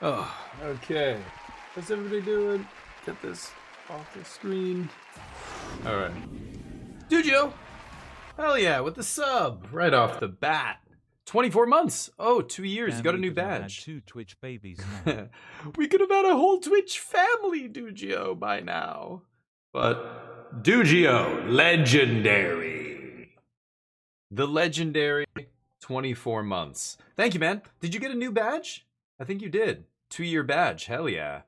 Oh, okay. How's everybody doing? Get this off the screen. All right. Dujo! Hell yeah, with the sub right off the bat. 24 months. Oh, 2 years. You Damn, got a we new could have had badge. 2 Twitch babies now. We could have had a whole Twitch family, Dugio, by now. But Dugio, legendary. The legendary 24 months. Thank you, man. Did you get a new badge? I think you did. 2-year badge. Hell yeah.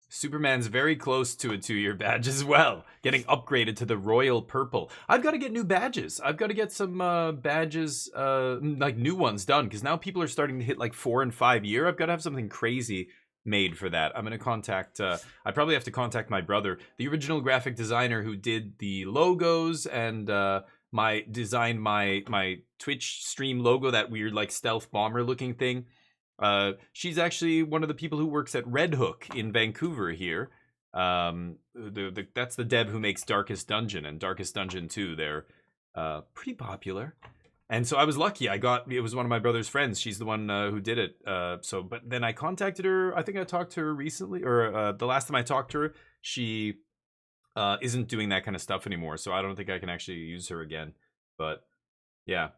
Superman's very close to a 2-year badge as well, getting upgraded to the royal purple. I've got to get new badges. I've got to get some badges, like new ones done, because now people are starting to hit like 4 and 5 year. I've got to have something crazy made for that. I'm going to contact, I probably have to contact my brother, the original graphic designer who did the logos and my Twitch stream logo, that weird like stealth bomber looking thing. She's actually one of the people who works at Red Hook in Vancouver here. That's the dev who makes Darkest Dungeon and Darkest Dungeon 2. They're pretty popular. And so I was lucky. It was one of my brother's friends. She's the one who did it. But then I contacted her. I think I talked to her recently, or the last time I talked to her, she isn't doing that kind of stuff anymore. So I don't think I can actually use her again. But yeah,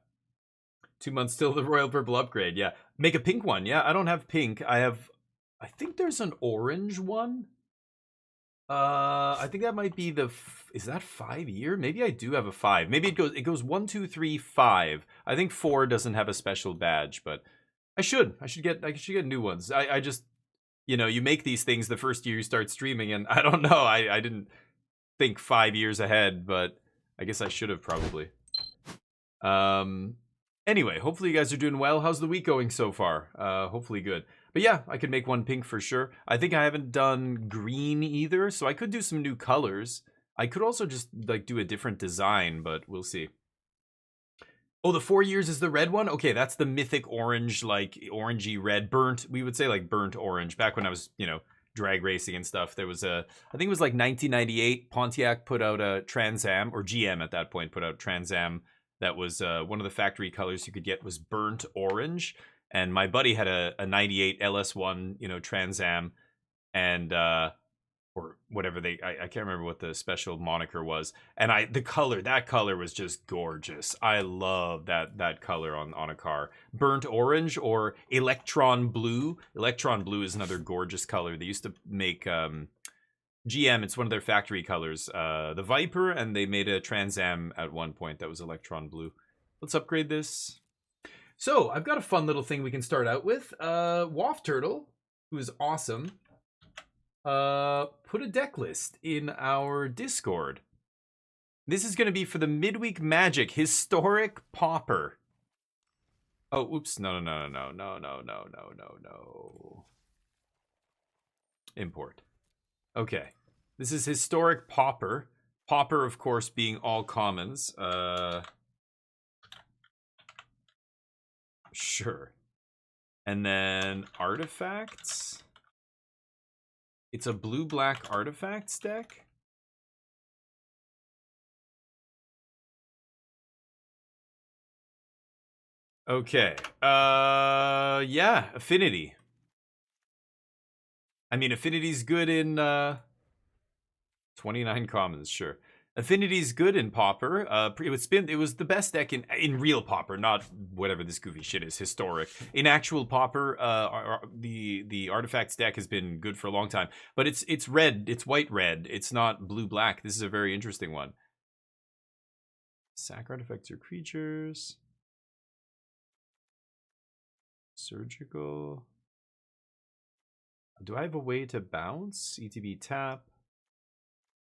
2 months till the Royal Purple upgrade. Yeah. Make a pink one. Yeah, I don't have pink. I think there's an orange one. I think that might be is that 5 year? Maybe I do have a 5. Maybe it goes 1, 2, 3, 5. I think 4 doesn't have a special badge, but I should get new ones. I just, you make these things the first year you start streaming, and I don't know. I didn't think 5 years ahead, but I guess I should have probably. Anyway, hopefully you guys are doing well. How's the week going so far? Hopefully good. But yeah, I could make one pink for sure. I think I haven't done green either, so I could do some new colors. I could also just like do a different design, but we'll see. Oh, the 4 years is the red one? Okay, that's the mythic orange, like orangey red, burnt, we would say like burnt orange. Back when I was, drag racing and stuff, there was I think it was like 1998, Pontiac put out a Trans Am, or GM at that point put out Trans Am. That was one of the factory colors you could get was burnt orange. And my buddy had a 98 LS1, Trans Am, and or whatever I can't remember what the special moniker was. And that color was just gorgeous. I love that color on a car. Burnt orange or electron blue. Electron blue is another gorgeous color. They used to make GM, it's one of their factory colors, the Viper, and they made a Trans Am at one point that was electron blue. Let's upgrade this. So I've got a fun little thing we can start out with. Waft Turtle, who is awesome, put a deck list in our Discord. This is going to be for the Midweek Magic Historic Pauper. Oh, oops! No. Import. Okay, this is Historic Pauper. Pauper, of course, being all commons. Sure. And then artifacts. It's a blue-black artifacts deck. Okay. Yeah, Affinity. I mean, Affinity's good in 29 commons, sure. Affinity's good in Pauper. It was the best deck in real Pauper, not whatever this goofy shit is, historic. In actual Pauper, the artifacts deck has been good for a long time. But it's red, it's white-red. It's not blue-black. This is a very interesting one. Sack artifacts or creatures. Surgical. Do I have a way to bounce? ETB tap.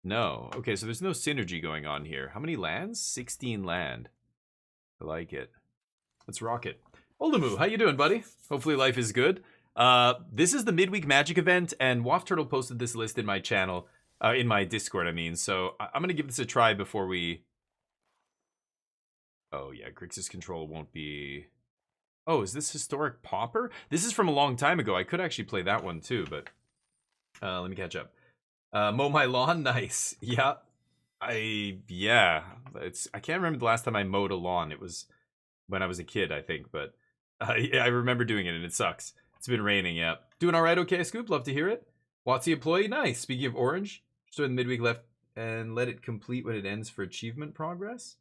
No. Okay, so there's no synergy going on here. How many lands? 16 land. I like it. Let's rock it. Oldamu, how you doing, buddy? Hopefully life is good. This is the Midweek Magic event, and Waft Turtle posted this list in my channel, in my Discord, I mean. So I'm going to give this a try before we... Oh, yeah, Grixis control won't be... Oh, is this Historic Pauper? This is from a long time ago. I could actually play that one too, but let me catch up. Mow my lawn, nice. Yeah, I can't remember the last time I mowed a lawn. It was when I was a kid, I think. But Yeah, I remember doing it and it sucks. It's been raining, yeah. Doing all right, okay, Scoop? Love to hear it. Watsy employee, nice. Speaking of orange, just doing the midweek left and let it complete when it ends for achievement progress.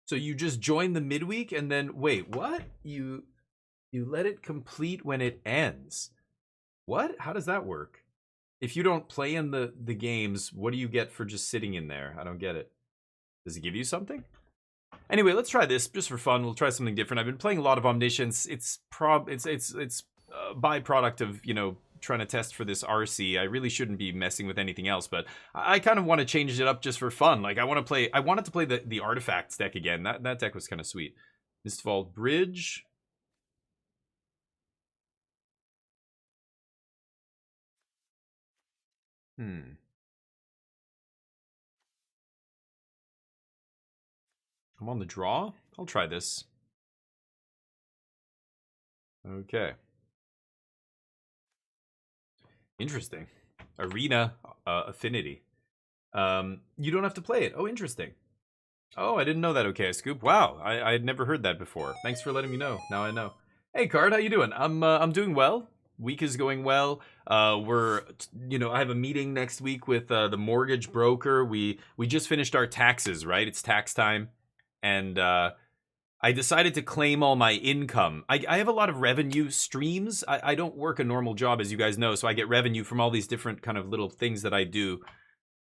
So you just join the midweek and then wait, what? You let it complete when it ends. What? How does that work? If you don't play in the games, what do you get for just sitting in there? I don't get it. Does it give you something? Anyway, let's try this just for fun. We'll try something different. I've been playing a lot of Omniscience. It's a byproduct of, you know, trying to test for this RC. I really shouldn't be messing with anything else, but I kind of want to change it up just for fun. Like I wanted to play the artifacts deck again. That deck was kind of sweet. Mistfall Bridge. I'm on the draw. I'll try this. Okay. Interesting. Arena Affinity. You don't have to play it. Oh, interesting. Oh, I didn't know that. Okay, Scoop. Wow, I had never heard that before. Thanks for letting me know. Now I know. Hey, Card, how you doing? I'm doing well. Week is going well. I have a meeting next week with the mortgage broker. We just finished our taxes, right? It's tax time, and I decided to claim all my income. I have a lot of revenue streams. I don't work a normal job, as you guys know, so I get revenue from all these different kind of little things that I do.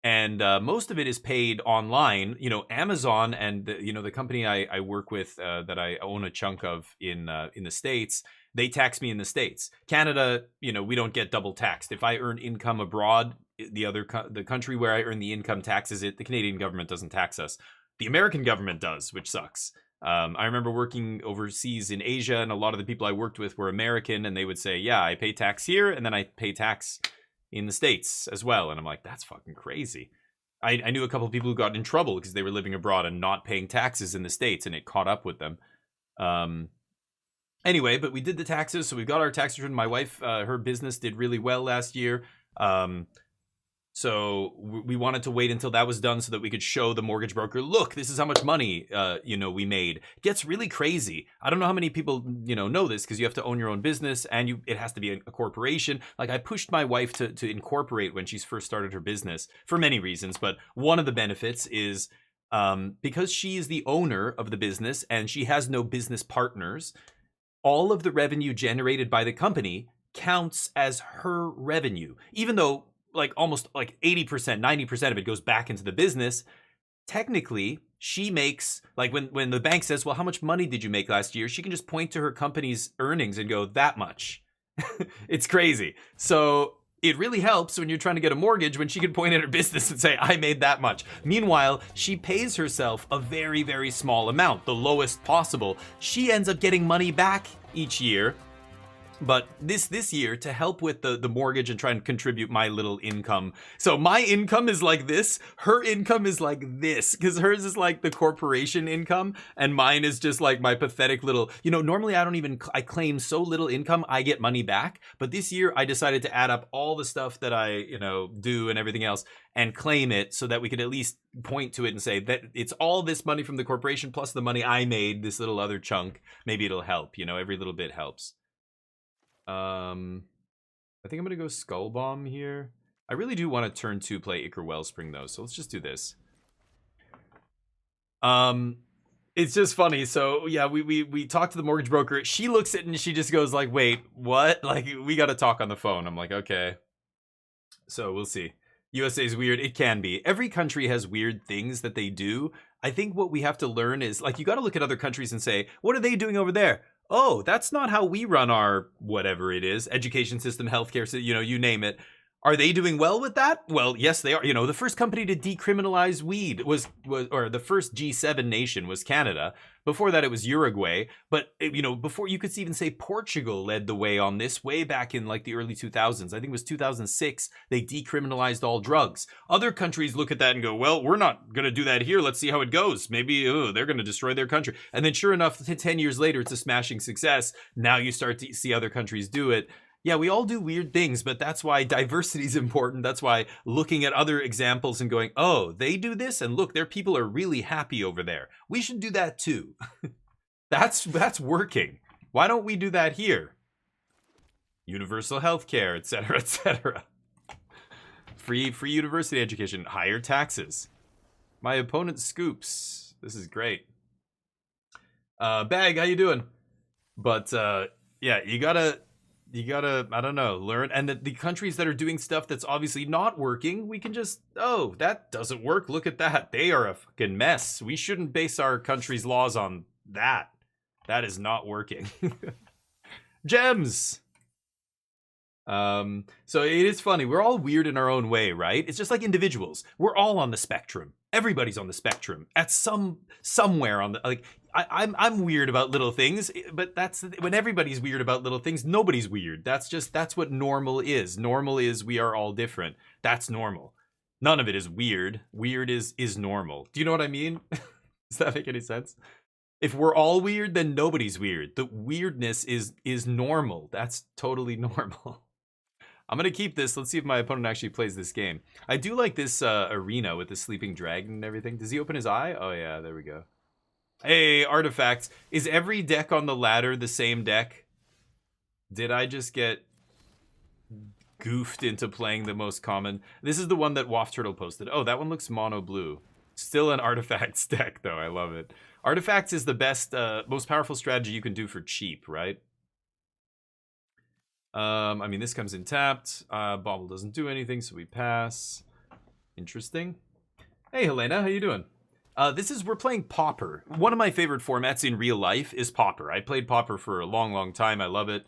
And most of it is paid online. You know, Amazon and the company I work with that I own a chunk of in the States, they tax me in the States. Canada, we don't get double taxed. If I earn income abroad, the country where I earn the income taxes it. The Canadian government doesn't tax us. The American government does, which sucks. I remember working overseas in Asia, and a lot of the people I worked with were American, and they would say, yeah, I pay tax here, and then I pay tax in the States as well. And I'm like, that's fucking crazy. I knew a couple of people who got in trouble because they were living abroad and not paying taxes in the States, and it caught up with them. Anyway, but we did the taxes, so we got our tax return. My wife, her business did really well last year. So we wanted to wait until that was done so that we could show the mortgage broker, look, this is how much money, we made. It gets really crazy. I don't know how many people, know this because you have to own your own business and it has to be a corporation. Like I pushed my wife to incorporate when she first started her business for many reasons. But one of the benefits is because she is the owner of the business and she has no business partners, all of the revenue generated by the company counts as her revenue, even though almost 80%, 90% of it goes back into the business. Technically, she makes, when the bank says, well, how much money did you make last year? She can just point to her company's earnings and go, that much. It's crazy. So it really helps when you're trying to get a mortgage when she can point at her business and say, I made that much. Meanwhile, she pays herself a very, very small amount, the lowest possible. She ends up getting money back each year. But this year, to help with the mortgage and try and contribute my little income. So my income is like this. Her income is like this. Because hers is like the corporation income. And mine is just like my pathetic little... normally I claim so little income, I get money back. But this year, I decided to add up all the stuff that I, do and everything else and claim it so that we could at least point to it and say that it's all this money from the corporation plus the money I made, this little other chunk. Maybe it'll help. Every little bit helps. I think I'm gonna go Skull Bomb here. I really do want to turn 2 play Ichor Wellspring though, so let's just do this. It's just funny. So yeah, we talked to the mortgage broker. She looks at it and she just goes like, "Wait, what? Like we got to talk on the phone." I'm like, "Okay." So we'll see. USA is weird. It can be. Every country has weird things that they do. I think what we have to learn is you got to look at other countries and say, "What are they doing over there?" Oh, that's not how we run our whatever it is, education system, healthcare system, you name it. Are they doing well with that? Well, yes, they are. The first company to decriminalize weed was or the first G7 nation was Canada. Before that, it was Uruguay. But, before you could even say Portugal led the way on this way back in the early 2000s. I think it was 2006. They decriminalized all drugs. Other countries look at that and go, well, we're not going to do that here. Let's see how it goes. Maybe they're going to destroy their country. And then sure enough, 10 years later, it's a smashing success. Now you start to see other countries do it. Yeah, we all do weird things, but that's why diversity is important. That's why looking at other examples and going, oh, they do this, and look, their people are really happy over there. We should do that too. That's working. Why don't we do that here? Universal health care, etc., etc. Free university education, higher taxes. My opponent scoops. This is great. Bag, how you doing? But yeah, you gotta, I don't know, learn. And the countries that are doing stuff that's obviously not working, we can just, oh, that doesn't work. Look at that. They are a fucking mess. We shouldn't base our country's laws on that. That is not working. Gems. So it is funny. We're all weird in our own way, right? It's just like individuals. We're all on the spectrum. Everybody's on the spectrum at somewhere on the, like, I'm weird about little things, but that's when everybody's weird about little things. Nobody's weird. That's what normal is. Normal is we are all different. That's normal. None of it is weird. Weird is normal. Do you know what I mean? Does that make any sense? If we're all weird, then nobody's weird. The weirdness is normal. That's totally normal. I'm going to keep this. Let's see if my opponent actually plays this game. I do like this arena with the sleeping dragon and everything. Does he open his eye? Oh, yeah, there we go. Hey, artifacts. Is every deck on the ladder the same deck? Did I just get goofed into playing the most common? This is the one that Waft Turtle posted. Oh, that one looks mono blue. Still an artifacts deck, though. I love it. Artifacts is the best, most powerful strategy you can do for cheap, right? I mean, this comes in tapped. Bobble doesn't do anything, so we pass. Interesting. Hey, Helena, how you doing? We're playing Pauper. One of my favorite formats in real life is Pauper. I played Pauper for a long, long time. I love it.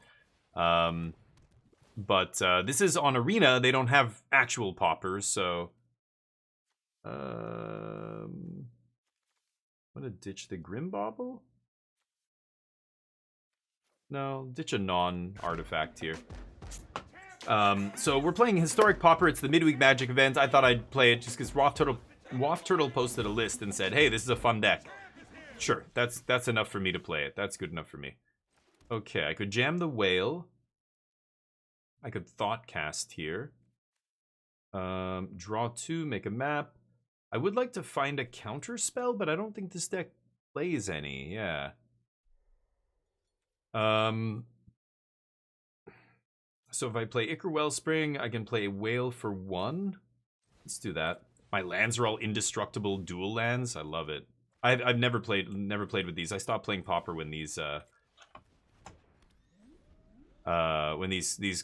But this is on Arena. They don't have actual Paupers, so... I'm gonna ditch the Grim Bauble? No, ditch a non-artifact here. So we're playing Historic Pauper. It's the midweek Magic event. I thought I'd play it just because Waft Turtle posted a list and said, hey, this is a fun deck. Sure, that's enough for me to play it. That's good enough for me. Okay, I could jam the Whale. I could Thought Cast here. Draw 2, make a map. I would like to find a counter spell, but I don't think this deck plays any. Yeah. So if I play Ichor Wellspring, I can play Whale for 1. Let's do that. My lands are all indestructible dual lands. I love it. I've never played with these. I stopped playing Pauper when these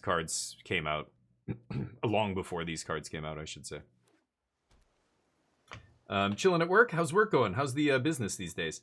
cards came out. Long before these cards came out, I should say. Chilling at work. How's work going? How's the business these days?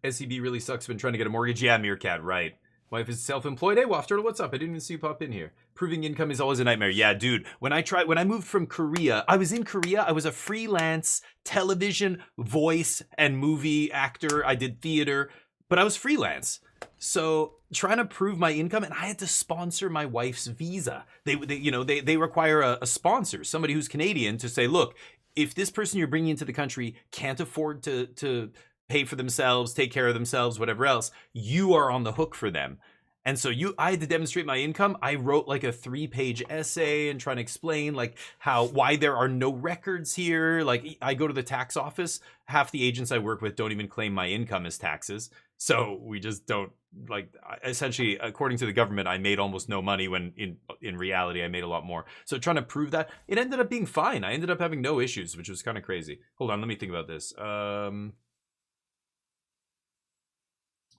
SCB really sucks. Been trying to get a mortgage. Yeah, Meerkat, right. Wife is self-employed. Hey, Waft Turtle, what's up? I didn't even see you pop in here. Proving income is always a nightmare. Yeah, dude. When I moved from Korea, I was in Korea. I was a freelance television, voice, and movie actor. I did theater, but I was freelance. So trying to prove my income, and I had to sponsor my wife's visa. They require a sponsor, somebody who's Canadian, to say, look, if this person you're bringing into the country can't afford to pay for themselves, take care of themselves, whatever else, you are on the hook for them. And so I had to demonstrate my income. I wrote like a 3-page essay and trying to explain like why there are no records here. Like I go to the tax office, half the agents I work with don't even claim my income as taxes. So we just don't, like, essentially, according to the government, I made almost no money when in reality I made a lot more. So trying to prove that, it ended up being fine. I ended up having no issues, which was kind of crazy. Hold on, let me think about this.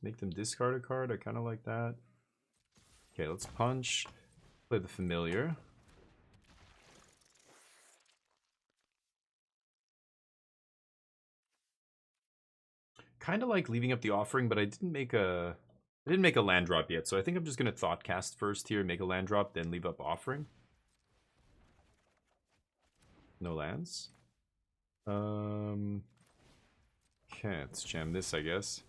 Make them discard a card. I kind of like that. Okay, let's punch. Play the familiar. Kind of like leaving up the offering, but I didn't make a land drop yet, so I think I'm just gonna Thought Cast first here, make a land drop, then leave up offering. No lands. Okay, let's jam this, I guess.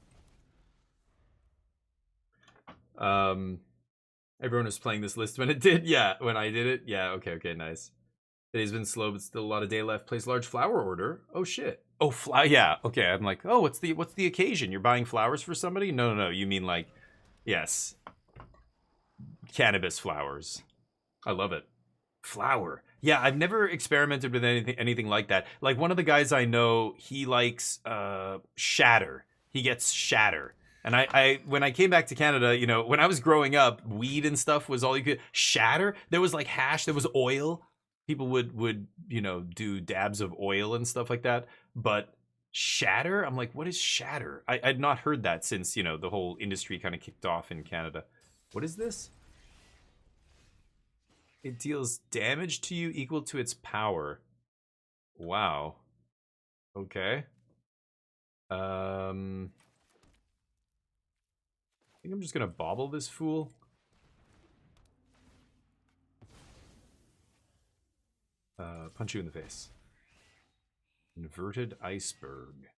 Everyone was playing this list when it did. Yeah, when I did it. Yeah, okay, nice. Today's been slow, but still a lot of day left. Place large flower order. Oh shit. Oh, yeah, okay. I'm like, oh, what's the occasion? You're buying flowers for somebody? No. You mean like, yes, cannabis flowers. I love it. Flower. Yeah, I've never experimented with anything like that. Like one of the guys I know, he likes shatter. He gets shatter. And I when I came back to Canada, you know, when I was growing up, weed and stuff was all you could. Shatter, there was like hash, there was oil. People would you know, do dabs of oil and stuff like that. But shatter, I'm like, what is shatter? I'd not heard that since, you know, the whole industry kind of kicked off in Canada. What is this? It deals damage to you equal to its power. Wow. Okay. I think I'm just gonna bobble this fool. Punch you in the face. Inverted iceberg.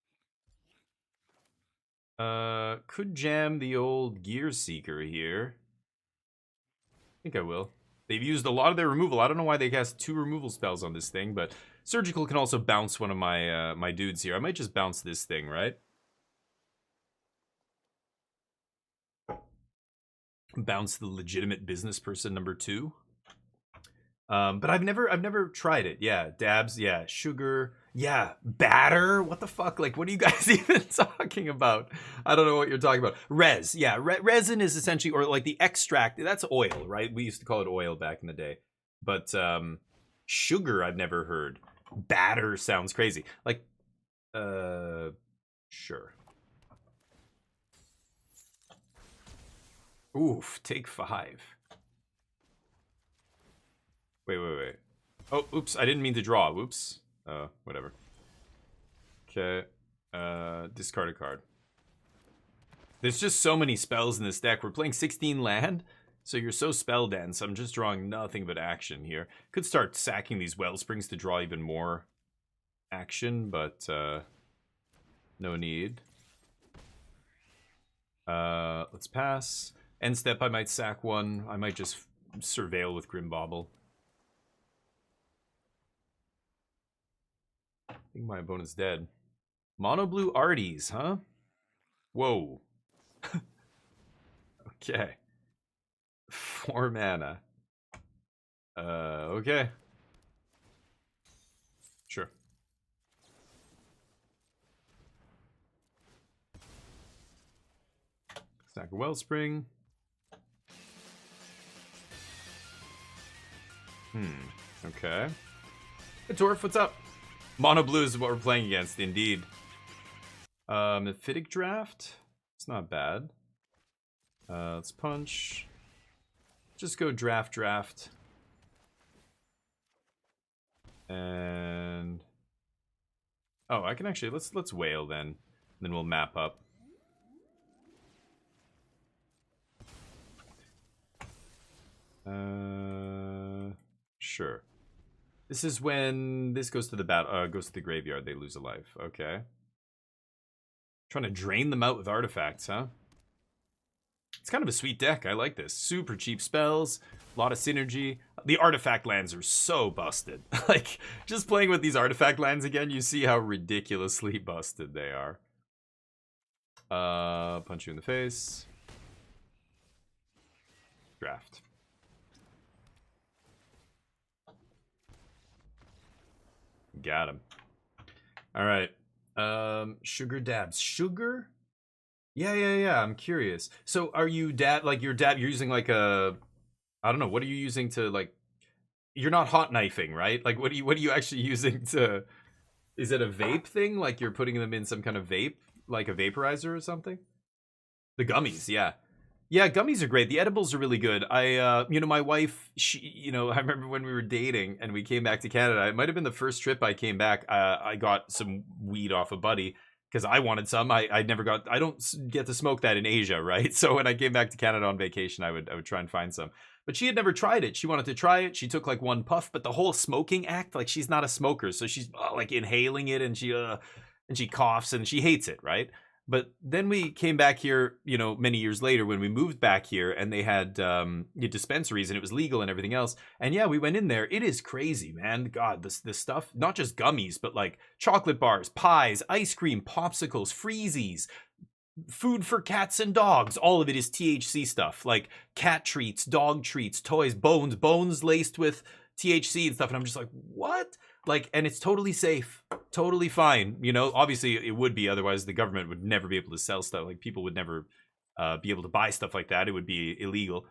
Could jam the old Gear Seeker here. I think I will. They've used a lot of their removal. I don't know why they cast 2 removal spells on this thing, but Surgical can also bounce one of my my dudes here. I might just bounce this thing, right? Bounce the legitimate business person number 2. But I've never tried it. Yeah, dabs, yeah, sugar, yeah, batter. What the fuck? Like, what are you guys even talking about? I don't know what you're talking about. Res, yeah, resin is essentially, or like the extract. That's oil, right? We used to call it oil back in the day. But sugar, I've never heard. Batter sounds crazy. Like, sure. Oof, take 5. Wait. Oh, oops, I didn't mean to draw. Whoops. Whatever. Okay. Discard a card. There's just so many spells in this deck. We're playing 16 land, so you're so spell dense. I'm just drawing nothing but action here. Could start sacking these Wellsprings to draw even more action, but no need. Let's pass. End step, I might sack one. I might just surveil with Grim Bauble. I think my opponent's dead. Mono blue Arties, huh? Whoa. Okay. 4 mana. Okay. Sure. Sack a Wellspring. Okay. Hey, Dwarf, what's up? Mono blue is what we're playing against, indeed. Mephitic Draft. It's not bad. Let's punch. Just go draft. And oh, I can actually let's whale then. Then we'll map up. Sure. This is when this goes to the goes to the graveyard. They lose a life. Okay. Trying to drain them out with artifacts, huh? It's kind of a sweet deck. I like this. Super cheap spells, a lot of synergy. The artifact lands are so busted. Like, just playing with these artifact lands again, you see how ridiculously busted they are. Punch you in the face. Draft. Got him. All right. Sugar dabs. Sugar? Yeah. I'm curious. So are you you're using like a, I don't know, what are you using to like, you're not hot knifing, right? Like what are you actually using to, is it a vape thing? Like you're putting them in some kind of vape, like a vaporizer or something? The gummies, yeah. Yeah, gummies are great. The edibles are really good. You know, my wife, she, I remember when we were dating and we came back to Canada. It might have been the first trip I came back. I got some weed off a buddy because I wanted some. I don't get to smoke that in Asia, right? So when I came back to Canada on vacation, I would try and find some. But she had never tried it. She wanted to try it. She took like one puff, but the whole smoking act, like she's not a smoker, so she's like inhaling it and she coughs and she hates it, right? But then we came back here, many years later when we moved back here and they had dispensaries and it was legal and everything else. And yeah, we went in there. It is crazy, man. God, this stuff, not just gummies, but like chocolate bars, pies, ice cream, popsicles, freezies, food for cats and dogs. All of it is THC stuff, like cat treats, dog treats, toys, bones laced with THC and stuff. And I'm just like, what? Like, and it's totally safe, totally fine. You know, obviously it would be, otherwise the government would never be able to sell stuff. Like, people would never be able to buy stuff like that. It would be illegal,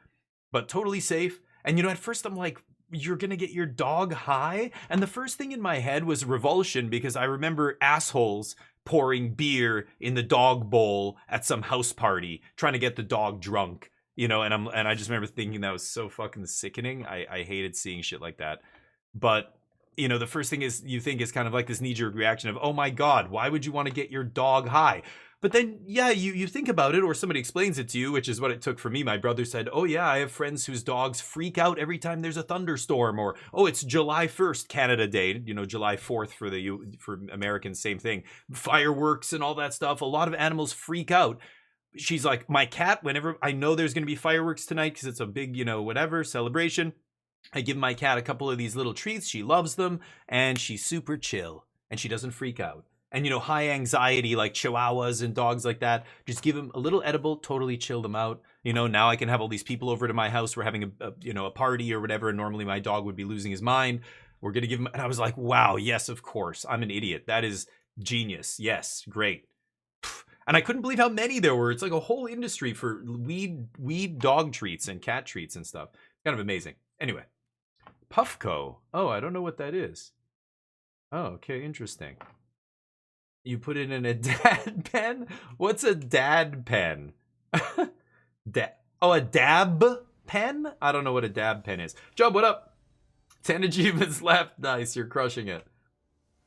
but totally safe. And, you know, at first I'm like, you're gonna get your dog high? And the first thing in my head was revulsion, because I remember assholes pouring beer in the dog bowl at some house party, trying to get the dog drunk. You know, and I just remember thinking that was so fucking sickening. I hated seeing shit like that. But, you know, the first thing is you think is kind of like this knee-jerk reaction of, oh my God, why would you want to get your dog high? But then, yeah, you think about it, or somebody explains it to you, which is what it took for me. My brother said, oh yeah, I have friends whose dogs freak out every time there's a thunderstorm, or, oh, it's July 1st, Canada Day, you know, July 4th for Americans, same thing. Fireworks and all that stuff. A lot of animals freak out. She's like, my cat, whenever I know there's going to be fireworks tonight, because it's a big, you know, whatever, celebration, I give my cat a couple of these little treats. She loves them, and she's super chill, and she doesn't freak out. And, you know, high anxiety, like chihuahuas and dogs like that, just give them a little edible, totally chill them out. You know, now I can have all these people over to my house. We're having a party or whatever. And normally my dog would be losing his mind. We're going to give him, and I was like, wow, yes, of course. I'm an idiot. That is genius. Yes, great. And I couldn't believe how many there were. It's like a whole industry for weed dog treats and cat treats and stuff. Kind of amazing. Anyway, Puffco. Oh, I don't know what that is. Oh, okay, interesting. You put it in a dad pen? What's a dad pen? A dab pen? I don't know what a dab pen is. Job, what up? 10 achievements left. Nice, you're crushing it.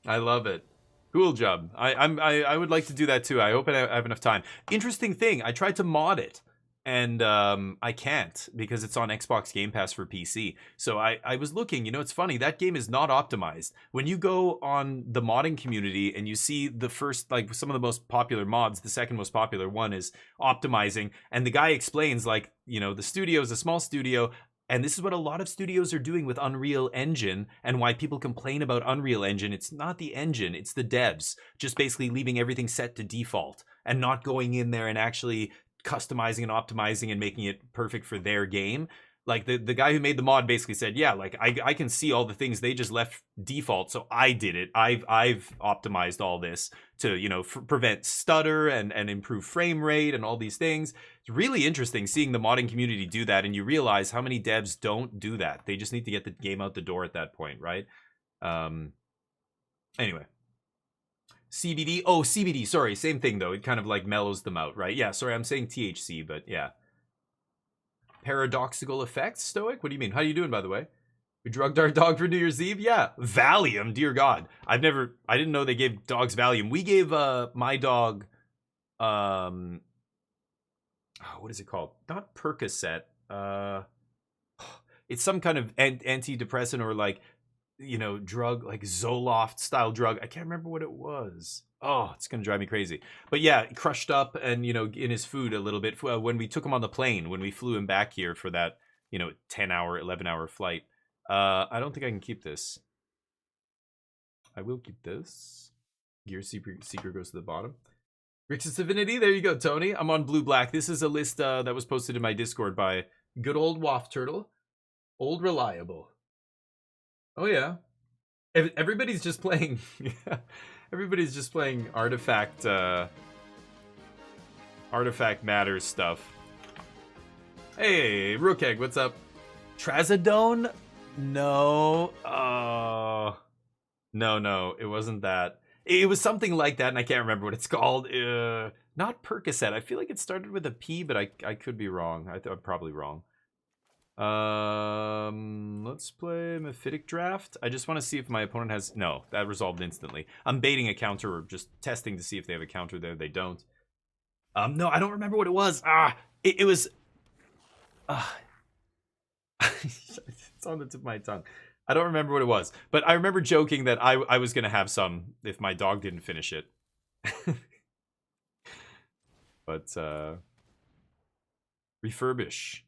I love it. Cool job. I would like to do that too. I hope I have enough time. Interesting thing, I tried to mod it, and I can't, because it's on Xbox Game Pass for PC. So I was looking, you know, it's funny, that game is not optimized. When you go on the modding community and you see the first, like, some of the most popular mods, the second most popular one is optimizing, and the guy explains, like, you know, the studio is a small studio, and this is what a lot of studios are doing with Unreal Engine, and why people complain about Unreal Engine. It's not the engine, it's the devs. Just basically leaving everything set to default and not going in there and actually customizing and optimizing and making it perfect for their game. Like, the guy who made the mod basically said, yeah, like, I can see all the things they just left default, so I did it. I've optimized all this to, you know, prevent stutter and improve frame rate and all these things. It's really interesting seeing the modding community do that, and you realize how many devs don't do that. They just need to get the game out the door at that point, right? Anyway. CBD. Oh, CBD. Sorry, same thing though. It kind of like mellows them out, right? Yeah, sorry, I'm saying THC, but yeah. Paradoxical effects, Stoic? What do you mean? How are you doing, by the way? We drugged our dog for New Year's Eve? Yeah. Valium, dear God. I didn't know they gave dogs Valium. We gave my dog, what is it called? Not Percocet. It's some kind of antidepressant, or like, you know, drug, like Zoloft style drug. I can't remember what it was. Oh, it's gonna drive me crazy. But yeah, crushed up and, you know, in his food a little bit when we took him on the plane, when we flew him back here for that, you know, 10-hour, 11-hour flight. I don't think I can keep this. I will keep this. Gear Seeker goes to the bottom. Rix's Divinity, there you go, Tony. I'm on Blue Black. This is a list that was posted in my Discord by good old Waft Turtle. Old Reliable. Oh yeah. Everybody's just playing. Yeah. Everybody's just playing Artifact Matters stuff. Hey, Rookegg, what's up? Trazodone? No. No, it wasn't that. It was something like that, and I can't remember what it's called. Not Percocet. I feel like it started with a P, but I could be wrong. I'm probably wrong. Let's play Mephitic Draft. I just want to see if my opponent has... No, that resolved instantly. I'm baiting a counter, or just testing to see if they have a counter there. They don't. No, I don't remember what it was. It was... It's on the tip of my tongue. I don't remember what it was. But I remember joking that I was going to have some if my dog didn't finish it. But, refurbish.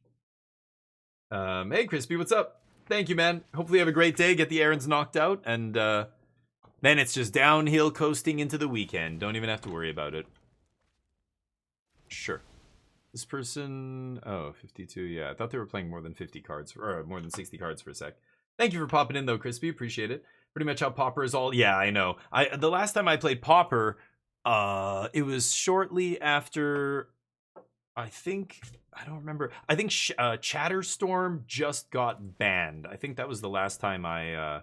Hey, Crispy, what's up? Thank you, man. Hopefully you have a great day. Get the errands knocked out. And then it's just downhill coasting into the weekend. Don't even have to worry about it. Sure. This person... Oh, 52. Yeah, I thought they were playing more than 50 cards. Or more than 60 cards for a sec. Thank you for popping in, though, Crispy. Appreciate it. Pretty much how Pauper is all. Yeah, I know. The last time I played Pauper, it was shortly after. I think I don't remember. I think Chatterstorm just got banned. I think that was the last time I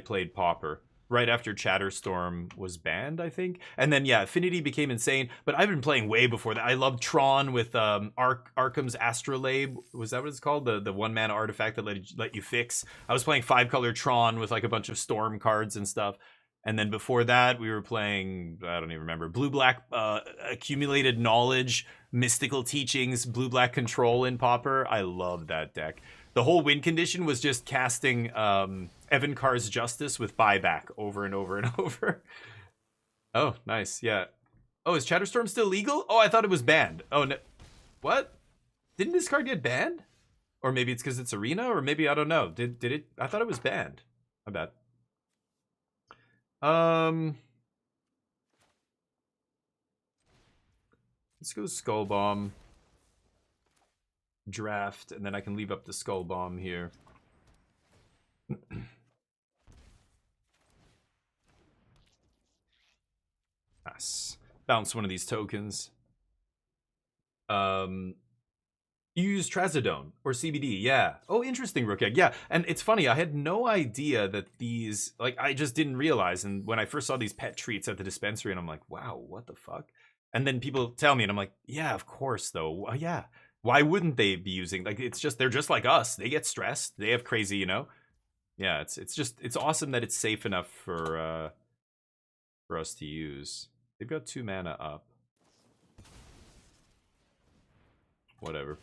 played Pauper. Right after Chatterstorm was banned, I think. And then, yeah, Affinity became insane. But I've been playing way before that. I loved Tron with Arkham's Astrolabe. Was that what it's called? The one-mana artifact that let you fix. I was playing 5-color Tron with like a bunch of Storm cards and stuff. And then before that, we were playing, I don't even remember, Blue-Black Accumulated Knowledge, Mystical Teachings, Blue-Black Control in Pauper. I love that deck. The whole win condition was just casting Evan Carr's Justice with buyback over and over and over. Oh, nice. Yeah. Oh, is Chatterstorm still legal? Oh, I thought it was banned. Oh, no. What? Didn't this card get banned? Or maybe it's because it's Arena? Or maybe, I don't know. Did it? I thought it was banned. My bad. Let's go Skull Bomb. Draft, and then I can leave up the Skull Bomb here. Yes. Bounce one of these tokens. You use Trazodone or CBD, yeah. Oh, interesting, Rookegg. Yeah, and it's funny, I had no idea that these, like, I just didn't realize. And when I first saw these pet treats at the dispensary, and I'm like, wow, what the fuck? And then people tell me, and I'm like, yeah, of course, though. Yeah. Why wouldn't they be using, like, it's just, they're just like us. They get stressed. They have crazy, you know? Yeah, it's awesome that it's safe enough for us to use. They've got 2 mana up. Whatever.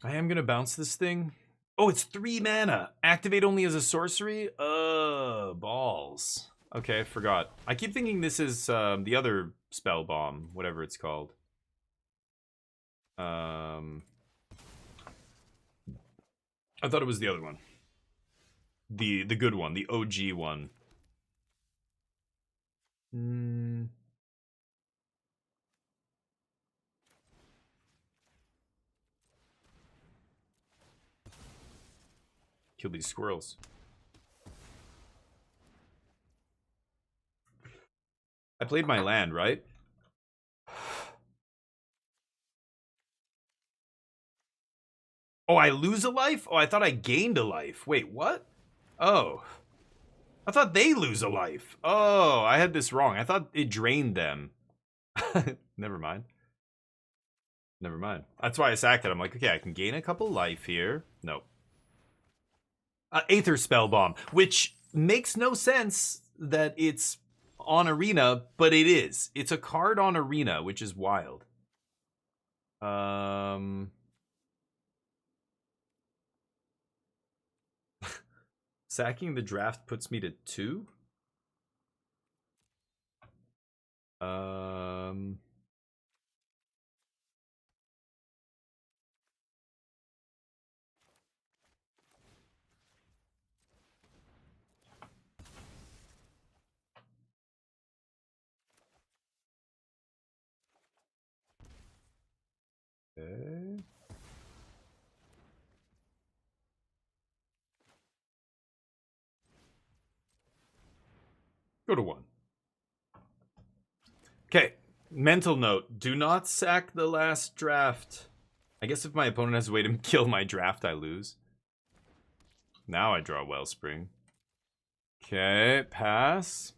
I am gonna bounce this thing. Oh, it's 3 mana. Activate only as a sorcery? Balls. Okay, forgot. I keep thinking this is the other spell bomb, whatever it's called. I thought it was the other one. The good one, the OG one. Kill these squirrels. I played my land, right? Oh, I lose a life? Oh, I thought I gained a life. Wait, what? Oh. I thought they lose a life. Oh, I had this wrong. I thought it drained them. Never mind. Never mind. That's why I sacked it. I'm like, okay, I can gain a couple life here. Nope. Aether Spell Bomb, which makes no sense that it's on Arena, but it is. It's a card on Arena, which is wild. Sacking the draft puts me to 2. Okay. Go to 1. Okay. Mental note. Do not sack the last draft. I guess if my opponent has a way to kill my draft, I lose. Now I draw Wellspring. Okay, pass.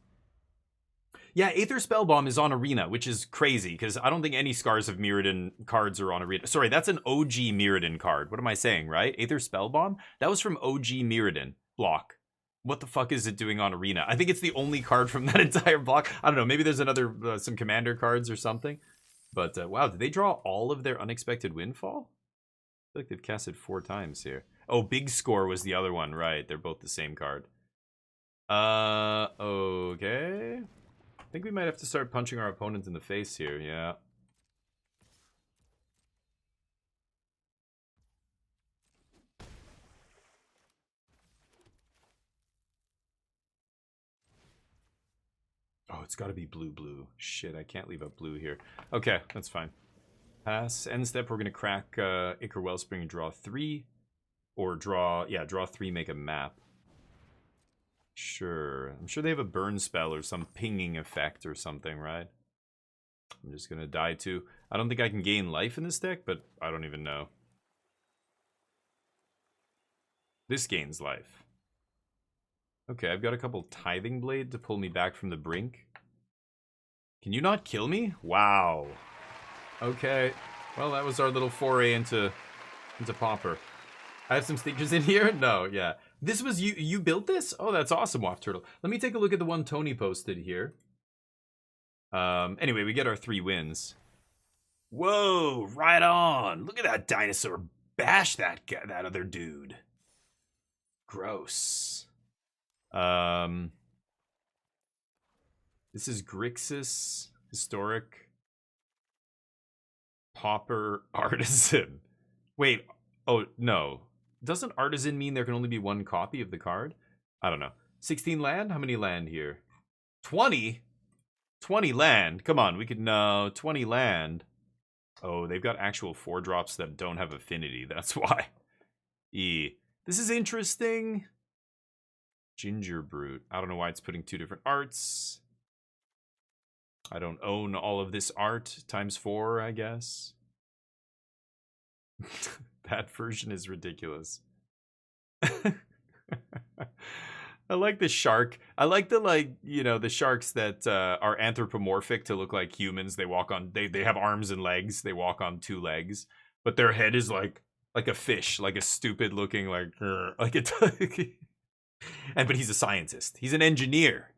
Yeah, Aether Spellbomb is on Arena, which is crazy, because I don't think any Scars of Mirrodin cards are on Arena. Sorry, that's an OG Mirrodin card. What am I saying, right? Aether Spellbomb? That was from OG Mirrodin block. What the fuck is it doing on Arena? I think it's the only card from that entire block. I don't know, maybe there's another, some Commander cards or something. But, wow, did they draw all of their Unexpected Windfall? I feel like they've casted 4 times here. Oh, Big Score was the other one, right. They're both the same card. Okay. I think we might have to start punching our opponent in the face here, yeah. Oh, it's gotta be blue. Shit, I can't leave up blue here. Okay, that's fine. Pass. End step, we're going to crack Ichor Wellspring and draw 3. Or draw 3, make a map. Sure. I'm sure they have a burn spell or some pinging effect or something, right? I'm just going to die too. I don't think I can gain life in this deck, but I don't even know. This gains life. Okay, I've got a couple Tithing Blade to pull me back from the brink. Can you not kill me? Wow. Okay. Well, that was our little foray into Pauper. I have some stickers in here? No, yeah. This was you built this? Oh, that's awesome, Waft Turtle. Let me take a look at the one Tony posted here. Anyway, we get our 3 wins. Whoa, right on. Look at that dinosaur bash that other dude. Gross. This is Grixis, Historic, Pauper, Artisan. Wait, oh, no. Doesn't Artisan mean there can only be 1 copy of the card? I don't know. 16 land? How many land here? 20? 20 land? Come on, we could know. 20 land. Oh, they've got actual 4-drops that don't have affinity. That's why. This is interesting. Ginger Brute. I don't know why it's putting 2 different arts. I don't own all of this art. Times 4, I guess. That version is ridiculous. I like the shark. I like the, the sharks that are anthropomorphic to look like humans. They walk on, they have arms and legs. They walk on 2 legs. But their head is like a fish, like a stupid looking, like a... but he's a scientist. He's an engineer,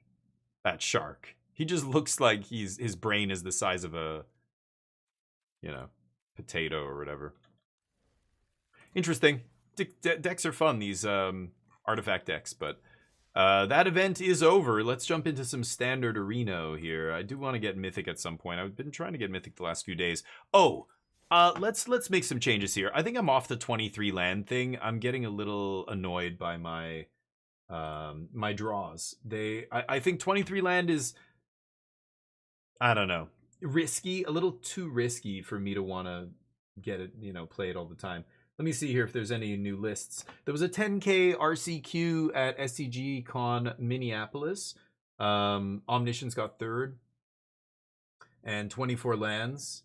that shark. He just looks like his brain is the size of a, potato or whatever. Interesting. Decks are fun, these artifact decks, but that event is over. Let's jump into some standard Areno here. I do want to get Mythic at some point. I've been trying to get Mythic the last few days. Oh, let's make some changes here. I think I'm off the 23 land thing. I'm getting a little annoyed by my my draws. I think 23 land is, I don't know, risky, a little too risky for me to want to get it, play it all the time. Let me see here if there's any new lists. There was a 10K RCQ at SCG Con Minneapolis. Omniscience got 3rd. And 24 lands.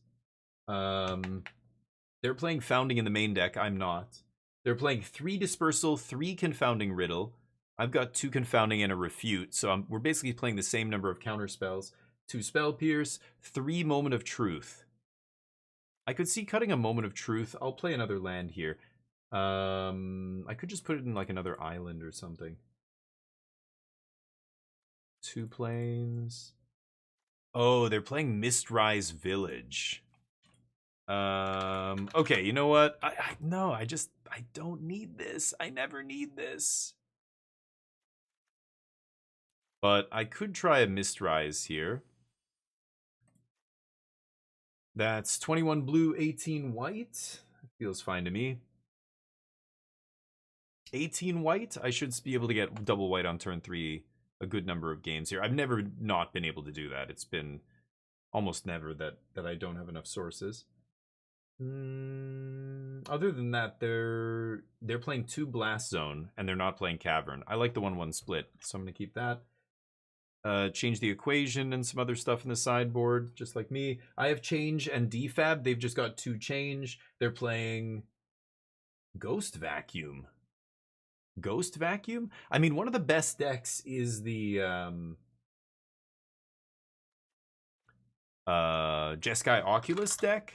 They're playing Founding in the main deck. I'm not. They're playing 3 Dispersal, 3 Confounding Riddle. I've got 2 Confounding and a Refute. So we're basically playing the same number of counter spells. 2 Spell Pierce, 3 Moment of Truth. I could see cutting a Moment of Truth. I'll play another land here. I could just put it in like another island or something. 2 planes. Oh, they're playing Mistrise Village. Okay, you know what? I don't need this. I never need this. But I could try a Mistrise here. That's 21 blue, 18 white. Feels fine to me. 18 white. I should be able to get double white on turn 3 a good number of games here. I've never not been able to do that. It's been almost never that I don't have enough sources. Other than that, they're playing 2 Blast Zone, and they're not playing Cavern. I like the 1/1 split, so I'm going to keep that. Change the equation and some other stuff in the sideboard, just like me. I have change and defab. They've just got 2 change. They're playing Ghost Vacuum. Ghost Vacuum? I mean, one of the best decks is the Jeskai Oculus deck.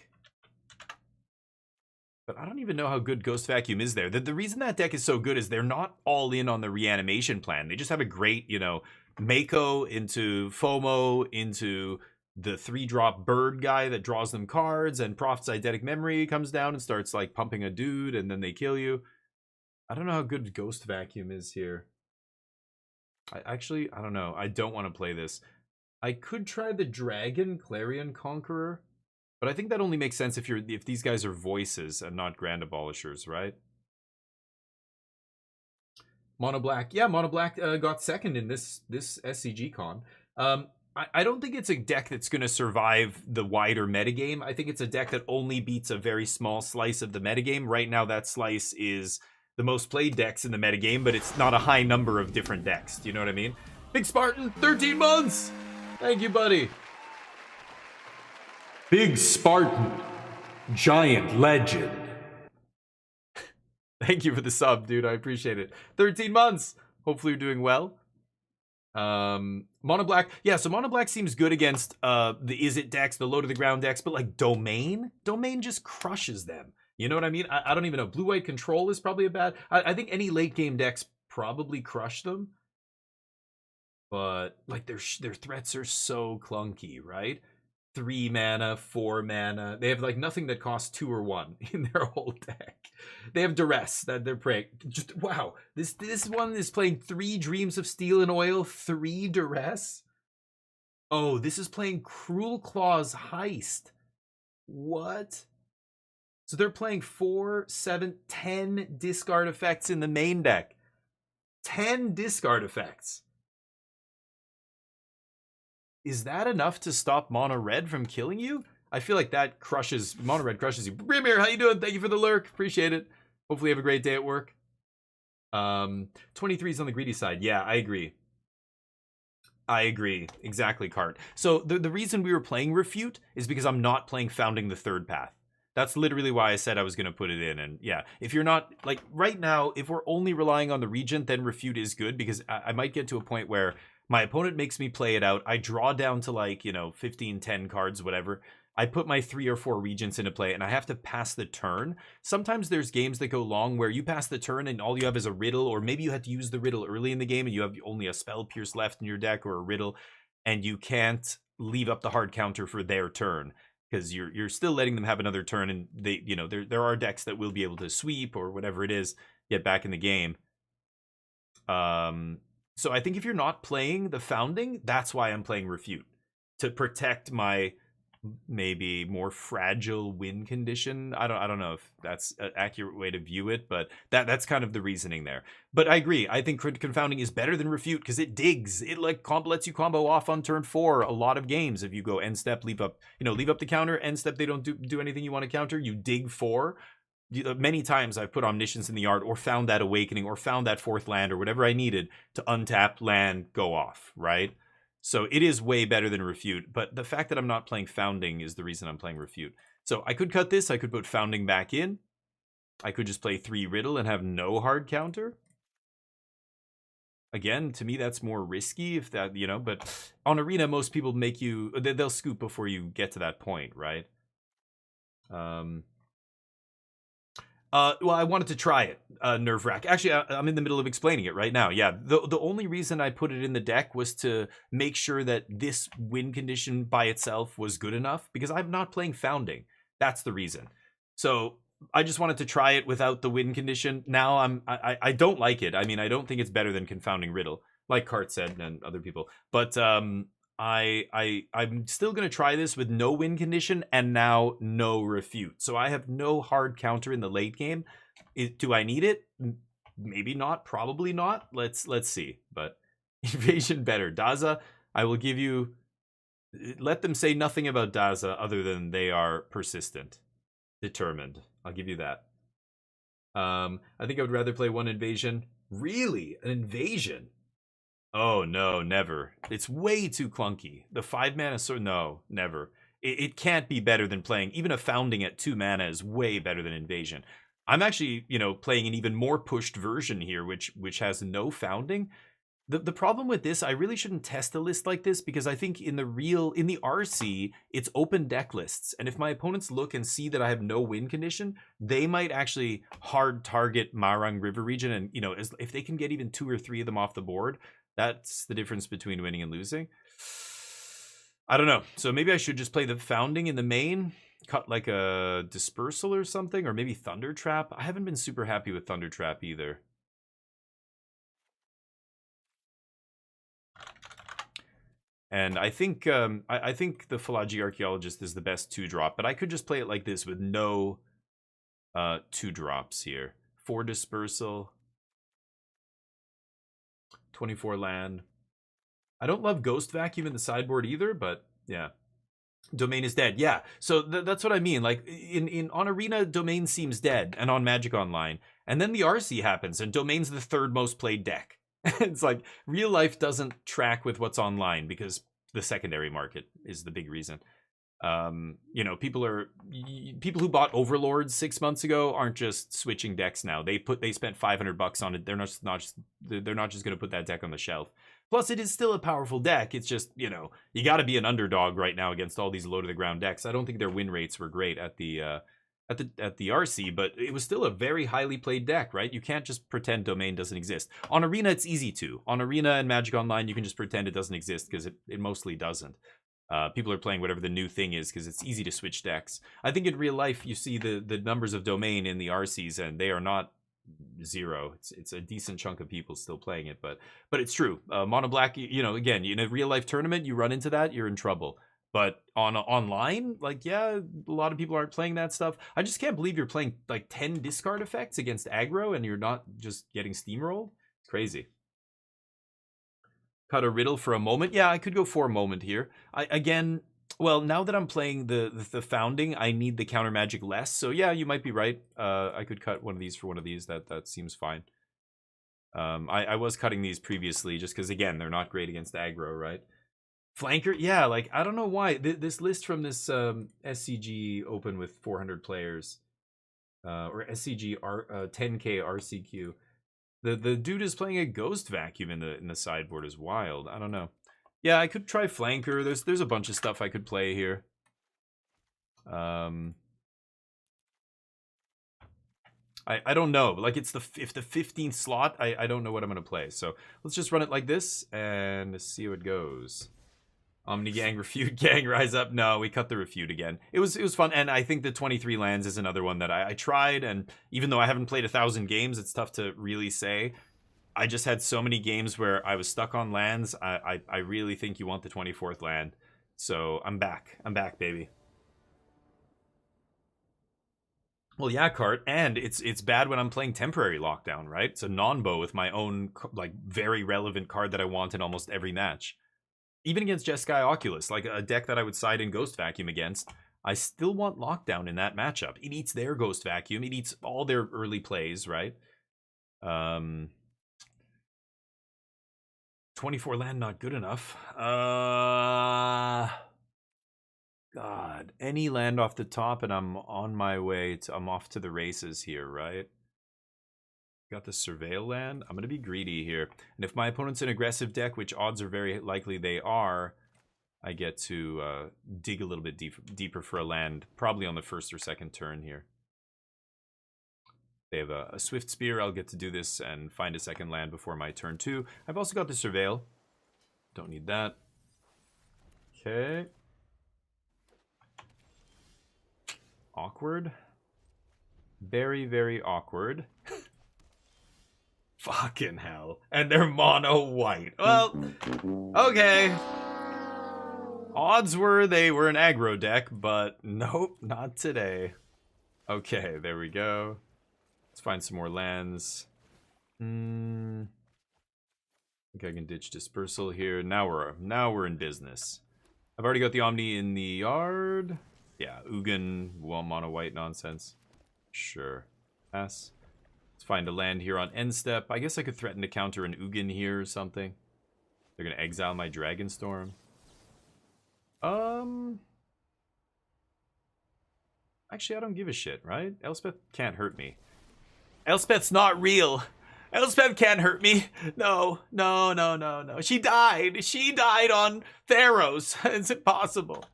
But I don't even know how good Ghost Vacuum is there. The reason that deck is so good is they're not all in on the reanimation plan. They just have a great, Mako into FOMO, into the 3-drop bird guy that draws them cards, and Prophet's Eidetic Memory comes down and starts like pumping a dude, and then they kill you. I don't know how good Ghost Vacuum is here. I don't know. I don't want to play this. I could try the Dragon Clarion Conqueror, but I think that only makes sense if these guys are voices and not Grand Abolishers, right? Mono Black. Yeah, Mono Black got 2nd in this SCG con. I don't think it's a deck that's going to survive the wider metagame. I think it's a deck that only beats a very small slice of the metagame. Right now, that slice is the most played decks in the metagame, but it's not a high number of different decks. Do you know what I mean? Big Spartan, 13 months! Thank you, buddy. Big Spartan, giant legend. Thank you for the sub, dude. I appreciate it. 13 months. Hopefully you're doing well. Mono black. Yeah, so mono black seems good against the Is It decks, the low to the ground decks, but like Domain just crushes them. You know what I mean? I don't even know. Blue-white control is probably a bad. I think any late game decks probably crush them. But like their threats are so clunky, right? 3 mana, 4 mana. They have like nothing that costs 2 or 1 in their whole deck. They have duress that they're praying. Just wow. This one is playing 3 Dreams of Steel and Oil, 3 duress. Oh, this is playing Cruel Claw's Heist. What? So they're playing 4, 7, 10 discard effects in the main deck. 10 discard effects. Is that enough to stop mono red from killing you? I feel like that crushes, mono red crushes you. Brimir, how you doing? Thank you for the lurk. Appreciate it. Hopefully you have a great day at work. 23 is on the greedy side. Yeah, I agree. I agree. Exactly, Cart. So the reason we were playing Refute is because I'm not playing Founding the Third Path. That's literally why I said I was going to put it in. And yeah, if you're not, like, right now, if we're only relying on the Regent, then Refute is good, because I might get to a point where my opponent makes me play it out. I draw down to, like, 15, 10 cards, whatever. I put my 3 or 4 Regents into play, and I have to pass the turn. Sometimes there's games that go long where you pass the turn and all you have is a Riddle, or maybe you have to use the Riddle early in the game and you have only a Spell Pierce left in your deck, or a Riddle, and you can't leave up the hard counter for their turn, because you're still letting them have another turn, and they, there are decks that will be able to sweep or whatever it is, get back in the game. So I think if you're not playing the Founding, that's why I'm playing Refute, to protect my maybe more fragile win condition. I don't know if that's an accurate way to view it, but that's kind of the reasoning there. But I agree. I think Confounding is better than Refute because it digs. It like lets you combo off on turn 4 a lot of games. If you go end step, leave up the counter, end step they don't do anything you want to counter, you dig 4. Many times I've put Omniscience in the yard, or found that Awakening, or found that 4th land, or whatever I needed to untap land, go off, right? So it is way better than Refute, but the fact that I'm not playing Founding is the reason I'm playing Refute. So I could cut this, I could put Founding back in, I could just play 3 Riddle and have no hard counter. Again, to me that's more risky, if that, but on Arena most people make you, they'll scoop before you get to that point, right? Well, I wanted to try it, Nerve Rack. Actually, I'm in the middle of explaining it right now. Yeah, the only reason I put it in the deck was to make sure that this win condition by itself was good enough, because I'm not playing Founding. That's the reason. So I just wanted to try it without the win condition. Now I don't like it. I mean, I don't think it's better than Confounding Riddle, like Cart said and other people. But I'm still going to try this with no win condition and now no Refute. So I have no hard counter in the late game. Do I need it? Maybe not. Probably not. Let's see. But Invasion better. Daza, I will give you... Let them say nothing about Daza other than they are persistent. Determined. I'll give you that. I think I would rather play 1 Invasion. Really? An Invasion? Oh, no, never. It's way too clunky. The 5 mana sword, no, never. It can't be better than playing, even a Founding at 2 mana is way better than Invasion. I'm actually, playing an even more pushed version here, which has no Founding. The problem with this, I really shouldn't test a list like this, because I think in the RC, it's open deck lists. And if my opponents look and see that I have no win condition, they might actually hard target Marang River region. And, if they can get even 2 or 3 of them off the board, that's the difference between winning and losing. I don't know. So maybe I should just play the Founding in the main, cut like a Dispersal or something, or maybe Thunder Trap. I haven't been super happy with Thunder Trap either. And I think I think the Philology Archaeologist is the best 2-drop, but I could just play it like this with no 2-drops here. 4 Dispersal, 24 land. I don't love Ghost Vacuum in the sideboard either, but yeah. Domain is dead. Yeah. So that's what I mean. Like on Arena, Domain seems dead, and on Magic Online. And then the RC happens, and Domain's the third most played deck. It's like real life doesn't track with what's online because the secondary market is the big reason. You know, people who bought Overlords 6 months ago aren't just switching decks now. They spent $500 on it. They're not just going to put that deck on the shelf. Plus, it is still a powerful deck. It's just, you know, you got to be an underdog right now against all these low to the ground decks. I don't think their win rates were great at the RC, but it was still a very highly played deck, right? You can't just pretend Domain doesn't exist. On Arena, it's easy to. On Arena and Magic Online, you can just pretend it doesn't exist because it mostly doesn't. People are playing whatever the new thing is because it's easy to switch decks. I think in real life, you see the numbers of Domain in the RCs, and they are not zero. It's a decent chunk of people still playing it, but it's true. Mono Black, you know, again, in a real life tournament, you run into that, you're in trouble. But online, like, yeah, a lot of people aren't playing that stuff. I just can't believe you're playing like 10 discard effects against aggro and you're not just getting steamrolled. It's crazy. Cut a riddle for a moment. Yeah, I could go for a moment here. Well, now that I'm playing the founding, I need the counter magic less. So yeah, you might be right. I could cut one of these for one of these. That seems fine. I was cutting these previously just because, again, they're not great against aggro, right? Flanker, yeah, like, I don't know why. This list from this SCG open with 400 players, or SCG 10K RCQ, the dude is playing a Ghost Vacuum in the sideboard is wild. I don't know. Yeah, I could try Flanker. There's a bunch of stuff I could play here. I don't know. Like, if the 15th slot, I don't know what I'm gonna play. So let's just run it like this and see how it goes. Omni Gang, Refute Gang, Rise Up. No, we cut the Refute again. It was fun, and I think the 23 lands is another one that I tried, and even though I haven't played 1,000 games, it's tough to really say. I just had so many games where I was stuck on lands. I really think you want the 24th land. So I'm back. I'm back, baby. Well, yeah, Cart, and it's bad when I'm playing Temporary Lockdown, right? It's a non-bow with my own, like, very relevant card that I want in almost every match. Even against Jeskai Oculus, like a deck that I would side in Ghost Vacuum against, I still want Lockdown in that matchup. It eats their Ghost Vacuum. It eats all their early plays, right? 24 land, not good enough. God, any land off the top and I'm on my way to, I'm off to the races here, right? Got the Surveil land. I'm going to be greedy here. And if my opponent's an aggressive deck, which odds are very likely they are, I get to dig a little bit deeper for a land, probably on the first or second turn here. They have a Swift Spear. I'll get to do this and find a second land before my turn 2. I've also got the Surveil. Don't need that. Okay. Awkward. Very, very awkward. Fucking hell. And they're mono white. Well, okay. Odds were they were an aggro deck, but nope, not today. Okay, there we go. Let's find some more lands. I think I can ditch Dispersal here. Now we're in business. I've already got the Omni in the yard. Yeah, Ugin, mono white nonsense. Sure. Pass. Let's find a land here on end step. I guess I could threaten to counter an Ugin here or something. They're gonna exile my Dragonstorm. Actually, I don't give a shit, right? Elspeth can't hurt me. Elspeth's not real. Elspeth can't hurt me. No. She died. She died on Theros. It's impossible.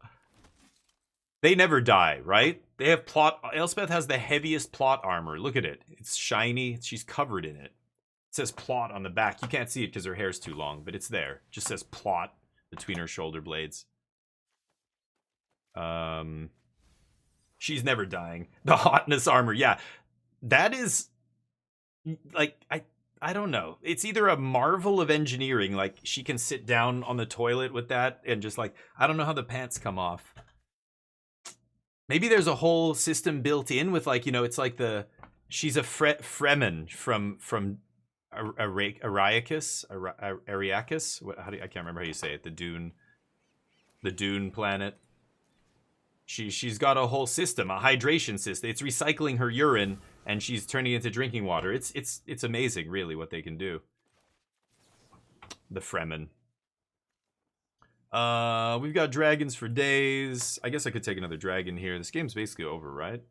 They never die, right? They have plot. Elspeth has the heaviest plot armor. Look at it. It's shiny. She's covered in it. It says plot on the back. You can't see it because her hair's too long, but it's there. It just says plot between her shoulder blades. She's never dying. The hotness armor. Yeah. That is, like, I don't know. It's either a marvel of engineering, like she can sit down on the toilet with that and just, like, I don't know how the pants come off. Maybe there's a whole system built in with, like, you know, it's like she's a Fremen from Ariakis, Ariakis. I can't remember how you say it. The Dune planet. She's got a whole system, a hydration system. It's recycling her urine and she's turning it into drinking water. It's amazing, really, what they can do. The Fremen. We've got dragons for days. I guess I could take another dragon here. This game's basically over, right?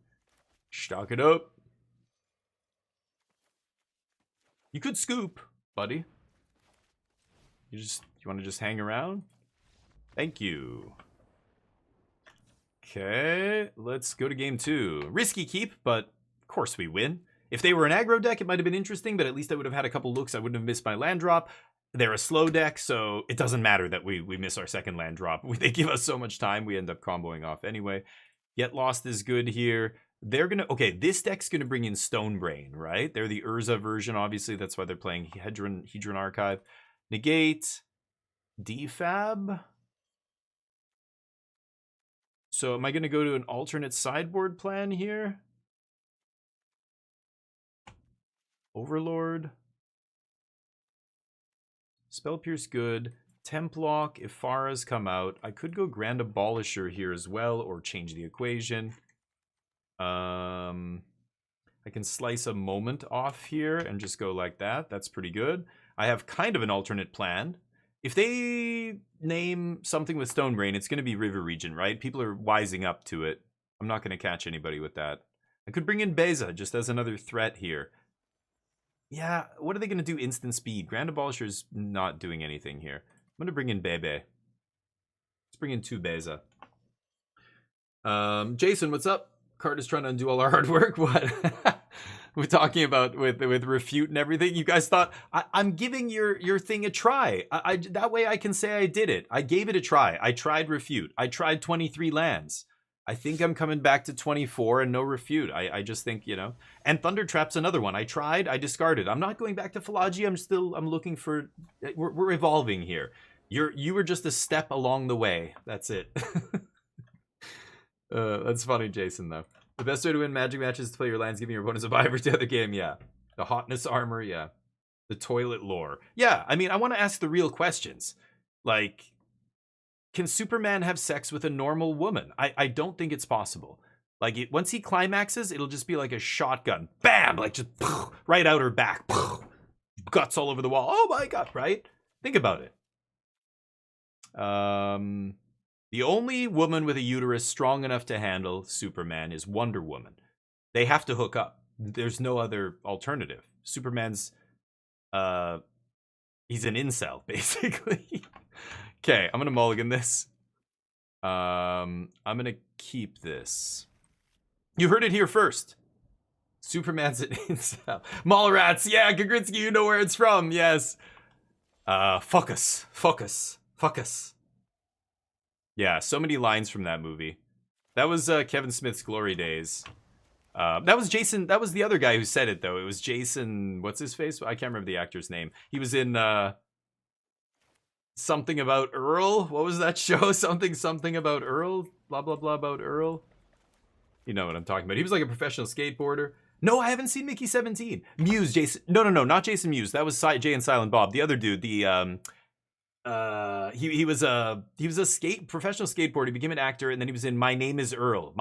Stock it up. You could scoop, buddy. You want to just hang around? Thank you. Okay, let's go to game 2. Risky keep, but of course we win. If they were an aggro deck, it might have been interesting, but at least I would have had a couple looks. I wouldn't have missed my land drop. They're a slow deck, so it doesn't matter that we miss our second land drop. They give us so much time, we end up comboing off anyway. Get Lost is good here. They're gonna... Okay, this deck's gonna bring in Stonebrain, right? They're the Urza version, obviously. That's why they're playing Hedron Archive. Negate. Defab. So am I gonna go to an alternate sideboard plan here? Overlord. Spell Pierce good. Templock, if Farah's come out. I could go Grand Abolisher here as well, or change the equation. I can slice a moment off here and just go like that. That's pretty good. I have kind of an alternate plan. If they name something with Stonebrain, it's going to be River Region, right? People are wising up to it. I'm not going to catch anybody with that. I could bring in Beza just as another threat here. Yeah, what are they going to do instant speed? Grand Abolisher's not doing anything here. I'm going to bring in Bebe. Let's bring in 2 Beza. Jason, what's up? Card is trying to undo all our hard work. What? We're talking about with refute and everything. You guys thought I'm giving your thing a try. That way I can say I did it. I gave it a try. I tried refute. I tried 23 lands. I think I'm coming back to 24 and no refute. I just think, you know. And Thunder Trap's another one. I tried. I discarded. I'm not going back to Philology. I'm looking for. We're evolving here. You were just a step along the way. That's it. That's funny, Jason, though. The best way to win Magic matches is to play your lands, giving your opponents a buy every other game. Yeah. The hotness armor. Yeah. The toilet lore. Yeah. I mean, I want to ask the real questions. Like, can Superman have sex with a normal woman? I don't think it's possible. Like, once he climaxes, it'll just be like a shotgun. Bam! Like, just right out her back. Guts all over the wall. Oh my God, right? Think about it. The only woman with a uterus strong enough to handle Superman is Wonder Woman. They have to hook up. There's no other alternative. Superman's, he's an incel, basically. Okay, I'm gonna mulligan this. I'm gonna keep this. You heard it here first. Superman's an incel. Mallrats, yeah, Gagrinsky, you know where it's from, yes. Focus. Yeah, so many lines from that movie. That was Kevin Smith's glory days. That was Jason. That was the other guy who said it, though. It was Jason. What's his face? I can't remember the actor's name. He was in something about Earl. What was that show? Something about Earl. Blah blah blah about Earl. You know what I'm talking about. He was like a professional skateboarder. No, I haven't seen Mickey 17. Muse, Jason. No, not Jason Muse. That was Jay and Silent Bob. The other dude. The he was a professional skateboarder. He became an actor, and then he was in My Name is Earl.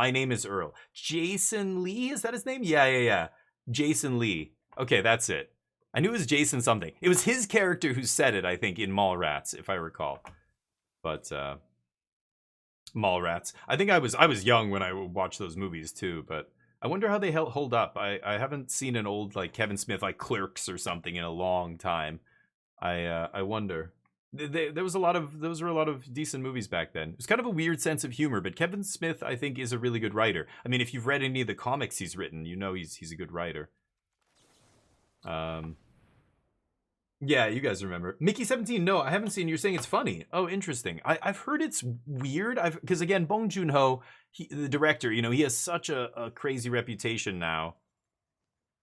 Jason Lee, is that his name? Yeah. Jason Lee. Okay, that's it. I knew it was Jason something. It was his character who said it, I think, in Mallrats, if I recall. But Mallrats. I think I was young when I watched those movies too, but I wonder how they hold up. I haven't seen an old like Kevin Smith like Clerks or something in a long time. I wonder. Those were a lot of decent movies back then. It was kind of a weird sense of humor, but Kevin Smith, I think, is a really good writer. I mean, if you've read any of the comics he's written, you know he's a good writer. Yeah, you guys remember. Mickey 17, no, I haven't seen. You're saying it's funny. Oh, interesting. I've heard it's weird. Because again, Bong Joon-ho, the director, you know, he has such a crazy reputation now.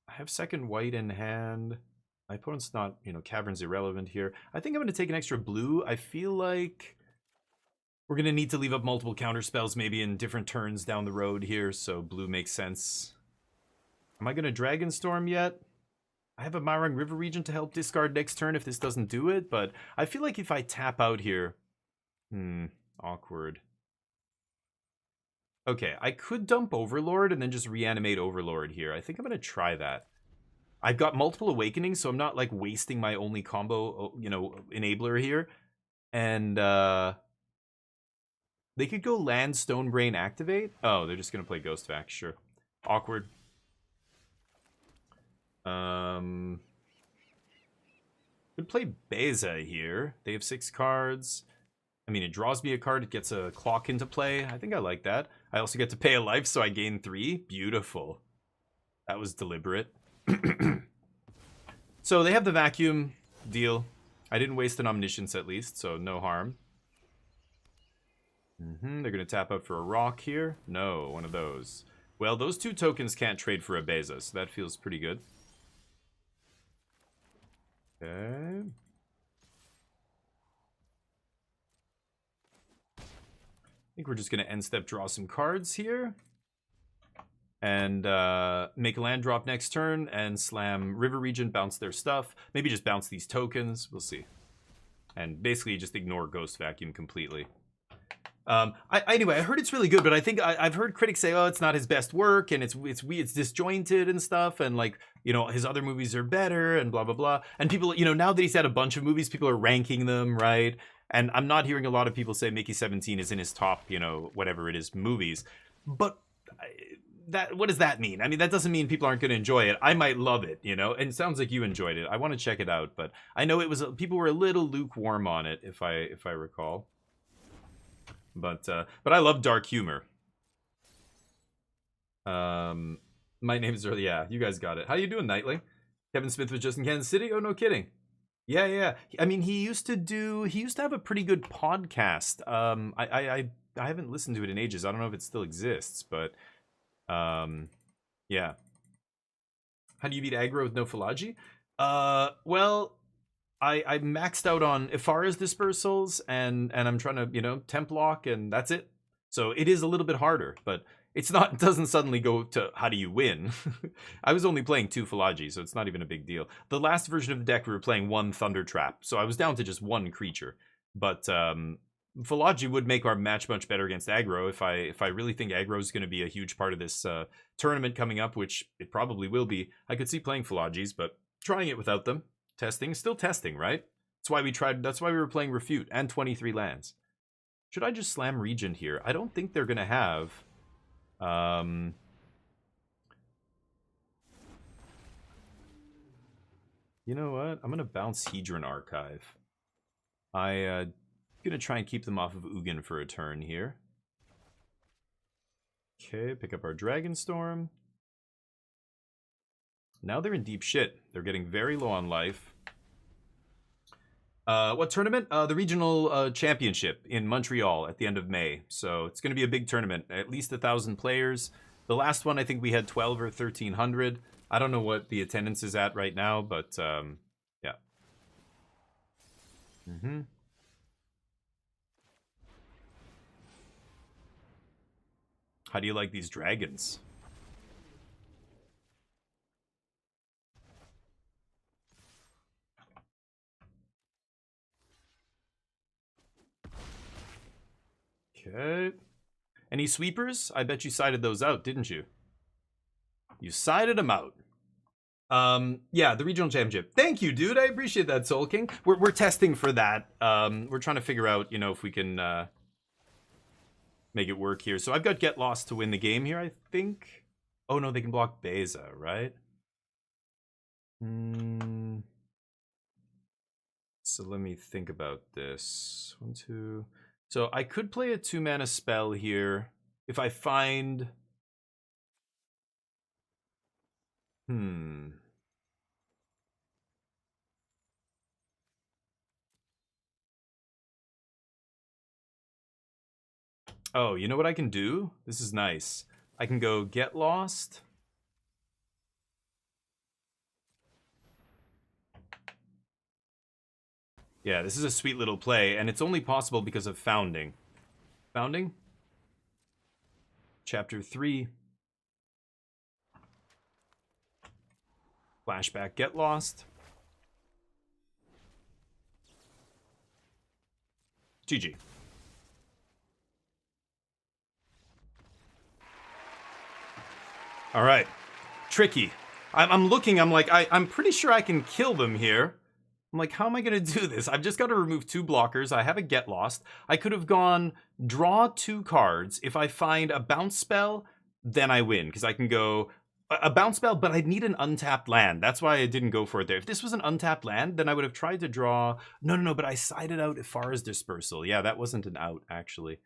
I have second white in hand. My opponent's not, you know, Cavern's irrelevant here. I think I'm going to take an extra blue. I feel like we're going to need to leave up multiple counter spells maybe in different turns down the road here, so blue makes sense. Am I going to Dragonstorm yet? I have a Marang River region to help discard next turn if this doesn't do it, but I feel like if I tap out here... awkward. Okay, I could dump Overlord and then just reanimate Overlord here. I think I'm going to try that. I've got multiple awakenings, so I'm not, like, wasting my only combo, you know, enabler here. And, they could go land, Stone Brain, activate. Oh, they're just going to play Ghost Vac, sure. Awkward. Could play Beza here. They have 6 cards. I mean, it draws me a card. It gets a clock into play. I think I like that. I also get to pay a life, so I gain 3. Beautiful. That was deliberate. So they have the vacuum deal. I didn't waste an Omniscience at least, so no harm. They're going to tap out for a rock here. No, one of those. Well, those 2 tokens can't trade for a Beza, so that feels pretty good. Okay. I think we're just going to end step draw some cards here. And make a land drop next turn and slam River Region, bounce their stuff. Maybe just bounce these tokens. We'll see. And basically just ignore Ghost Vacuum completely. Anyway, I heard it's really good, but I think I've heard critics say, oh, it's not his best work, and it's disjointed and stuff, and, like, you know, his other movies are better, and blah, blah, blah. And people, you know, now that he's had a bunch of movies, people are ranking them, right? And I'm not hearing a lot of people say Mickey 17 is in his top, you know, whatever it is, movies. But... what does that mean? I mean, that doesn't mean people aren't going to enjoy it. I might love it, you know, and it sounds like you enjoyed it. I want to check it out, but I know it was people were a little lukewarm on it, if I recall. But I love dark humor. My name is early. Yeah, you guys got it. How you doing, Nightly? Kevin Smith was just in Kansas City. Oh, no kidding. Yeah. I mean, he used to have a pretty good podcast. I haven't listened to it in ages. I don't know if it still exists, but. Yeah. How do you beat aggro with no Philology? Well, I maxed out on Ifara's dispersals and I'm trying to, you know, temp lock, and that's it. So it is a little bit harder, but it doesn't suddenly go to how do you win. I was only playing 2 Philology, so it's not even a big deal. The last version of the deck we were playing 1 Thunder Trap, so I was down to just 1 creature. But Philology would make our match much better against aggro if I really think aggro is going to be a huge part of this tournament coming up, which it probably will be. I could see playing Philologies, but trying it without them, still testing, right? That's why we were playing Refute and 23 lands. Should I just slam Regent here? I don't think they're going to have... You know what? I'm going to bounce Hedron Archive. I'm going to try and keep them off of Ugin for a turn here. Okay, pick up our Dragonstorm. Now they're in deep shit. They're getting very low on life. What tournament? The regional championship in Montreal at the end of May. So it's going to be a big tournament. At least 1,000 players. The last one, I think we had 12 or 1,300. I don't know what the attendance is at right now, but yeah. How do you like these dragons? Okay. Any sweepers? I bet you sided those out, didn't you? You sided them out. Yeah, the regional championship. Thank you, dude. I appreciate that, Soul King. We're testing for that. We're trying to figure out, you know, if we can make it work here. So I've got Get Lost to win the game here, I think. Oh no, they can block Beza, right? So let me think about this. 1, 2. So I could play a 2-mana spell here if I find... Oh, you know what I can do? This is nice. I can go Get Lost. Yeah, this is a sweet little play, and it's only possible because of Founding. Founding? Chapter 3. Flashback, get lost. GG. All right. Tricky. I'm looking, I'm like, I'm pretty sure I can kill them here. I'm like, how am I going to do this? I've just got to remove 2 blockers. I have a get lost. I could have gone draw 2 cards. If I find a bounce spell, then I win. Because I can go a bounce spell, but I'd need an untapped land. That's why I didn't go for it there. If this was an untapped land, then I would have tried to draw... No, but I sided out Far's Dispersal. Yeah, that wasn't an out, actually.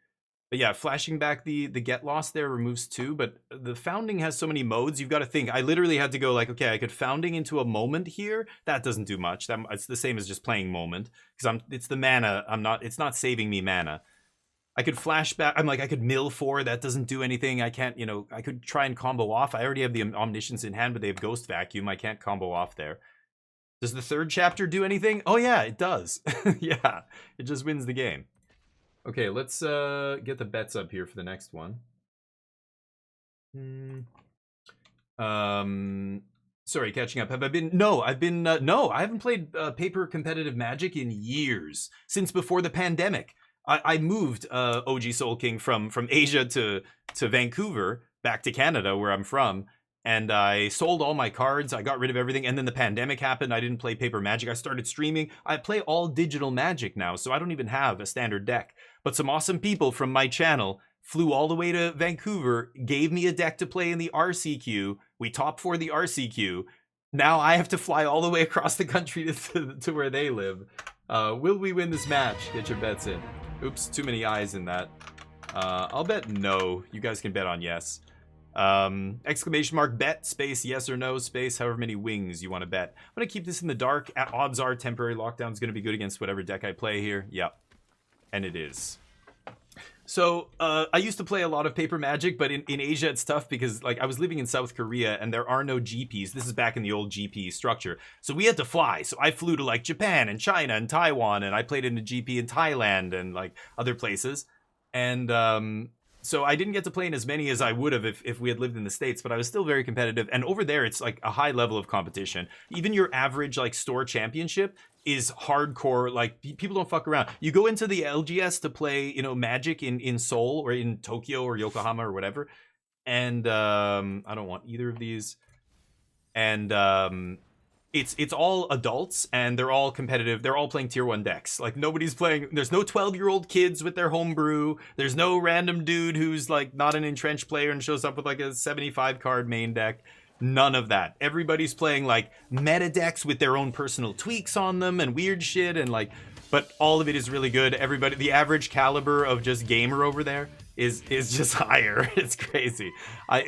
But yeah, flashing back the get lost there removes 2, but the founding has so many modes, you've got to think. I literally had to go like, okay, I could founding into a moment here. That doesn't do much. It's the same as just playing moment, because it's the mana. It's not saving me mana. I could flash back. I'm like, I could mill 4. That doesn't do anything. I can't, I could try and combo off. I already have the Omniscience in hand, but they have Ghost Vacuum. I can't combo off there. Does the 3rd chapter do anything? Oh yeah, it does. Yeah, it just wins the game. Okay, let's get the bets up here for the next one. Sorry, catching up. Have I been? No, no, I haven't played paper competitive Magic in years, since before the pandemic. I moved OG Soul King from Asia to Vancouver, back to Canada, where I'm from, and I sold all my cards. I got rid of everything, and then the pandemic happened. I didn't play paper Magic. I started streaming. I play all digital Magic now, so I don't even have a standard deck. But some awesome people from my channel flew all the way to Vancouver, gave me a deck to play in the RCQ. We top 4 the RCQ. Now I have to fly all the way across the country to where they live. Will we win this match? Get your bets in. Oops, too many eyes in that. I'll bet no. You guys can bet on yes. Exclamation mark bet, space yes or no, space however many wings you want to bet. I'm going to keep this in the dark. Odds are temporary lockdown is going to be good against whatever deck I play here. Yep. And it is. So, I used to play a lot of paper Magic, but in Asia it's tough because, like, I was living in South Korea and there are no GPs. This is back in the old GP structure. So we had to fly. So I flew to, like, Japan and China and Taiwan, and I played in a GP in Thailand and, like, other places. And, so I didn't get to play in as many as I would have if we had lived in the States, but I was still very competitive. And over there, it's like a high level of competition. Even your average, like, store championship is hardcore. Like, people don't fuck around. You go into the LGS to play, Magic in Seoul or in Tokyo or Yokohama or whatever. And I don't want either of these. And it's all adults, and they're all competitive. They're all playing tier 1 decks. Like, nobody's playing. There's no 12-year-old kids with their homebrew. There's no random dude who's, like, not an entrenched player and shows up with, like, a 75 card main deck. None of that. Everybody's playing, like, meta decks with their own personal tweaks on them and weird shit, and, like, but all of it is really good. Everybody, the average caliber of just gamer over there is just higher. It's crazy.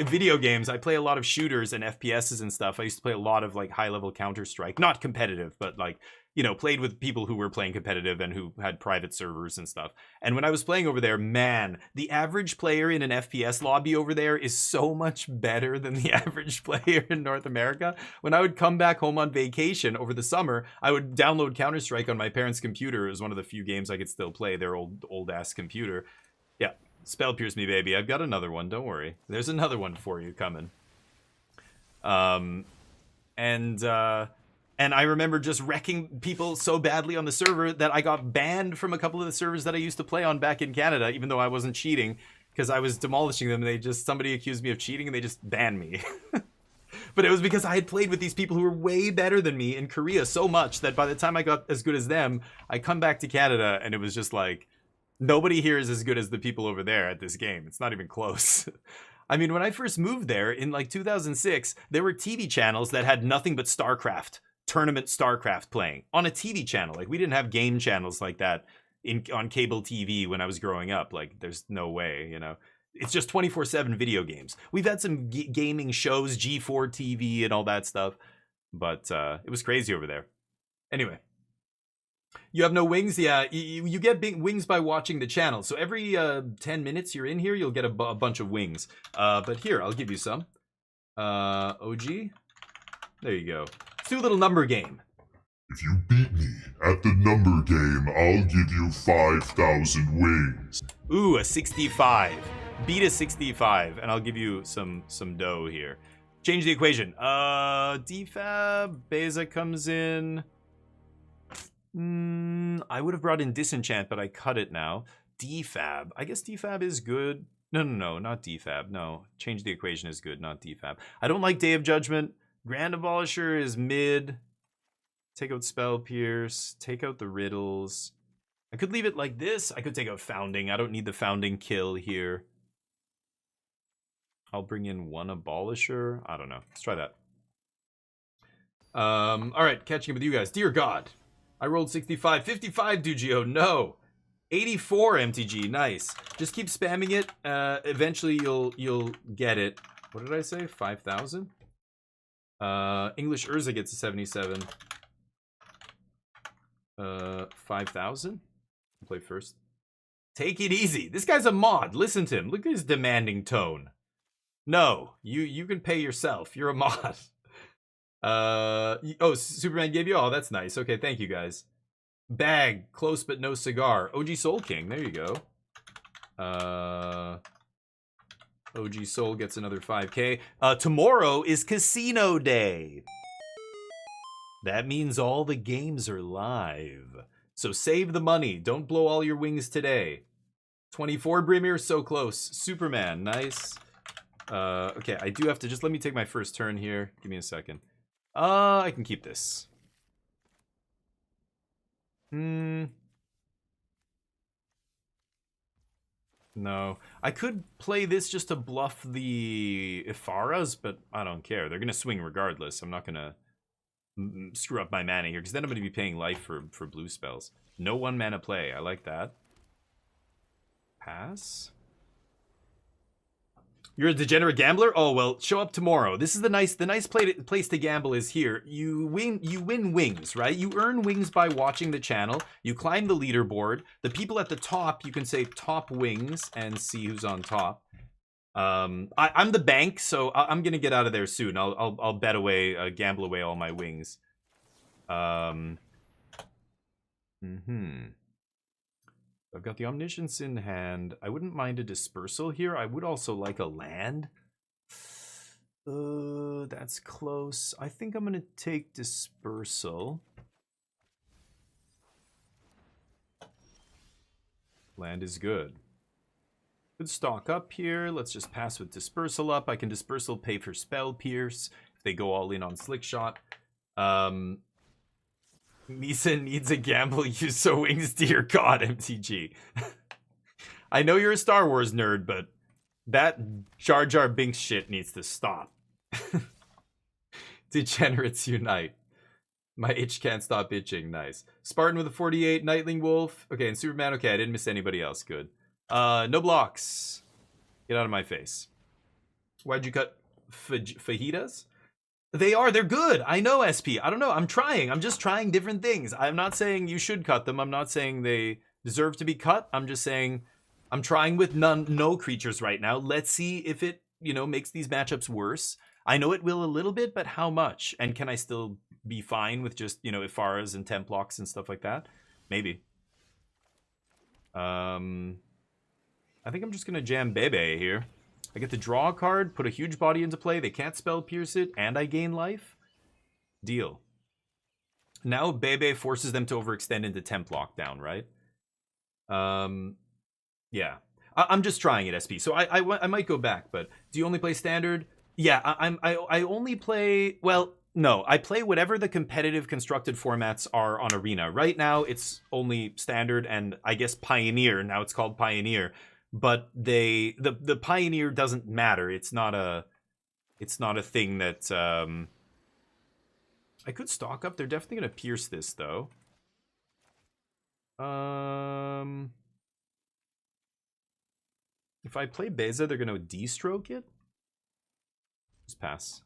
Video games, I play a lot of shooters and FPSs and stuff. I used to play a lot of, like, high-level Counter-Strike. Not competitive, but, like, played with people who were playing competitive and who had private servers and stuff. And when I was playing over there, man, the average player in an FPS lobby over there is so much better than the average player in North America. When I would come back home on vacation over the summer, I would download Counter-Strike on my parents' computer. It was one of the few games I could still play, their old-ass computer. Yeah. Spell Pierce me, baby. I've got another one. Don't worry. There's another one for you coming. And I remember just wrecking people so badly on the server that I got banned from a couple of the servers that I used to play on back in Canada, even though I wasn't cheating, because I was demolishing them. Somebody accused me of cheating and they just banned me. But it was because I had played with these people who were way better than me in Korea so much that by the time I got as good as them, I come back to Canada and it was just like, nobody here is as good as the people over there at this game. It's not even close. I mean, when I first moved there in like 2006, there were TV channels that had nothing but StarCraft, tournament StarCraft playing on a TV channel. Like, we didn't have game channels like that on cable TV when I was growing up. Like, there's no way, It's just 24/7 video games. We've had some gaming shows, G4 TV and all that stuff, but it was crazy over there. Anyway. You have no wings? Yeah, you get big wings by watching the channel. So every 10 minutes you're in here, you'll get a bunch of wings. But here, I'll give you some. OG? There you go. Let's do a little number game. If you beat me at the number game, I'll give you 5,000 wings. Ooh, a 65. Beat a 65, and I'll give you some dough here. Change the equation. Defab. Beza comes in. I would have brought in Disenchant, but I cut it now. Defab. I guess Defab is good. No, not Defab. No, change the equation is good, not Defab. I don't like Day of Judgment. Grand Abolisher is mid. Take out Spell Pierce. Take out the Riddles. I could leave it like this. I could take out Founding. I don't need the Founding kill here. I'll bring in one Abolisher. I don't know. Let's try that. All right, catching up with you guys. Dear God. I rolled 65. 55, Dugio. No. 84 MTG. Nice. Just keep spamming it. Eventually you'll get it. What did I say? 5,000? English Urza gets a 77. 5,000? I'll play first. Take it easy. This guy's a mod. Listen to him. Look at his demanding tone. No, you can pay yourself. You're a mod. Oh, Superman gave you all. That's nice. Okay, thank you guys. Bag, close but no cigar. OG Soul King. There you go. OG Soul gets another 5K. Tomorrow is Casino Day. That means all the games are live. So save the money. Don't blow all your wings today. 24 Brimir, so close. Superman, nice. Okay, I do have to just let me take my first turn here. Give me a second. I can keep this. No. I could play this just to bluff the Ifaras, but I don't care. They're going to swing regardless. I'm not going to screw up my mana here, because then I'm going to be paying life for blue spells. No 1 mana play. I like that. Pass. You're a degenerate gambler? Oh, well, show up tomorrow. This is the nice place to gamble is here. You win wings, right? You earn wings by watching the channel. You climb the leaderboard. The people at the top, you can say top wings and see who's on top. I'm the bank, so I'm gonna get out of there soon. I'll bet away, gamble away all my wings. I've got the Omniscience in hand. I wouldn't mind a Dispersal here. I would also like a land. That's close. I think I'm going to take Dispersal. Land is good. Could stock up here. Let's just pass with Dispersal up. I can Dispersal, pay for Spell Pierce if they go all in on Slick Shot. Misa needs a gamble, use so wings, dear God, MTG. I know you're a Star Wars nerd, but that Jar Jar Binks shit needs to stop. Degenerates unite. My itch can't stop itching. Nice. Spartan with a 48, Nightling Wolf. Okay, and Superman. Okay, I didn't miss anybody else. Good. No blocks. Get out of my face. Why'd you cut fajitas? They're good. I know, SP. I don't know. I'm trying. I'm just trying different things. I'm not saying you should cut them. I'm not saying they deserve to be cut. I'm just saying I'm trying with no creatures right now. Let's see if it, makes these matchups worse. I know it will a little bit, but how much? And can I still be fine with just, Ifaras and temp blocks and stuff like that? Maybe. I think I'm just going to jam Bebe here. I get to draw a card, put a huge body into play, they can't spell pierce it, and I gain life. Deal. Now Bebe forces them to overextend into temp lockdown, right? Yeah. I'm just trying it, SP. So I might go back, but do you only play standard? Yeah, I only play, well, no, I play whatever the competitive constructed formats are on Arena. Right now, it's only standard and I guess Pioneer. Now it's called Pioneer. But the Pioneer doesn't matter. It's not a thing that I could stock up. They're definitely gonna pierce this though. If I play Beza, they're gonna D-stroke it. Just pass.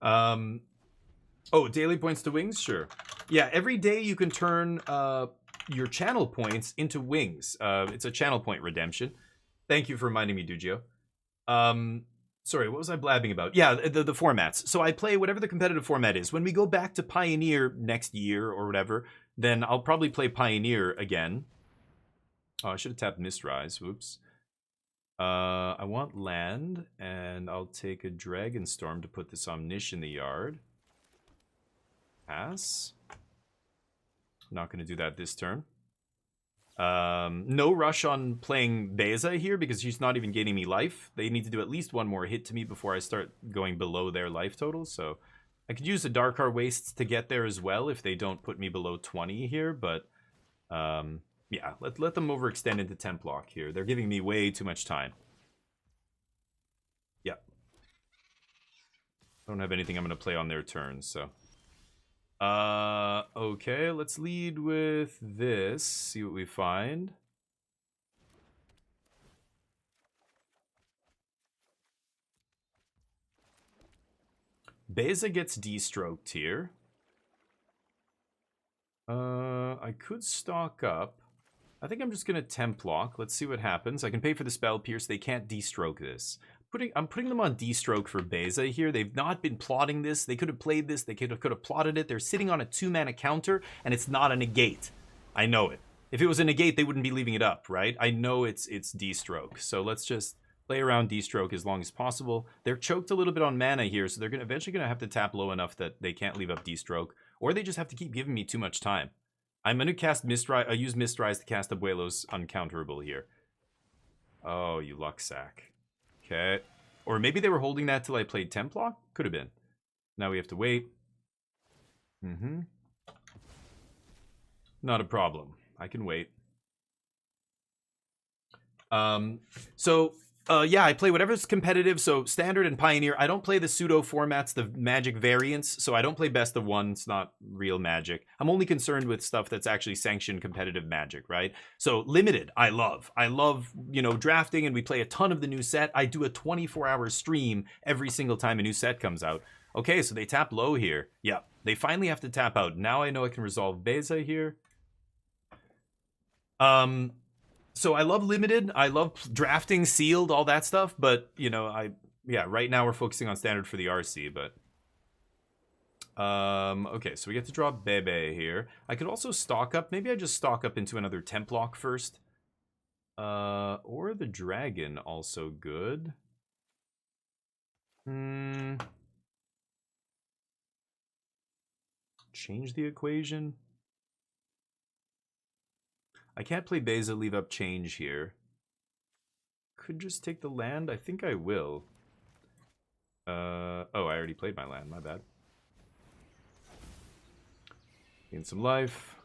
Oh, daily points to wings? Sure. Yeah, every day you can turn your channel points into wings. It's a channel point redemption. Thank you for reminding me, Dugio. Sorry, what was I blabbing about? Yeah, the formats. So I play whatever the competitive format is. When we go back to Pioneer next year or whatever, then I'll probably play Pioneer again. Oh, I should have tapped Mistrise. Whoops. I want land, and I'll take a Dragon Storm to put this Omnish in the yard. Pass. Not going to do that this turn. No rush on playing Beza here because she's not even gaining me life. They need to do at least one more hit to me before I start going below their life total. So I could use the Darkar Wastes to get there as well if they don't put me below 20 here. But yeah, let them overextend into temp block here. They're giving me way too much time. Yeah. I don't have anything I'm going to play on their turn, so... okay, let's lead with this, see what we find. Beza gets destroked here. I could stock up. I think I'm just gonna temp lock. Let's see what happens. I can pay for the spell pierce. They can't destroke this. I'm putting them on destroke for Beza here. They've not been plotting this. They could have played this. They could have plotted it. They're sitting on a 2-mana counter, and it's not a negate. I know it. If it was a negate, they wouldn't be leaving it up, right? I know it's destroke. So let's just play around destroke as long as possible. They're choked a little bit on mana here, so they're eventually gonna have to tap low enough that they can't leave up destroke, or they just have to keep giving me too much time. I'm gonna cast Mistrise. I use Mistrise to cast Abuelo's uncounterable here. Oh, you luck sack. Okay. Or maybe they were holding that till I played Templock? Could have been. Now we have to wait. Not a problem. I can wait. Yeah, I play whatever's competitive, so Standard and Pioneer. I don't play the pseudo formats, the Magic variants, so I don't play Best of One. It's not real Magic. I'm only concerned with stuff that's actually sanctioned competitive Magic, right? So Limited, I love. I love, you know, drafting, and we play a ton of the new set. I do a 24-hour stream every single time a new set comes out. Okay, so they tap low here. Yeah, they finally have to tap out. Now I know I can resolve Beza here. So I love Limited, I love drafting, sealed, all that stuff, but, you know, yeah, right now we're focusing on Standard for the RC, but... okay, so we get to draw Bebe here. I could also stock up, maybe I just stock up into another Templock first. Or the Dragon, also good. Change the equation. I can't play Beza, leave up change here. Could just take the land. I think I will. Oh, I already played my land. My bad. Gain some life.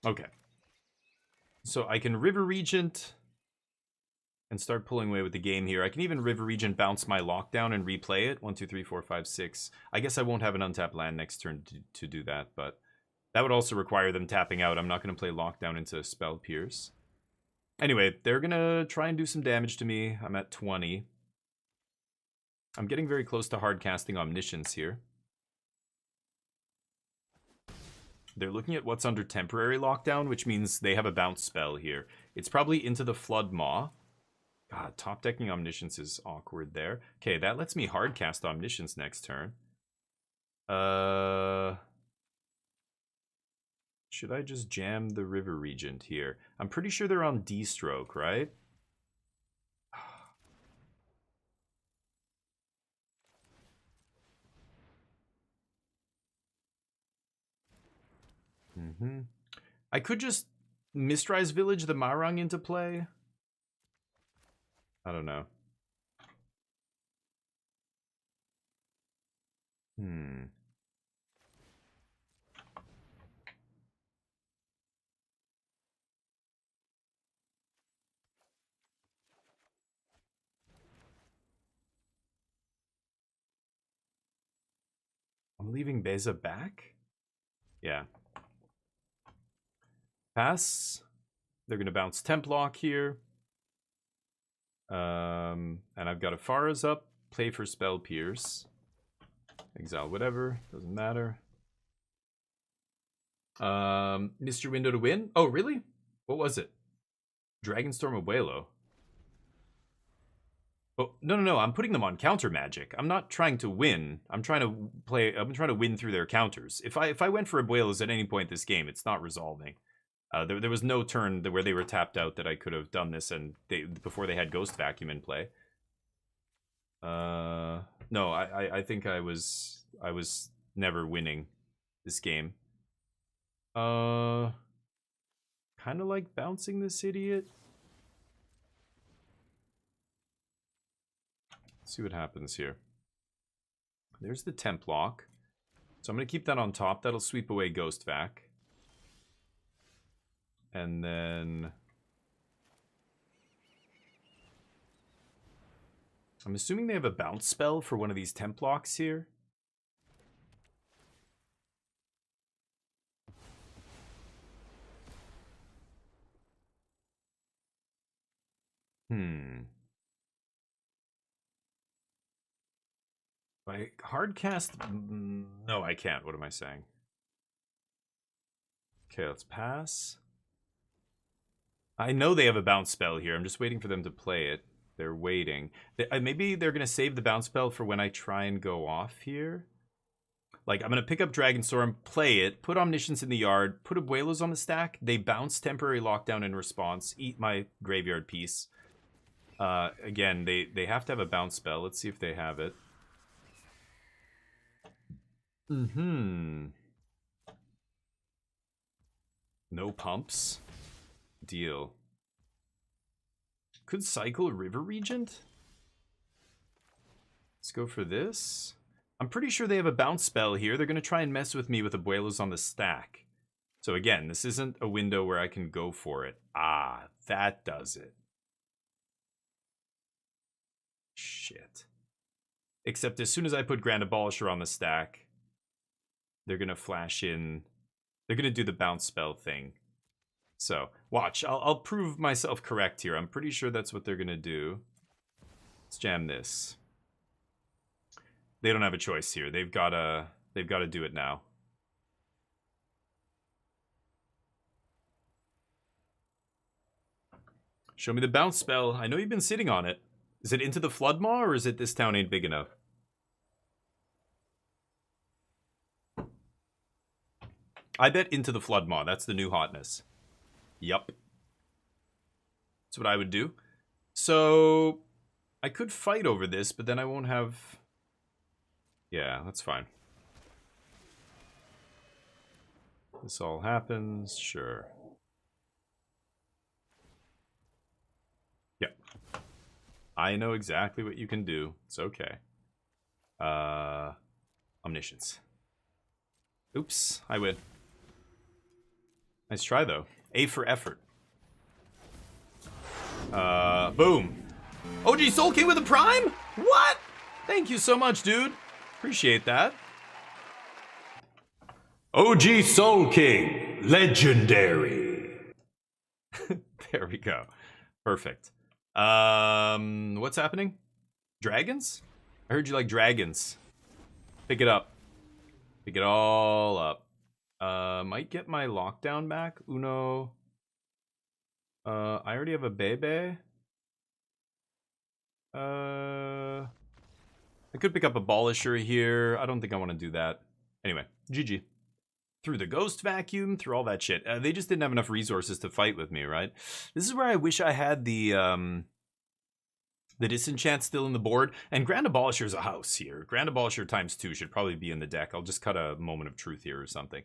Okay. So I can River Regent and start pulling away with the game here. I can even River Regent, bounce my lockdown, and replay it. 1, 2, 3, 4, 5, 6. I guess I won't have an untapped land next turn to do that, but... that would also require them tapping out. I'm not going to play Lockdown into Spell Pierce. Anyway, they're going to try and do some damage to me. I'm at 20. I'm getting very close to hard casting Omniscience here. They're looking at what's under temporary lockdown, which means they have a bounce spell here. It's probably into the Flood Maw. God, top decking Omniscience is awkward there. Okay, that lets me hard cast Omniscience next turn. Should I just jam the River Regent here? I'm pretty sure they're on D-stroke, right? I could just Mistrise Village the Marang into play. I don't know. I'm leaving Beza back? Yeah. Pass. They're going to bounce Templock here. And I've got a Faraz up. Play for Spell Pierce. Exile whatever. Doesn't matter. Mr. Window to win? Oh, really? What was it? Dragonstorm Abuelo. Oh, no. I'm putting them on counter magic. I'm not trying to win. I'm trying to win through their counters. If I went for Abuelos at any point this game, it's not resolving. There was no turn where they were tapped out that I could have done this, and before they had Ghost Vacuum in play. No, I think I was never winning this game. Kind of like bouncing this idiot. Let's see what happens here. There's the temp lock. So I'm going to keep that on top. That'll sweep away Ghost Vac. And then I'm assuming they have a bounce spell for one of these temp locks here. I hard cast? No, I can't. What am I saying? Okay, let's pass. I know they have a bounce spell here. I'm just waiting for them to play it. They're waiting. Maybe they're going to save the bounce spell for when I try and go off here. Like, I'm going to pick up Dragon Storm, play it, put Omniscience in the yard, put Abuelos on the stack. They bounce temporary lockdown in response, eat my graveyard piece. Again, they have to have a bounce spell. Let's see if they have it. No pumps. Deal. Could cycle River Regent? Let's go for this. I'm pretty sure they have a bounce spell here. They're going to try and mess with me with Abuelos on the stack. So again, this isn't a window where I can go for it. Ah, that does it. Shit. Except as soon as I put Grand Abolisher on the stack, they're going to flash in. They're going to do the bounce spell thing. So, watch. I'll prove myself correct here. I'm pretty sure that's what they're going to do. Let's jam this. They don't have a choice here. They've got to do it now. Show me the bounce spell. I know you've been sitting on it. Is it Into the Flood Maw, or is it This Town Ain't Big Enough? I bet Into the Flood Maw. That's the new hotness. Yup. That's what I would do. So, I could fight over this, but then I won't have... Yeah, that's fine. This all happens, sure. Yep. I know exactly what you can do. It's okay. Omniscience. Oops, I win. Nice try, though. A for effort. Boom. OG Soul King with a prime? What? Thank you so much, dude. Appreciate that. OG Soul King. Legendary. There we go. Perfect. What's happening? Dragons? I heard you like dragons. Pick it up. Pick it all up. Might get my lockdown back. Uno. I already have a Bebe. I could pick up Abolisher here. I don't think I want to do that. Anyway, GG. Through the Ghost Vacuum, through all that shit. They just didn't have enough resources to fight with me, right? This is where I wish I had the Disenchant still in the board. And Grand Abolisher's a house here. Grand Abolisher ×2 should probably be in the deck. I'll just cut a Moment of Truth here or something.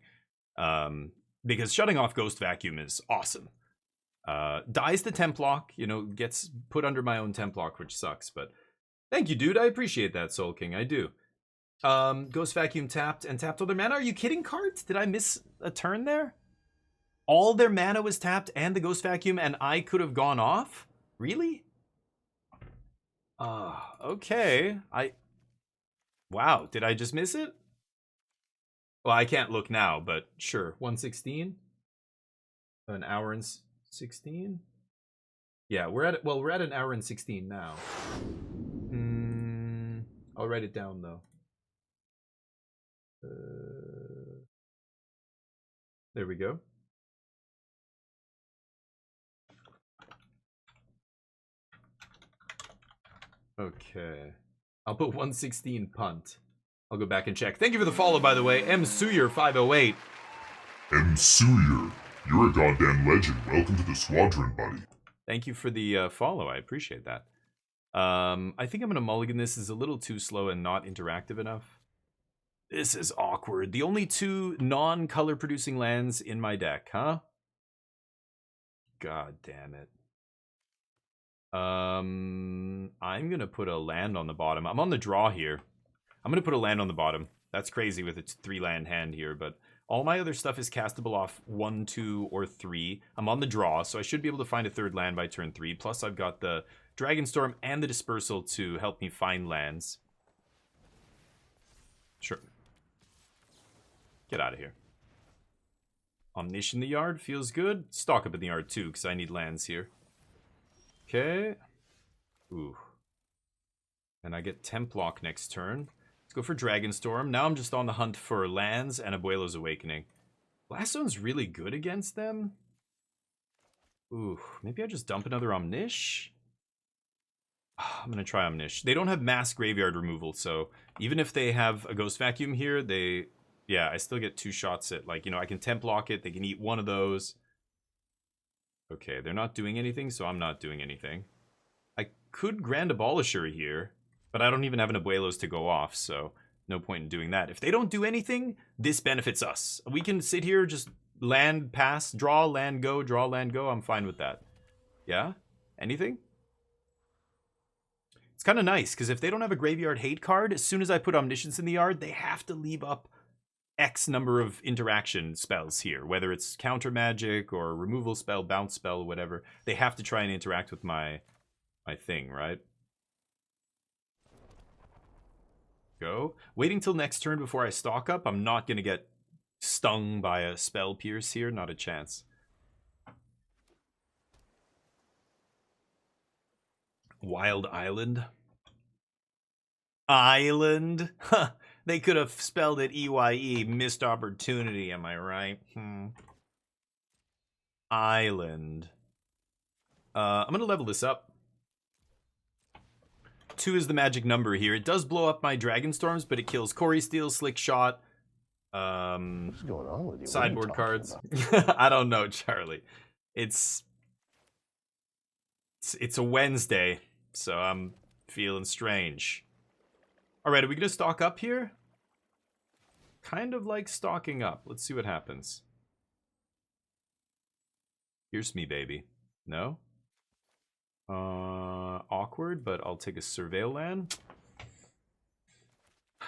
Because shutting off Ghost Vacuum is awesome. Dies the temp lock, you know, gets put under my own temp lock, which sucks, but thank you, dude. I appreciate that, Soul King. I do. Ghost Vacuum tapped and tapped all their mana. Are you kidding, cards? Did I miss a turn there? All their mana was tapped and the Ghost Vacuum, and I could have gone off? Really? Okay. Wow, did I just miss it? Well, I can't look now, but sure. 116? An hour and 16? Yeah, we're at an hour and 16 now. I'll write it down though. There we go. Okay. I'll put 116 punt. I'll go back and check. Thank you for the follow, by the way. M. Suyer 508. M. Suyer. You're a goddamn legend. Welcome to the squadron, buddy. Thank you for the follow. I appreciate that. I think I'm going to mulligan this. Is a little too slow and not interactive enough. This is awkward. The only 2 non-color producing lands in my deck, huh? God damn it. I'm going to put a land on the bottom. I'm on the draw here. I'm going to put a land on the bottom. That's crazy with its 3-land hand here, but all my other stuff is castable off 1, 2, or 3. I'm on the draw, so I should be able to find a 3rd land by turn 3. Plus, I've got the Dragonstorm and the Dispersal to help me find lands. Sure. Get out of here. Omnish in the yard feels good. Stock up in the yard too, because I need lands here. Okay. Ooh. And I get Templock next turn. Let's go for Dragonstorm. Now I'm just on the hunt for lands and Abuelo's Awakening. Blast Zone's really good against them. Ooh, maybe I just dump another Omnish? I'm going to try Omnish. They don't have mass graveyard removal, so even if they have a Ghost Vacuum here, they... Yeah, I still get 2 shots at, like, you know, I can Templock it. They can eat one of those. Okay, they're not doing anything, so I'm not doing anything. I could Grand Abolisher here, but I don't even have an Abuelos to go off, so no point in doing that. If they don't do anything, this benefits us. We can sit here, just land, pass, draw, land, go, draw, land, go. I'm fine with that. Yeah? Anything? It's kind of nice, because if they don't have a Graveyard Hate card, as soon as I put Omniscience in the yard, they have to leave up X number of interaction spells here, whether it's counter magic or removal spell, bounce spell, whatever. They have to try and interact with my thing, right? Go. Waiting till next turn before I stock up. I'm not going to get stung by a spell pierce here. Not a chance. Wild Island. Island? Huh. They could have spelled it EYE. Missed opportunity, am I right? Island. I'm going to level this up. 2 is the magic number here. It does blow up my Dragonstorms, but it kills Corey Steel, Slick Shot. What's going on with you? Sideboard cards. I don't know, Charlie. It's a Wednesday, so I'm feeling strange. Alright, are we going to stock up here? Kind of like stocking up. Let's see what happens. Here's me, baby. No? Awkward, but I'll take a Surveil land. I'm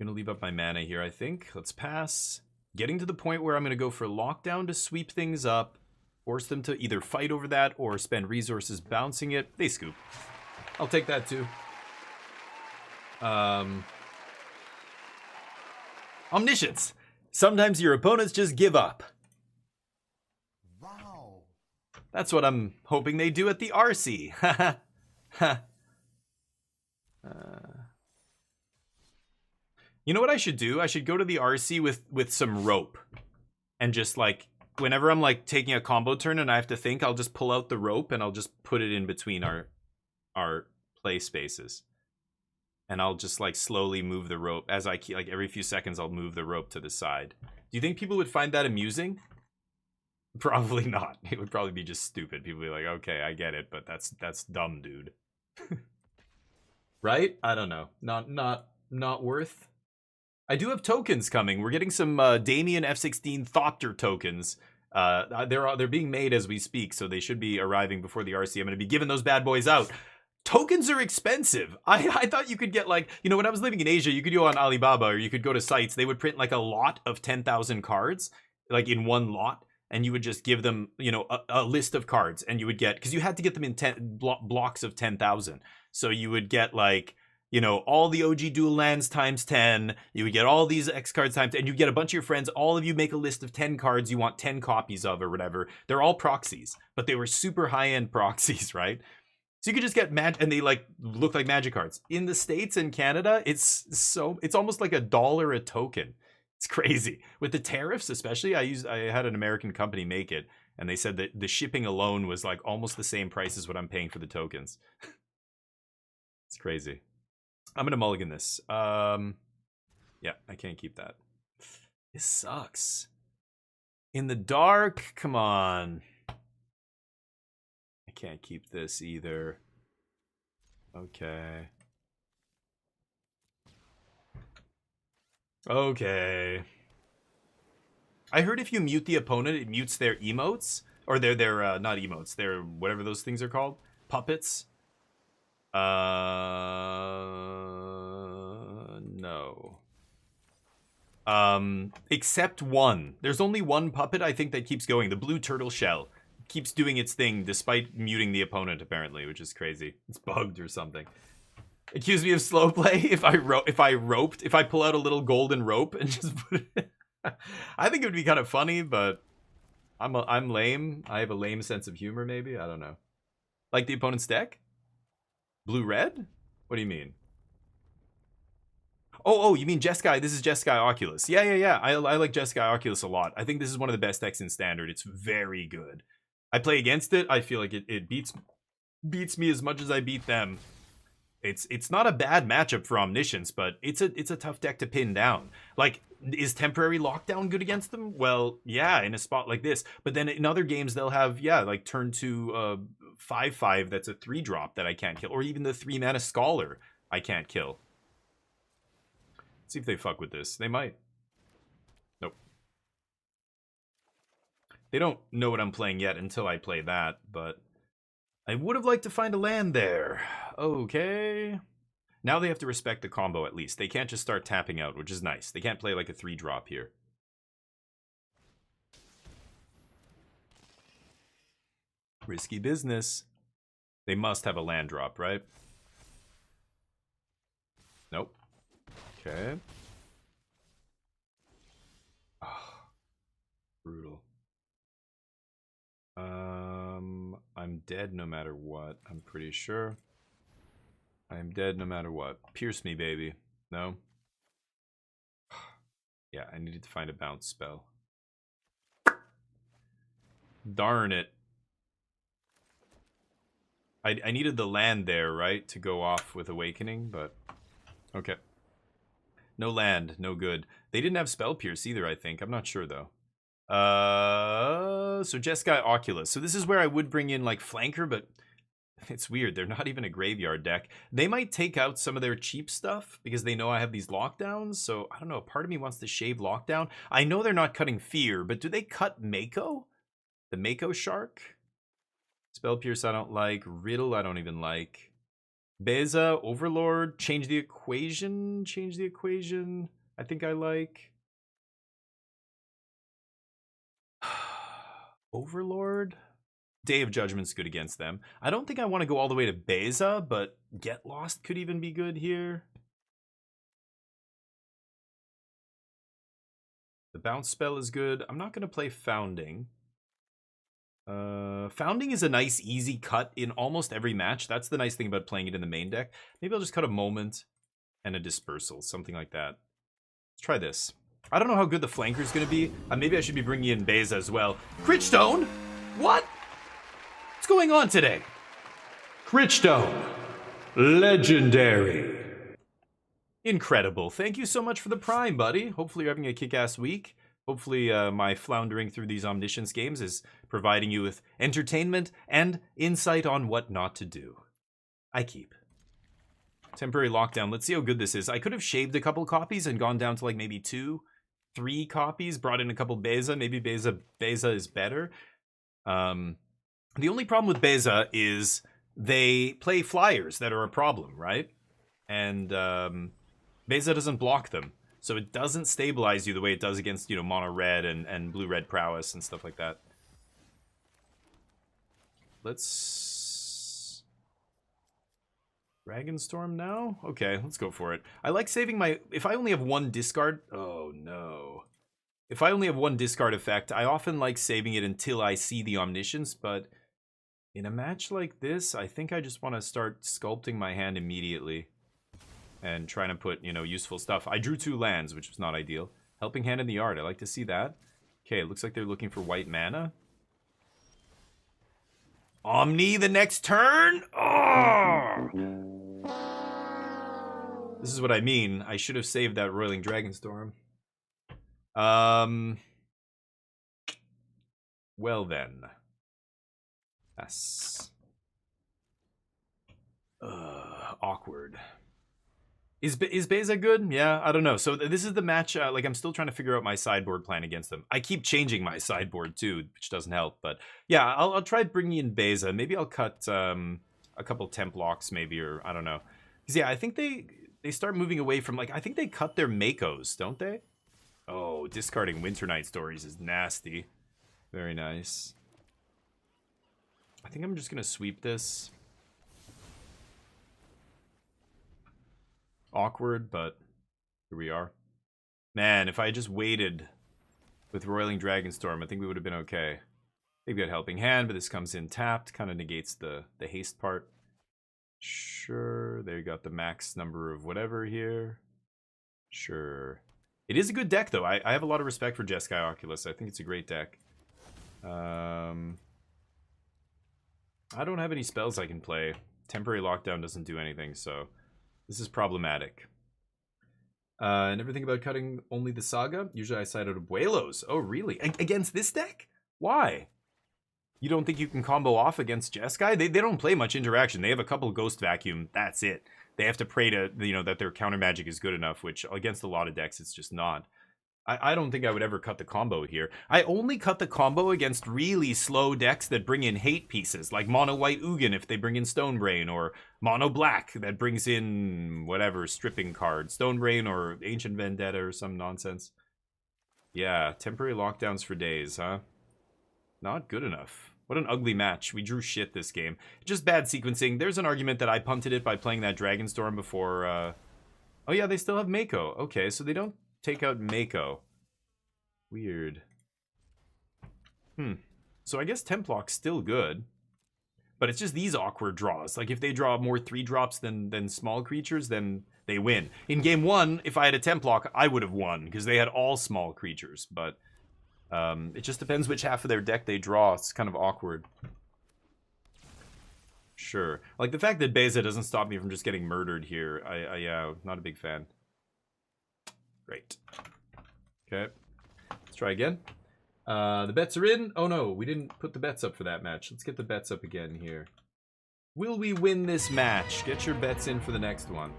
going to leave up my mana here, I think. Let's pass. Getting to the point where I'm going to go for Lockdown to sweep things up. Force them to either fight over that or spend resources bouncing it. They scoop. I'll take that too. Omniscience. Sometimes your opponents just give up. Wow. That's what I'm hoping they do at the RC. You know what I should do? I should go to the RC with some rope. And just like, whenever I'm like taking a combo turn and I have to think, I'll just pull out the rope and I'll just put it in between our play spaces. And I'll just like slowly move the rope as I keep, like every few seconds I'll move the rope to the side. Do you think people would find that amusing? Probably not. It would probably be just stupid. People would be like, okay, I get it, but that's dumb, dude. Right? I don't know. Not worth. I do have tokens coming. We're getting some Damien F16 Thopter tokens. They're being made as we speak, so they should be arriving before the RC. I'm going to be giving those bad boys out. Tokens are expensive. I thought you could get like, you know, when I was living in Asia, you could go on Alibaba or you could go to sites. They would print like a lot of 10,000 cards, like in one lot. And you would just give them, you know, a list of cards. And you would get, because you had to get them in blocks of 10,000. So you would get like, you know, all the OG dual lands times 10. You would get all these X cards times 10. And you get a bunch of your friends. All of you make a list of 10 cards you want 10 copies of or whatever. They're all proxies. But they were super high-end proxies, right? So you could just get and they like look like magic cards. In the States and Canada, it's almost like $1 a token. It's crazy. With the tariffs especially, I had an American company make it, and they said that the shipping alone was like almost the same price as what I'm paying for the tokens. It's crazy. I'm gonna mulligan this. Yeah, I can't keep that. This sucks. In the dark? Come on. I can't keep this either. Okay. Okay. I heard if you mute the opponent, it mutes their emotes. Or their not emotes, their whatever those things are called. Puppets. No. Except one. There's only one puppet, I think, that keeps going. The blue turtle shell keeps doing its thing despite muting the opponent, apparently, which is crazy. It's bugged or something. Accuse me of slow play if I pull out a little golden rope and just put it. I think it would be kind of funny, but I'm lame. I have a lame sense of humor, maybe. I don't know. Like the opponent's deck? Blue-red? What do you mean? Oh, you mean Jeskai? This is Jeskai Oculus. Yeah. I like Jeskai Oculus a lot. I think this is one of the best decks in Standard. It's very good. I play against it. I feel like it beats me as much as I beat them. It's not a bad matchup for Omniscience, but it's a tough deck to pin down. Like, is Temporary Lockdown good against them? Well, yeah, in a spot like this. But then in other games, they'll have, like turn 2 5/5 that's a 3-drop that I can't kill. Or even the 3-mana Scholar I can't kill. See if they fuck with this. They might. Nope. They don't know what I'm playing yet until I play that, but I would have liked to find a land there. Okay. Now they have to respect the combo at least. They can't just start tapping out, which is nice. They can't play like a 3-drop here. Risky business. They must have a land drop, right? Nope. Okay. Oh, brutal. I'm dead no matter what, I'm pretty sure. I'm dead no matter what. Pierce me, baby. No? Yeah, I needed to find a bounce spell. Darn it. I needed the land there, right? To go off with Awakening, but... Okay. No land, no good. They didn't have Spell Pierce either, I think. I'm not sure, though. So Jeskai Oculus. So this is where I would bring in, like, Flanker, but... It's weird. They're not even a graveyard deck. They might take out some of their cheap stuff because they know I have these lockdowns. So, I don't know. Part of me wants to shave lockdown. I know they're not cutting Fear, but do they cut Mako? The Mako Shark? Spell Pierce I don't like. Riddle I don't even like. Beza, Overlord, change the equation. Change the equation. I think I like. Overlord? Day of Judgment's good against them. I don't think I want to go all the way to Beza, but Get Lost could even be good here. The bounce spell is good. I'm not going to play Founding. Founding is a nice, easy cut in almost every match. That's the nice thing about playing it in the main deck. Maybe I'll just cut a Moment and a Dispersal, something like that. Let's try this. I don't know how good the flanker is going to be. Maybe I should be bringing in Beza as well. Critstone? What? What's going on today? Critstone. Legendary. Incredible. Thank you so much for the Prime, buddy. Hopefully you're having a kick-ass week. Hopefully my floundering through these Omniscience games is providing you with entertainment and insight on what not to do. I keep. Temporary Lockdown. Let's see how good this is. I could have shaved a couple copies and gone down to like maybe 2, 3 copies. Brought in a couple Beza. Maybe Beza is better. The only problem with Beza is they play flyers that are a problem, right? And Beza doesn't block them. So it doesn't stabilize you the way it does against, you know, mono red and blue red prowess and stuff like that. Let's Dragonstorm now? Okay, let's go for it. I like saving my... If I only have one discard... Oh, no. If I only have one discard effect, I often like saving it until I see the Omniscience, but in a match like this, I think I just want to start sculpting my hand immediately and trying to put, you know, useful stuff. I drew 2 lands, which was not ideal. Helping Hand in the Yard, I like to see that. Okay, it looks like they're looking for white mana. Omni the next turn? Oh! This is what I mean. I should have saved that Roiling Dragonstorm. Well then. Yes. Awkward. Is Beza good? Yeah, I don't know. So this is the match. Like, I'm still trying to figure out my sideboard plan against them. I keep changing my sideboard too, which doesn't help. But yeah, I'll try bringing in Beza. Maybe I'll cut a couple temp locks, maybe, or I don't know. Because yeah, I think they start moving away from, like, I think they cut their Makos, don't they? Oh, discarding Winter Night Stories is nasty. Very nice. I think I'm just gonna sweep this. Awkward, but here we are. Man, if I had just waited with Roiling Dragonstorm, I think we would have been okay. Maybe a helping hand, but this comes in tapped, kind of negates the haste part. Sure, there you got the max number of whatever here. Sure. It is a good deck, though. I have a lot of respect for Jeskai Oculus. I think it's a great deck. I don't have any spells I can play. Temporary Lockdown doesn't do anything, so this is problematic. And everything about cutting only the Saga? Usually I side out Abuelos. Oh, really? Against this deck? Why? You don't think you can combo off against Jeskai? They don't play much interaction. They have a couple Ghost Vacuum. That's it. They have to pray to, that their counter magic is good enough, which against a lot of decks, it's just not. I don't think I would ever cut the combo here. I only cut the combo against really slow decks that bring in hate pieces, like Mono White Ugin if they bring in Stonebrain, or Mono Black that brings in whatever stripping card, Stonebrain or Ancient Vendetta or some nonsense. Yeah, temporary lockdowns for days, huh? Not good enough. What an ugly match. We drew shit this game. Just bad sequencing. There's an argument that I punted it by playing that Dragonstorm before. Oh yeah, they still have Mako. Okay, so they don't take out Mako. Weird. So I guess Templock's still good. But it's just these awkward draws. Like, if they draw more 3-drops than small creatures, then they win. In game 1, if I had a Templock, I would have won, because they had all small creatures. But it just depends which half of their deck they draw. It's kind of awkward. Sure. Like, the fact that Beza doesn't stop me from just getting murdered here, yeah, not a big fan. Great. Okay. Let's try again. The bets are in. Oh no, we didn't put the bets up for that match. Let's get the bets up again here. Will we win this match? Get your bets in for the next one.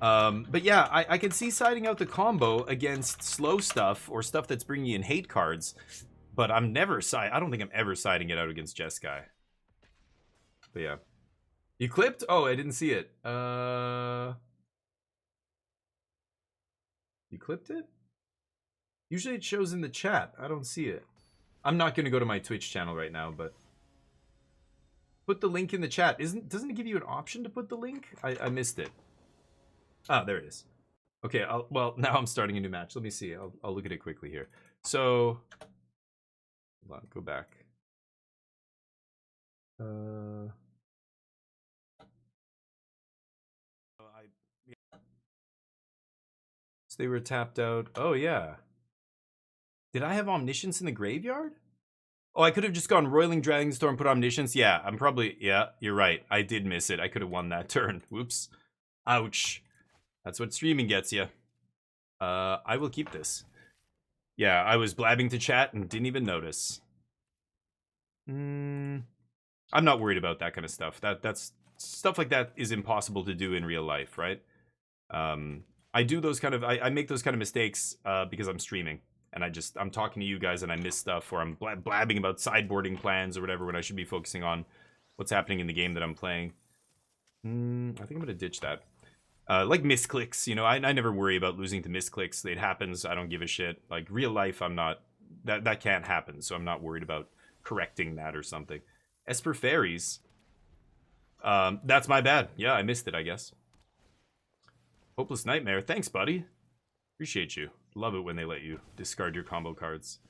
But yeah, I can see siding out the combo against slow stuff or stuff that's bringing in hate cards. But I don't think I'm ever siding it out against Jeskai. But yeah. You clipped? Oh, I didn't see it. You clipped it? Usually it shows in the chat. I don't see it. I'm not going to go to my Twitch channel right now, but put the link in the chat. Doesn't it give you an option to put the link? I missed it. Ah, there it is. Okay, well, now I'm starting a new match. Let me see. I'll look at it quickly here. So, hold on, go back. So they were tapped out. Oh, yeah. Did I have Omniscience in the graveyard? Oh, I could have just gone Roiling Dragonstorm, put Omniscience. Yeah, yeah, you're right. I did miss it. I could have won that turn. Whoops. Ouch. That's what streaming gets you. I will keep this. Yeah, I was blabbing to chat and didn't even notice. I'm not worried about that kind of stuff. That's stuff like that is impossible to do in real life, right? I do those kind of I make those kind of mistakes because I'm streaming. And I'm talking to you guys and I miss stuff, or I'm blabbing about sideboarding plans or whatever when I should be focusing on what's happening in the game that I'm playing. I think I'm going to ditch that. Like misclicks, I never worry about losing to misclicks. It happens. I don't give a shit. Like real life, I'm not, that can't happen. So I'm not worried about correcting that or something. Esper Fairies. That's my bad. Yeah, I missed it, I guess. Hopeless Nightmare. Thanks, buddy. Appreciate you. Love it when they let you discard your combo cards.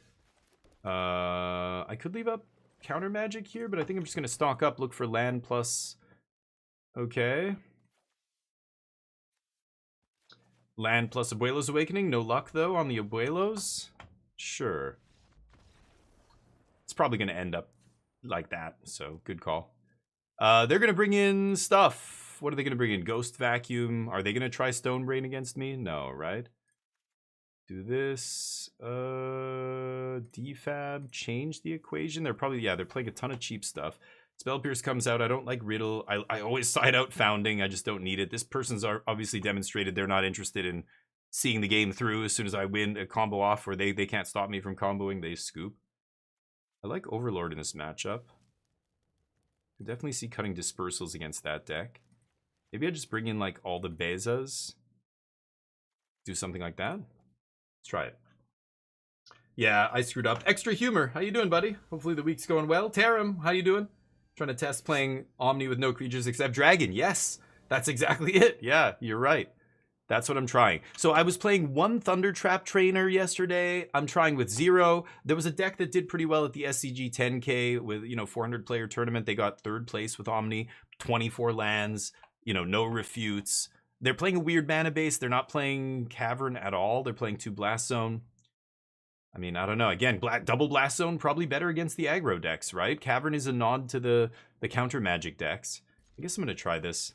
I could leave up counter magic here, but I think I'm just going to stock up, look for land plus. Okay. Land plus Abuelo's Awakening. No luck, though, on the Abuelos. Sure. It's probably going to end up like that, so good call. They're going to bring in stuff. What are they going to bring in? Ghost Vacuum. Are they going to try Stonebrain against me? No, right? Do this. Defab, change the equation. They're probably, yeah, they're playing a ton of cheap stuff. Spell Pierce comes out. I don't like Riddle. I always side out Founding. I just don't need it. This person's obviously demonstrated they're not interested in seeing the game through. As soon as I win a combo off or they can't stop me from comboing, they scoop. I like Overlord in this matchup. I definitely see cutting Dispersals against that deck. Maybe I just bring in like all the Bezas. Do something like that. Let's try it. Yeah, I screwed up. Extra humor. How you doing, buddy? Hopefully the week's going well. Taram, how you doing? Trying to test playing Omni with no creatures except Dragon. Yes, that's exactly it. Yeah, you're right. That's what I'm trying. So I was playing one Thunder Trap Trainer yesterday. I'm trying with 0. There was a deck that did pretty well at the SCG 10K with, 400 player tournament. They got 3rd place with Omni, 24 lands, no refutes. They're playing a weird mana base. They're not playing Cavern at all. They're playing 2 Blast Zone. I mean, I don't know. Again, double Blast Zone probably better against the aggro decks, right? Cavern is a nod to the counter magic decks. I guess I'm going to try this.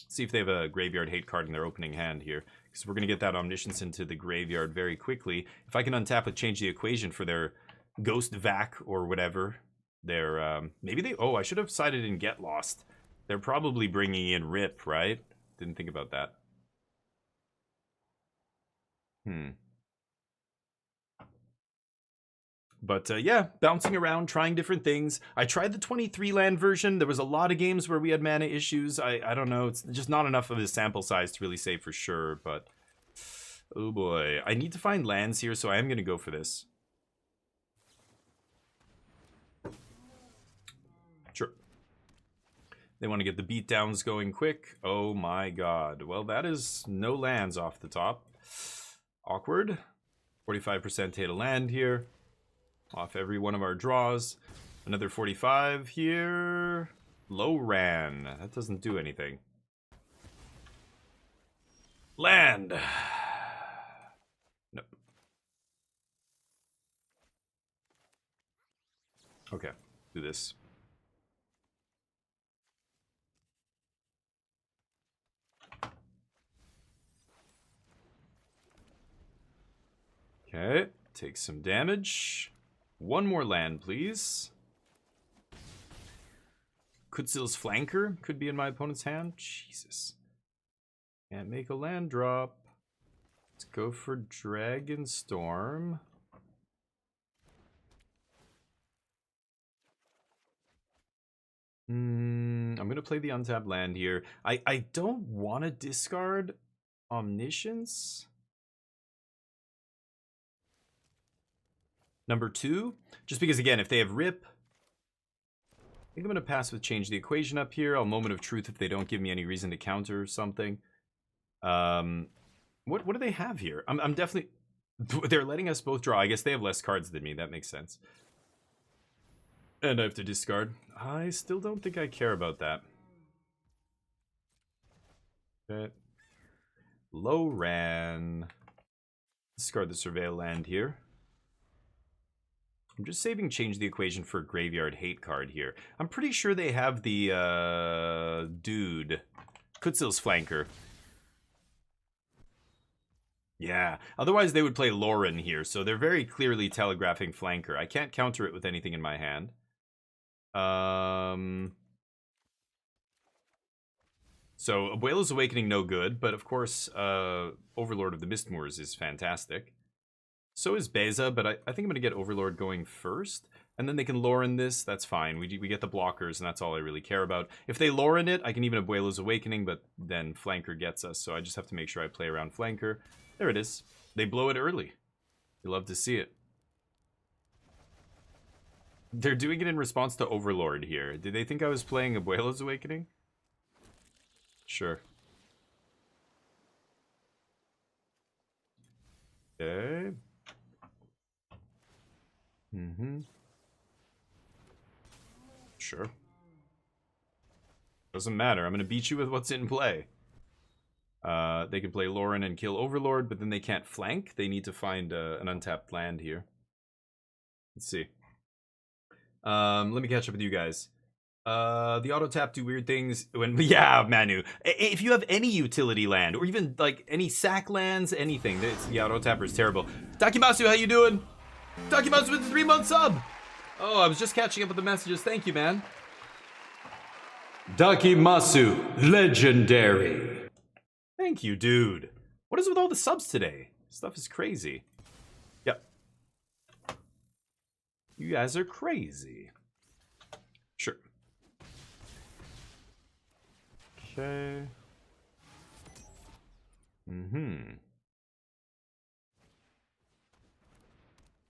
See if they have a graveyard hate card in their opening hand here. Because we're going to get that Omniscience into the graveyard very quickly. If I can untap with change the equation for their Ghost Vac or whatever. Their, maybe they... Oh, I should have sided in Get Lost. They're probably bringing in Rip, right? Didn't think about that. But yeah, bouncing around, trying different things. I tried the 23 land version. There was a lot of games where we had mana issues. I don't know. It's just not enough of a sample size to really say for sure. But oh boy, I need to find lands here, so I am going to go for this. Sure. They want to get the beatdowns going quick. Oh my god. Well, that is no lands off the top. Awkward. 45% hit a land here. Off every one of our draws. Another 45 here. Low ran. That doesn't do anything. Land. Nope. Okay. Do this. Okay. Take some damage. One more land, please. Kutzil's Flanker could be in my opponent's hand. Jesus. Can't make a land drop. Let's go for Dragonstorm. I'm going to play the untapped land here. I don't want to discard Omniscience. Number 2, just because, again, if they have Rip, I think I'm going to pass with change the equation up here. I'll Moment of Truth if they don't give me any reason to counter something. What do they have here? I'm definitely... They're letting us both draw. I guess they have less cards than me. That makes sense. And I have to discard. I still don't think I care about that. Okay. Low ran. Discard the Surveil land here. I'm just saving change the equation for graveyard hate card here. I'm pretty sure they have the dude. Kutzil's Flanker. Yeah. Otherwise they would play Lauren here, so they're very clearly telegraphing Flanker. I can't counter it with anything in my hand. So Abuela's Awakening no good, but of course Overlord of the Mistmoors is fantastic. So is Beza, but I think I'm going to get Overlord going first. And then they can Lauren this. That's fine. We get the blockers, and that's all I really care about. If they Lauren it, I can even Abuela's Awakening, but then Flanker gets us. So I just have to make sure I play around Flanker. There it is. They blow it early. You love to see it. They're doing it in response to Overlord here. Did they think I was playing Abuela's Awakening? Sure. Okay. Sure. Doesn't matter. I'm going to beat you with what's in play. They can play Lauren and kill Overlord, but then they can't flank. They need to find an untapped land here. Let's see. Let me catch up with you guys. The auto tap do weird things when yeah, Manu. If you have any utility land or even like any sack lands, anything, the auto tapper is terrible. Takimasu, how you doing? Takimasu with the 3-month sub. Oh, I was just catching up with the messages. Thank you, man. Takimasu, legendary. Thank you, dude. What is with all the subs today? Stuff is crazy. Yep. You guys are crazy. Sure. Okay.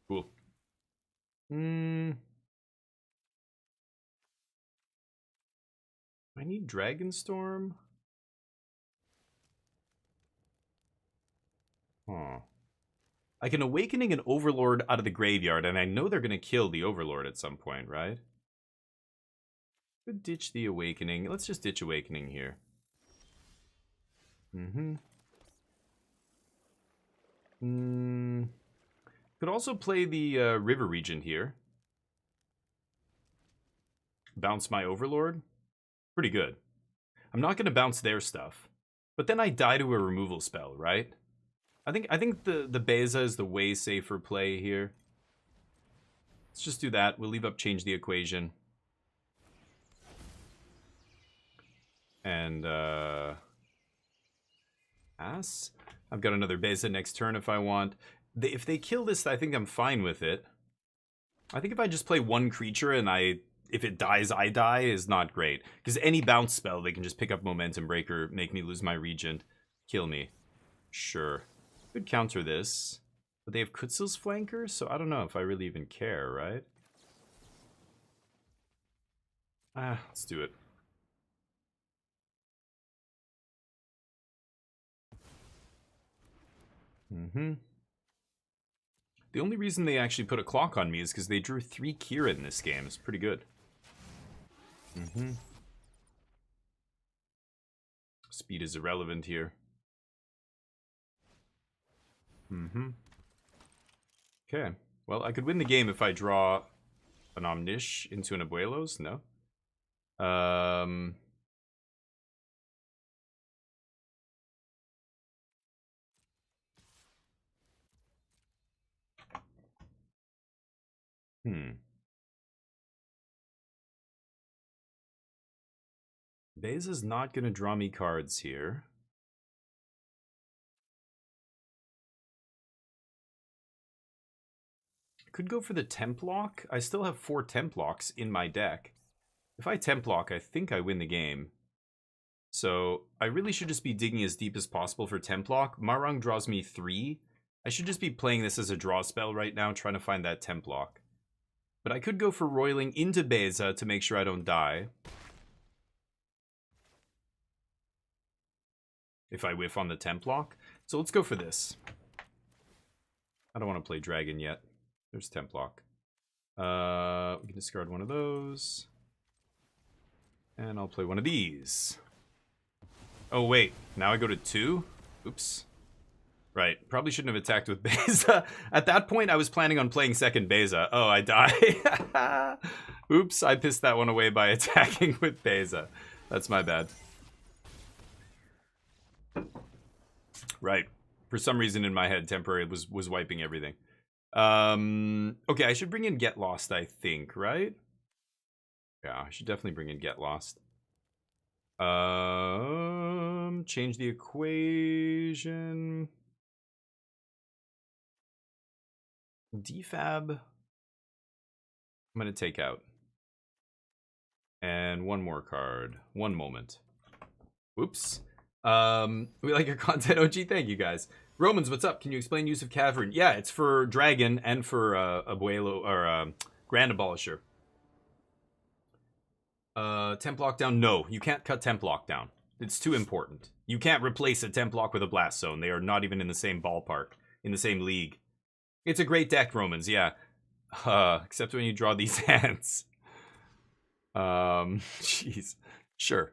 Cool. I need Dragonstorm. Huh. I can Awakening an Overlord out of the graveyard, and I know they're gonna kill the Overlord at some point, right? Could ditch the Awakening. Let's just ditch Awakening here. Could also play the River Regent here. Bounce my Overlord. Pretty good. I'm not gonna bounce their stuff, but then I die to a removal spell, right? I think the Beza is the way safer play here. Let's just do that. We'll leave up Change the Equation. And Ass. I've got another Beza next turn if I want. If they kill this, I think I'm fine with it. I think if I just play one creature and if it dies, I die is not great. Because any bounce spell, they can just pick up Momentum Breaker, make me lose my Regent, kill me. Sure. Could counter this. But they have Kutsil's Flanker, so I don't know if I really even care, right? Let's do it. The only reason they actually put a clock on me is because they drew 3 Kira in this game. It's pretty good. Speed is irrelevant here. Okay. Well, I could win the game if I draw an Omnish into an Abuelos. No. Beza's not going to draw me cards here. Could go for the Templock. I still have 4 Templocks in my deck. If I Templock, I think I win the game. So I really should just be digging as deep as possible for Templock. Marang draws me 3. I should just be playing this as a draw spell right now, trying to find that Templock. But I could go for Roiling into Beza to make sure I don't die. If I whiff on the Templock. So let's go for this. I don't want to play Dragon yet. There's Templock. We can discard one of those. And I'll play one of these. Oh, wait. Now I go to 2? Oops. Right. Probably shouldn't have attacked with Beza. At that point, I was planning on playing second Beza. Oh, I die. Oops. I pissed that one away by attacking with Beza. That's my bad. Right. For some reason in my head, Temporary was wiping everything. Okay, I should bring in Get Lost, I think, right? Yeah, I should definitely bring in Get Lost. Change the equation. Defab. I'm gonna take out. And one more card. One moment. Oops. We like your content, OG. Thank you guys. Romans, what's up? Can you explain use of Cavern? Yeah, it's for Dragon and for Abuelo or Grand Abolisher. Templock down? No, you can't cut Templock down. It's too important. You can't replace a Templock with a Blast Zone. They are not even in the same ballpark, in the same league. It's a great deck, Romans. Yeah, except when you draw these hands. Jeez, sure.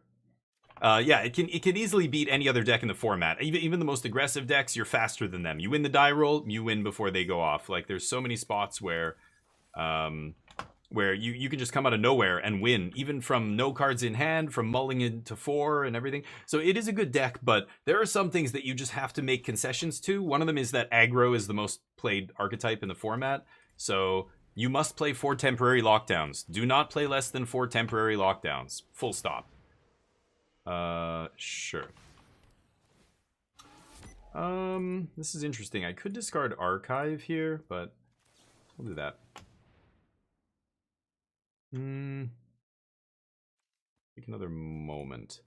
Yeah, it can easily beat any other deck in the format. Even the most aggressive decks, you're faster than them. You win the die roll, you win before they go off. Like, there's so many spots where where you can just come out of nowhere and win, even from no cards in hand, from mulling into 4 and everything. So it is a good deck, but there are some things that you just have to make concessions to. One of them is that aggro is the most played archetype in the format. So you must play 4 temporary lockdowns. Do not play less than 4 temporary lockdowns. Full stop. Sure. This is interesting. I could discard Archive here, but we'll do that. Take another moment.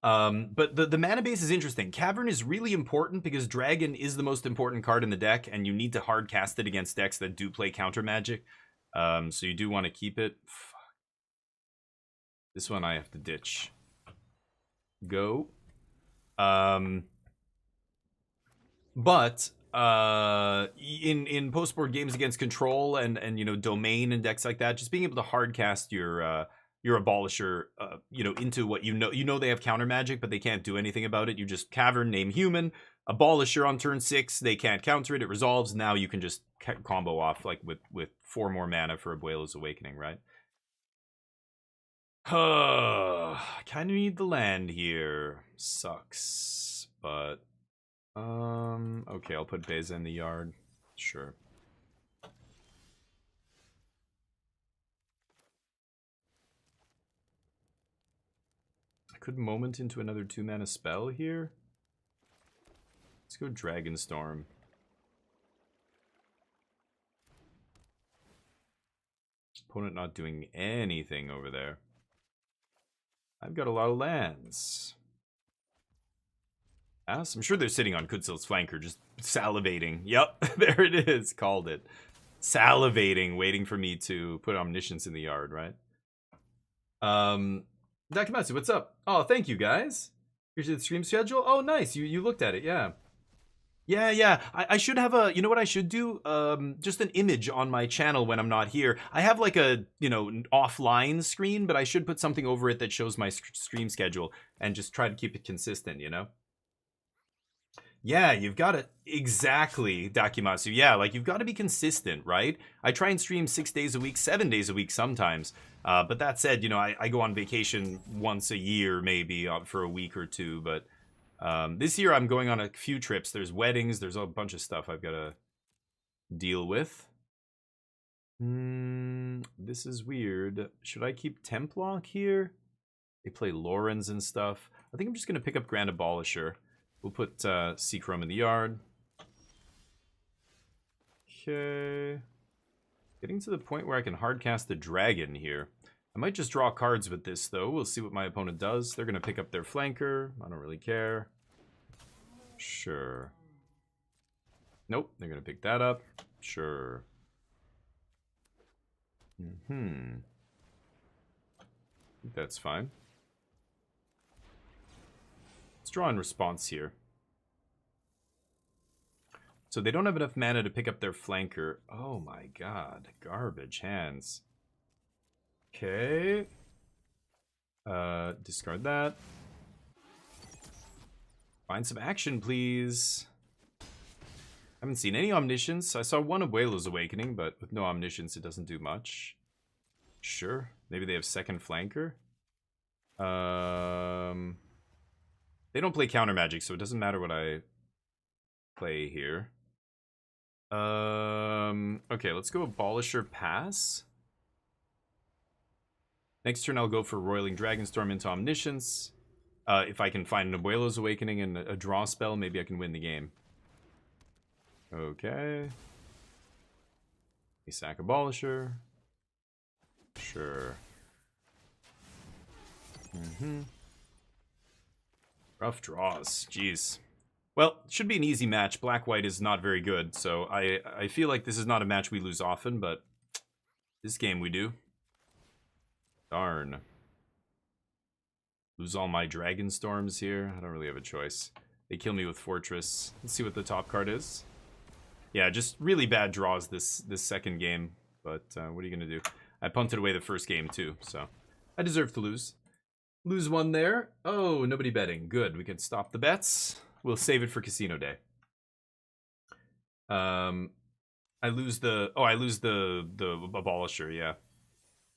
But the mana base is interesting. Cavern is really important because Dragon is the most important card in the deck, and you need to hard cast it against decks that do play counter magic. So you do want to keep it. Fuck. This one I have to ditch. Go. But in post-board games against Control and you know, Domain and decks like that, just being able to hard cast your Abolisher, you know, into what you know they have counter magic, but they can't do anything about it. You just Cavern, name human, Abolisher on turn 6. They can't counter it. It resolves. Now you can just combo off like with 4 more mana for Abuelo's Awakening, right? Kind of need the land here. Sucks, but okay, I'll put Beza in the yard. Sure. I could moment into another 2-mana spell here. Let's go Dragonstorm. Opponent not doing anything over there. I've got a lot of lands. Yes, I'm sure they're sitting on Kudsil's flanker, just salivating. Yep, there it is. Called it. Salivating, waiting for me to put Omniscience in the yard, right? Dakimatsu, what's up? Oh, thank you, guys. Here's the stream schedule. Oh, nice. You looked at it, yeah. Yeah. I should have a, you know what I should do? Just an image on my channel when I'm not here. I have like a, you know, offline screen, but I should put something over it that shows my stream schedule and just try to keep it consistent, you know? Yeah, you've got to, exactly, Dakimasu. Yeah, like you've got to be consistent, right? I try and stream 6 days a week, 7 days a week sometimes. But that said, you know, I go on vacation once a year, maybe for a week or two. But this year I'm going on a few trips. There's weddings, there's a bunch of stuff I've got to deal with. This is weird. Should I keep Templock here? They play Lorenz and stuff. I think I'm just going to pick up Grand Abolisher. We'll put Seachrome in the yard. Okay. Getting to the point where I can hardcast the dragon here. I might just draw cards with this, though. We'll see what my opponent does. They're going to pick up their flanker. I don't really care. Sure. Nope, they're going to pick that up. Sure. I think that's fine. Let's draw in response here. So they don't have enough mana to pick up their flanker. Oh my god. Garbage hands. Okay. Discard that. Find some action, please. Haven't seen any Omniscience. I saw one Abuelo's Awakening, but with no Omniscience it doesn't do much. Sure. Maybe they have second flanker. They don't play counter magic, so it doesn't matter what I play here. Okay, let's go Abolisher pass. Next turn I'll go for Roiling Dragonstorm into Omniscience. If I can find an Abuelo's Awakening and a draw spell, maybe I can win the game. Okay. We sack Abolisher. Sure. Rough draws. Jeez. Well, should be an easy match. Black-white is not very good, so I feel like this is not a match we lose often, but this game we do. Darn. Lose all my Dragonstorms here. I don't really have a choice. They kill me with Fortress. Let's see what the top card is. Yeah, just really bad draws this second game, but what are you going to do? I punted away the first game too, so I deserve to lose. Lose one there. Oh, nobody betting. Good. We can stop the bets. We'll save it for Casino Day. I lose the Abolisher, yeah.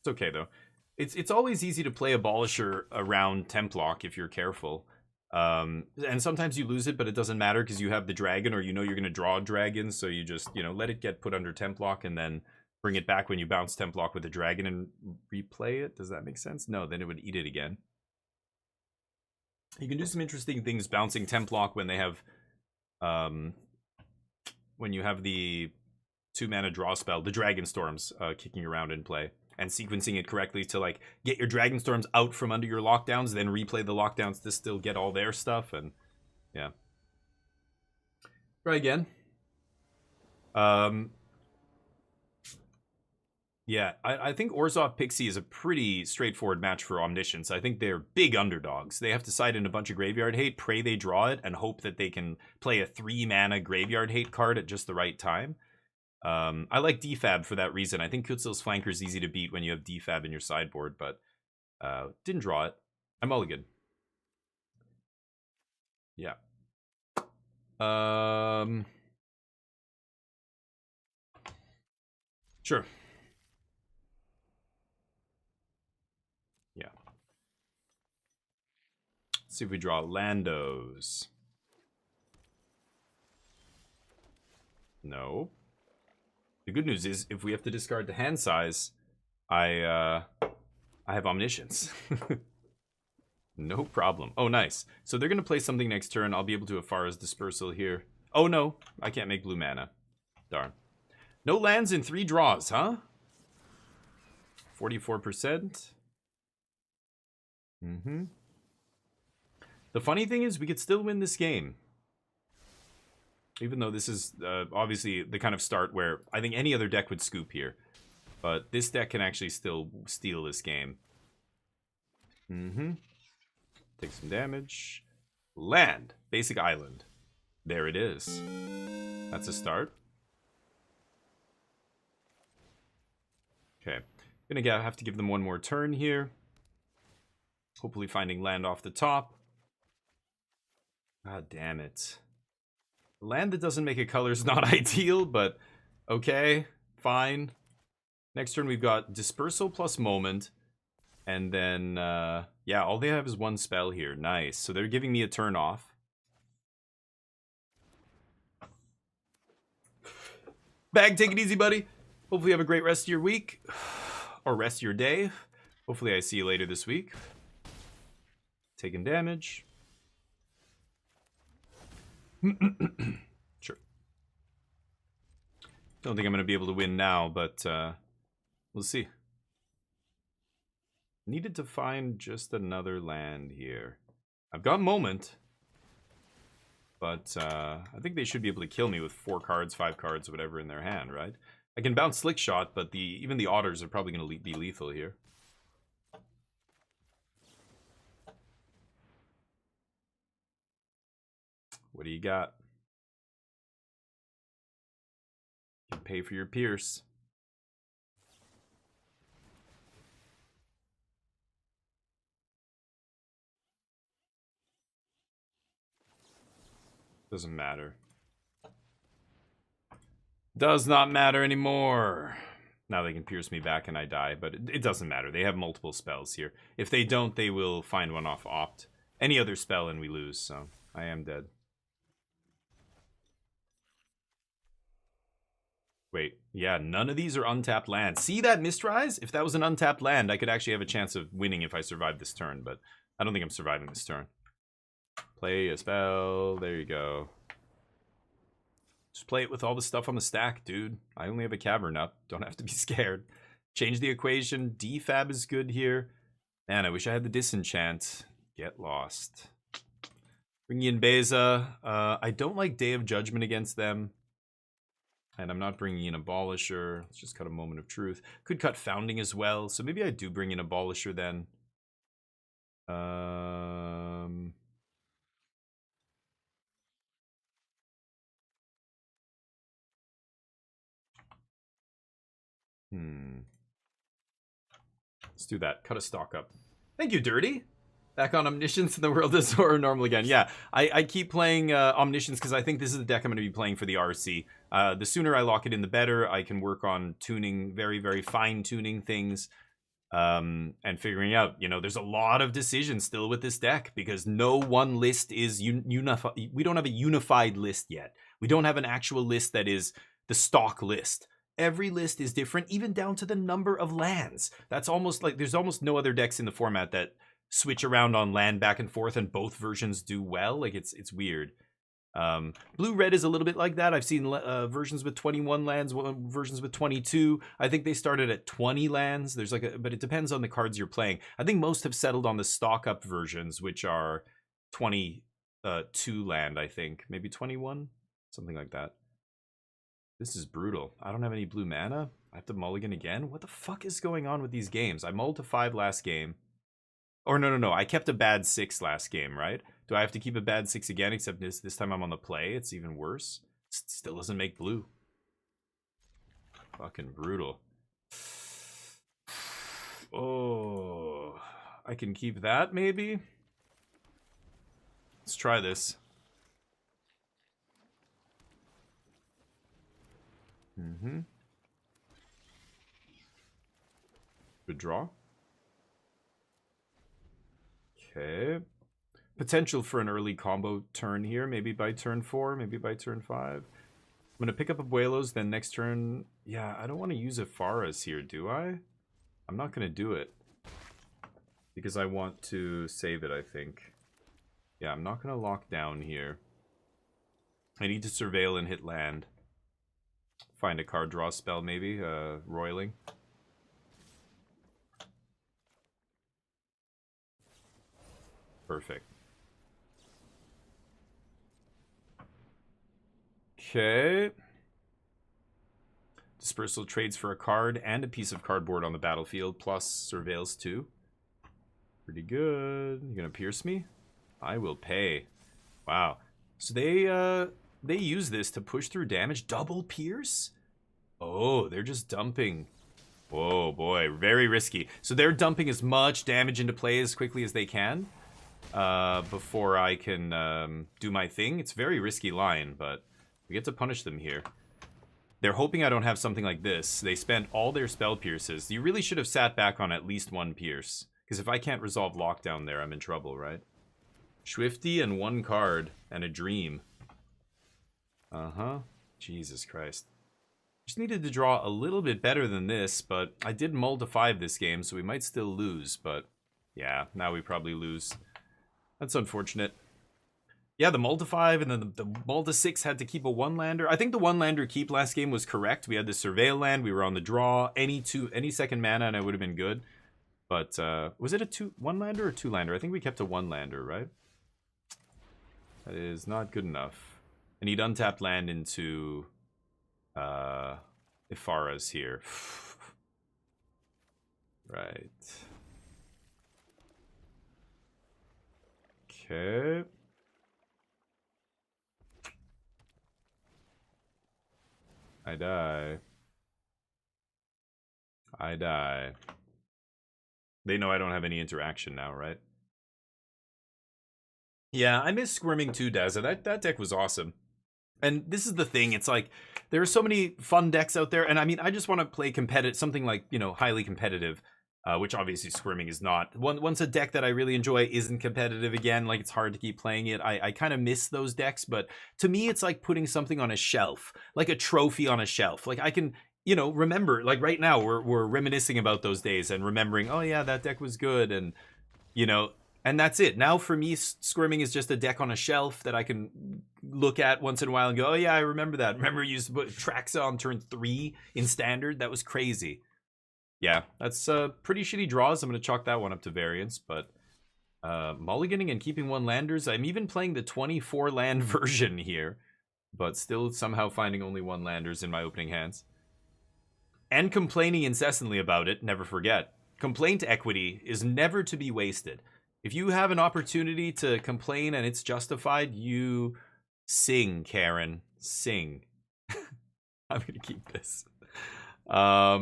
It's okay, though. It's always easy to play Abolisher around Templock if you're careful. And sometimes you lose it, but it doesn't matter because you have the dragon, or you know you're going to draw a dragon, so you just, you know, let it get put under Templock and then bring it back when you bounce Templock with the dragon and replay it. Does that make sense? No, then it would eat it again. You can do some interesting things bouncing Templock when they have, when you have the 2-mana draw spell, the Dragon Storms, kicking around in play. And sequencing it correctly to, like, get your Dragon Storms out from under your lockdowns, then replay the lockdowns to still get all their stuff, and yeah. Try again. Yeah, I think Orzhov Pixie is a pretty straightforward match for Omniscience. I think they're big underdogs. They have to side in a bunch of Graveyard Hate, pray they draw it, and hope that they can play a 3-mana Graveyard Hate card at just the right time. I like DFAB for that reason. I think Kutzil's Flanker is easy to beat when you have DFAB in your sideboard, but didn't draw it. I'm all good. Yeah. Sure. Yeah. Let's see if we draw Landos. No. The good news is, if we have to discard the hand size, I have Omniscience. No problem. Oh, nice. So they're going to play something next turn. I'll be able to Afara's Dispersal here. Oh, no. I can't make blue mana. Darn. No lands in 3 draws, huh? 44%. Mm-hmm. The funny thing is, we could still win this game. Even though this is obviously the kind of start where I think any other deck would scoop here. But this deck can actually still steal this game. Mm-hmm. Take some damage. Land. Basic island. There it is. That's a start. Okay. Gonna have to give them one more turn here. Hopefully finding land off the top. God damn it. Land that doesn't make a color is not ideal, but okay, fine. Next turn we've got Dispersal plus Moment. And then, yeah, all they have is 1 spell here. Nice. So they're giving me a turn off. Bag, take it easy, buddy. Hopefully you have a great rest of your week. Or rest of your day. Hopefully I see you later this week. Taking damage. Sure. Don't think I'm going to be able to win now, but we'll see. Needed to find just another land here. I've got Moment, but I think they should be able to kill me with 4 cards, 5 cards, whatever in their hand, right? I can bounce Slick Shot, but even the Otters are probably going to be lethal here. What do you got? You can pay for your Pierce. Doesn't matter. Does not matter anymore. Now they can pierce me back and I die, but it doesn't matter. They have multiple spells here. If they don't, they will find one off Opt. Any other spell and we lose, so I am dead. Wait, yeah, none of these are untapped lands. See that Mistrise? If that was an untapped land, I could actually have a chance of winning if I survived this turn, but I don't think I'm surviving this turn. Play a spell. There you go. Just play it with all the stuff on the stack, dude. I only have a Cavern up. Don't have to be scared. Change the equation. DFAB is good here. Man, I wish I had the Disenchant. Get lost. Bring in Beza. I don't like Day of Judgment against them. And I'm not bringing in Abolisher. Let's just cut a Moment of Truth. Could cut Founding as well. So maybe I do bring in Abolisher then. Let's do that. Cut a stock up. Thank you, Dirty. Back on Omniscience in the World of Horror normal again. Yeah, I keep playing Omniscience because I think this is the deck I'm going to be playing for the RC. The sooner I lock it in, the better. I can work on tuning, very, very fine-tuning things. and figuring out, you know, there's a lot of decisions still with this deck because no one list is unified. We don't have a unified list yet. We don't have an actual list that is the stock list. Every list is different, even down to the number of lands. That's almost like there's almost no other decks in the format that switch around on land back and forth and both versions do well. Like it's weird. Blue red is a little bit like that. I've seen versions with 21 lands, versions with 22. I think they started at 20 lands. There's like but it depends on the cards you're playing. I think most have settled on the stock up versions, which are 22 land, I think. Maybe 21, something like that. This is brutal. I don't have any blue mana. I have to mulligan again. What the fuck is going on with these games? I mulled to 5 last game. Or no. I kept a bad 6 last game, right? Do I have to keep a bad 6 again, except this time I'm on the play? It's even worse. Still doesn't make blue. Fucking brutal. Oh, I can keep that maybe? Let's try this. Good draw. Okay. Potential for an early combo turn here. Maybe by turn 4, maybe by turn 5. I'm going to pick up Abuelos, then next turn... Yeah, I don't want to use Afaras here, do I? I'm not going to do it. Because I want to save it, I think. Yeah, I'm not going to lock down here. I need to surveil and hit land. Find a card draw spell, maybe. Roiling. Perfect. Okay. Dispersal trades for a card and a piece of cardboard on the battlefield, plus surveils 2. Pretty good. You gonna pierce me? I will pay. Wow. So they use this to push through damage. Double pierce? Oh, they're just dumping. Whoa, boy. Very risky. So they're dumping as much damage into play as quickly as they can. Before I can do my thing. It's a very risky line, but we get to punish them here. They're hoping I don't have something like this. They spent all their spell pierces. You really should have sat back on at least 1 pierce. Because if I can't resolve lockdown there, I'm in trouble, right? Swifty and 1 card and a dream. Uh-huh. Jesus Christ. Just needed to draw a little bit better than this, but I did mull to 5 this game, so we might still lose, but yeah, now we probably lose. That's unfortunate. Yeah, the mull to 5 and then the mull to 6 had to keep a 1-lander. I think the 1-lander keep last game was correct. We had the surveil land, we were on the draw, any second mana and I would have been good. But was it a 1-lander or 2-lander? I think we kept a 1-lander, right? That is not good enough. I need untapped land into Ifaras here. Right. Okay. I die. I die. They know I don't have any interaction now, right? Yeah, I miss Squirming too, Daza. That deck was awesome. And this is the thing, it's like, there are so many fun decks out there, and I mean, I just want to play competitive, something like, you know, highly competitive, which obviously Squirming is not. Once a deck that I really enjoy isn't competitive again, like, it's hard to keep playing it. I kind of miss those decks, but to me, it's like putting something on a shelf, like a trophy on a shelf. Like, I can, you know, remember, like, right now, we're reminiscing about those days and remembering, oh yeah, that deck was good, and, you know, and that's it. Now for me, Squirming is just a deck on a shelf that I can look at once in a while and go, oh yeah, I remember that. Remember you used to put Traxa on turn 3 in Standard? That was crazy. Yeah, that's pretty shitty draws. I'm going to chalk that one up to variance, but mulliganing and keeping 1-landers. I'm even playing the 24-land version here, but still somehow finding only 1-landers in my opening hands. And complaining incessantly about it, never forget. Complaint equity is never to be wasted. If you have an opportunity to complain and it's justified, you sing, Karen. Sing. I'm going to keep this. I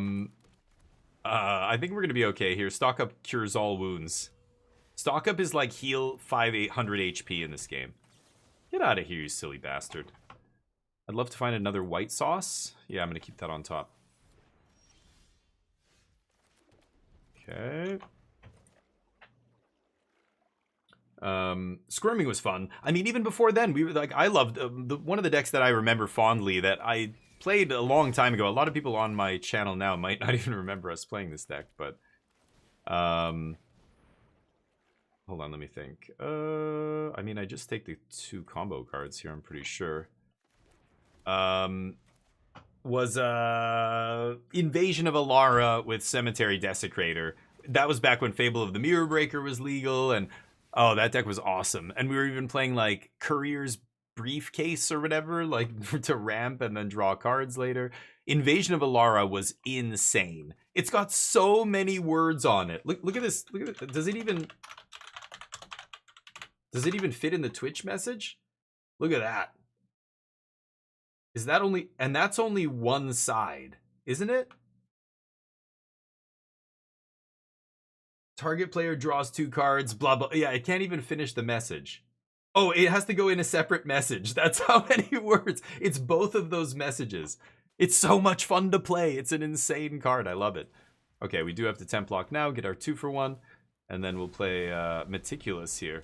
think we're going to be okay here. Stock up cures all wounds. Stock up is like heal 800 HP in this game. Get out of here, you silly bastard. I'd love to find another white sauce. Yeah, I'm going to keep that on top. Okay. Squirming was fun. I mean, even before then, we were like, I loved one of the decks that I remember fondly that I played a long time ago. A lot of people on my channel now might not even remember us playing this deck, but hold on, let me think. I mean, I just take the 2 combo cards here, I'm pretty sure. Was Invasion of Alara with Cemetery Desecrator. That was back when Fable of the Mirror Breaker was legal, and oh, that deck was awesome. And we were even playing like Courier's Briefcase or whatever, like to ramp and then draw cards later. Invasion of Alara was insane. It's got so many words on it. Look at this. Look at it. Does it even fit in the Twitch message? Look at that. Is that only, and that's only one side, isn't it? Target player draws 2 cards, blah, blah. Yeah, it can't even finish the message. Oh, it has to go in a separate message. That's how many words. It's both of those messages. It's so much fun to play. It's an insane card. I love it. Okay, we do have to temp lock now, get our 2 for 1, and then we'll play Meticulous here.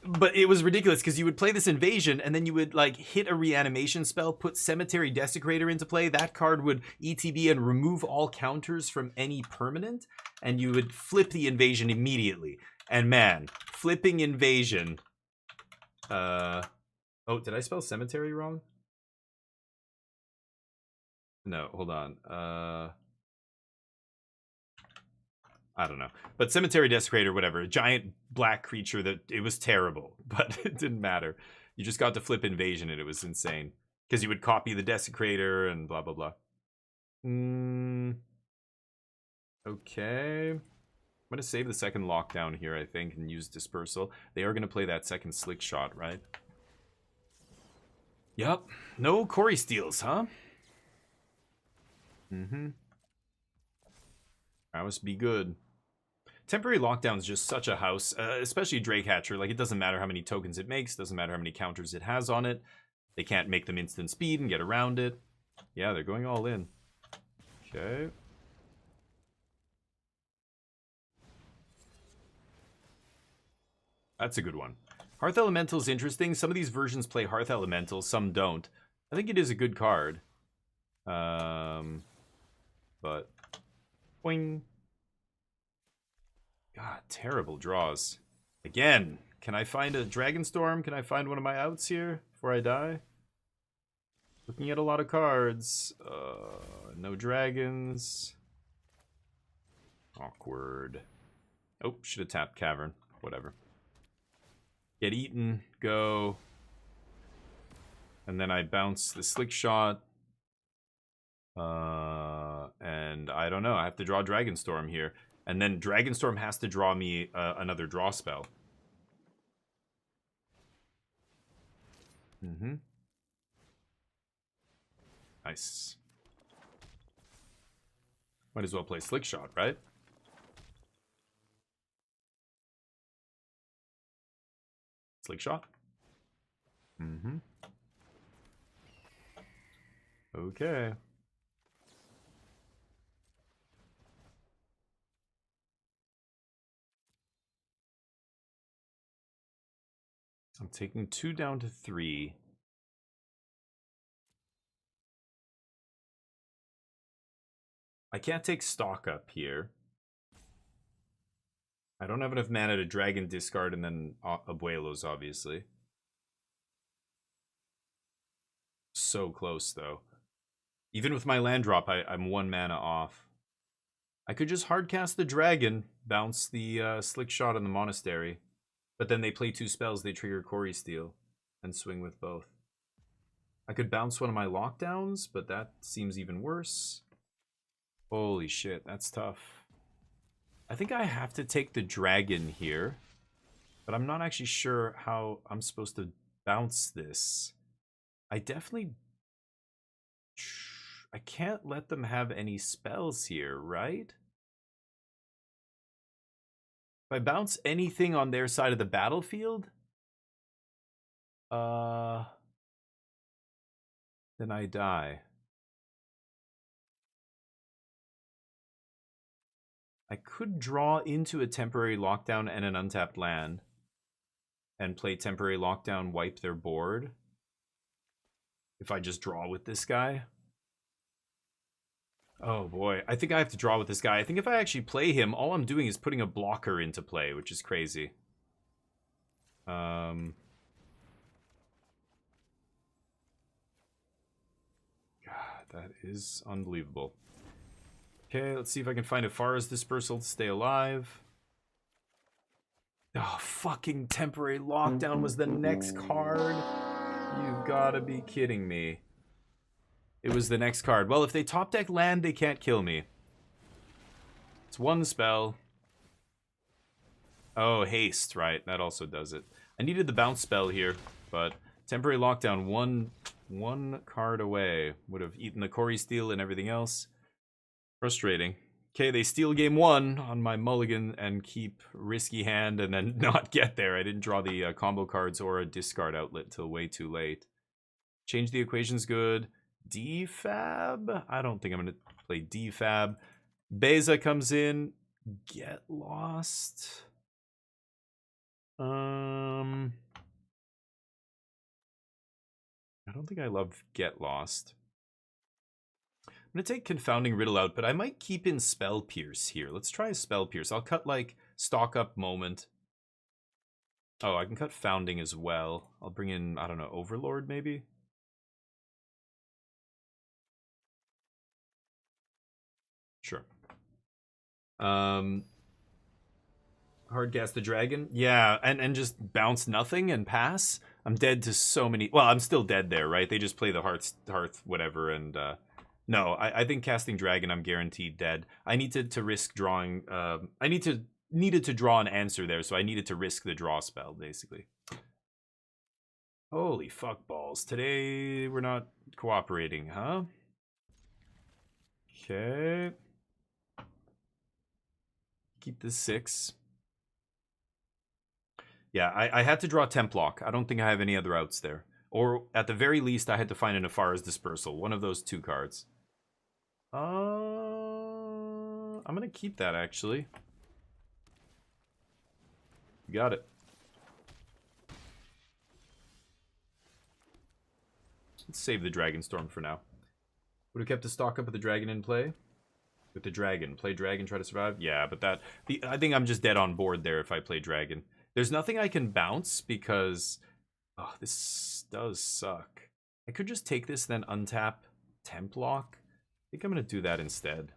But it was ridiculous because you would play this invasion and then you would like hit a reanimation spell, put Cemetery Desecrator into play. That card would ETB and remove all counters from any permanent, and you would flip the invasion immediately. And man, flipping invasion. Oh, did I spell cemetery wrong? No, hold on. I don't know. But Cemetery Desecrator, whatever. A giant black creature that it was terrible, but it didn't matter. You just got to flip invasion and it was insane. Because you would copy the Desecrator and blah, blah, blah. Okay. I'm going to save the second lockdown here, I think, and use Dispersal. They are going to play that second Slick Shot, right? Yep. No Corey Steals, huh? That must be good. Temporary Lockdown is just such a house, especially Drakehatcher. Like, it doesn't matter how many tokens it makes, doesn't matter how many counters it has on it. They can't make them instant speed and get around it. Yeah, they're going all in. Okay. That's a good one. Hearth Elemental is interesting. Some of these versions play Hearth Elemental, some don't. I think it is a good card. But... Boing. God, terrible draws. Again, can I find a Dragonstorm? Can I find one of my outs here before I die? Looking at a lot of cards. No dragons. Awkward. Oh, should have tapped Cavern. Whatever. Get eaten. Go. And then I bounce the Slick Shot. And I don't know. I have to draw Dragonstorm here. And then Dragonstorm has to draw me another draw spell. Nice. Might as well play Slick Shot, right? Slick Shot. Okay. I'm taking 2 down to 3. I can't take stock up here. I don't have enough mana to Dragon discard and then Abuelos, obviously. So close, though. Even with my land drop, I'm 1 mana off. I could just hardcast the Dragon, bounce the Slick Shot in the Monastery. But then they play 2 spells, they trigger Corey Steel, and swing with both. I could bounce one of my lockdowns, but that seems even worse. Holy shit, that's tough. I think I have to take the Dragon here, but I'm not actually sure how I'm supposed to bounce this. I definitely... I can't let them have any spells here, right? If I bounce anything on their side of the battlefield, then I die. I could draw into a temporary lockdown and an untapped land and play temporary lockdown, wipe their board. If I just draw with this guy. Oh boy, I think I have to draw with this guy. I think if I actually play him, all I'm doing is putting a blocker into play, which is crazy. God, that is unbelievable. Okay, let's see if I can find a Farah's Dispersal to stay alive. Oh, fucking temporary lockdown was the next card. You've got to be kidding me. It was the next card. Well, if they top deck land, they can't kill me. It's one spell. Oh, haste, right. That also does it. I needed the bounce spell here, but temporary lockdown, one card away. Would have eaten the Corey Steel and everything else. Frustrating. Okay, they steal game 1 on my mulligan and keep risky hand and then not get there. I didn't draw the combo cards or a discard outlet till way too late. Change the equation's good. Defab? I don't think I'm going to play Defab. Beza comes in. Get lost. I don't think I love Get Lost. I'm going to take Confounding Riddle out, but I might keep in Spell Pierce here. Let's try a Spell Pierce. I'll cut, like, Stock Up Moment. Oh, I can cut Founding as well. I'll bring in, I don't know, Overlord, maybe? Sure. Hardcast the Dragon? Yeah, and just bounce nothing and pass? I'm dead to so many... Well, I'm still dead there, right? They just play the Hearth whatever, and... No, I think casting Dragon, I'm guaranteed dead. I needed to risk drawing... I needed to draw an answer there, so I needed to risk the draw spell, basically. Holy fuck balls. Today, we're not cooperating, huh? Okay. Keep this 6. Yeah, I had to draw Templock. I don't think I have any other outs there. Or, at the very least, I had to find an Afara's Dispersal. One of those 2 cards. I'm gonna keep that, actually. You got it. Let's save the Dragonstorm for now. Would have kept the stock up with the Dragon in play. With the Dragon. Play Dragon, try to survive? Yeah, but that... I think I'm just dead on board there if I play Dragon. There's nothing I can bounce because... Oh, this does suck. I could just take this, then untap Templock. I think I'm going to do that instead.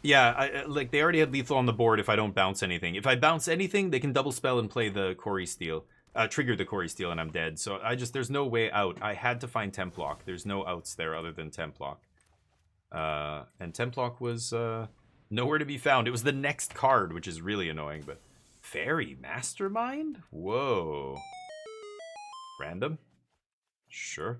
Yeah, like, they already had lethal on the board if I don't bounce anything. If I bounce anything, they can double spell and play the Corey Steel. Trigger the Corey Steel and I'm dead. So there's no way out. I had to find Templock. There's no outs there other than Templock. And Templock was nowhere to be found. It was the next card, which is really annoying. But Fairy Mastermind? Whoa. Random? Sure.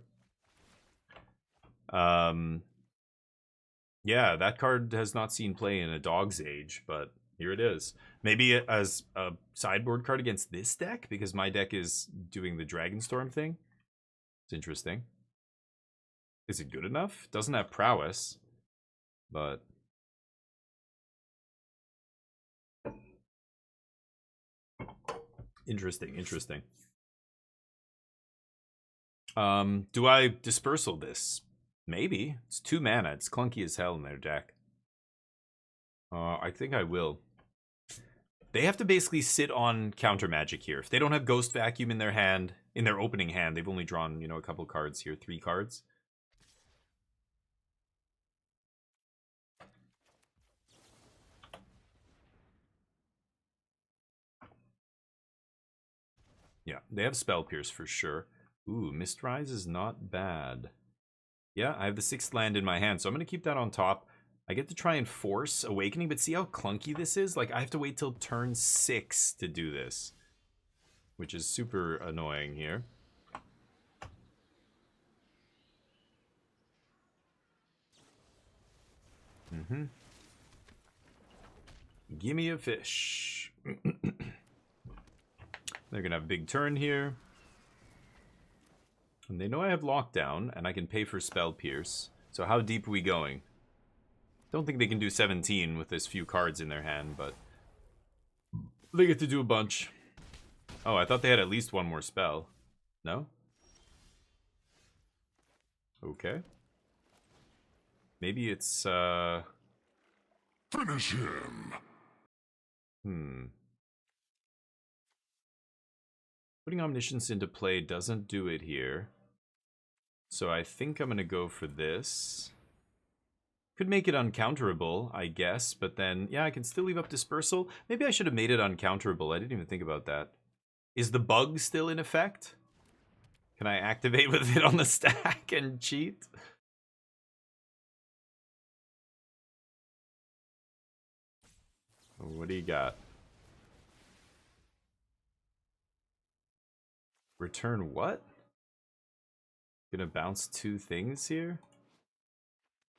Yeah, that card has not seen play in a dog's age, but here it is. Maybe as a sideboard card against this deck, because my deck is doing the Dragonstorm thing. It's interesting. Is it good enough? Doesn't have prowess, but... Interesting, interesting. Do I Dispersal this? Maybe. It's 2 mana. It's clunky as hell in their deck. I think I will. They have to basically sit on counter magic here. If they don't have Ghost Vacuum in their hand, in their opening hand, they've only drawn, you know, a couple cards here, 3 cards. Yeah, they have Spell Pierce for sure. Ooh, Mistrise is not bad. Yeah, I have the 6th land in my hand, so I'm going to keep that on top. I get to try and force Awakening, but see how clunky this is? Like, I have to wait till turn 6 to do this, which is super annoying here. Give me a fish. They're going to have a big turn here. And they know I have lockdown, and I can pay for spell pierce. So how deep are we going? Don't think they can do 17 with this few cards in their hand, but they get to do a bunch. Oh, I thought they had at least one more spell. No? Okay. Maybe it's, Finish him. Putting Omniscience into play doesn't do it here. So I think I'm going to go for this. Could make it uncounterable, I guess, but then, yeah, I can still leave up Dispersal. Maybe I should have made it uncounterable. I didn't even think about that. Is the bug still in effect? Can I activate with it on the stack and cheat? What do you got? Return what? Gonna bounce 2 things here?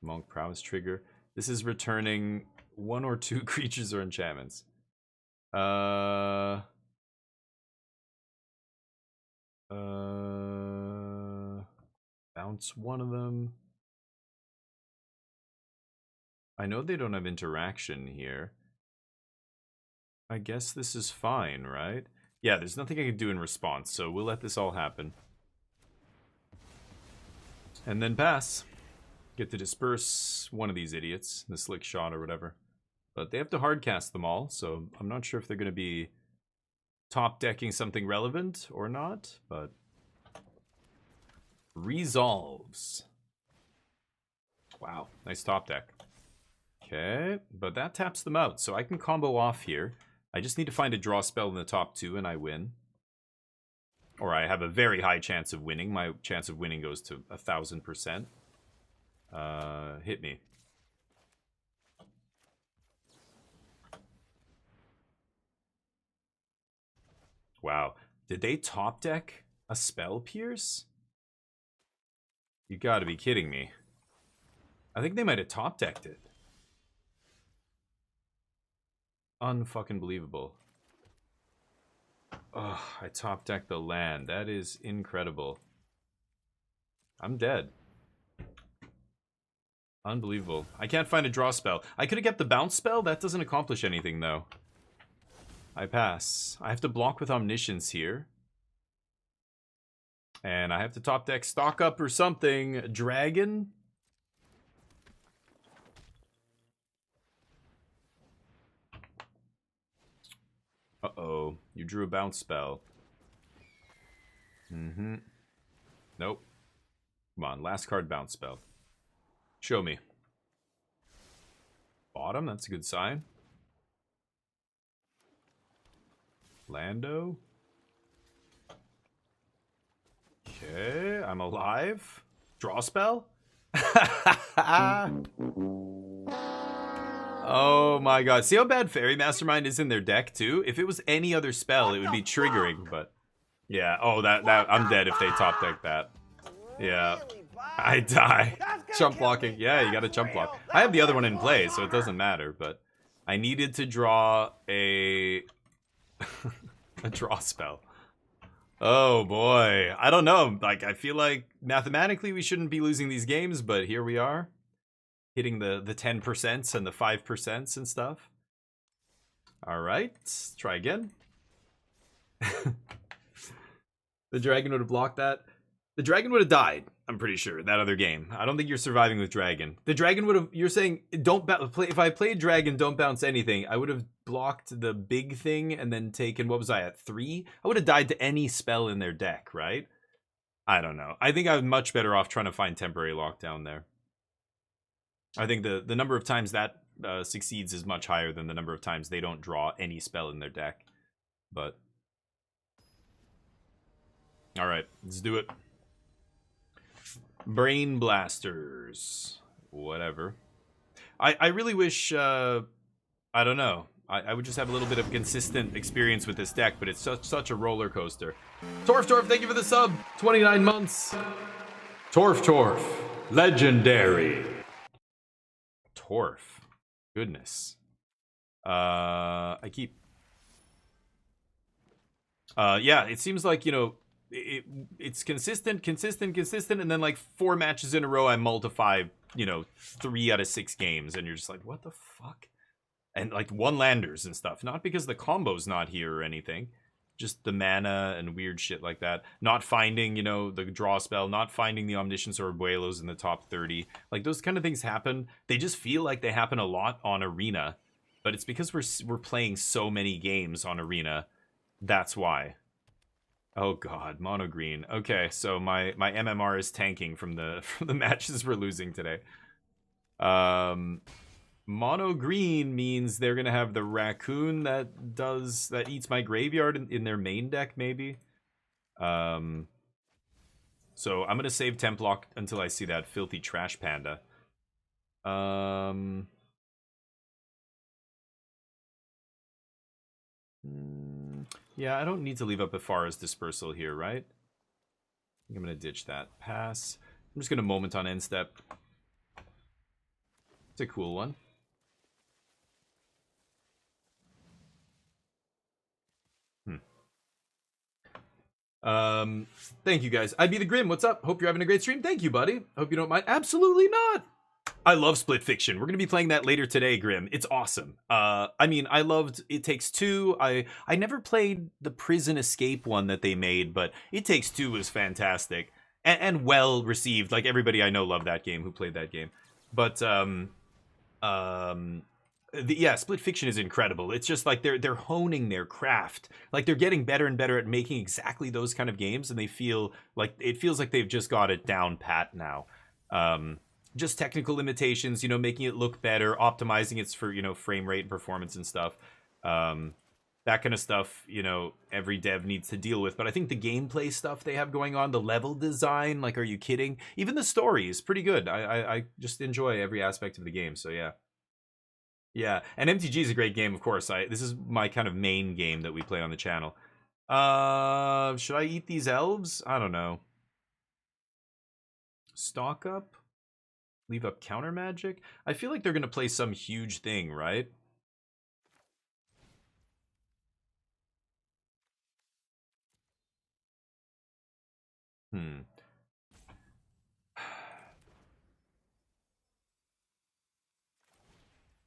Monk Prowess trigger. This is returning 1 or 2 creatures or enchantments. Bounce one of them. I know they don't have interaction here. I guess this is fine, right? Yeah, there's nothing I can do in response, so we'll let this all happen. And then pass. Get to disperse one of these idiots, the slick shot or whatever. But they have to hardcast them all, so I'm not sure if they're going to be top decking something relevant or not, but resolves. Wow, nice top deck. Okay, but that taps them out, so I can combo off here. I just need to find a draw spell in the top 2 and I win. Or I have a very high chance of winning. My chance of winning goes to 1,000%. Hit me. Wow. Did they top deck a spell pierce? You gotta be kidding me. I think they might have top decked it. Unfucking believable. Oh, I top decked the land. That is incredible. I'm dead. Unbelievable. I can't find a draw spell. I could have kept the bounce spell. That doesn't accomplish anything, though. I pass. I have to block with Omniscience here. And I have to top deck stock up or something. Dragon? Uh-oh. You drew a bounce spell. Nope. Come on, last card bounce spell. Show me. Bottom, that's a good sign. Lando. Okay, I'm alive. Draw spell? Oh my god. See how bad Fairy Mastermind is in their deck too? If it was any other spell, it would be triggering, but yeah. Oh, that I'm dead if they top deck that. Yeah. I die. Jump blocking. Yeah, you gotta jump block. I have the other one in play, so it doesn't matter, but I needed to draw a a draw spell. Oh boy. I don't know. Like, I feel like mathematically we shouldn't be losing these games, but here we are. Hitting the 10% and the 5% and stuff. Alright, try again. The dragon would have blocked that. The dragon would have died, I'm pretty sure, that other game. I don't think you're surviving with dragon. The dragon would have, you're saying, don't play. If I played dragon, don't bounce anything, I would have blocked the big thing and then taken, what was I at, 3? I would have died to any spell in their deck, right? I don't know. I think I'm much better off trying to find temporary lockdown there. I think the number of times that succeeds is much higher than the number of times they don't draw any spell in their deck. But all right, let's do it. Brain Blasters. Whatever. I really wish, I don't know. I would just have a little bit of consistent experience with this deck, but it's such a roller coaster. Torf, thank you for the sub. 29 months. Torf. Legendary. Torf. Goodness. I keep... yeah, it seems like, you know, it's consistent, and then like 4 matches in a row I multiply, 3 out of 6 games, and you're just like, what the fuck? And like 1 landers and stuff, not because the combo's not here or anything, just the mana and weird shit like that. Not finding, the draw spell, not finding the Omniscience or Abuelos in the top 30. Like those kind of things happen. They just feel like they happen a lot on Arena, but it's because we're playing so many games on Arena. That's why. Oh god, mono green. Okay, so my MMR is tanking from the matches we're losing today. Mono green means they're gonna have the raccoon that eats my graveyard in their main deck, maybe. So I'm gonna save Templock until I see that filthy trash panda. Yeah, I don't need to leave up Afara's Dispersal here, right? I think I'm gonna ditch that. Pass. I'm just gonna moment on end step. It's a cool one. Thank you guys. I'd be the Grim. What's up? Hope you're having a great stream. Thank you, buddy. Hope you don't mind. Absolutely not. I love Split Fiction. We're gonna be playing that later today, Grim. It's awesome. I mean, I loved It Takes Two. I never played the Prison Escape one that they made, but It Takes Two was fantastic and well received. Like everybody I know loved that game who played that game. But yeah, Split Fiction is incredible. It's just like they're honing their craft. Like they're getting better and better at making exactly those kind of games, and it feels like they've just got it down pat now. Just technical limitations, making it look better, optimizing it for frame rate and performance and stuff. That kind of stuff, every dev needs to deal with. But I think the gameplay stuff they have going on, the level design, like, are you kidding? Even the story is pretty good. I just enjoy every aspect of the game. So yeah. Yeah, and MTG is a great game, of course. This is my kind of main game that we play on the channel. Should I eat these elves? I don't know. Stock up? Leave up counter magic? I feel like they're going to play some huge thing, right?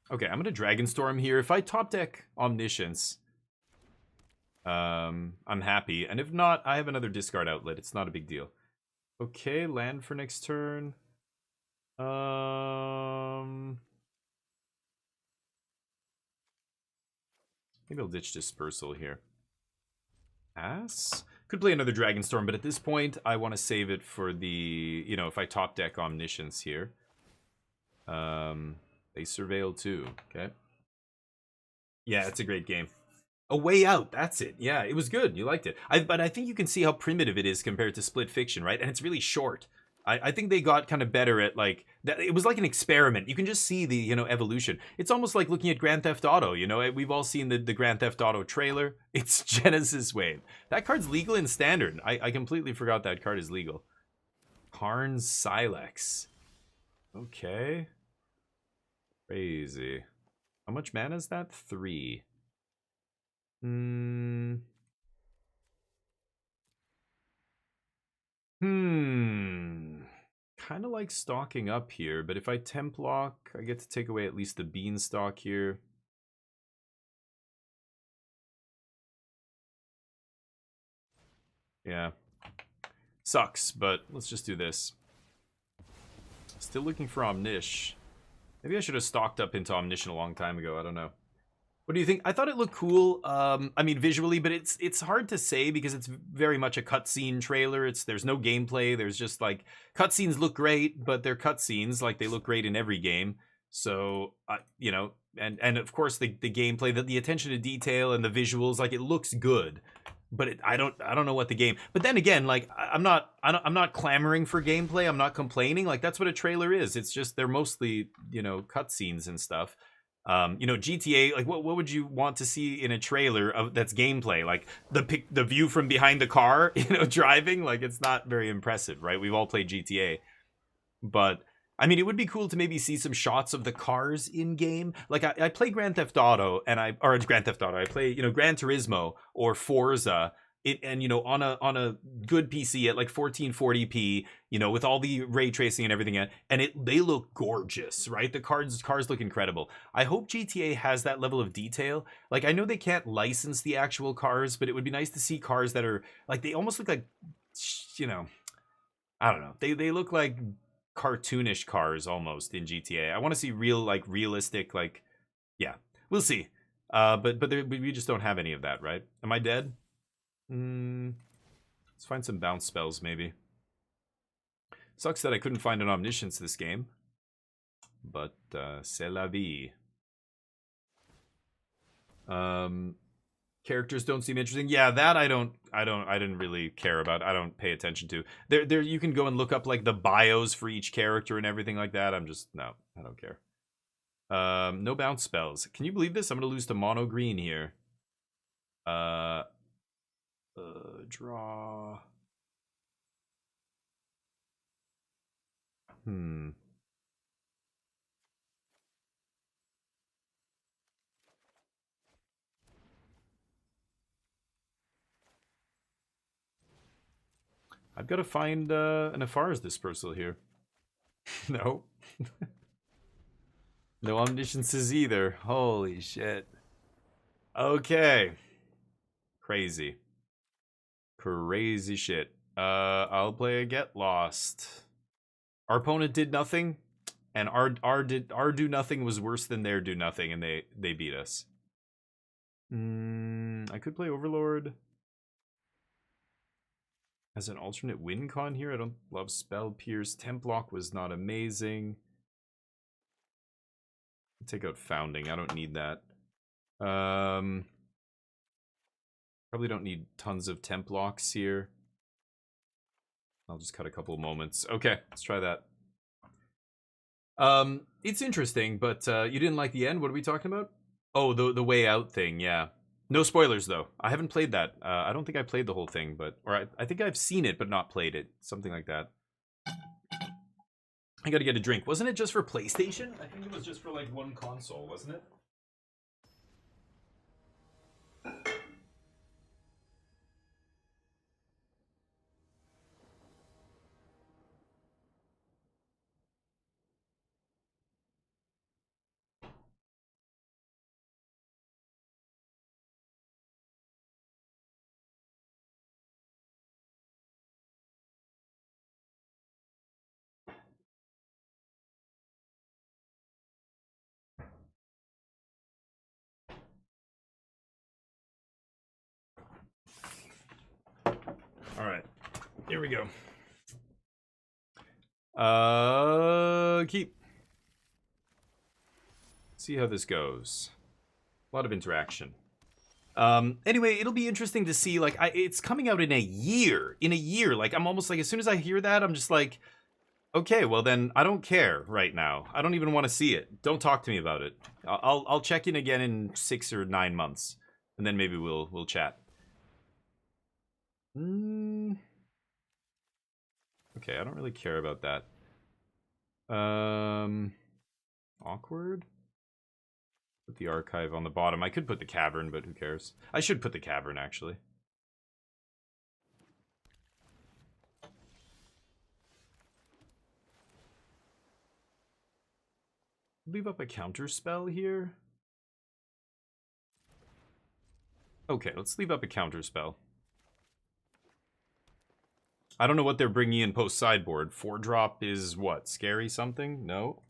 Okay, I'm gonna Dragonstorm here. If I top deck Omniscience, I'm happy. And if not, I have another discard outlet. It's not a big deal. Okay, land for next turn. Maybe I'll ditch Dispersal here. Pass? Could play another Dragonstorm, but at this point, I want to save it for the, if I top deck Omniscience here. They surveil too. Okay. Yeah, it's a great game. A Way Out. That's it. Yeah, it was good. You liked it. But I think you can see how primitive it is compared to Split Fiction, right? And it's really short. I think they got kind of better at like that. It was like an experiment. You can just see the evolution. It's almost like looking at Grand Theft Auto. We've all seen the Grand Theft Auto trailer. It's Genesis Wave. That card's legal in Standard. I completely forgot that card is legal. Karn's Silex. Okay. Crazy. How much mana is that? 3. Kind of like stocking up here, but if I Templock, I get to take away at least the Beanstalk here. Yeah. Sucks, but let's just do this. Still looking for Omnish. Maybe I should have stocked up into Omniscient a long time ago. I don't know. What do you think? I thought it looked cool. I mean, visually, but it's hard to say because it's very much a cutscene trailer. There's no gameplay. There's just like cutscenes look great, but they're cutscenes. Like they look great in every game. So and of course the gameplay, the attention to detail and the visuals, like it looks good. But I don't know what the game. But then again, like I'm not clamoring for gameplay. I'm not complaining. Like that's what a trailer is. It's just they're mostly cutscenes and stuff. GTA. Like what would you want to see in a trailer that's gameplay? Like the view from behind the car, driving. Like it's not very impressive, right? We've all played GTA, but I mean, it would be cool to maybe see some shots of the cars in game. Like I play Grand Theft Auto I play, Gran Turismo or Forza and you know, on a good PC at like 1440p, you know, with all the ray tracing and everything, and they look gorgeous, right? The cars look incredible. I hope GTA has that level of detail. Like, I know they can't license the actual cars, but it would be nice to see cars that are like, they almost look like, you know, I don't know. They look like cartoonish cars almost in GTA. I want to see real, like, realistic, like, yeah, we'll see. But we just don't have any of that, right? Am I dead? Let's find some bounce spells, maybe. Sucks that I couldn't find an omniscience this game, but c'est la vie. Characters don't seem interesting. Yeah, that I didn't really care about. I don't pay attention to. There you can go and look up like the bios for each character and everything like that. No, I don't care. No bounce spells. Can you believe this? I'm gonna lose to mono green here. Draw. I've got to find an Afar's dispersal here. No. No omnisciences either. Holy shit. Okay. Crazy. Crazy shit. I'll play a Get Lost. Our opponent did nothing, and our do nothing was worse than their do nothing, and they beat us. I could play Overlord as an alternate win con here. I don't love Spell Pierce. Templock was not amazing. Take out Founding. I don't need that. Probably don't need tons of Templocks here. I'll just cut a couple of moments. Okay, let's try that. It's interesting, but you didn't like the end. What are we talking about? Oh, the way out thing. Yeah. No spoilers though. I haven't played that. I don't think I played the whole thing, but I think I've seen it but not played it. Something like that. I gotta get a drink. Wasn't it just for PlayStation? I think it was just for like one console, wasn't it? All right, here we go. Keep. See how this goes. A lot of interaction. Anyway, it'll be interesting to see. Like, it's coming out in a year. In a year, like I'm almost like as soon as I hear that, I'm just like, okay, well then I don't care right now. I don't even want to see it. Don't talk to me about it. I'll check in again in 6 or 9 months, and then maybe we'll chat. Okay, I don't really care about that. Awkward. Put the archive on the bottom. I could put the cavern, but who cares? I should put the cavern, actually. Leave up a counter spell here. Okay, let's leave up a counter spell. I don't know what they're bringing in post sideboard. 4-drop is what? Scary something? No?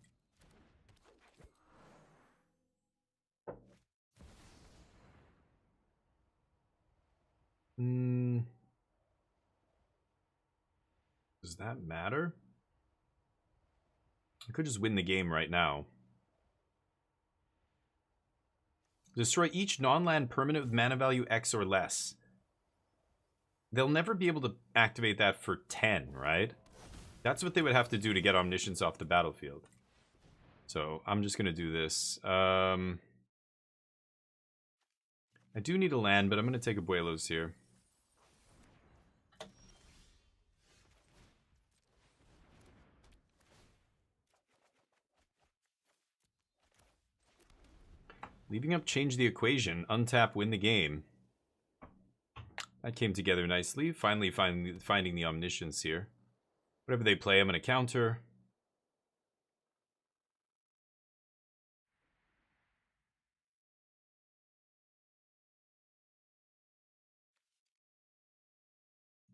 Does that matter? I could just win the game right now. Destroy each non-land permanent with mana value X or less. They'll never be able to activate that for 10, right? That's what they would have to do to get Omniscience off the battlefield. So I'm just going to do this. I do need a land, but I'm going to take Abuelos here. Leaving up change the equation. Untap, win the game. That came together nicely. Finally finding the omniscience here. Whatever they play, I'm going to counter.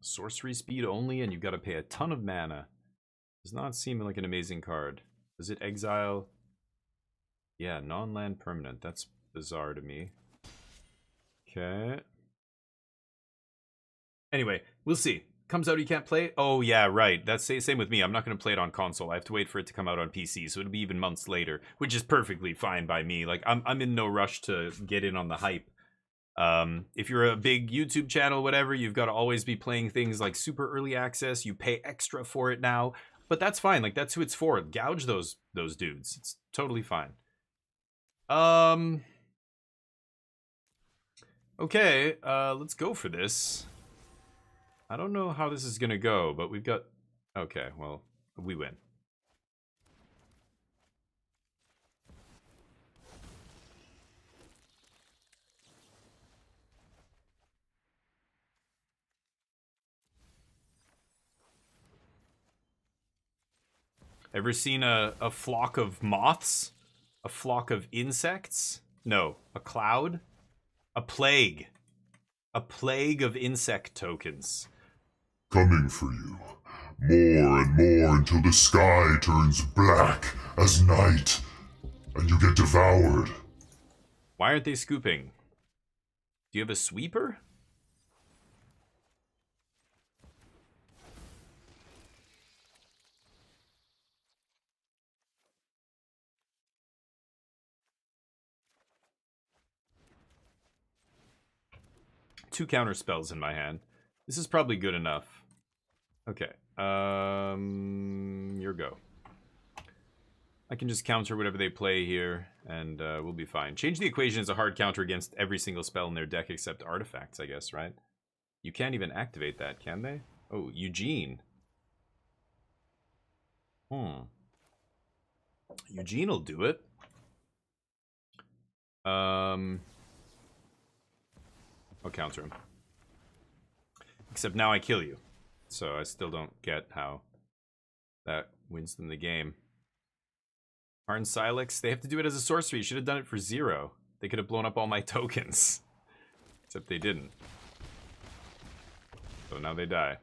Sorcery speed only, and you've got to pay a ton of mana. Does not seem like an amazing card. Does it exile? Yeah, non-land permanent. That's bizarre to me. Okay. Anyway, we'll see. Comes out, you can't play it? Oh, yeah, right. That's same with me. I'm not going to play it on console. I have to wait for it to come out on PC, so it'll be even months later, which is perfectly fine by me. Like, I'm in no rush to get in on the hype. If you're a big YouTube channel, whatever, you've got to always be playing things like super early access. You pay extra for it now, but that's fine. Like, that's who it's for. Gouge those dudes. It's totally fine. Okay, let's go for this. I don't know how this is gonna go, but we've got... Okay, well, we win. Ever seen a flock of moths? A flock of insects? No, a cloud? A plague. A plague of insect tokens. Coming for you. More and more until the sky turns black as night, and you get devoured. Why aren't they scooping? Do you have a sweeper? Two counter spells in my hand. This is probably good enough. Okay. Your go. I can just counter whatever they play here, and we'll be fine. Change the equation is a hard counter against every single spell in their deck except artifacts, I guess, right? You can't even activate that, can they? Oh, Eugene. Eugene will do it. I'll counter him. Except now I kill you. So I still don't get how that wins them the game. Arn Silex, they have to do it as a sorcery. You should have done it for 0. They could have blown up all my tokens. Except they didn't. So now they die.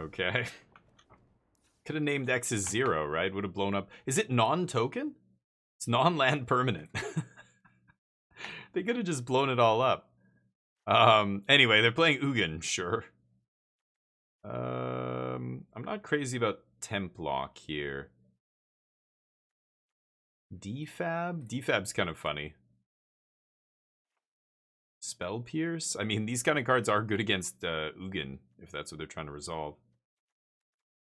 Okay. Could have named X as 0, right? Would have blown up. Is it non-token? It's non-land permanent. They could have just blown it all up. Anyway, they're playing Ugin, sure. I'm not crazy about Templock here. Defab? Defab's kind of funny. Spell Pierce? I mean, these kind of cards are good against Ugin, if that's what they're trying to resolve.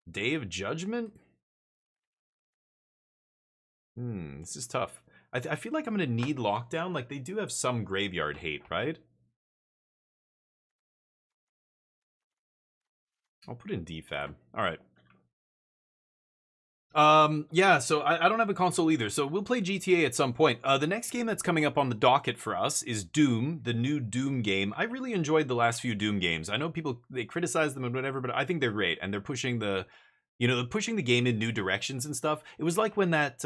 Day of Judgment? This is tough. I feel like I'm going to need Lockdown. Like, they do have some graveyard hate, right? I'll put in Defab. All right. Yeah, so I don't have a console either, so we'll play GTA at some point. The next game that's coming up on the docket for us is Doom, the new Doom game. I really enjoyed the last few Doom games. I know people, they criticize them and whatever, but I think they're great, and they're pushing the, you know, pushing the game in new directions and stuff. It was like when that,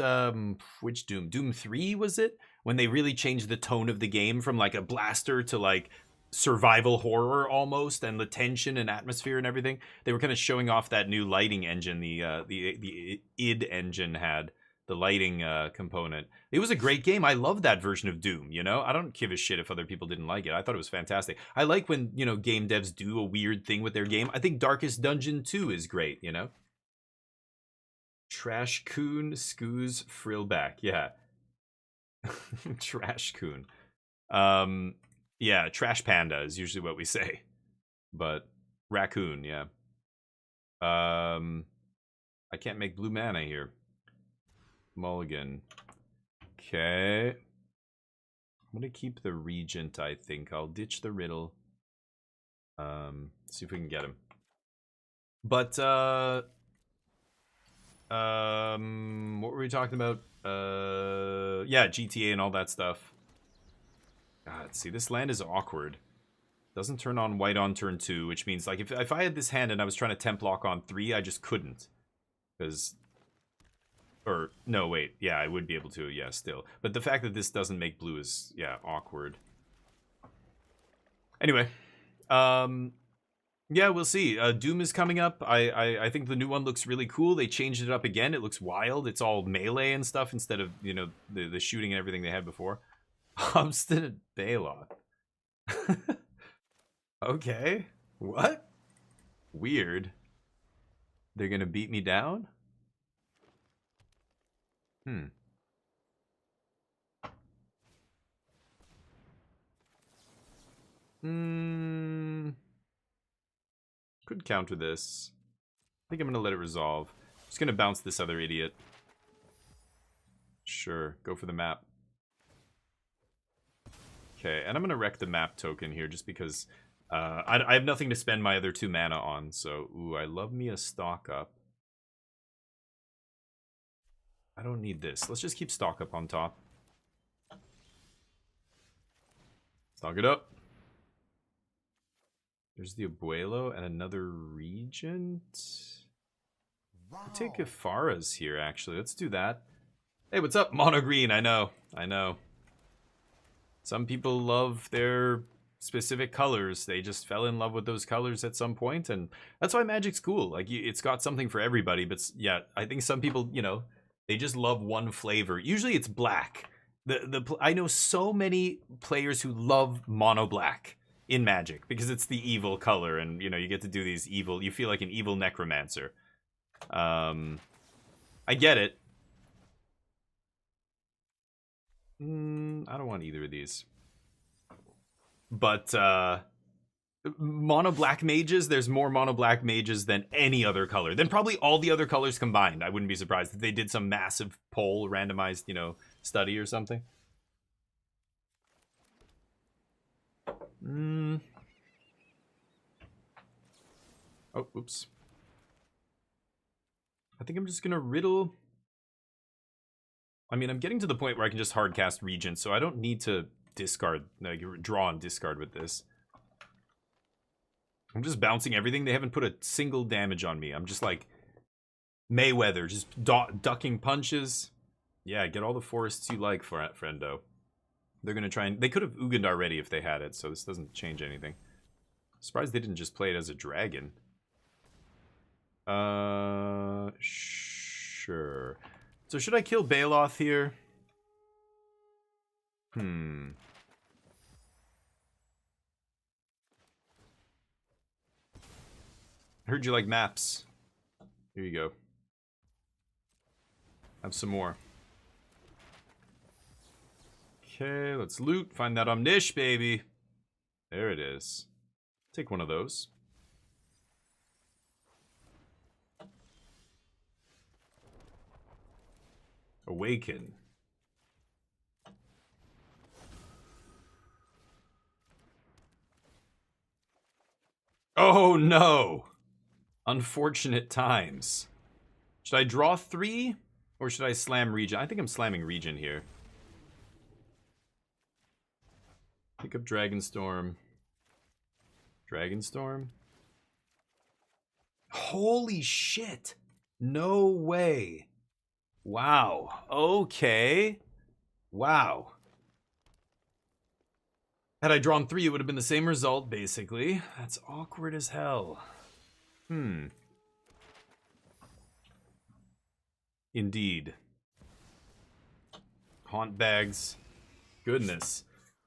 which Doom? Doom 3, was it? When they really changed the tone of the game from like a blaster to like survival horror almost, and the tension and atmosphere and everything. They were kind of showing off that new lighting engine the id engine had, the lighting component. It was a great game. I love that version of Doom, you know? I don't give a shit if other people didn't like it. I thought it was fantastic. I like when, you know, game devs do a weird thing with their game. I think Darkest Dungeon 2 is great, you know? Trash Coon, Scoos, Frillback. Yeah. Trash Coon. Yeah, Trash Panda is usually what we say. But Raccoon, yeah. I can't make blue mana here. Mulligan. Okay. I'm gonna keep the Regent, I think. I'll ditch the Riddle. See if we can get him. But what were we talking about? Yeah, GTA and all that stuff. God, see, this land is awkward. Doesn't turn on white on turn 2, which means like if I had this hand and I was trying to temp lock on 3, I just couldn't. Because... Or, no, wait. Yeah, I would be able to, yeah, still. But the fact that this doesn't make blue is, yeah, awkward. Anyway. Yeah, we'll see. Doom is coming up. I think the new one looks really cool. They changed it up again. It looks wild. It's all melee and stuff instead of, you know, the shooting and everything they had before. Obstinate Bailoff. Okay. What? Weird. They're gonna beat me down? Could counter this. I think I'm gonna let it resolve. Just gonna bounce this other idiot. Sure, go for the map. Okay, and I'm gonna wreck the map token here just because I have nothing to spend my other 2 mana on. So, ooh, I love me a stock up. I don't need this. Let's just keep stock up on top. Stock it up. There's the Abuelo and another Regent. Wow. I'll take Ifara's here, actually. Let's do that. Hey, what's up? Mono green, I know. I know. Some people love their specific colors. They just fell in love with those colors at some point, and that's why Magic's cool. Like, it's got something for everybody, but yeah, I think some people, you know, they just love one flavor. Usually it's black. I know so many players who love mono black in Magic because it's the evil color, and you know, you get to do these evil, you feel like an evil necromancer. I get it. I don't want either of these. But mono black mages, there's more mono black mages than any other color. Than probably all the other colors combined. I wouldn't be surprised if they did some massive poll, randomized, you know, study or something. Oh, oops. I think I'm just gonna riddle. I mean, I'm getting to the point where I can just hardcast Regent, so I don't need to discard, like, draw and discard with this. I'm just bouncing everything. They haven't put a single damage on me. I'm just like Mayweather, just ducking punches. Yeah, get all the forests you like, friendo. They're gonna try and... They could have Ugin already if they had it, so this doesn't change anything. Surprised they didn't just play it as a dragon. Sure. So should I kill Bailoff here? Heard you like maps. Here you go. Have some more. Okay, let's loot. Find that Omnish, baby. There it is. Take one of those. Awaken. Oh no! Unfortunate times. Should I draw 3? Or should I slam Regent? I think I'm slamming Regent here. Pick up Dragonstorm. Dragonstorm? Holy shit! No way! Wow. Okay. Wow. Had I drawn 3, it would have been the same result, basically. That's awkward as hell. Indeed. Haunt bags. Goodness.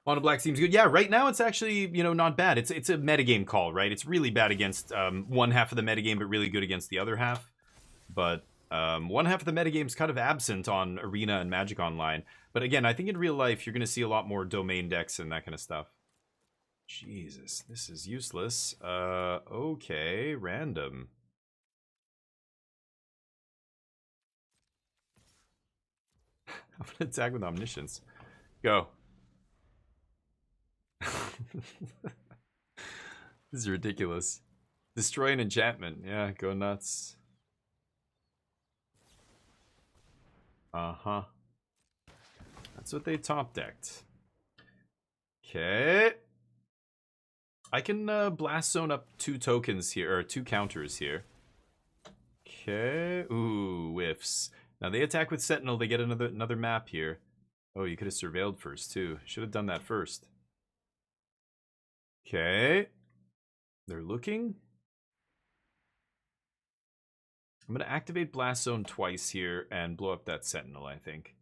Mono black seems good. Yeah, right now it's actually, you know, not bad. It's a metagame call, right? It's really bad against one half of the metagame, but really good against the other half. But one half of the metagame's kind of absent on Arena and Magic Online. But again, I think in real life, you're going to see a lot more domain decks and that kind of stuff. Jesus, this is useless. Okay, random. I'm going to attack with Omniscience. Go. This is ridiculous. Destroy an enchantment. Yeah, go nuts. Uh-huh. That's what they top decked. Okay. I can blast zone up 2 tokens here, or 2 counters here. Okay. Ooh, whiffs. Now they attack with Sentinel. They get another map here. Oh, you could have surveilled first too. Should have done that first. Okay. They're looking. I'm going to activate Blast Zone twice here and blow up that Sentinel, I think.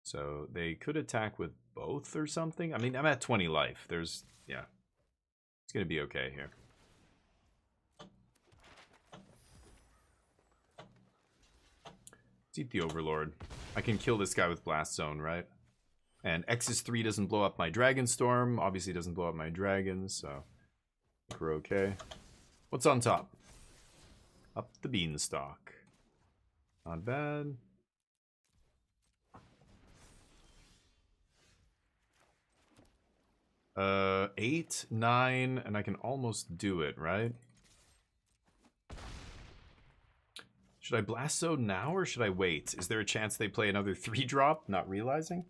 So they could attack with both or something. I mean, I'm at 20 life. There's, yeah. It's going to be okay here. Let's eat the Overlord. I can kill this guy with Blast Zone, right? And X's 3 doesn't blow up my Dragon Storm. Obviously doesn't blow up my dragons, so I think we're okay. What's on top? Up the beanstalk. Not bad. Uh, 8, 9, and I can almost do it, right? Should I blast zone now or should I wait? Is there a chance they play another 3-drop, not realizing?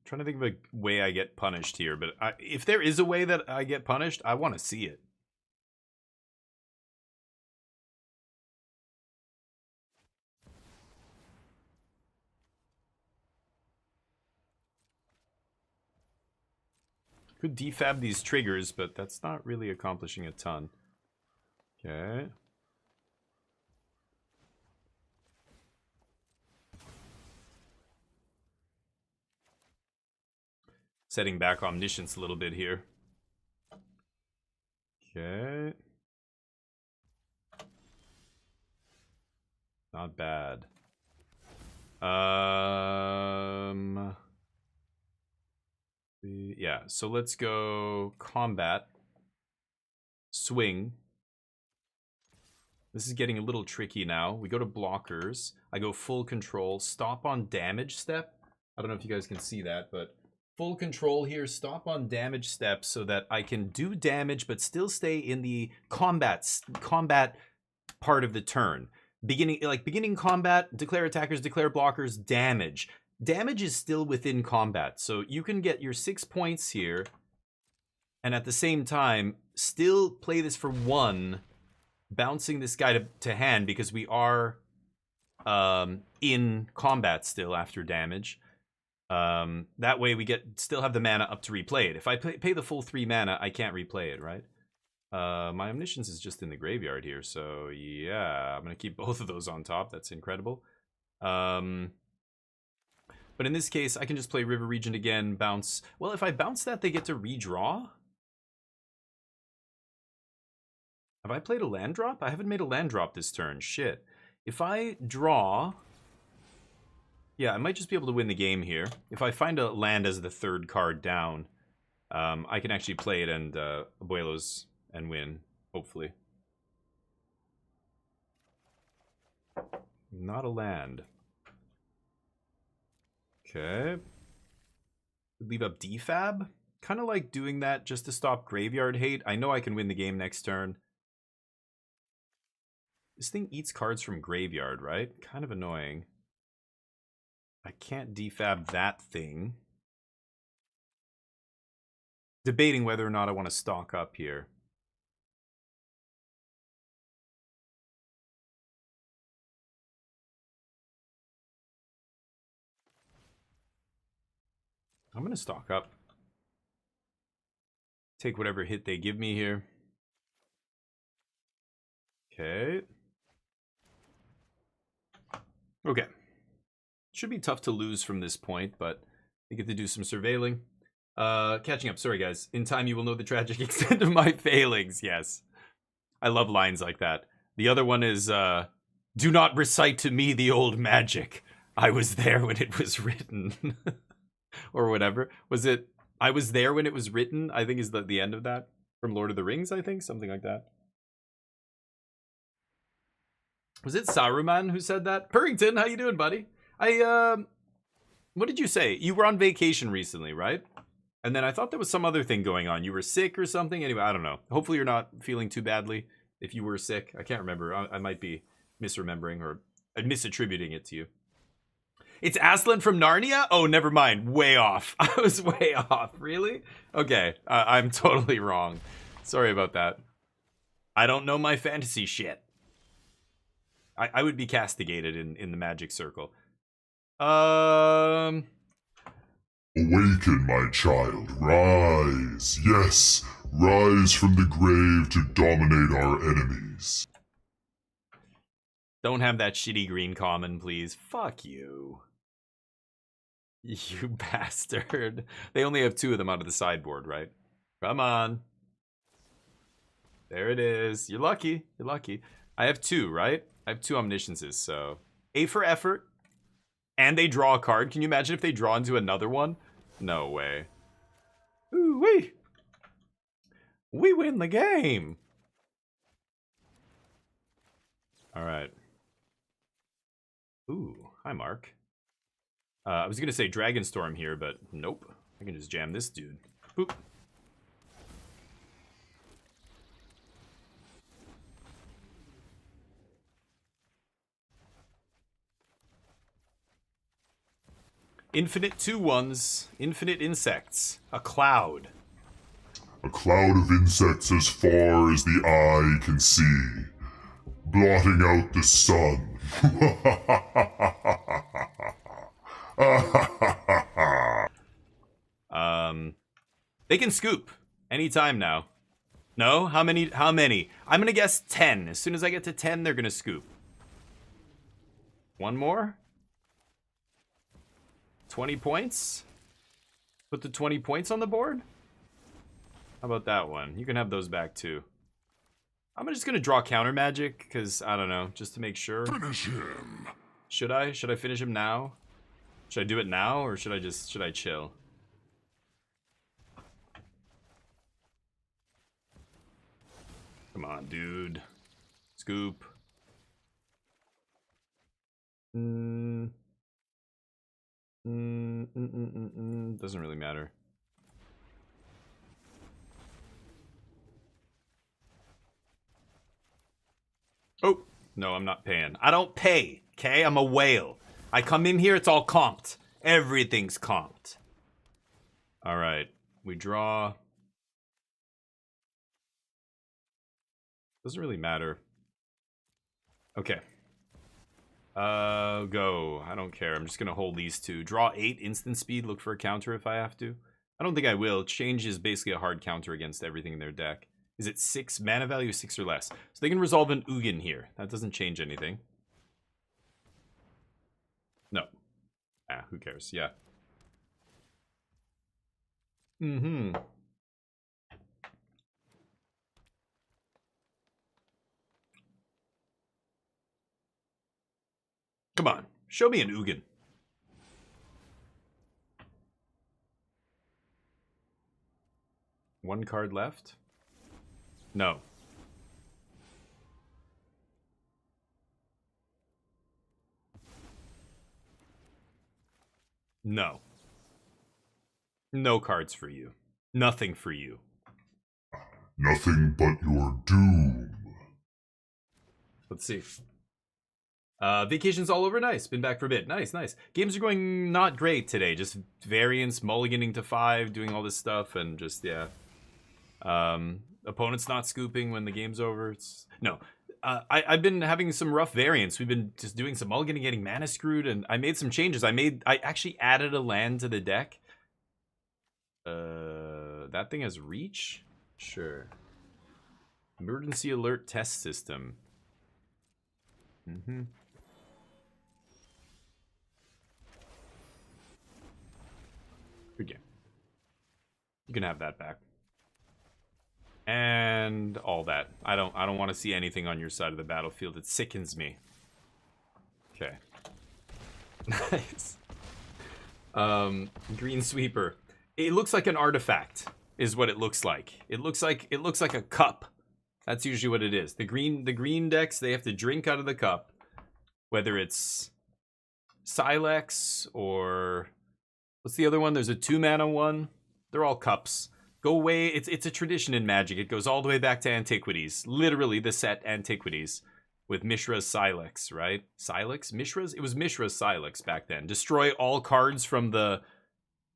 Trying to think of a way I get punished here, but if there is a way that I get punished, I want to see it. Could defab these triggers, but that's not really accomplishing a ton. Okay. Setting back Omniscience a little bit here. Okay. Not bad. Yeah, so let's go combat. Swing. This is getting a little tricky now. We go to blockers. I go full control. Stop on damage step. I don't know if you guys can see that, but full control here. Stop on damage step so that I can do damage but still stay in the combat part of the turn. Beginning combat, declare attackers, declare blockers, damage. Damage is still within combat, so you can get your 6 points here, and at the same time, still play this for 1, bouncing this guy to hand because we are in combat still after damage. That way we still have the mana up to replay it. If I pay the full 3 mana, I can't replay it, right? My Omniscience is just in the graveyard here, so yeah, I'm going to keep both of those on top. That's incredible. But in this case, I can just play River Regent again, bounce. Well, if I bounce that, they get to redraw? Have I played a land drop? I haven't made a land drop this turn. Shit. If I draw... Yeah, I might just be able to win the game here. If I find a land as the 3rd card down, I can actually play it and Abuelos and win, hopefully. Not a land. Okay. Leave up defab. Kind of like doing that just to stop graveyard hate. I know I can win the game next turn. This thing eats cards from graveyard, right? Kind of annoying. I can't defab that thing. Debating whether or not I want to stock up here. I'm going to stock up. Take whatever hit they give me here. Okay. Okay. Should be tough to lose from this point, but I get to do some surveilling. Catching up. Sorry, guys. In time, you will know the tragic extent of my failings. Yes. I love lines like that. The other one is, do not recite to me the old magic. I was there when it was written. Or whatever. Was it, I was there when it was written? I think is the end of that. From Lord of the Rings, I think. Something like that. Was it Saruman who said that? Purrington, how you doing, buddy? What did you say? You were on vacation recently, right? And then I thought there was some other thing going on. You were sick or something? Anyway, I don't know. Hopefully you're not feeling too badly if you were sick. I can't remember. I might be misremembering or misattributing it to you. It's Aslan from Narnia? Oh, never mind. Way off. I was way off. Really? Okay. I'm totally wrong. Sorry about that. I don't know my fantasy shit. I would be castigated in the magic circle. Awaken, my child. Rise. Yes. Rise from the grave to dominate our enemies. Don't have that shitty green common, please. Fuck you. You bastard. They only have 2 of them out of the sideboard, right? Come on. There it is. You're lucky. You're lucky. I have 2, right? I have 2 omnisciences, so... A for effort. And they draw a card. Can you imagine if they draw into another one? No way. Ooh-wee. We win the game. Alright. Ooh. Hi, Mark. I was going to say Dragonstorm here, but nope. I can just jam this dude. Boop. Infinite 2/1s. Infinite insects. A cloud. A cloud of insects as far as the eye can see, blotting out the sun. They can scoop anytime now. No? How many? I'm gonna guess 10. As soon as I get to 10, they're gonna scoop. One more? 20 points? Put the 20 points on the board? How about that one? You can have those back too. I'm just gonna draw counter magic, because, I don't know, just to make sure. Finish him. Should I? Should I finish him now? Should I do it now, or should I chill? Come on, dude. Scoop. Doesn't really matter. Oh, no, I'm not paying. I don't pay, okay? I'm a whale. I come in here, it's all comped. Everything's comped. All right, we draw. Doesn't really matter. Okay. Go. I don't care. I'm just gonna hold these 2. Draw 8 instant speed. Look for a counter if I have to. I don't think I will. Change is basically a hard counter against everything in their deck. Is it 6? Mana value 6 or less. So they can resolve an Ugin here. That doesn't change anything. No. Ah, who cares? Yeah. Mm-hmm. Come on. Show me an Ugin. One card left? No. No. No cards for you. Nothing for you. Nothing but your doom. Let's see. Vacation's all over. Nice. Been back for a bit. Nice, nice. Games are going not great today. Just variance, mulliganing to 5, doing all this stuff, and just, yeah. Opponent's not scooping when the game's over. It's... No. I've been having some rough variance. We've been just doing some mulliganing, getting mana screwed, and I made some changes. I actually added a land to the deck. That thing has reach? Sure. Emergency alert test system. Mm-hmm. Good game. You can have that back. And all that. I don't want to see anything on your side of the battlefield. It sickens me. Okay. Nice. Green Sweeper. It looks like an artifact, is what it looks like. It looks like a cup. That's usually what it is. The green decks, they have to drink out of the cup. Whether it's Silex or what's the other one? There's a 2-mana one. They're all cups. Go away. It's a tradition in Magic. It goes all the way back to Antiquities. Literally the set Antiquities. with Mishra's Silex, right? Silex? Mishra's? It was Mishra's Silex back then. Destroy all cards from the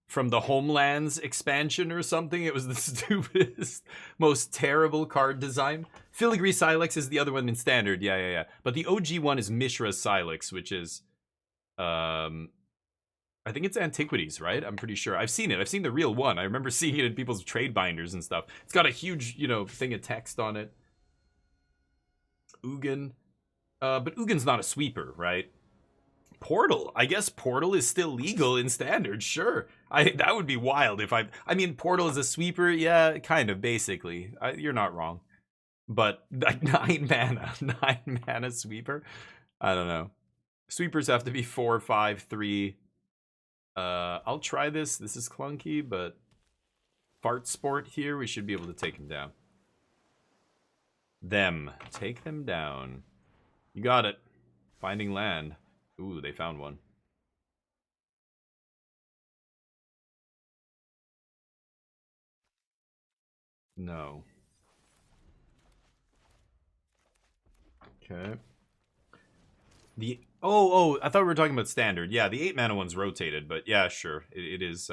Homelands expansion or something. It was the stupidest, most terrible card design. Filigree Silex is the other one in Standard. Yeah. But the OG one is Mishra's Silex, which is, I think it's Antiquities, right? I'm pretty sure. I've seen it. I've seen the real one. I remember seeing it in people's trade binders and stuff. It's got a huge, thing of text on it. Ugin. But Ugin's not a sweeper, right? Portal. I guess Portal is still legal in Standard, sure. That would be wild if I mean, Portal is a sweeper, yeah, kind of, basically. You're not wrong. But like 9 mana sweeper? I don't know. Sweepers have to be 4, 5, 3. I'll try this. This is clunky, but Fart Sport here, we should be able to take him down. Take them down. You got it. Finding land. Ooh, they found one. No. Okay. I thought we were talking about Standard. Yeah, the 8 mana one's rotated, but yeah, sure. It is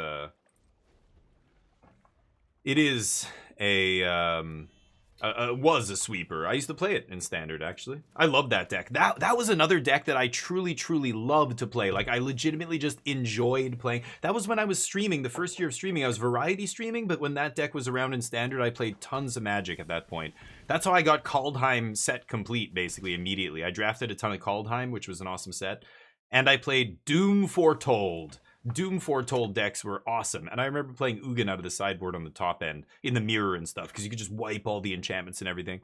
was a sweeper. I used to play it in Standard, actually. I love that deck. That was another deck that I truly, truly loved to play. Like, I legitimately just enjoyed playing. That was when I was streaming. The first year of streaming, I was variety streaming, but when that deck was around in Standard, I played tons of Magic at that point. That's how I got Kaldheim set complete, basically, immediately. I drafted a ton of Kaldheim, which was an awesome set, and I played Doom Foretold. Doom Foretold decks were awesome, and I remember playing Ugin out of the sideboard on the top end, in the mirror and stuff, because you could just wipe all the enchantments and everything.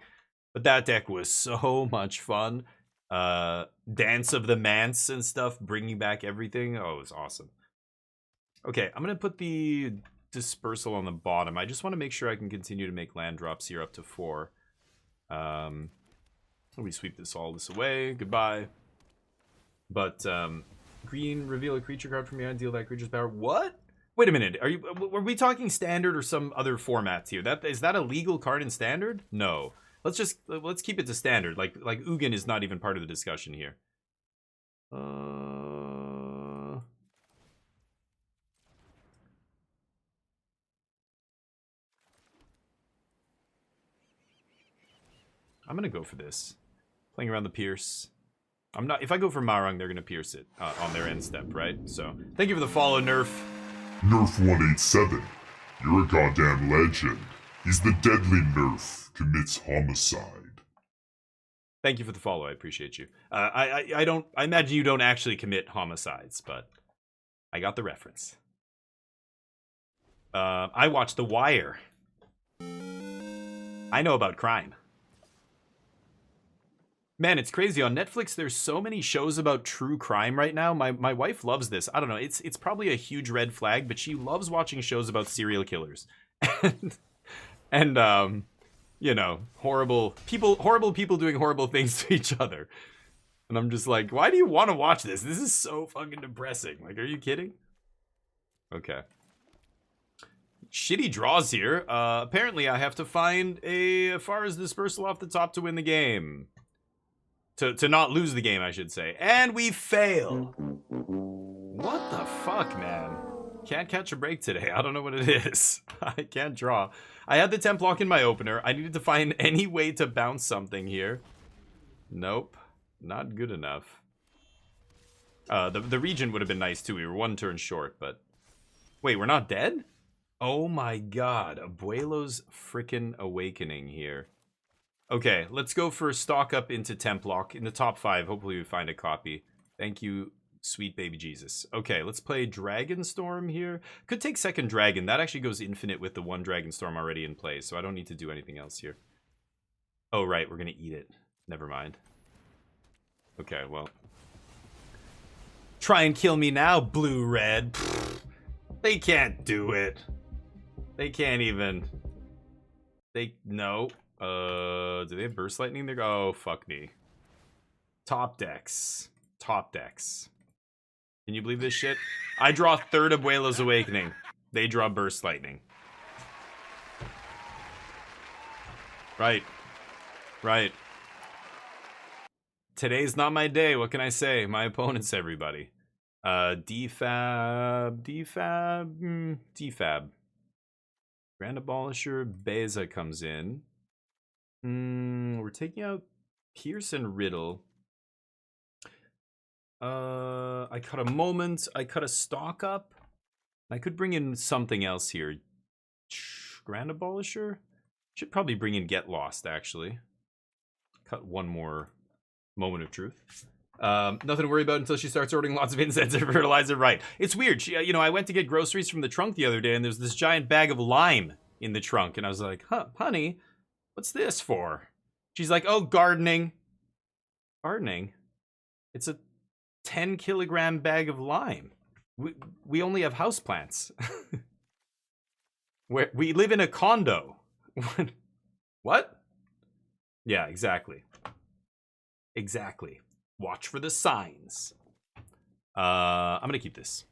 But that deck was so much fun. Dance of the Manse and stuff, bringing back everything. Oh, it was awesome. Okay, I'm going to put the Dispersal on the bottom. I just want to make sure I can continue to make land drops here up to 4. We sweep this away. Goodbye. But, green, reveal a creature card from behind, deal that creature's power. What? Wait a minute. Were we talking Standard or some other formats here? Is that a legal card in Standard? No. Let's keep it to Standard. Like Ugin is not even part of the discussion here. I'm gonna go for this. Playing around the Pierce. I'm not. If I go for Marang, they're gonna pierce it on their end step, right? So, thank you for the follow, Nerf. Nerf 187. You're a goddamn legend. He's the deadly Nerf. Commits homicide. Thank you for the follow. I appreciate you. I imagine you don't actually commit homicides, but I got the reference. I watched The Wire. I know about crime. Man, it's crazy. On Netflix, there's so many shows about true crime right now. My wife loves this. I don't know. It's probably a huge red flag, but she loves watching shows about serial killers. and horrible people doing horrible things to each other. And I'm just like, why do you want to watch this? This is so fucking depressing. Like, are you kidding? Okay. Shitty draws here. Apparently, I have to find a Far's Dispersal off the top to win the game. To not lose the game, I should say. And we fail. What the fuck, man? Can't catch a break today. I don't know what it is. I can't draw. I had the temp lock in my opener. I needed to find any way to bounce something here. Nope. Not good enough. The Regent would have been nice, too. We were 1 turn short, but... Wait, we're not dead? Oh my god. Abuelo's frickin' Awakening here. Okay, let's go for a stock up into Templock. In the top 5, hopefully we find a copy. Thank you, sweet baby Jesus. Okay, let's play Dragonstorm here. Could take second Dragon. That actually goes infinite with the 1 Dragonstorm already in play, so I don't need to do anything else here. Oh, right, we're going to eat it. Never mind. Okay, well. Try and kill me now, blue-red. They can't do it. They can't even... No. Do they have Burst Lightning there? Oh, fuck me. Top decks. Top decks. Can you believe this shit? I draw 3rd Abuelo's Awakening. They draw Burst Lightning. Right. Right. Today's not my day. What can I say? My opponents, everybody. Defab. Grand Abolisher, Beza comes in. We're taking out Pierce and Riddle. I cut a Moment. I cut a Stock Up. I could bring in something else here. Grand Abolisher? Should probably bring in Get Lost, actually. Cut one more Moment of Truth. Nothing to worry about until she starts ordering lots of incense and fertilizer. Right. It's weird. She, you know, I went to get groceries from the trunk the other day, and there's this giant bag of lime in the trunk. And I was like, huh, honey, what's this for? She's like, oh, gardening. Gardening? It's a 10-kilogram bag of lime. We only have houseplants. We live in a condo. What? Yeah, exactly. Exactly. Watch for the signs. I'm gonna keep this.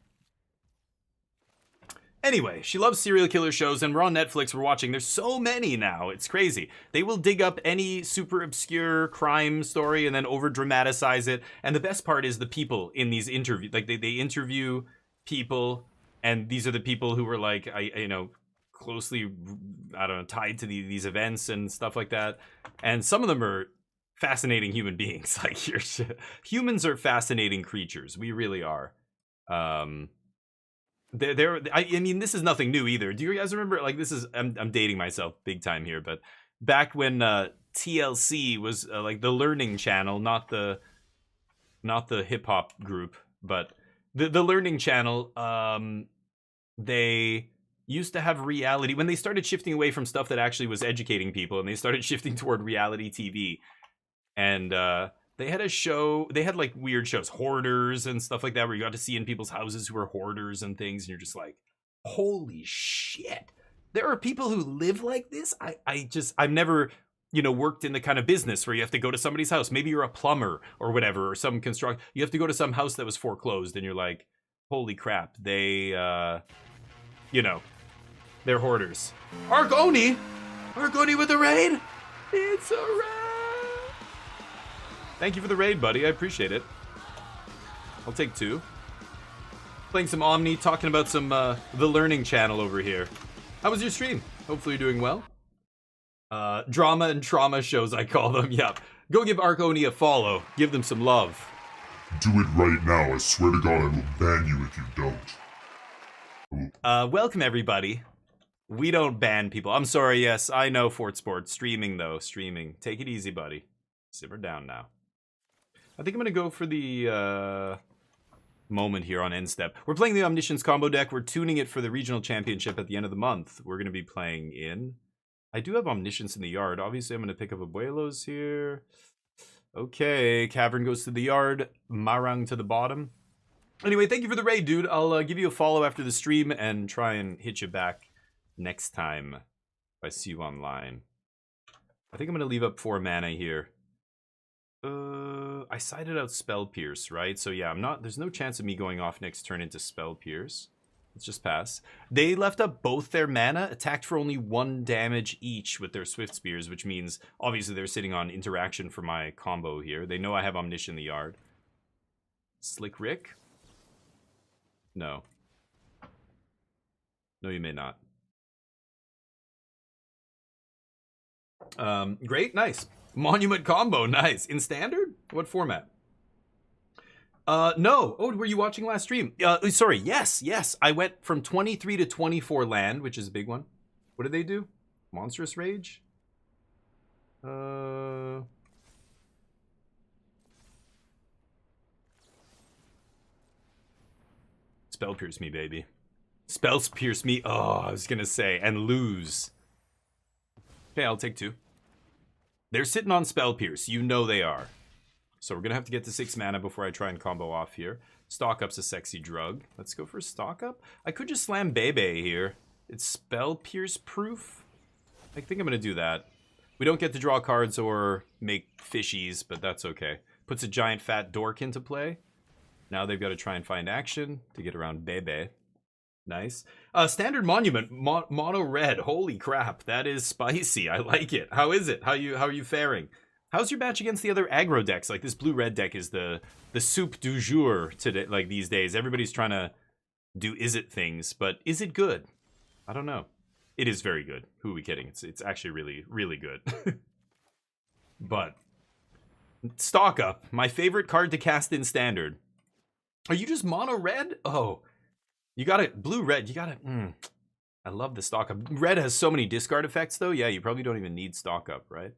Anyway, she loves serial killer shows, and we're on Netflix, we're watching. There's so many now, it's crazy. They will dig up any super obscure crime story and then over-dramatize it. And the best part is the people in these interviews. Like, they interview people, and these are the people who were like, closely, I don't know, tied to these events and stuff like that. And some of them are fascinating human beings. Like, humans are fascinating creatures. We really are. I mean, this is nothing new either. Do you guys remember? Like, this is I'm dating myself big time here, but back when TLC was like the learning channel, not the hip hop group, but the learning channel. They used to have reality when they started shifting away from stuff that actually was educating people, and they started shifting toward reality TV. And they had a show, they had like weird shows, hoarders and stuff like that, where you got to see in people's houses who were hoarders and things, and you're just like, holy shit. There are people who live like this? I've never, worked in the kind of business where you have to go to somebody's house. Maybe you're a plumber or whatever, or some you have to go to some house that was foreclosed, and you're like, holy crap, they're hoarders. Omni with the raid? It's a raid! Thank you for the raid, buddy. I appreciate it. I'll take 2. Playing some Omni, talking about some the learning channel over here. How was your stream? Hopefully you're doing well. Drama and trauma shows, I call them. Yep. Go give Arconi a follow. Give them some love. Do it right now. I swear to God I will ban you if you don't. Welcome everybody. We don't ban people. I'm sorry, yes, I know Fort Sport. Streaming though, streaming. Take it easy, buddy. Simmer down now. I think I'm gonna go for the moment here on end step. We're playing the Omniscience combo deck. We're tuning it for the regional championship at the end of the month. We're gonna be playing in. I do have Omniscience in the yard. Obviously, I'm gonna pick up Abuelos here. Okay, Cavern goes to the yard. Marang to the bottom. Anyway, thank you for the raid, dude. I'll give you a follow after the stream and try and hit you back next time if I see you online. I think I'm gonna leave up 4 mana here. I sided out Spell Pierce, right? So yeah, there's no chance of me going off next turn into Spell Pierce. Let's just pass. They left up both their mana, attacked for only 1 damage each with their Swift Spears, which means obviously they're sitting on interaction for my combo here. They know I have Omniscient in the yard. Slick Rick? No. No, you may not. Great, nice. Monument combo, nice. In standard? What format? No. Oh, were you watching last stream? Sorry, yes. I went from 23 to 24 land, which is a big one. What did they do? Monstrous Rage? Spell Pierce me, baby. Spells Pierce me. Oh, I was gonna say. And lose. Okay, I'll take 2. They're sitting on Spell Pierce. You know they are. So we're going to have to get to 6 mana before I try and combo off here. Stock Up's a sexy drug. Let's go for Stock Up. I could just slam Bebe here. It's Spell Pierce proof. I think I'm going to do that. We don't get to draw cards or make fishies, but that's okay. Puts a giant fat dork into play. Now they've got to try and find action to get around Bebe. Nice. Standard Monument, mono red. Holy crap, that is spicy. I like it. How is it? How are you faring? How's your match against the other aggro decks? Like, this blue-red deck is the soup du jour today, like, these days. Everybody's trying to do is-it things, but is it good? I don't know. It is very good. Who are we kidding? It's actually really, really good. But stock up. My favorite card to cast in Standard. Are you just mono-red? Oh, you got it. Blue-red, you got it. I love the stock up. Red has so many discard effects, though. Yeah, you probably don't even need stock up, right?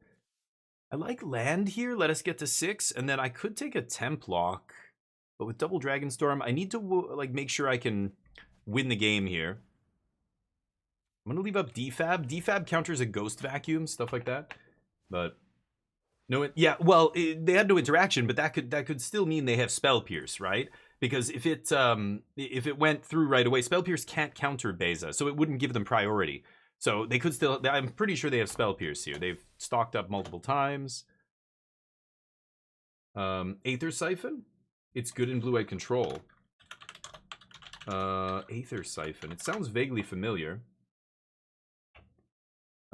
I like land here. Let us get to 6, and then I could take a temp lock, but with double Dragonstorm, I need to like make sure I can win the game here. I'm gonna leave up defab. Defab counters a ghost vacuum, stuff like that. But no, yeah. Well, they had no interaction, but that could still mean they have spell pierce, right? Because if it went through right away, spell pierce can't counter Beza, so it wouldn't give them priority. So they could still, I'm pretty sure they have Spell Pierce here. They've stocked up multiple times. Aether Siphon. It's good in blue-white control. Aether Siphon. It sounds vaguely familiar.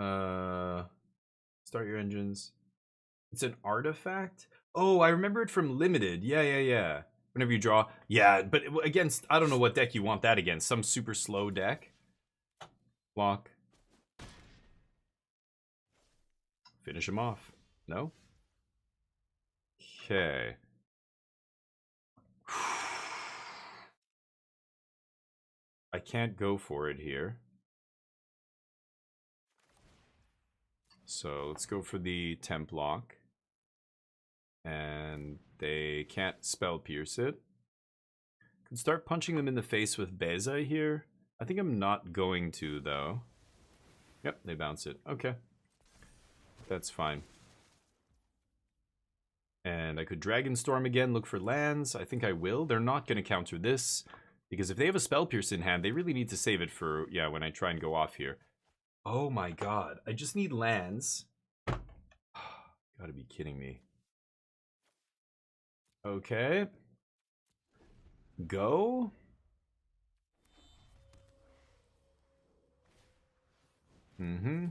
Start your engines. It's an artifact? Oh, I remember it from Limited. Yeah. Whenever you draw. Yeah, but against, I don't know what deck you want that against. Some super slow deck. Block. Finish him off. No? Okay. I can't go for it here. So let's go for the temp lock. And they can't spell pierce it. Could start punching them in the face with Beza here. I think I'm not going to, though. Yep, they bounce it. Okay. That's fine. And I could Dragonstorm again, look for lands. I think I will. They're not going to counter this. Because if they have a Spell Pierce in hand, they really need to save it for, yeah, when I try and go off here. Oh my god. I just need lands. Gotta be kidding me. Okay. Go. Mm-hmm.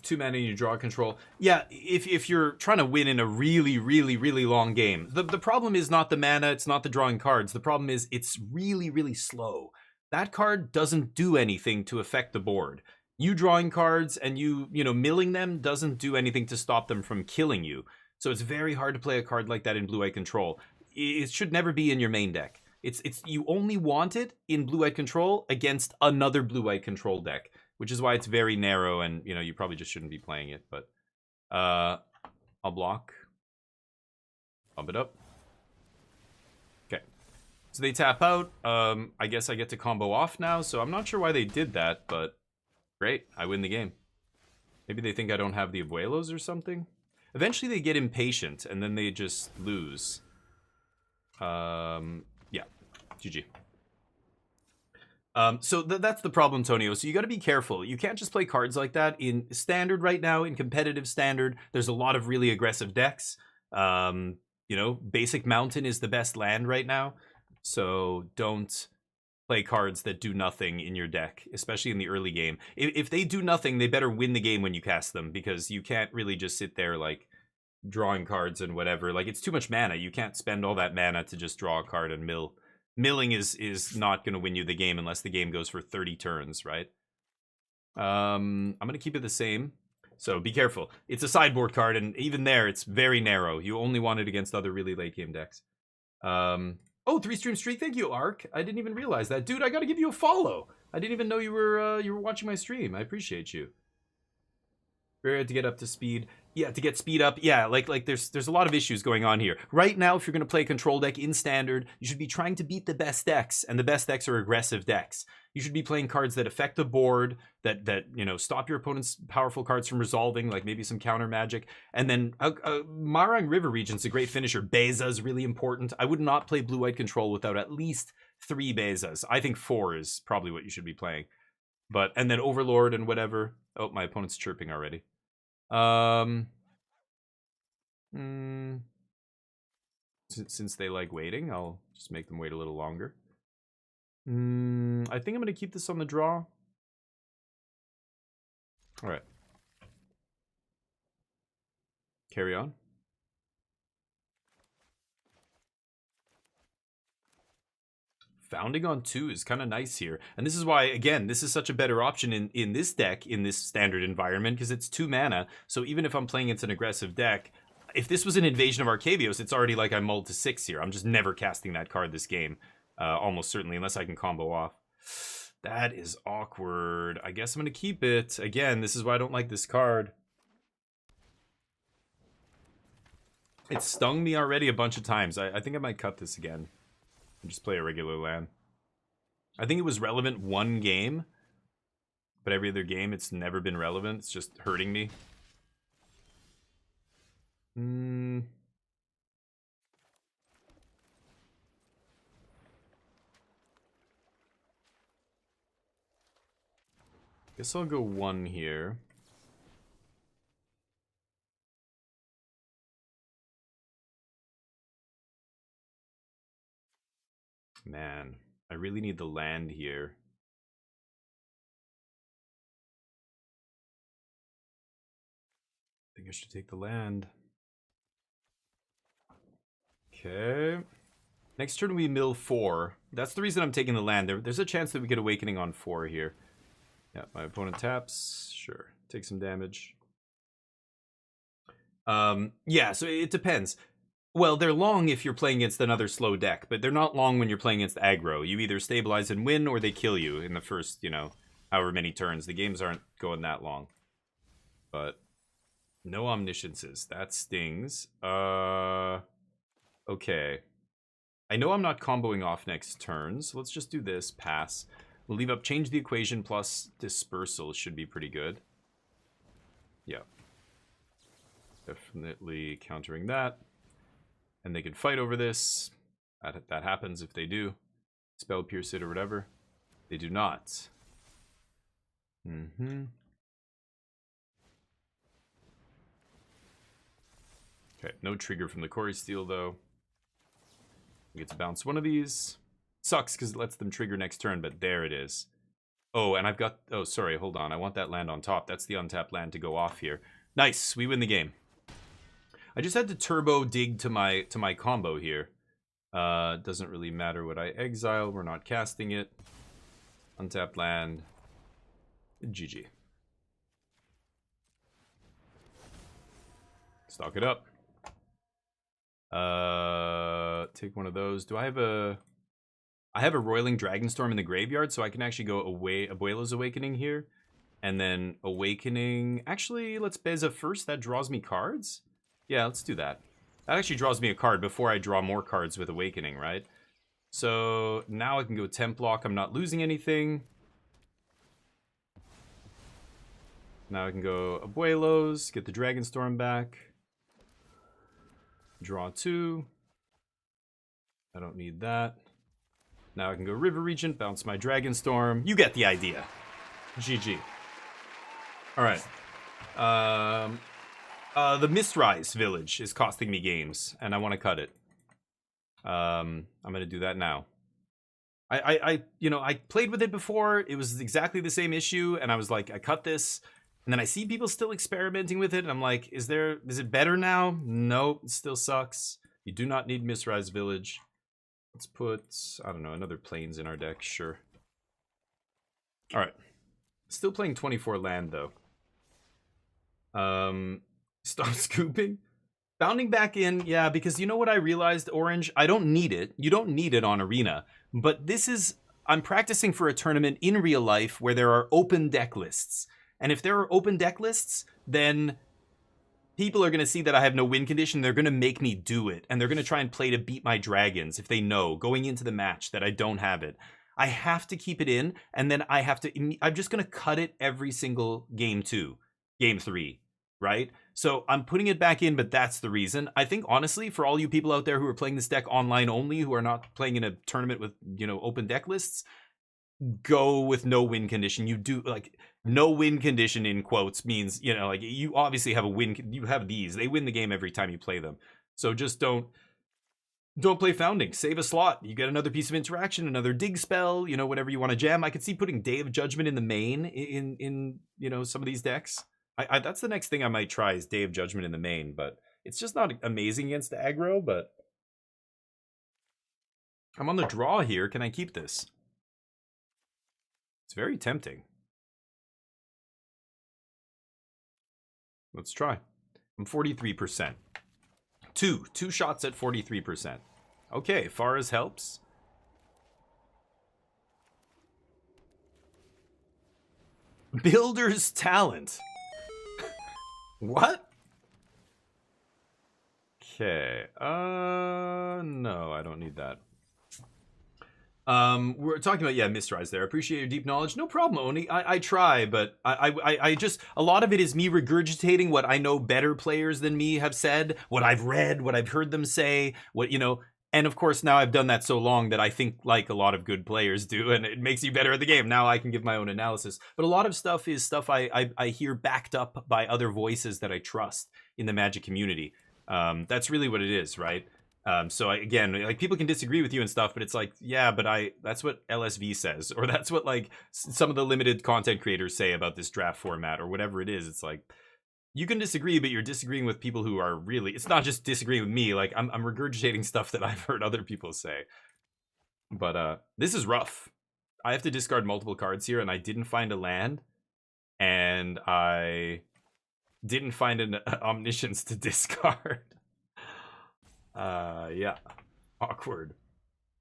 2 mana and you draw control. Yeah, if you're trying to win in a really, really, really long game, the problem is not the mana, it's not the drawing cards. The problem is it's really, really slow. That card doesn't do anything to affect the board. You drawing cards and you milling them doesn't do anything to stop them from killing you. So it's very hard to play a card like that in blue-white control. It should never be in your main deck. It's you only want it in blue-white control against another blue-white control deck. Which is why it's very narrow, and you probably just shouldn't be playing it. But I'll block, bump it up. Okay, so they tap out. I guess I get to combo off now. So I'm not sure why they did that, but great, I win the game. Maybe they think I don't have the abuelos or something. Eventually they get impatient, and then they just lose. Yeah, GG. So that's the problem, Tonio. So you got to be careful. You can't just play cards like that in Standard right now. In competitive Standard, there's a lot of really aggressive decks. Basic Mountain is the best land right now. So don't play cards that do nothing in your deck, especially in the early game. If they do nothing, they better win the game when you cast them, because you can't really just sit there like drawing cards and whatever. Like, it's too much mana. You can't spend all that mana to just draw a card and mill. Milling is not going to win you the game unless the game goes for 30 turns, right? I'm going to keep it the same. So be careful. It's a sideboard card, and even there, it's very narrow. You only want it against other really late game decks. Oh, 3-stream streak. Thank you, Ark. I didn't even realize that. Dude, I got to give you a follow. I didn't even know you were watching my stream. I appreciate you. Very hard to get up to speed. Yeah, to get speed up. Yeah, like there's a lot of issues going on here. Right now, if you're going to play a control deck in Standard, you should be trying to beat the best decks, and the best decks are aggressive decks. You should be playing cards that affect the board, that stop your opponent's powerful cards from resolving, like maybe some counter magic. And then Marang River Regent's a great finisher. Beza's really important. I would not play blue-white control without at least 3 Bezas. I think 4 is probably what you should be playing. And then Overlord and whatever. Oh, my opponent's chirping already. Since they like waiting, I'll just make them wait a little longer. I think I'm going to keep this on the draw. All right. carry on. Founding on 2 is kind of nice here. And this is why, again, this is such a better option in this deck, in this standard environment, because it's 2 mana. So even if I'm playing against an aggressive deck, if this was an Invasion of Arcavios, it's already like I'm mulled to 6 here. I'm just never casting that card this game. Almost certainly, unless I can combo off. That is awkward. I guess I'm going to keep it. Again, this is why I don't like this card. It stung me already a bunch of times. I think I might cut this again. And just play a regular land. I think it was relevant 1 game. But every other game, it's never been relevant. It's just hurting me. Guess I'll go 1 here. Man, I really need the land here. I think I should take the land. Okay. Next turn we mill 4. That's the reason I'm taking the land. There's a chance that we get Awakening on 4 here. Yeah, my opponent taps. Sure. Take some damage. Yeah, so it depends. Well, they're long if you're playing against another slow deck, but they're not long when you're playing against aggro. You either stabilize and win, or they kill you in the first, you know, however many turns. The games aren't going that long. But no omnisciences. That stings. Okay. I know I'm not comboing off next turn, so let's just do this. Pass. We'll leave up Change the Equation plus Dispersal. Should be pretty good. Yeah. Definitely countering that. And they can fight over this. That happens if they do. Spell Pierce it or whatever. They do not. Okay, no trigger from the Quarry Steel, though. We get to bounce one of these. Sucks because it lets them trigger next turn, but there it is. Oh, and I've got... Oh, sorry, hold on. I want that land on top. That's the untapped land to go off here. Nice, we win the game. I just had to turbo dig to my combo here. Doesn't really matter what I exile. We're not casting it. Untapped land. GG. Stock it up. Take one of those. Do I have a... I have a Roiling Dragonstorm in the graveyard, so I can actually go away Abuela's Awakening here. And then Awakening... Actually, let's Beza first. That draws me cards? Yeah, let's do that. That actually draws me a card before I draw more cards with Awakening, right? So now I can go Temp Block. I'm not losing anything. Now I can go Abuelos, get the Dragonstorm back. Draw 2. I don't need that. Now I can go River Regent, bounce my Dragonstorm. You get the idea. GG. Alright. The Mistrise Village is costing me games, and I want to cut it. I'm going to do that now. You know, I played with it before. It was exactly the same issue, and I was like, I cut this. And then I see people still experimenting with it, and I'm like, is it better now? No, it still sucks. You do not need Mistrise Village. Let's put, I don't know, another Plains in our deck, sure. Alright. Still playing 24 land, though. Stop scooping. Bounding back in, yeah, because you know what I realized, Orange? I don't need it. You don't need it on Arena. But this is, I'm practicing for a tournament in real life where there are open deck lists. And if there are open deck lists, then people are going to see that I have no win condition. They're going to make me do it. And they're going to try and play to beat my dragons if they know going into the match that I don't have it. I have to keep it in, and then I'm just going to cut it every single game 2, game 3, right? So I'm putting it back in, but that's the reason. I think, honestly, for all you people out there who are playing this deck online only, who are not playing in a tournament with, you know, open deck lists, go with no win condition. You do, like, no win condition in quotes means, you know, like, you obviously have a win. You have these. They win the game every time you play them. So just don't play Founding. Save a slot. You get another piece of interaction, another dig spell, you know, whatever you want to jam. I could see putting Day of Judgment in the main in you know, some of these decks. That's the next thing I might try is Day of Judgment in the main, but It's just not amazing against aggro, but I'm on the draw here. Can I keep this? It's very tempting. Let's try. I'm 43%. Two shots at 43%. Okay, far as helps. Builder's talent. What? Okay. No, I don't need that. We're talking about, yeah, Mistrise there. Appreciate your deep knowledge. No problem, Oni. I try, but I just, a lot of it is me regurgitating what I know better players than me have said, what I've read, what I've heard them say, what, you know, and of course now I've done that so long that I think like a lot of good players do, and it makes you better at the game. Now I can give my own analysis. But a lot of stuff is stuff I hear backed up by other voices that I trust in the Magic community. That's really what it is, right? So again, like people can disagree with you and stuff, but it's like, yeah, but that's what LSV says, or that's what like some of the limited content creators say about this draft format or whatever it is. It's like, you can disagree, but you're disagreeing with people who are really, it's not just disagreeing with me. Like I'm regurgitating stuff that I've heard other people say, but this is rough. I have to discard multiple cards here, and I didn't find a land, and I didn't find an omniscience to discard. Yeah. Awkward.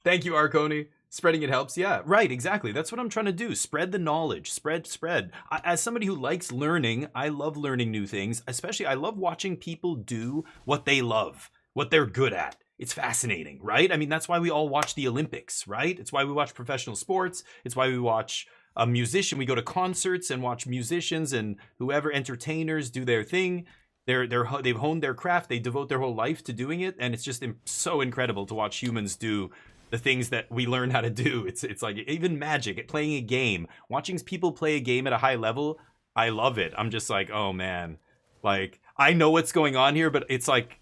Thank you, Arconi. Spreading it helps. Yeah, right, exactly. That's what I'm trying to do. Spread the knowledge. Spread. As somebody who likes learning, I love learning new things. Especially, I love watching people do what they love, what they're good at. It's fascinating, right? I mean, that's why we all watch the Olympics, right? It's why we watch professional sports. It's why we watch a musician. We go to concerts and watch musicians and whoever entertainers do their thing. They've honed their craft. They devote their whole life to doing it, and it's just so incredible to watch humans do the things that we learn how to do. It's like even magic, playing a game, watching people play a game at a high level. I love it. I'm just like, oh man, like I know what's going on here, but it's like,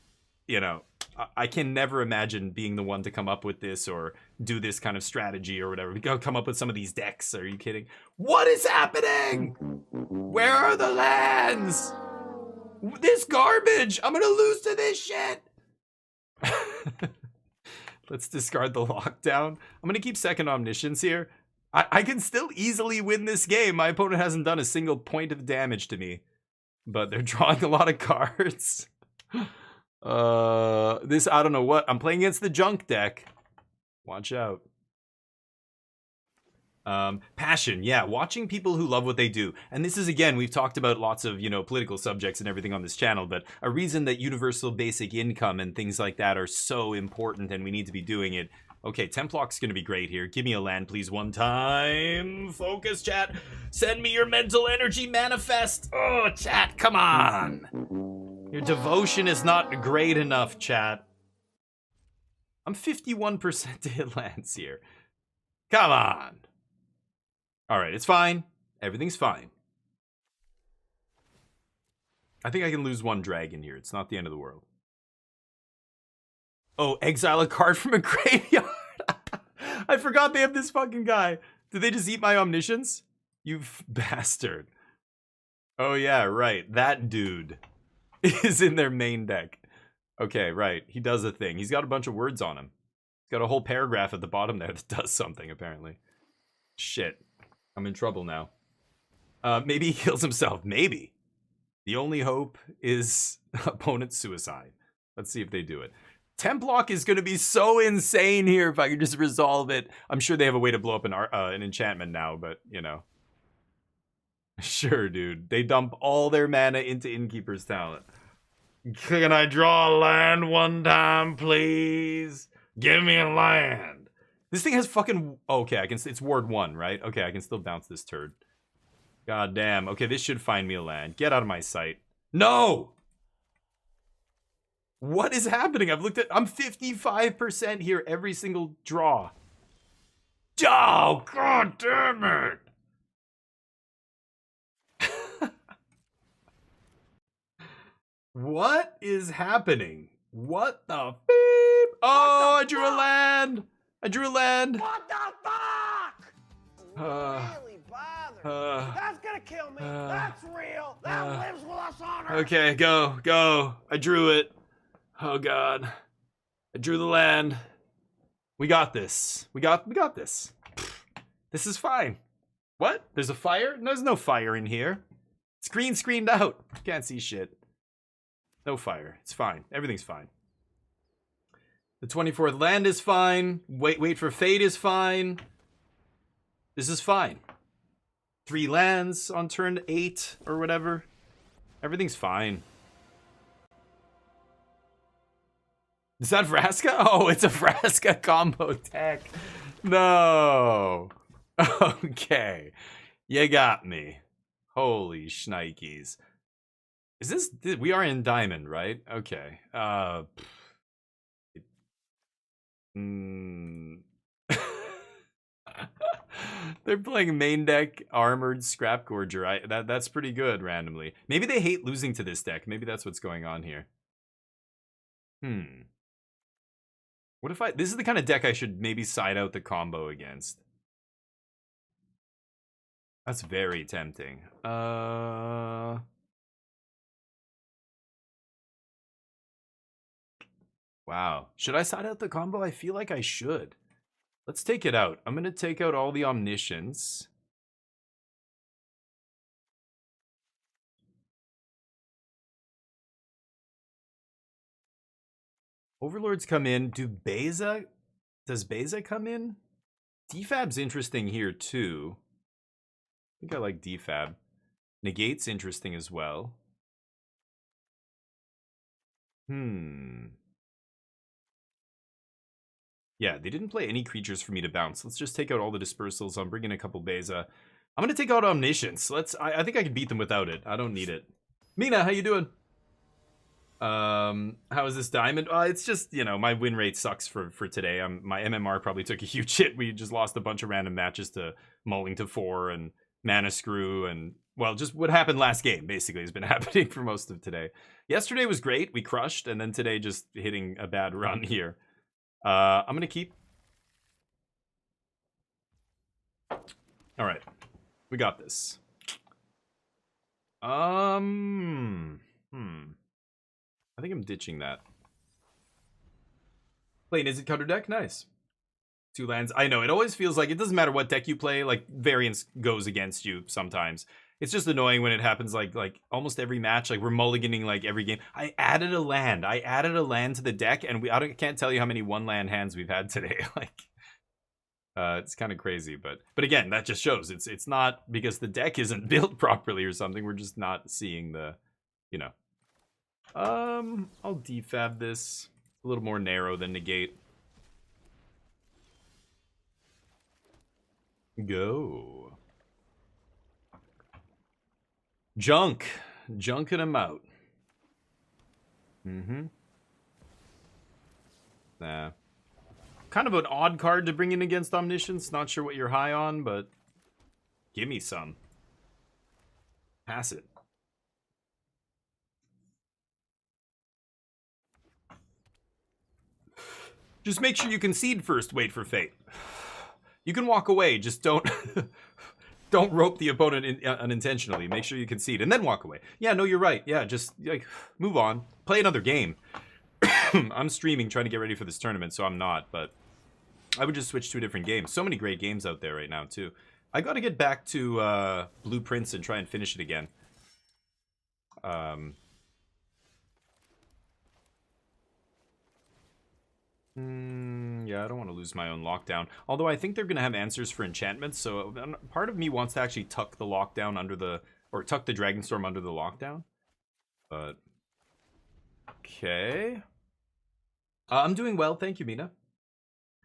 you know, I can never imagine being the one to come up with this or do this kind of strategy or whatever. We gotta come up with some of these decks. Are you kidding? What is happening? Where are the lands? This garbage! I'm gonna lose to this shit! Let's discard the lockdown. I'm gonna keep second omniscience here. I can still easily win this game. My opponent hasn't done a single point of damage to me. But they're drawing a lot of cards. This, I don't know what. I'm playing against the junk deck. Watch out. Passion, yeah, watching people who love what they do. And this is, again, we've talked about lots of, you know, political subjects and everything on this channel, but a reason that universal basic income and things like that are so important and we need to be doing it. Okay, Templock's gonna be great here. Give me a land, please, one time. Focus, chat. Send me your mental energy manifest. Oh, chat, come on. Your devotion is not great enough, chat. I'm 51% to hit lands here. Come on. All right, it's fine. Everything's fine. I think I can lose one dragon here. It's not the end of the world. Oh, exile a card from a graveyard. I forgot they have this fucking guy. Did they just eat my omniscience? You bastard. Oh yeah, right. That dude is in their main deck. Okay, right. He does a thing. He's got a bunch of words on him. He's got a whole paragraph at the bottom there that does something, apparently. Shit. I'm in trouble now. Maybe he kills himself. Maybe. The only hope is opponent suicide. Let's see if they do it. Templock is going to be so insane here if I can just resolve it. I'm sure they have a way to blow up an enchantment now, but, you know. Sure, dude. They dump all their mana into Innkeeper's Talent. Can I draw a land one time, please? Give me a land. This thing has fucking... Okay, I can... It's ward 1, right? Okay, I can still bounce this turd. God damn. Okay, this should find me a land. Get out of my sight. No! What is happening? I've looked at... I'm 55% here every single draw. Oh, god damn it! What is happening? What the beep? Oh, I drew a land! I drew a land! What the fuck? Really bothered. That's gonna kill me. That's real. That lives with us on Earth. Okay, go. I drew it. Oh god. I drew the land. We got this. We got this. This is fine. What? There's a fire? There's no fire in here. Screened out. Can't see shit. No fire. It's fine. Everything's fine. The 24th land is fine. Wait for fate is fine. This is fine. 3 lands on turn 8 or whatever. Everything's fine. Is that Vraska? Oh, it's a Vraska combo tech. No. Okay. You got me. Holy shnikes. Is this... We are in Diamond, right? Okay. They're playing main deck Armored Scrap Gorger. That's pretty good randomly. Maybe they hate losing to this deck. Maybe that's what's going on here. What if this is the kind of deck I should maybe side out the combo against. That's very tempting. Wow. Should I side out the combo? I feel like I should. Let's take it out. I'm going to take out all the Omniscience. Overlords come in. Does Beza come in? Defab's interesting here too. I think I like Defab. Negate's interesting as well. Yeah, they didn't play any creatures for me to bounce. Let's just take out all the dispersals. I'm bringing a couple Beza. I'm gonna take out Omniscience. I think I can beat them without it. I don't need it. Mina, how you doing? How is this Diamond? It's just, you know, my win rate sucks for today. My MMR probably took a huge hit. We just lost a bunch of random matches to Mulling to 4 and Mana Screw and, well, just what happened last game basically has been happening for most of today. Yesterday was great. We crushed, and then today just hitting a bad run here. I'm gonna keep. All right, we got this. I think I'm ditching that. Playing Izzet Cutter deck, nice. 2 lands. I know, it always feels like it doesn't matter what deck you play, like variance goes against you sometimes. It's just annoying when it happens like almost every match. Like we're mulliganing like every game. I added a land to the deck, and I can't tell you how many 1-land hands we've had today. Like it's kind of crazy, but again, that just shows it's not because the deck isn't built properly or something. We're just not seeing the, you know. I'll defab this. A little more narrow than negate. Go. Junking them out. Nah. Kind of an odd card to bring in against Omniscience. Not sure what you're high on, but give me some. Pass it. Just make sure you concede first. Wait for fate. You can walk away. Just don't don't rope the opponent unintentionally. Make sure you concede and then walk away. Yeah, no, you're right. Yeah, just like move on. Play another game. I'm streaming trying to get ready for this tournament, so I'm not, but I would just switch to a different game. So many great games out there right now, too. I got to get back to Blueprints and try and finish it again. Yeah, I don't want to lose my own lockdown. Although I think they're going to have answers for enchantments, so part of me wants to actually tuck the lockdown under the... or tuck the Dragonstorm under the lockdown. But... okay. I'm doing well, thank you, Mina.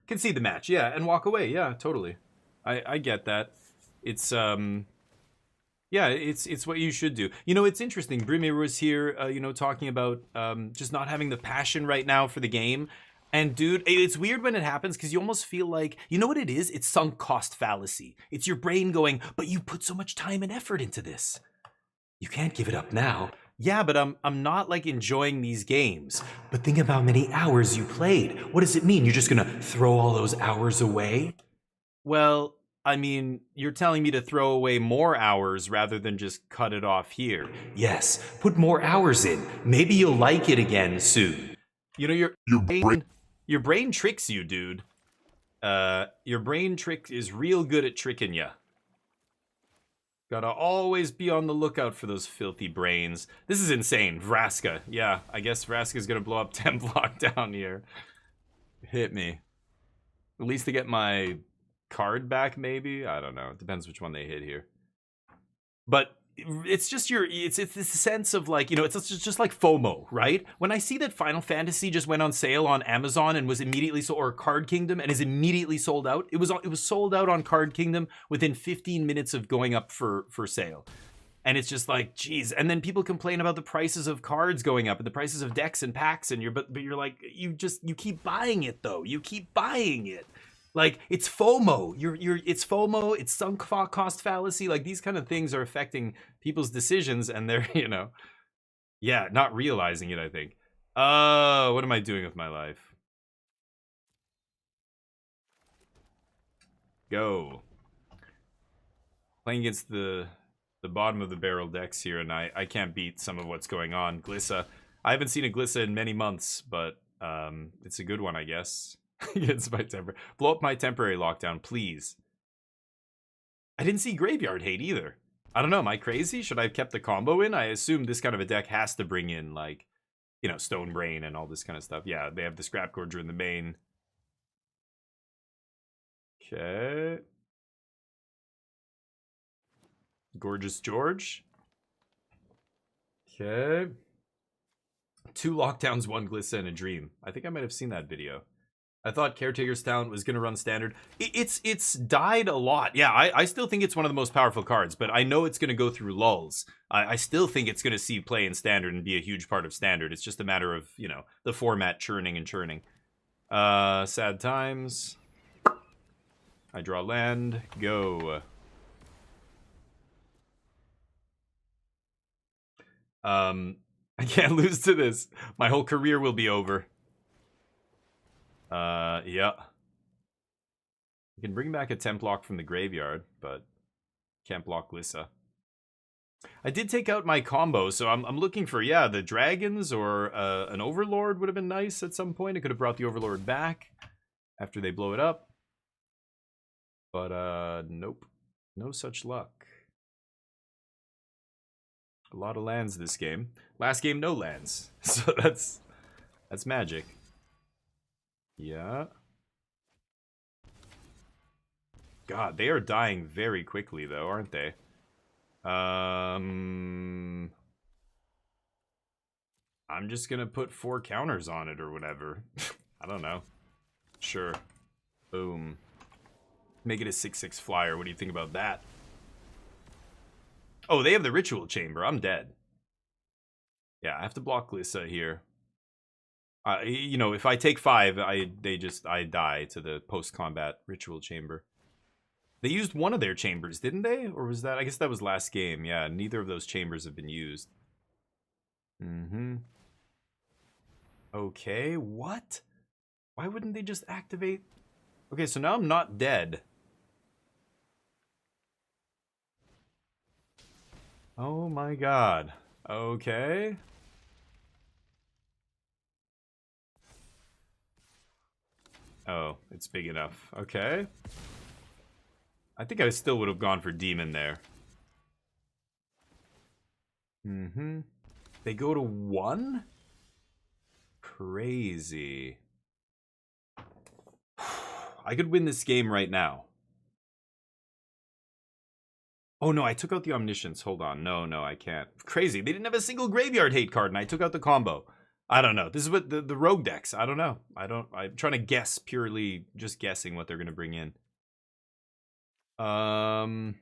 Concede the match, yeah, and walk away, yeah, totally. I get that. It's, yeah, it's what you should do. You know, it's interesting. Brimir was here, you know, talking about just not having the passion right now for the game. And dude, it's weird when it happens because you almost feel like, you know what it is? It's sunk cost fallacy. It's your brain going, but you put so much time and effort into this. You can't give it up now. Yeah, but I'm not like enjoying these games. But think about how many hours you played. What does it mean? You're just gonna throw all those hours away? Well, I mean, you're telling me to throw away more hours rather than just cut it off here. Yes, put more hours in. Maybe you'll like it again soon. You know, Your brain. your brain tricks you, dude. Your brain trick is real good at tricking you. Gotta always be on the lookout for those filthy brains. This is insane. Vraska. Yeah, I guess Vraska's gonna blow up Templock down here. Hit me. At least to get my card back, maybe? I don't know. It depends which one they hit here. But it's just it's this sense of like, you know, it's just like FOMO, right? When I see that Final Fantasy just went on sale on Amazon and was immediately sold, or Card Kingdom, and is immediately sold out. It was sold out on Card Kingdom within 15 minutes of going up for sale. And it's just like, geez. And then people complain about the prices of cards going up and the prices of decks and packs, and but you're like, you keep buying it though. You keep buying it. Like, it's FOMO. It's FOMO. It's sunk cost fallacy. Like, these kind of things are affecting people's decisions, and they're, you know, yeah, not realizing it, I think. What am I doing with my life? Go. Playing against the bottom of the barrel decks here, and I can't beat some of what's going on. Glissa. I haven't seen a Glissa in many months, but it's a good one, I guess. Against my blow up my temporary lockdown, please. I didn't see graveyard hate either. I don't know, am I crazy? Should I have kept the combo in? I assume this kind of a deck has to bring in, like, you know, Stone Brain and all this kind of stuff. Yeah, they have the Scrap Gorger in the main. Okay. Gorgeous George. Okay. 2 lockdowns, 1 Glissa, and a Dream. I think I might have seen that video. I thought Caretaker's Talent was going to run standard. It's died a lot. Yeah, I still think it's one of the most powerful cards, but I know it's going to go through lulls. I still think it's going to see play in standard and be a huge part of standard. It's just a matter of, you know, the format churning and churning. Sad times. I draw land. Go. I can't lose to this. My whole career will be over. Yeah. You can bring back a Templock from the graveyard, but can't block Glissa. I did take out my combo, so I'm looking for, yeah, the dragons or an Overlord would have been nice at some point. I could have brought the Overlord back after they blow it up. But, nope. No such luck. A lot of lands this game. Last game, no lands. So that's magic. Yeah. God, they are dying very quickly, though, aren't they? I'm just gonna put 4 counters on it or whatever. I don't know. Sure. Boom. Make it a 6/6 flyer. What do you think about that? Oh, they have the Ritual Chamber. I'm dead. Yeah, I have to block Glissa here. You know, if I take 5, I die to the post-combat Ritual Chamber. They used one of their chambers, didn't they? Or was that... I guess that was last game. Yeah, neither of those chambers have been used. Mm-hmm. Okay, what? Why wouldn't they just activate... Okay, so now I'm not dead. Oh my god. Okay. Oh, it's big enough. Okay. I think I still would have gone for Demon there. Mm-hmm. They go to 1? Crazy. I could win this game right now. Oh no, I took out the Omniscience. Hold on. No, I can't. Crazy. They didn't have a single graveyard hate card and I took out the combo. I don't know. This is what the rogue decks. I don't know. I'm trying to guess, purely just guessing what they're going to bring in. So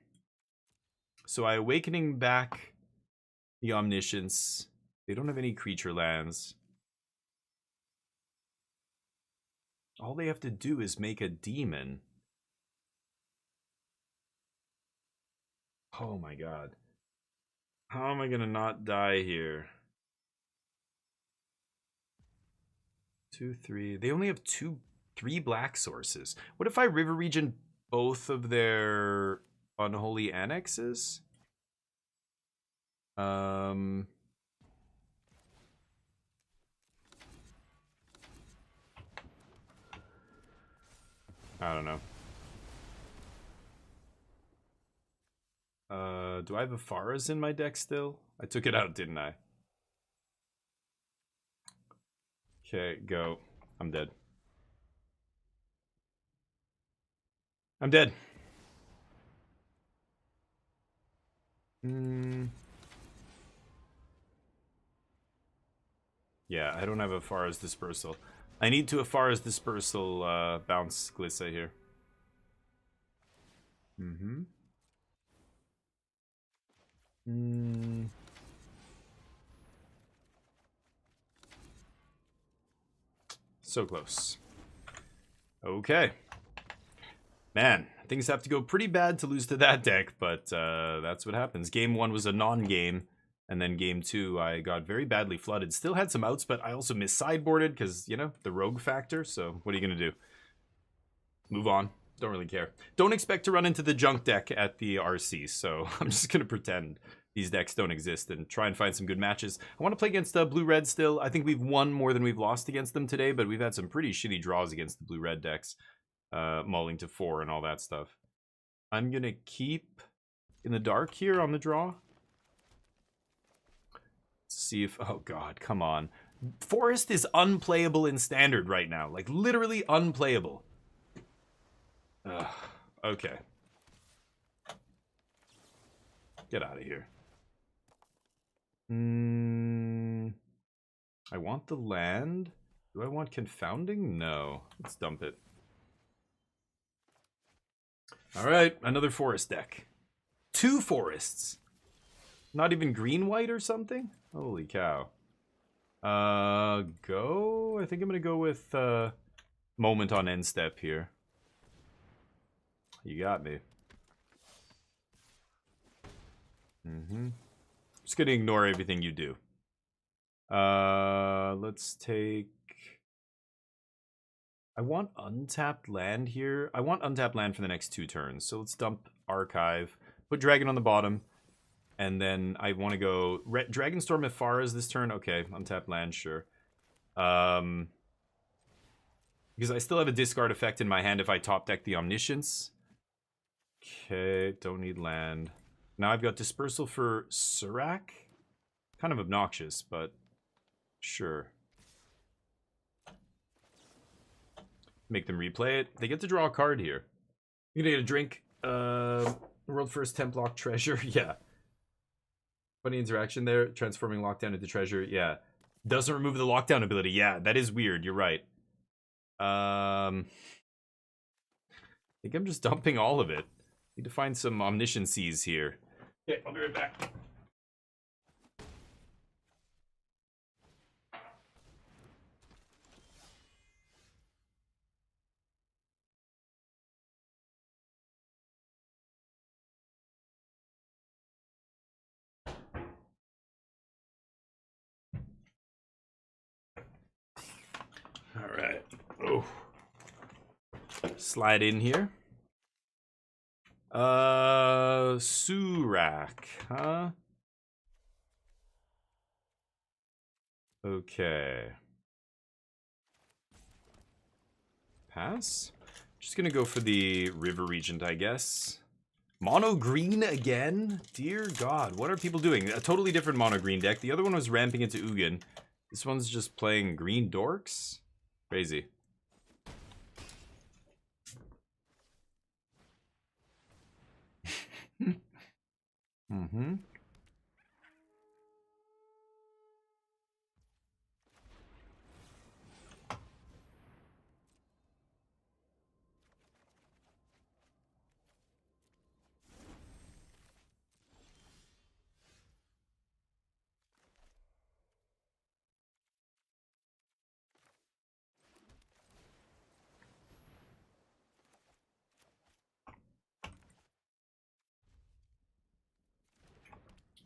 I Awakening back the Omniscience. They don't have any creature lands. All they have to do is make a demon. Oh my god. How am I gonna not die here? 2, 3. They only have 3 black sources. What if I River Region both of their Unholy Annexes? I don't know. Do I have a Faraz in my deck still? I took it out, didn't I? Okay, go. I'm dead. I'm dead. Yeah, I don't have a Faraz Dispersal. I need to a Faraz Dispersal bounce Glissa here. So close. Okay. Man, things have to go pretty bad to lose to that deck, but that's what happens. Game 1 was a non-game, and then Game 2 I got very badly flooded. Still had some outs, but I also mis-sideboarded because, you know, the rogue factor, so what are you going to do? Move on. Don't really care. Don't expect to run into the junk deck at the RC, so I'm just going to pretend these decks don't exist and try and find some good matches. I want to play against blue-red still. I think we've won more than we've lost against them today, but we've had some pretty shitty draws against the blue-red decks. Mulling to 4 and all that stuff. I'm going to keep in the dark here on the draw. See if... Oh, God, come on. Forest is unplayable in Standard right now. Like, literally unplayable. Ugh, okay. Get out of here. I want the land. Do I want Confounding? No. Let's dump it. Alright, another forest deck. 2 forests. Not even green-white or something? Holy cow. Go? I think I'm gonna go with Moment on end step here. You got me. Just gonna ignore everything you do. Let's take... I want untapped land here. I want untapped land for the next 2 turns. So let's dump Archive, put Dragon on the bottom, and then I want to go Dragonstorm if Faraz this turn. Okay, untapped land, sure. Because I still have a discard effect in my hand if I top deck the Omniscience. Okay, don't need land. Now I've got Dispersal for Surak. Kind of obnoxious, but sure. Make them replay it. They get to draw a card here. You're gonna get a drink. World First Templock Treasure. Yeah. Funny interaction there. Transforming Lockdown into Treasure. Yeah. Doesn't remove the Lockdown ability. Yeah, that is weird. You're right. I think I'm just dumping all of it. Need to find some omnisciencies here. Okay, I'll be right back. All right. Oh. Slide in here. Surak, huh? Okay. Pass? Just gonna go for the River Regent, I guess. Mono green again? Dear God, what are people doing? A totally different mono green deck. The other one was ramping into Ugin. This one's just playing green dorks? Crazy.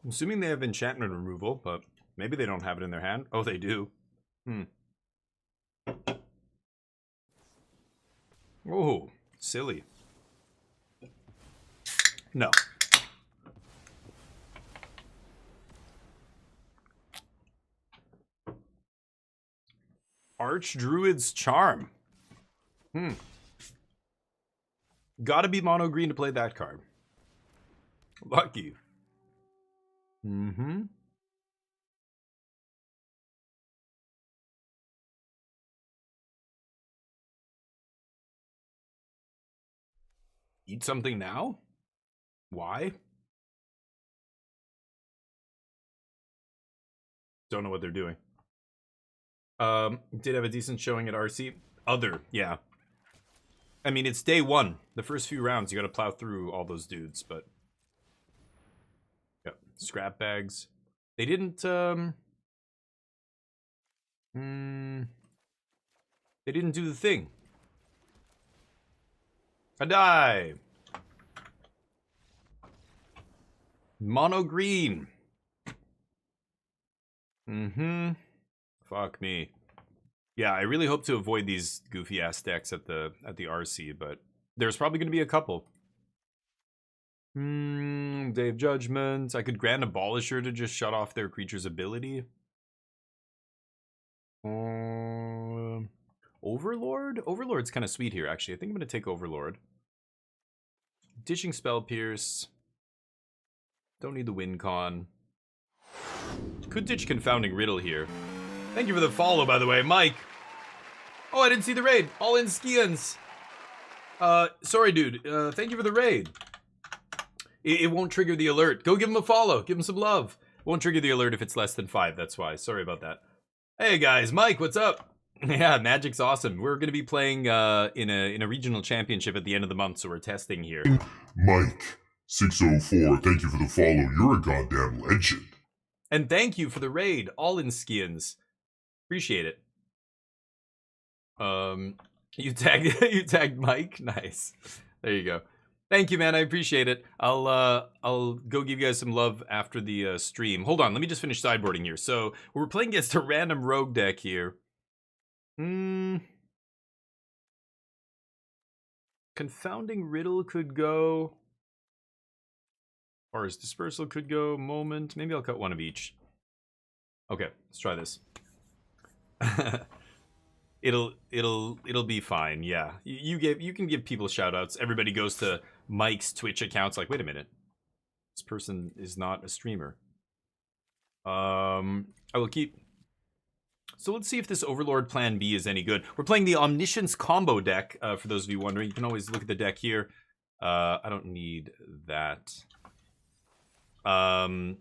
I'm assuming they have enchantment removal, but maybe they don't have it in their hand. Oh, they do. Oh, silly. No. Archdruid's Charm. Gotta be mono green to play that card. Lucky. Mm-hmm. Eat something now? Why? Don't know what they're doing. Did have a decent showing at RC. Other, yeah. I mean, it's day one. The first few rounds, you gotta plow through all those dudes, but... Yep, scrap bags. They didn't, They didn't do the thing. A die! Mono green. Mm-hmm. Fuck me. Yeah, I really hope to avoid these goofy ass decks at the RC, but there's probably gonna be a couple. Day of Judgment. I could grant Abolisher to just shut off their creature's ability. Overlord? Overlord's kind of sweet here, actually. I think I'm gonna take Overlord. Ditching Spell Pierce. Don't need the win con. Could ditch Confounding Riddle here. Thank you for the follow, by the way, Mike. Oh, I didn't see the raid. All in Skians. Sorry, dude. Thank you for the raid. It won't trigger the alert. Go give him a follow. Give him some love. Won't trigger the alert if it's less than 5. That's why. Sorry about that. Hey guys, Mike, what's up? Yeah, Magic's awesome. We're gonna be playing in a regional championship at the end of the month, so we're testing here. Mike 604, thank you for the follow. You're a goddamn legend. And thank you for the raid, All in Skins. Appreciate it. You tagged Mike. Nice. There you go. Thank you, man. I appreciate it. I'll go give you guys some love after the stream. Hold on, let me just finish sideboarding here. So we're playing against a random rogue deck here. Confounding Riddle could go. Or his Dispersal could go. Moment. Maybe I'll cut one of each. Okay, let's try this. It'll be fine. Yeah, you can give people shout outs. Everybody goes to Mike's Twitch accounts like, wait a minute, this person is not a streamer. I will keep. So let's see if this Overlord Plan B is any good. We're playing the Omniscience combo deck. For those of you wondering, you can always look at the deck here. I don't need that. But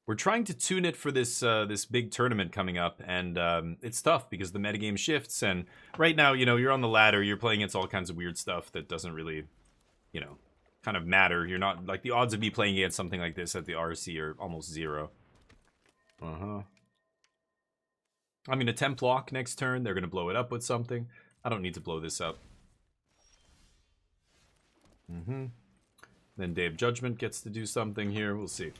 we're trying to tune it for this this big tournament coming up, and it's tough because the metagame shifts, and right now, you know, you're on the ladder, you're playing against all kinds of weird stuff that doesn't really, you know, kind of matter. You're not, like, the odds of me playing against something like this at the RC are almost 0. I mean, a temp block next turn, they're gonna blow it up with something. I don't need to blow this up. Then Day of Judgment gets to do something here, we'll see.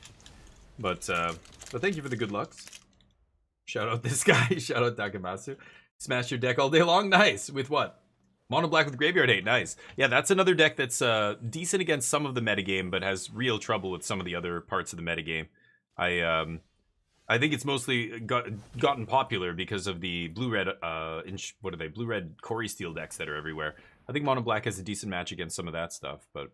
But thank you for the good lucks. Shout out this guy. Shout out Takamatsu. Smash your deck all day long. Nice. With what? Mono black with Graveyard Hate. Nice. Yeah, that's another deck that's decent against some of the metagame, but has real trouble with some of the other parts of the metagame. I think it's mostly gotten popular because of the blue-red, what are they? Blue-red Corey Steel decks that are everywhere. I think Mono Black has a decent match against some of that stuff, but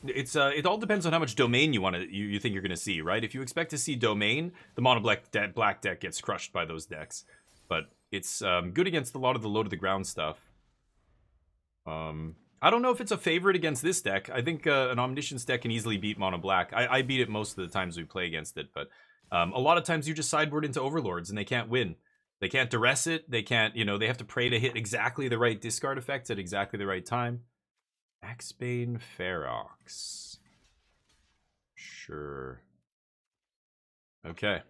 it's it all depends on how much domain you think you're gonna see, right? If you expect to see domain, the Mono Black deck gets crushed by those decks. But it's good against a lot of the low to the ground stuff. I don't know if it's a favorite against this deck. I think an Omniscience deck can easily beat Mono Black. I beat it most of the times we play against it, but a lot of times you just sideboard into Overlords and they can't win. They can't duress it. They can't, you know, they have to pray to hit exactly the right discard effect at exactly the right time. Axbane Ferox. Sure. Okay.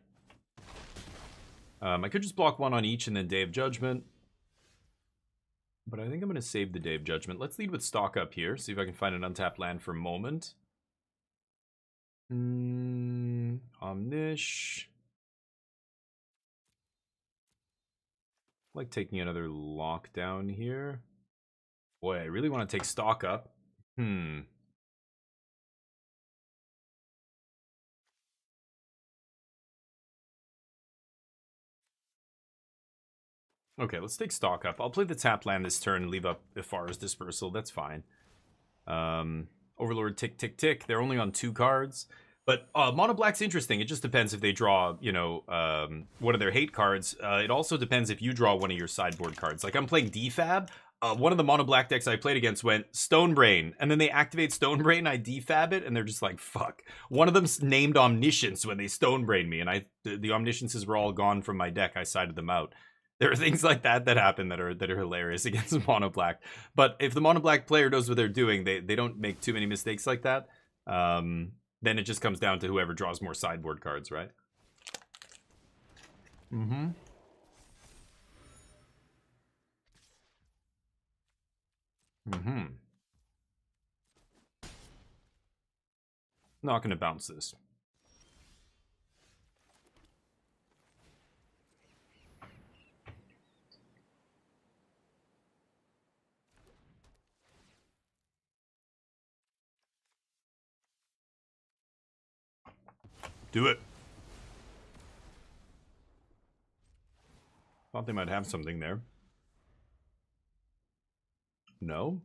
I could just block one on each and then Day of Judgment. But I think I'm going to save the Day of Judgment. Let's lead with Stock Up here. See if I can find an untapped land for a moment. Omnish. Like taking another lockdown here. Boy, I really want to take Stock Up. Okay, let's take stock up. I'll play the tap land this turn and leave up Ifara's Dispersal. That's fine. Overlord, tick, tick, tick. They're only on 2 cards. But Mono Black's interesting. It just depends if they draw, you know, one of their hate cards. It also depends if you draw one of your sideboard cards. Like, I'm playing DFAB. One of the Mono Black decks I played against went Stonebrain. And then they activate Stonebrain, I DFAB it, and they're just like, fuck. One of them's named Omniscience when they Stonebrain me, and the Omnisciences were all gone from my deck. I sided them out. There are things like that happen that are hilarious against Mono Black. But if the Mono Black player knows what they're doing, they don't make too many mistakes like that. Then it just comes down to whoever draws more sideboard cards, right? Mm-hmm. Mm-hmm. Not gonna bounce this. Do it. Thought they might have something there. No?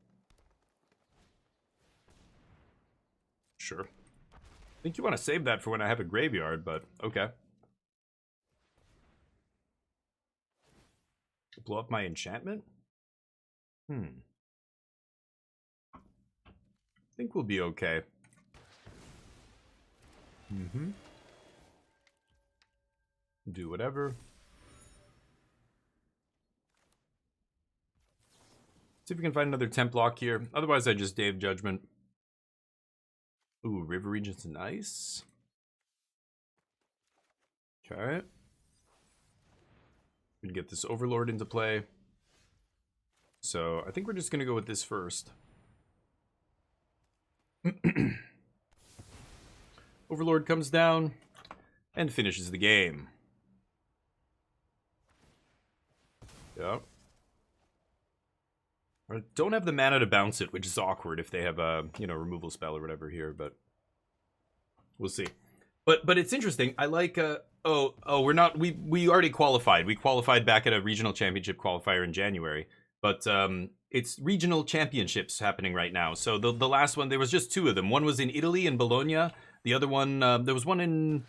Sure. I think you want to save that for when I have a graveyard, but okay. Blow up my enchantment? I think we'll be okay. Mm-hmm. Do whatever. See if we can find another temp lock here. Otherwise, I just Dave Judgment. Ooh, River Regent's nice. Okay. We can get this Overlord into play. So I think we're just going to go with this first. Overlord comes down and finishes the game. Yep. I don't have the mana to bounce it, which is awkward if they have a, you know, removal spell or whatever here, but we'll see. But it's interesting. I like we're not we already qualified. We qualified back at a regional championship qualifier in January. But it's regional championships happening right now. So the last one, there was just 2 of them. One was in Italy in Bologna. The other one, there was one in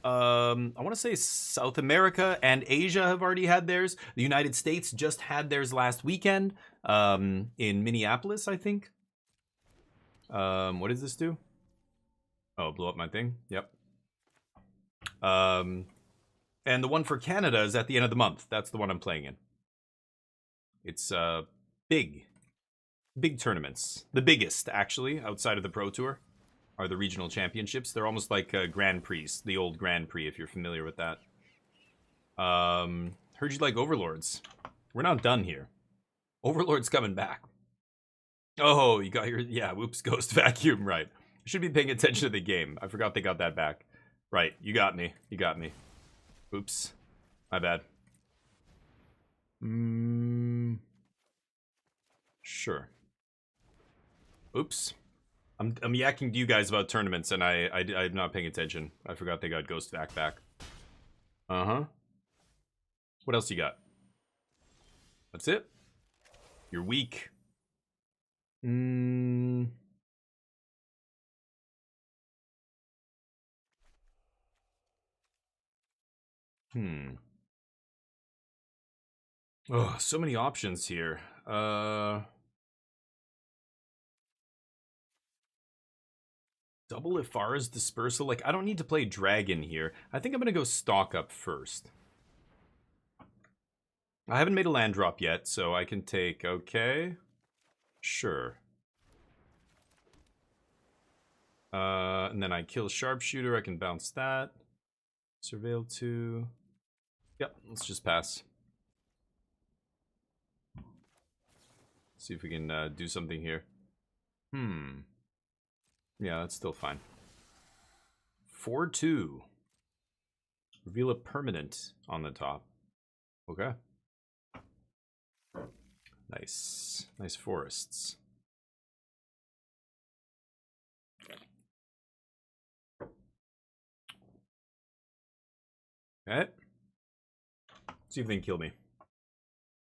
I want to say South America and Asia have already had theirs. The United States just had theirs last weekend in Minneapolis, I think. What does this do? Oh, blow up my thing. Yep. And the one for Canada is at the end of the month. That's the one I'm playing in. It's big tournaments. The biggest, actually, outside of the Pro Tour, are the regional championships. They're almost like Grand Prix, the old Grand Prix, if you're familiar with that. Heard you like Overlords. We're not done here. Overlord's coming back. Oh, you got your... Yeah, whoops, Ghost Vacuum, right. I should be paying attention to the game. I forgot they got that back. Right, you got me. You got me. Oops. My bad. Sure. Oops. I'm yakking to you guys about tournaments, and I'm not paying attention. I forgot they got Ghost Vac back. Uh-huh. What else you got? That's it? You're weak. Oh, so many options here. Double Ifara's Dispersal. Like, I don't need to play Dragon here. I think I'm going to go stock up first. I haven't made a land drop yet, so I can take... Okay. Sure. And then I kill Sharpshooter. I can bounce that. Surveil 2. Yep, let's just pass. See if we can do something here. Yeah, that's still fine. 4-2. Reveal a permanent on the top. Okay. Nice. Nice forests. Okay. See if they can kill me.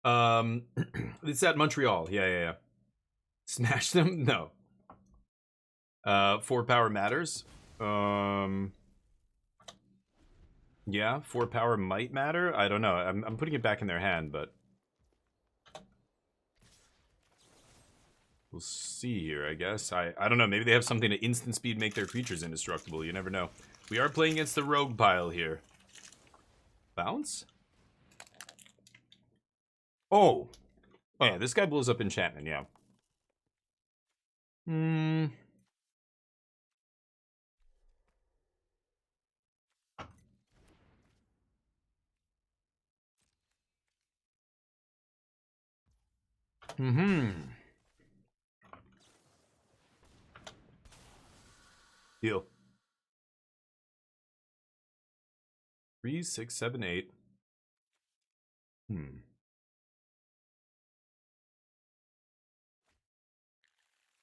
It's at Montreal. Yeah. Smash them? No. 4 power matters. Yeah, 4 power might matter. I don't know. I'm putting it back in their hand, but we'll see here, I guess. I don't know. Maybe they have something to instant speed make their creatures indestructible. You never know. We are playing against the rogue pile here. Bounce? Oh. Oh, yeah. This guy blows up enchantment, yeah. Deal. 3, 6, 7, 8.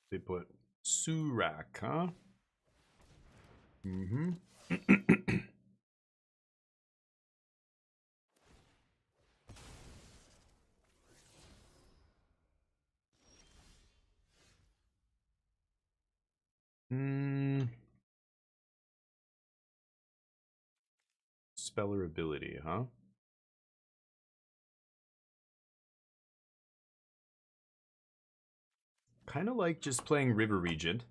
They put Surak, huh? Speller ability, huh? Kind of like just playing River Regent.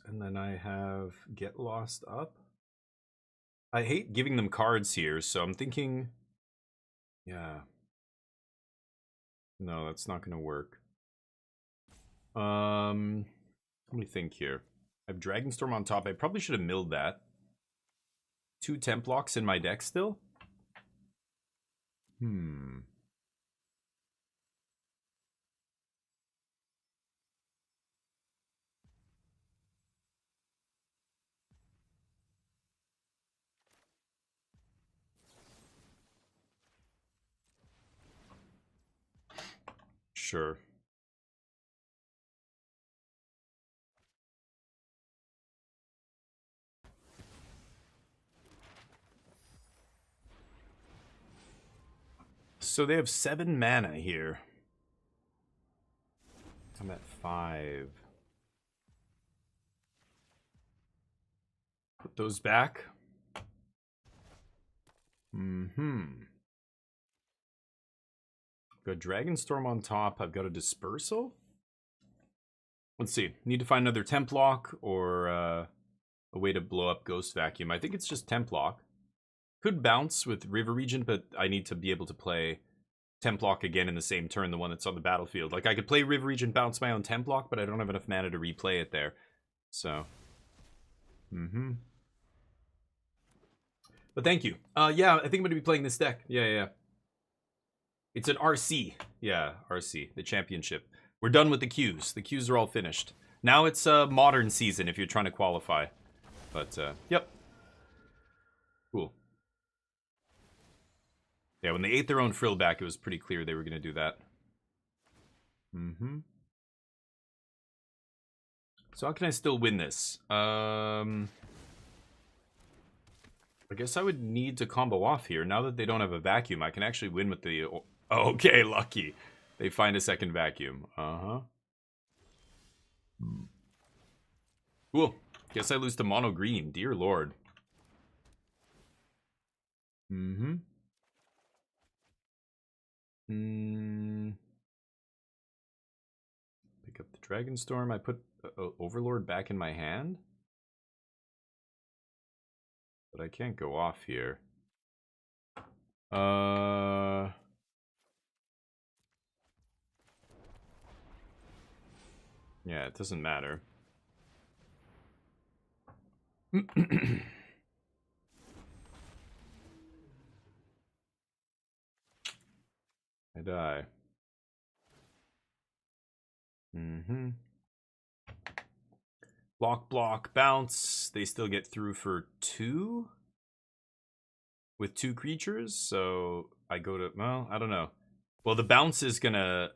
And then I have Get Lost up. I hate giving them cards here, so I'm thinking... Yeah. No, that's not going to work. Let me think here. I have Dragonstorm on top. I probably should have milled that. 2 temp locks in my deck still? Sure. So they have 7 mana here. I'm at 5. Put those back. Got Dragonstorm on top. I've got a Dispersal. Let's see. Need to find another Temp Lock or a way to blow up Ghost Vacuum. I think it's just Temp Lock. Could bounce with River Regent, but I need to be able to play Temp Lock again in the same turn, the one that's on the battlefield. Like, I could play River Regent, bounce my own Temp Lock, but I don't have enough mana to replay it there. So, But thank you. Yeah, I think I'm going to be playing this deck. Yeah. It's an RC. Yeah, RC, the championship. We're done with the queues. The queues are all finished. Now it's a modern season if you're trying to qualify. But, yep. Cool. Yeah, when they ate their own frill back, it was pretty clear they were going to do that. So how can I still win this? I guess I would need to combo off here. Now that they don't have a vacuum, I can actually win with the... Oh, okay, lucky. They find a second vacuum. Cool. Guess I lose to mono green. Dear lord. Pick up the Dragonstorm. I put Overlord back in my hand. But I can't go off here. Yeah, it doesn't matter. I die. Block, bounce. They still get through for 2? With 2 creatures, so I go to... Well, I don't know. Well, the bounce is gonna...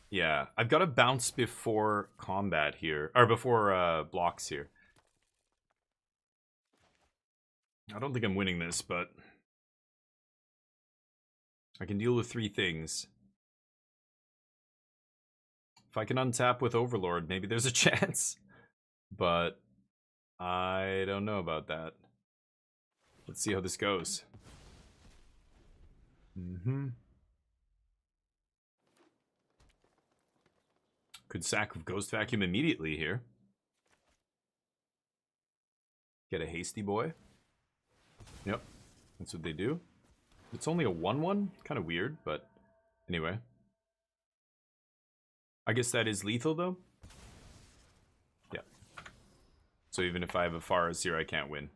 Yeah, I've got to bounce before combat here. Or before blocks here. I don't think I'm winning this, but... I can deal with 3 things. If I can untap with Overlord, maybe there's a chance. But I don't know about that. Let's see how this goes. Could sack of Ghost Vacuum immediately here. Get a Hasty Boy. Yep, that's what they do. It's only a 1/1? Kind of weird, but anyway. I guess that is lethal, though. Yeah. So even if I have a Faraz here, I can't win.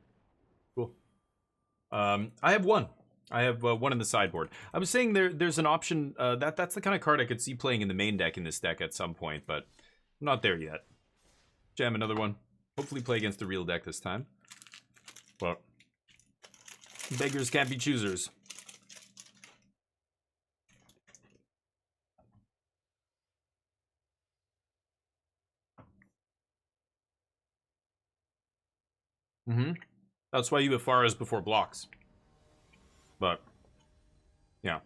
Cool. I have 1. I have 1 in the sideboard. I was saying there's an option, that's the kind of card I could see playing in the main deck in this deck at some point, but I'm not there yet. Jam another one. Hopefully play against the real deck this time. But beggars can't be choosers. That's why you have Faraz before blocks. But, yeah.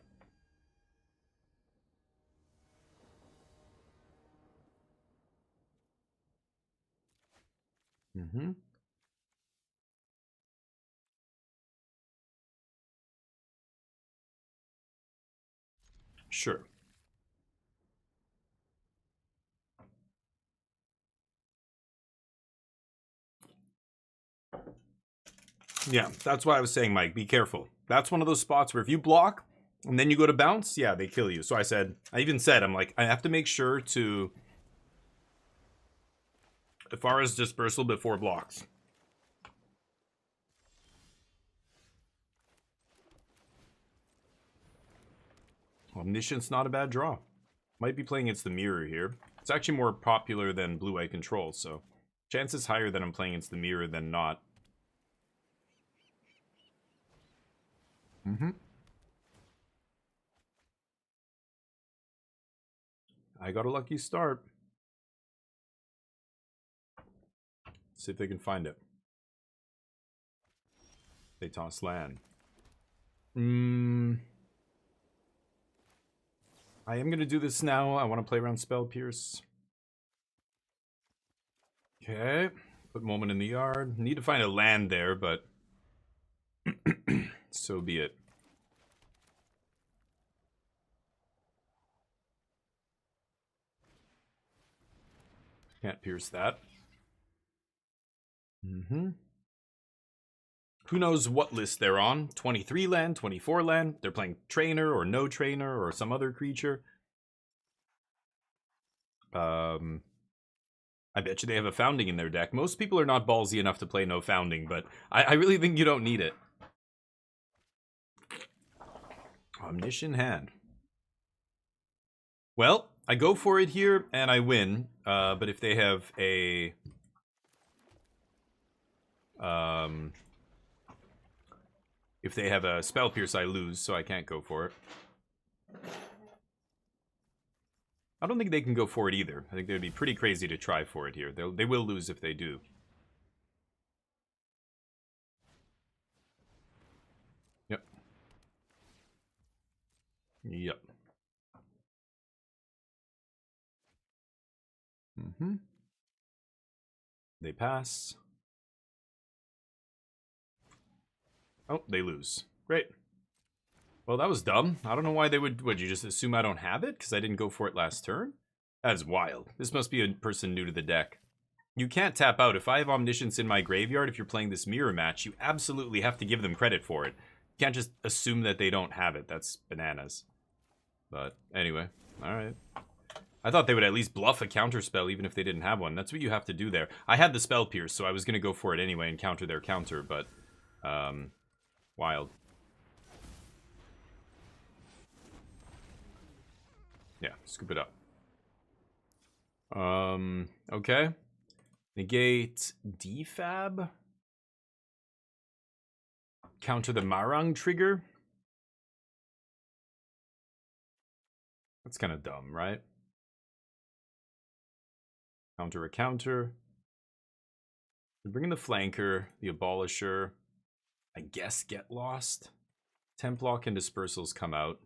Sure. Yeah, that's why I was saying, Mike, be careful. That's one of those spots where if you block and then you go to bounce, yeah, they kill you. So I even said, I'm like, I have to make sure to Faraz dispersal before blocks. Omniscient's not a bad draw. Might be playing against the mirror here. It's actually more popular than Blue-Eye Control, so chances higher that I'm playing against the mirror than not. I got a lucky start. See if they can find it. They toss land. I am going to do this now. I want to play around Spell Pierce. Okay. Put Moment in the yard. Need to find a land there, but so be it. Can't pierce that. Who knows what list they're on? 23 land, 24 land. They're playing trainer or no trainer or some other creature. I bet you they have a founding in their deck. Most people are not ballsy enough to play no founding, but I really think you don't need it. Omniscient hand. Well, I go for it here and I win. But if they have a Spell Pierce, I lose, so I can't go for it. I don't think they can go for it either. I think they'd be pretty crazy to try for it here. They will lose if they do. Yep. Yep. They pass. Oh, they lose. Great. Well, that was dumb. I don't know why they would you just assume I don't have it? Because I didn't go for it last turn? That's wild. This must be a person new to the deck. You can't tap out. If I have Omniscience in my graveyard, if you're playing this mirror match, you absolutely have to give them credit for it. You can't just assume that they don't have it. That's bananas. But anyway, alright. I thought they would at least bluff a counter spell even if they didn't have one. That's what you have to do there. I had the Spell Pierce, so I was going to go for it anyway and counter their counter, but wild. Yeah, scoop it up. Okay. Negate defab. Counter the Marang trigger. That's kind of dumb, right? Counter a counter. We bring in the flanker, the abolisher. I guess get lost. Templock and dispersals come out.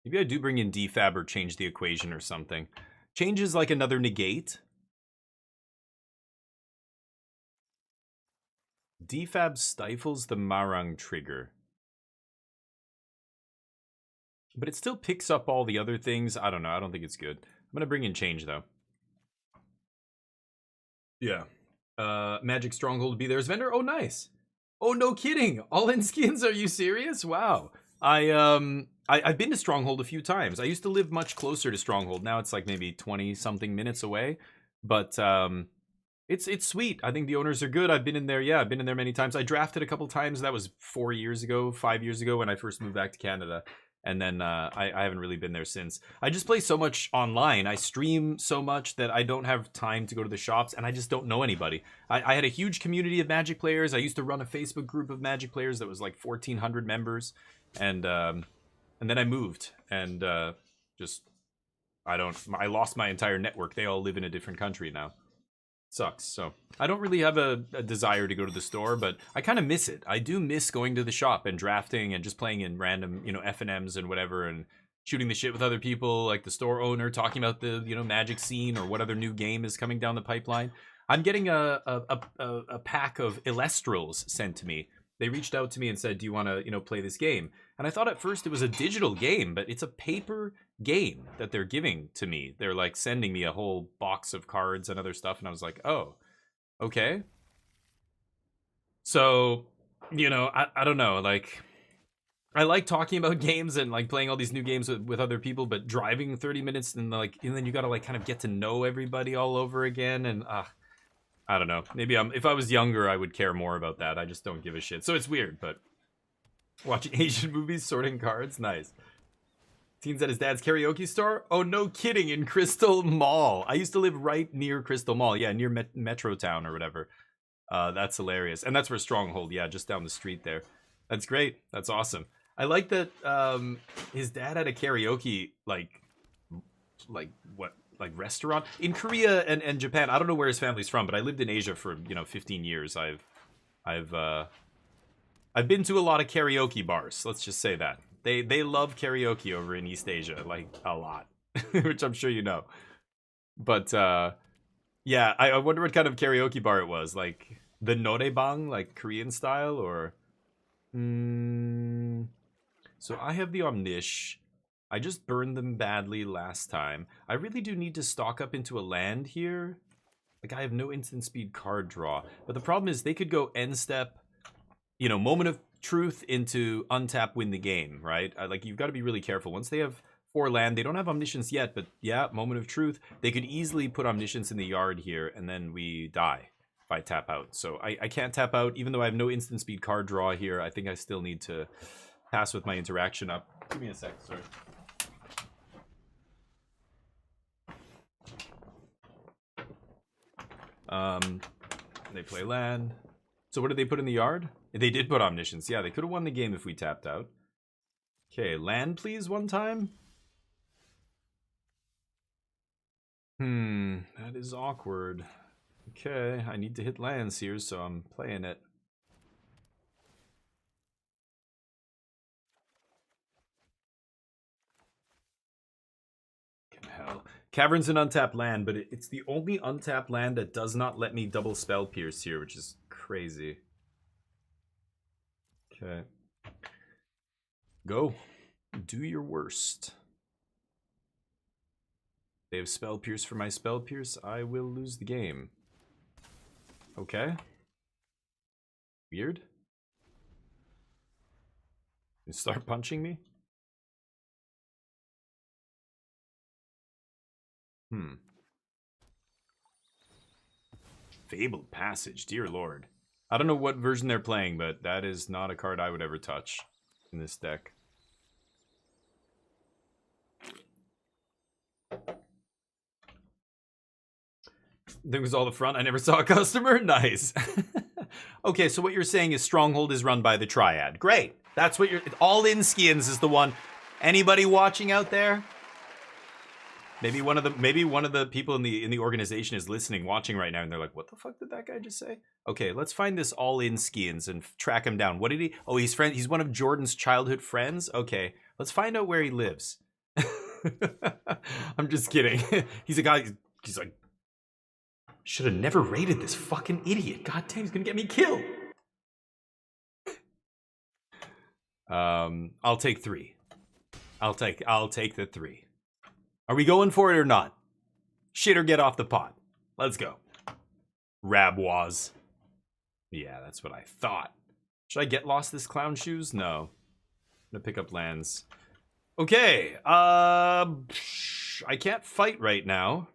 Maybe I do bring in defab or change the equation or something. Change is like another negate. Defab stifles the Marang trigger. But it still picks up all the other things. I don't know. I don't think it's good. I'm going to bring in change, though. Yeah. Magic Stronghold be there's vendor. Oh, nice. Oh, no kidding. All in skins. Are you serious? Wow. I've been to Stronghold a few times. I used to live much closer to Stronghold. Now it's like maybe 20-something minutes away. But it's sweet. I think the owners are good. I've been in there. Yeah, I've been in there many times. I drafted a couple times. That was 4 years ago, 5 years ago when I first moved back to Canada. And then I haven't really been there since. I just play so much online. I stream so much that I don't have time to go to the shops, and I just don't know anybody. I had a huge community of Magic players. I used to run a Facebook group of Magic players that was like 1,400 members, and then I moved, and I lost my entire network. They all live in a different country now. Sucks. So I don't really have a desire to go to the store, but I kind of miss it. I do miss going to the shop and drafting and just playing in random, F&Ms and whatever, and shooting the shit with other people, like the store owner, talking about the, Magic scene or what other new game is coming down the pipeline. I'm getting a pack of Illustrals sent to me. They reached out to me and said, do you want to, play this game? And I thought at first it was a digital game, but it's a paper game that they're giving to me. They're like sending me a whole box of cards and other stuff. And I was like, oh, okay. So, I don't know. Like, I like talking about games and like playing all these new games with other people, but driving 30 minutes and then you got to like kind of get to know everybody all over again. And I don't know. Maybe if I was younger, I would care more about that. I just don't give a shit. So it's weird, but watching Asian movies, sorting cards, nice. Teens at his dad's karaoke store? Oh, no kidding, in Crystal Mall. I used to live right near Crystal Mall. Yeah, near Metro Town or whatever. That's hilarious. And that's where Stronghold, yeah, just down the street there. That's great. That's awesome. I like that his dad had a karaoke, restaurant in Korea and Japan. I don't know where his family's from, but I lived in Asia for 15 years. I've been to a lot of karaoke bars. Let's just say that they love karaoke over in East Asia, like a lot, which I'm sure you know. But yeah, I wonder what kind of karaoke bar it was, like the noraebang, like Korean style, or. So I have the Omnish. I just burned them badly last time. I really do need to stock up into a land here. Like, I have no instant speed card draw. But the problem is they could go end step, moment of truth into untap, win the game, right? Like, you've got to be really careful. Once they have 4 land, they don't have Omniscience yet, but yeah, moment of truth. They could easily put Omniscience in the yard here, and then we die if I tap out. So I can't tap out, even though I have no instant speed card draw here. I think I still need to pass with my interaction up. Give me a sec, sorry. They play land. So what did they put in the yard? They did put Omniscience. Yeah, they could have won the game if we tapped out. Okay, land please one time. That is awkward. Okay, I need to hit lands here, so I'm playing it. Hell. Cavern's an untapped land, but it's the only untapped land that does not let me double Spell Pierce here, which is crazy. Okay. Go. Do your worst. They have Spell Pierce for my Spell Pierce. I will lose the game. Okay. Weird. You start punching me? Fabled Passage, dear lord. I don't know what version they're playing, but that is not a card I would ever touch in this deck. That was all the front. I never saw a customer. Nice. Okay, so what you're saying is Stronghold is run by the Triad. Great. That's what you're... All in Skins is the one. Anybody watching out there? Maybe one of the people in the organization is listening, watching right now, and they're like, "What the fuck did that guy just say?" Okay, let's find this all in Skins and track him down. What did he? Oh, he's one of Jordan's childhood friends. Okay, let's find out where he lives. I'm just kidding. He's a guy. He's like, should have never raided this fucking idiot. God damn, he's gonna get me killed. I'll take 3. I'll take the 3. Are we going for it or not? Shit or get off the pot. Let's go. Rabwaz. Yeah, that's what I thought. Should I get lost this clown shoes? No. I'm gonna pick up lands. Okay. I can't fight right now.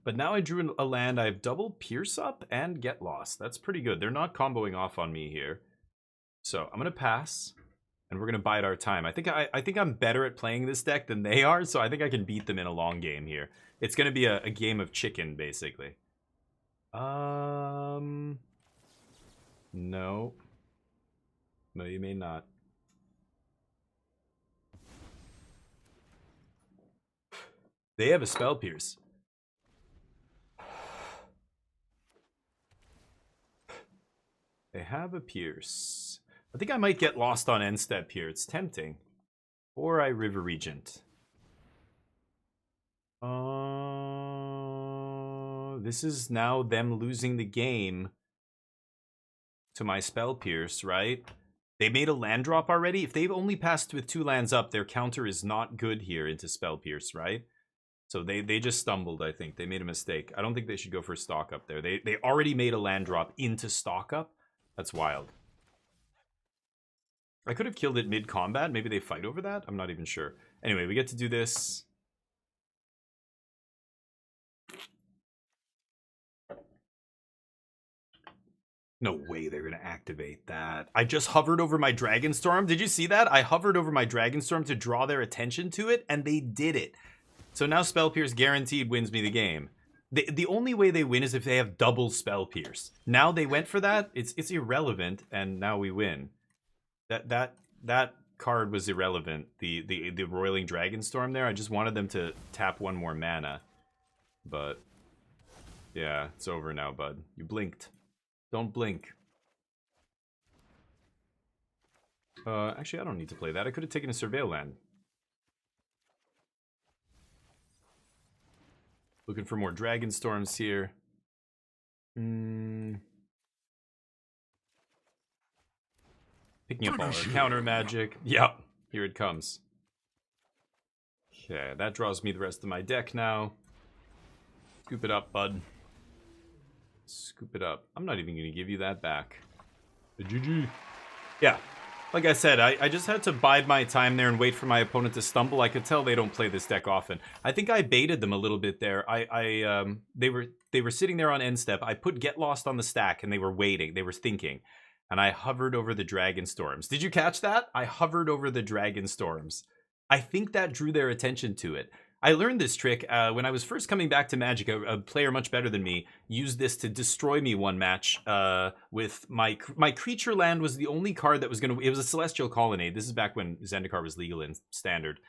But now I drew a land. I have double Pierce up and get lost. That's pretty good. They're not comboing off on me here. So I'm gonna pass. And we're gonna bide our time. I think I'm better at playing this deck than they are, so I think I can beat them in a long game here. It's gonna be a game of chicken, basically. No. No, you may not. They have a Spell Pierce. They have a Pierce. I think I might get lost on end step here. It's tempting. Or I River Regent. This is now them losing the game to my Spell Pierce, right? They made a land drop already. If they've only passed with 2 lands up, their counter is not good here into Spell Pierce, right? So they just stumbled, I think. They made a mistake. I don't think they should go for stock up there. They already made a land drop into stock up. That's wild. I could have killed it mid-combat. Maybe they fight over that? I'm not even sure. Anyway, we get to do this. No way they're going to activate that. I just hovered over my Dragonstorm. Did you see that? I hovered over my Dragonstorm to draw their attention to it, and they did it. So now Spell Pierce guaranteed wins me the game. The only way they win is if they have double Spell Pierce. Now they went for that. It's irrelevant, and now we win. That card was irrelevant. The Roiling Dragonstorm there. I just wanted them to tap 1 more mana. But yeah, it's over now, bud. You blinked. Don't blink. Actually, I don't need to play that. I could have taken a Surveil land. Looking for more Dragonstorms here. Picking up all our counter magic. Yep, here it comes. Okay, that draws me the rest of my deck now. Scoop it up, bud. Scoop it up. I'm not even going to give you that back. GG. Yeah, like I said, I just had to bide my time there and wait for my opponent to stumble. I could tell they don't play this deck often. I think I baited them a little bit there. They were sitting there on end step. I put Get Lost on the stack, and they were waiting. They were thinking. And I hovered over the Dragonstorms. Did you catch that? I hovered over the Dragonstorms. I think that drew their attention to it. I learned this trick when I was first coming back to Magic. A player much better than me used this to destroy me one match with my creature land was the only card that was going to... It was a Celestial Colonnade. This is back when Zendikar was legal in Standard.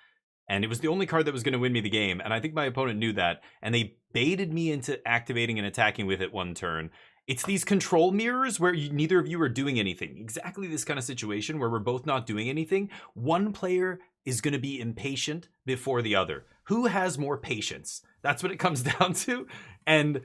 And it was the only card that was going to win me the game. And I think my opponent knew that. And they baited me into activating and attacking with it one turn. It's these control mirrors where neither of you are doing anything. Exactly this kind of situation where we're both not doing anything. One player is going to be impatient before the other. Who has more patience? That's what it comes down to. And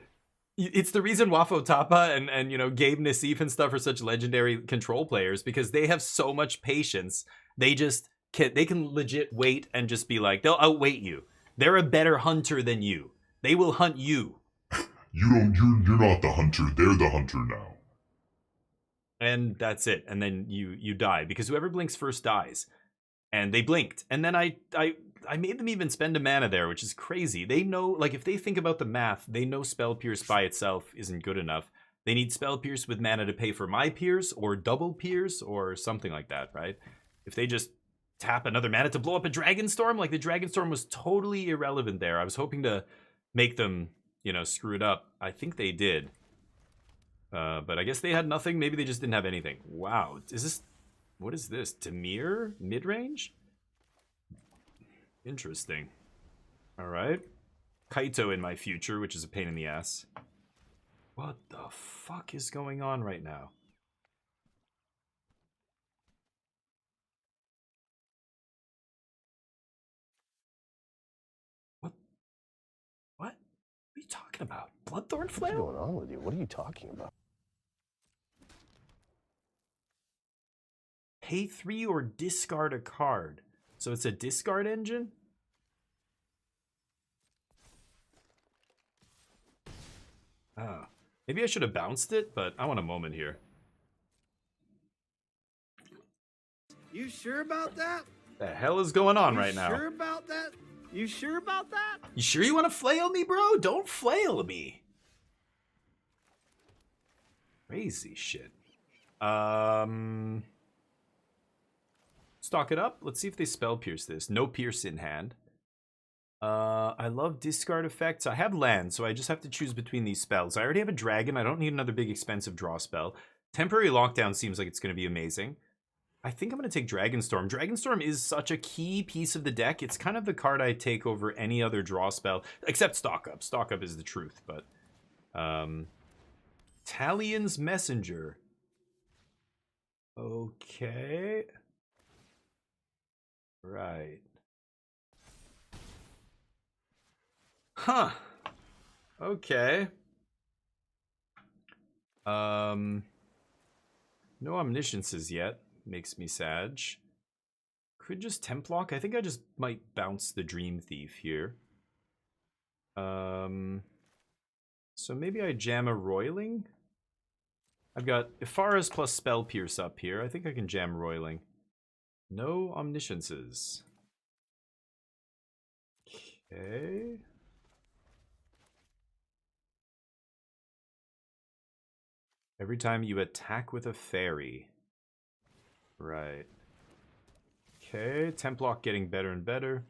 it's the reason Wafo Tapa and you know, Gabe Nassif and stuff are such legendary control players, because they have so much patience. They can legit wait and just be like, they'll outwait you. They're a better hunter than you. They will hunt you. You're not the hunter. They're the hunter now. And that's it. And then you die, because whoever blinks first dies. And they blinked. And then I made them even spend a mana there, which is crazy. They know, like, if they think about the math, they know Spell Pierce by itself isn't good enough. They need Spell Pierce with mana to pay for my Pierce, or double Pierce, or something like that, right? If they just tap another mana to blow up a Dragonstorm, like, the Dragonstorm was totally irrelevant there. I was hoping to make them, you know, screw it up. I think they did. But I guess they had nothing. Maybe they just didn't have anything. Wow. Is this... What is this? Tamir? Mid-range? Interesting. Alright. Kaito in my future, which is a pain in the ass. What the fuck is going on right now? talking about? Bloodthorn What's Flail? going on with you? What are you talking about? Pay 3 or discard a card. So it's a discard engine? Oh. Maybe I should have bounced it, but I want a moment here. You sure about that? The hell is going on right now? You sure about that? You sure about that? You sure you want to flail me, bro? Don't flail me. Crazy shit. Stock it up. Let's see if they spell pierce this. No pierce in hand. I love discard effects. I have land, so I just have to choose between these spells. I already have a dragon. I don't need another big expensive draw spell. Temporary lockdown seems like it's going to be amazing. I think I'm going to take Dragonstorm. Dragonstorm is such a key piece of the deck. It's kind of the card I take over any other draw spell, except Stock Up. Stock Up is the truth, but... Talion's Messenger. Okay. Right. Huh. Okay. No omnisciences yet. Makes me sad. Could just Templock. I think I just might bounce the Dream Thief here. So maybe I jam a Roiling. I've got Ifara's plus Spell Pierce up here. I think I can jam Roiling. No omnisciences. Okay. Every time you attack with a fairy. Right. Okay, Templock getting better and better.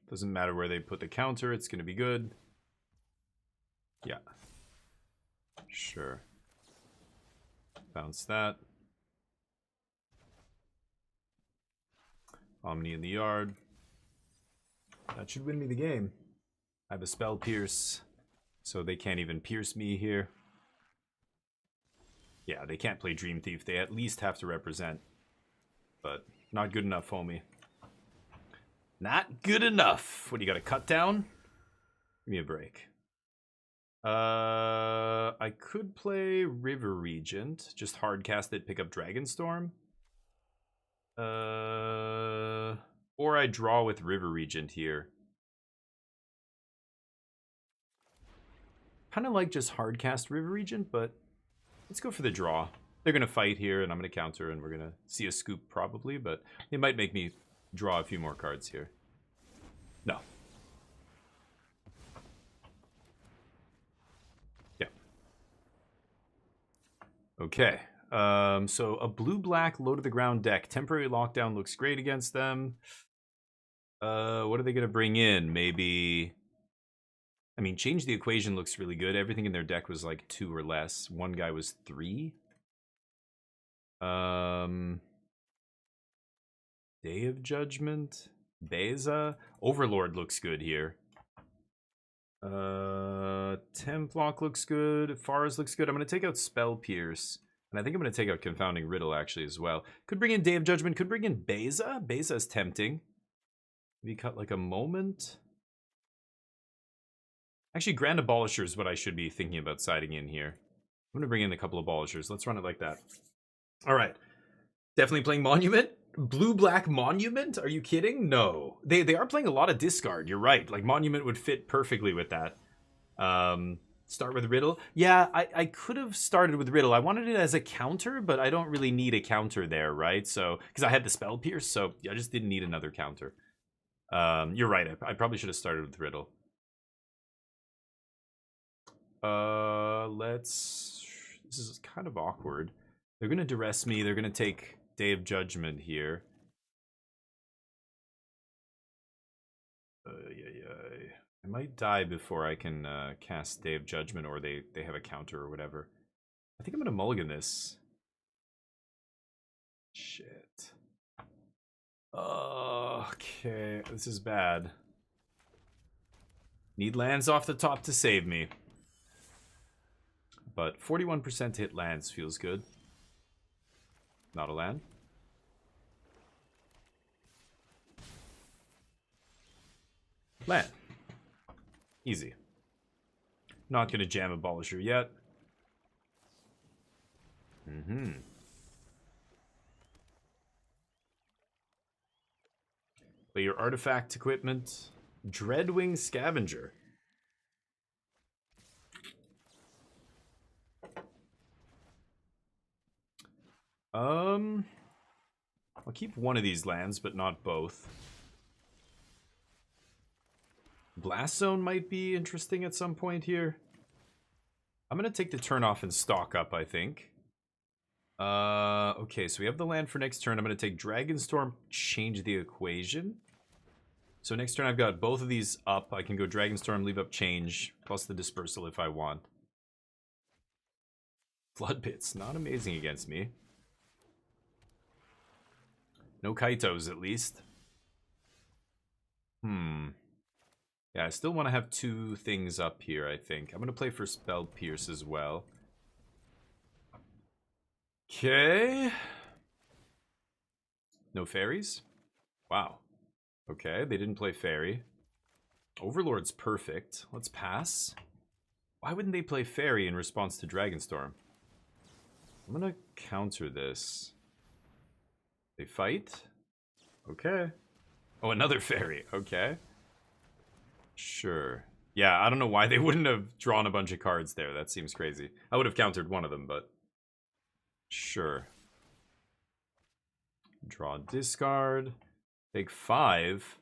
Doesn't matter where they put the counter, it's going to be good. Yeah. Sure. Bounce that. Omni in the yard. That should win me the game. I have a spell pierce, so they can't even pierce me here. Yeah, they can't play Dream Thief. They at least have to represent. But not good enough, homie. Not good enough. What, do you got to cut down? Give me a break. I could play River Regent. Just hard cast it, pick up Dragonstorm. Or I draw with River Regent here. Kind of like just hard cast River Regent, but let's go for the draw. They're going to fight here, and I'm going to counter, and we're going to see a scoop probably, but they might make me draw a few more cards here. No. Yeah. Okay. So a blue-black low-to-the-ground deck. Temporary lockdown looks great against them. What are they going to bring in? Maybe... I mean, Change the Equation looks really good. Everything in their deck was like 2 or less. One guy was 3. Day of Judgment. Beza. Overlord looks good here. Templock looks good. Faraz looks good. I'm going to take out Spell Pierce. And I think I'm going to take out Confounding Riddle actually as well. Could bring in Day of Judgment. Could bring in Beza. Beza is tempting. Maybe cut like a Moment. Actually, Grand Abolisher is what I should be thinking about siding in here. I'm going to bring in a couple of Abolishers. Let's run it like that. All right. Definitely playing Monument. Blue-black Monument? Are you kidding? No. They are playing a lot of discard. You're right. Like, Monument would fit perfectly with that. Start with Riddle. Yeah, I could have started with Riddle. I wanted it as a counter, but I don't really need a counter there, right? So, because I had the Spell Pierce, so I just didn't need another counter. You're right. I probably should have started with Riddle. This is kind of awkward. They're gonna duress me. They're gonna take Day of Judgment here. I might die before I can cast Day of Judgment, or they have a counter or whatever. I think I'm gonna mulligan this. Shit. Okay, this is bad. Need lands off the top to save me. But 41% hit lands feels good. Not a land. Land. Easy. Not gonna jam Abolisher yet. Play your artifact equipment. Dreadwing Scavenger. I'll keep one of these lands, but not both. Blast Zone might be interesting at some point here. I'm gonna take the turn off and stock up, I think. Okay, so we have the land for next turn. I'm gonna take Dragonstorm, change the equation. So next turn I've got both of these up. I can go Dragonstorm, leave up change, plus the dispersal if I want. Flood Pits, not amazing against me. No Kaitos, at least. Yeah, I still want to have two things up here, I think. I'm going to play for Spell Pierce as well. Okay. No fairies? Wow. Okay, they didn't play fairy. Overlord's perfect. Let's pass. Why wouldn't they play fairy in response to Dragonstorm? I'm going to counter this. They fight? Okay. Oh, another fairy. Okay. Sure. Yeah, I don't know why they wouldn't have drawn a bunch of cards there. That seems crazy. I would have countered one of them, but... Sure. Draw, discard. Take 5.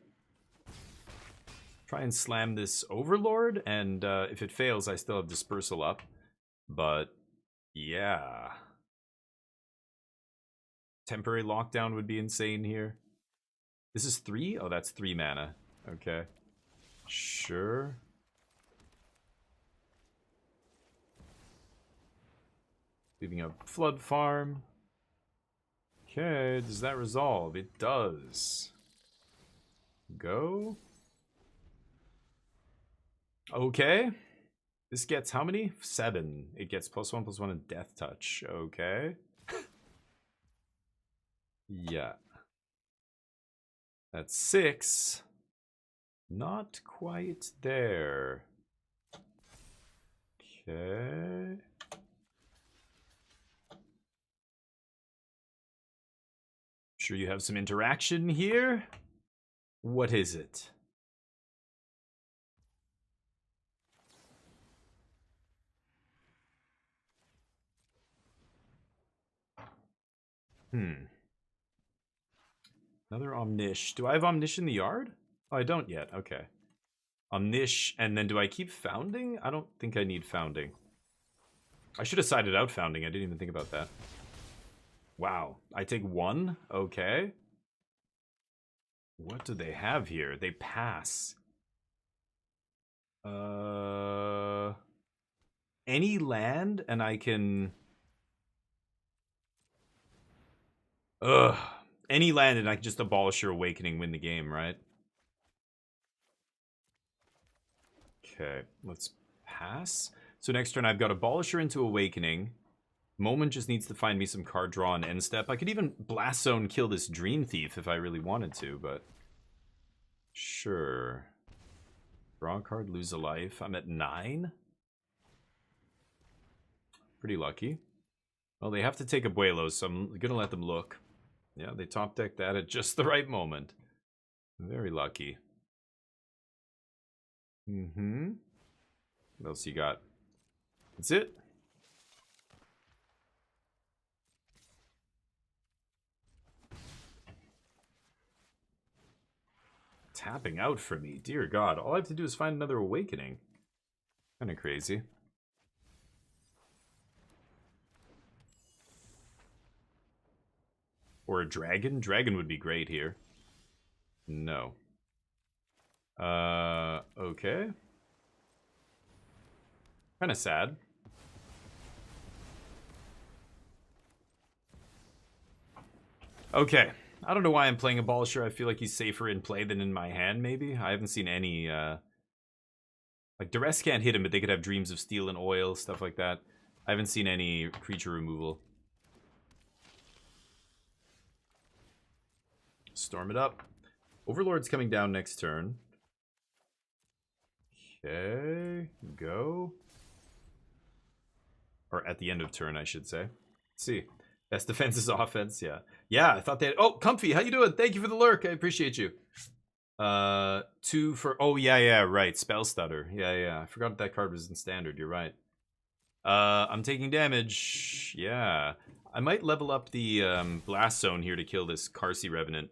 Try and slam this Overlord, and if it fails, I still have Dispersal up. But, yeah. Temporary Lockdown would be insane here. This is 3? Oh, that's 3 mana. Okay. Sure. Leaving a Flood Farm. Okay, does that resolve? It does. Go. Okay. This gets how many? 7. It gets +1/+1 and Death Touch. Okay. Yeah. That's 6. Not quite there. Okay. Sure you have some interaction here. What is it? Another Omnish. Do I have Omnish in the yard? Oh, I don't yet. Okay. Omnish, and then do I keep Founding? I don't think I need Founding. I should have sided out Founding. I didn't even think about that. Wow. I take 1? Okay. What do they have here? They pass. Any land, and I can... Ugh. Any land, and I can just abolish your Awakening, win the game, right? Okay, let's pass. So next turn, I've got Abolisher into Awakening. Moment just needs to find me some card draw and end step. I could even Blast Zone kill this Dream Thief if I really wanted to, but... Sure. Draw a card, lose a life. I'm at 9. Pretty lucky. Well, they have to take Abuelos, so I'm gonna let them look. Yeah, they top decked that at just the right moment. Very lucky. What else you got? That's it. Tapping out for me. Dear God. All I have to do is find another Awakening. Kind of crazy. Or a dragon? Dragon would be great here. No. Okay. Kind of sad. Okay. I don't know why I'm playing Abolisher. I feel like he's safer in play than in my hand, maybe. I haven't seen any, like, Duress can't hit him, but they could have Dreams of Steel and Oil, stuff like that. I haven't seen any creature removal. Storm it up. Overlord's coming down next turn. Okay, go. Or at the end of turn, I should say. Let's see. Best defense is offense, yeah. Yeah, I thought they had... Oh, Comfy, how you doing? Thank you for the lurk. I appreciate you. 2 for... Oh, yeah, right. Spell Stutter. Yeah. I forgot that card was in Standard. You're right. I'm taking damage. Yeah. I might level up the Blast Zone here to kill this Carsey Revenant.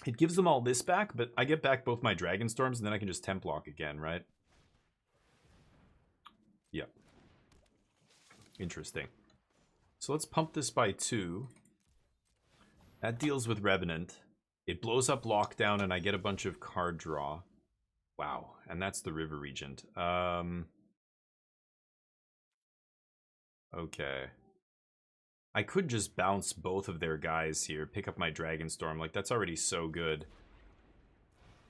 It gives them all this back, but I get back both my Dragon Storms, and then I can just Temp Lock again, right? Yep. Interesting. So let's pump this by 2. That deals with Revenant. It blows up Lockdown, and I get a bunch of card draw. Wow, and that's the River Regent. Okay. I could just bounce both of their guys here, pick up my Dragonstorm. Like, that's already so good.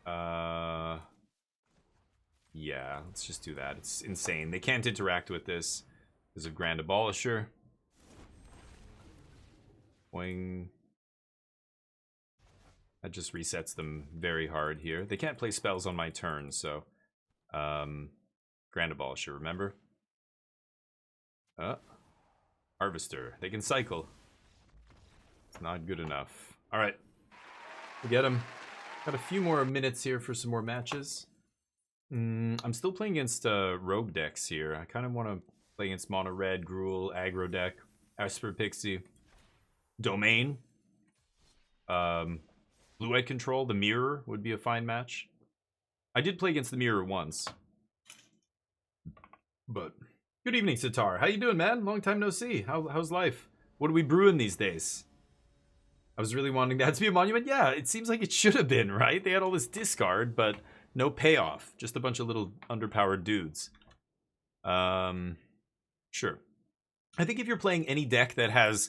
Yeah, let's just do that. It's insane. They can't interact with this because of Grand Abolisher. Boing. That just resets them very hard here. They can't play spells on my turn, so... Grand Abolisher, remember? Harvester. They can cycle. It's not good enough. Alright. We get him. Got a few more minutes here for some more matches. I'm still playing against rogue decks here. I kind of want to play against Mono Red, Gruul, Aggro deck, Esper Pixie, Domain. Blue-White Control, the Mirror would be a fine match. I did play against the Mirror once. But... Good evening, Sitar. How you doing, man? Long time no see. How's life? What are we brewing these days? I was really wanting that to be a monument. Yeah, it seems like it should have been, right? They had all this discard, but no payoff. Just a bunch of little underpowered dudes. Sure. I think if you're playing any deck that has...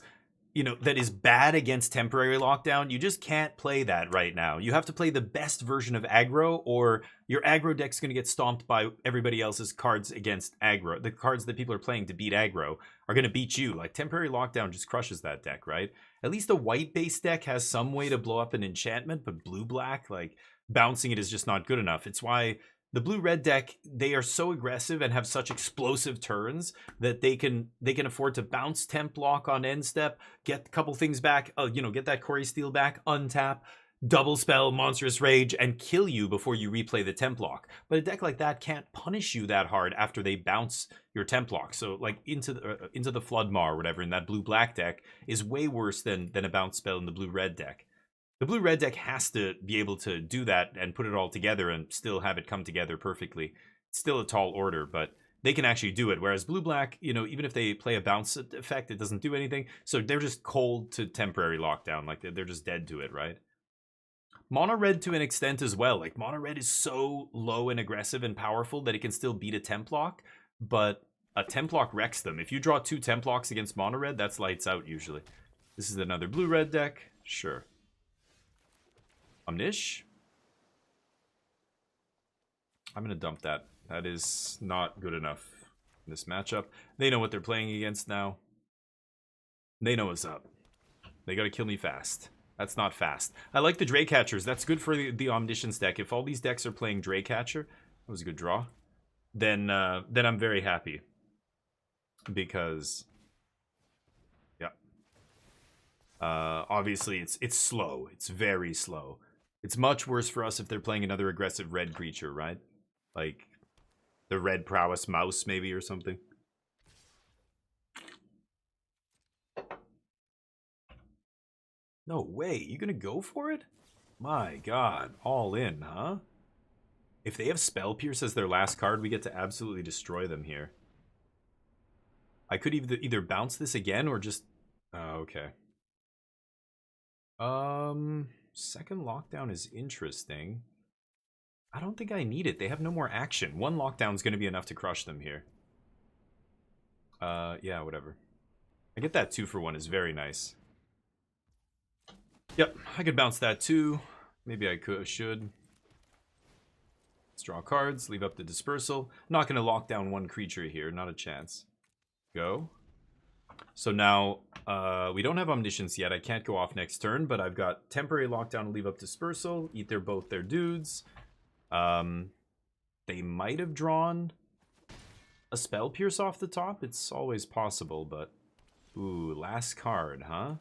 you know, that is bad against temporary lockdown, you just can't play that right now. You have to play the best version of aggro, or your aggro deck's going to get stomped by everybody else's cards against aggro. The cards that people are playing to beat aggro are going to beat you. Like, temporary lockdown just crushes that deck, right? At least a white-based deck has some way to blow up an enchantment, but blue-black, like, bouncing it is just not good enough. It's why... the blue-red deck, they are so aggressive and have such explosive turns that they can afford to bounce Temp Lock on end step, get a couple things back, you know, get that Quarry Steel back, untap, double spell, Monstrous Rage, and kill you before you replay the Temp Lock. But a deck like that can't punish you that hard after they bounce your Temp Lock. So, like, into the Floodmaw or whatever in that blue-black deck is way worse than a bounce spell in the blue-red deck. The blue-red deck has to be able to do that and put it all together and still have it come together perfectly. It's still a tall order, but they can actually do it. Whereas blue-black, you know, even if they play a bounce effect, it doesn't do anything. So they're just cold to temporary lockdown. Like, they're just dead to it, right? Mono-red to an extent as well. Like, mono-red is so low and aggressive and powerful that it can still beat a Temp Lock, but a Temp Lock wrecks them. If you draw 2 Temp Locks against mono-red, that's lights out usually. This is another blue-red deck. Sure. Omnish. I'm going to dump that. That is not good enough in this matchup. They know what they're playing against now. They know what's up. They got to kill me fast. That's not fast. I like the Draycatchers. That's good for the Omniscience deck. If all these decks are playing Draycatcher, that was a good draw, then I'm very happy. Because... yeah. Obviously, it's slow. It's very slow. It's much worse for us if they're playing another aggressive red creature, right? Like the Red Prowess Mouse, maybe, or something. No way. You gonna go for it? My god. All in, huh? If they have Spell Pierce as their last card, we get to absolutely destroy them here. I could either bounce this again or just... oh, okay. Second lockdown is interesting. I don't think I need it. They have no more action. One lockdown is going to be enough to crush them here. Yeah, whatever. I get that 2-for-1 is very nice. Yep, I could bounce that too. Maybe I should. Let's draw cards, leave up the dispersal. Not going to lock down one creature here, not a chance. Go. So now we don't have Omniscience yet. I can't go off next turn, but I've got Temporary Lockdown and Leave Up Dispersal. Eat both their dudes. They might have drawn a Spell Pierce off the top. It's always possible, but... Ooh, last card, huh?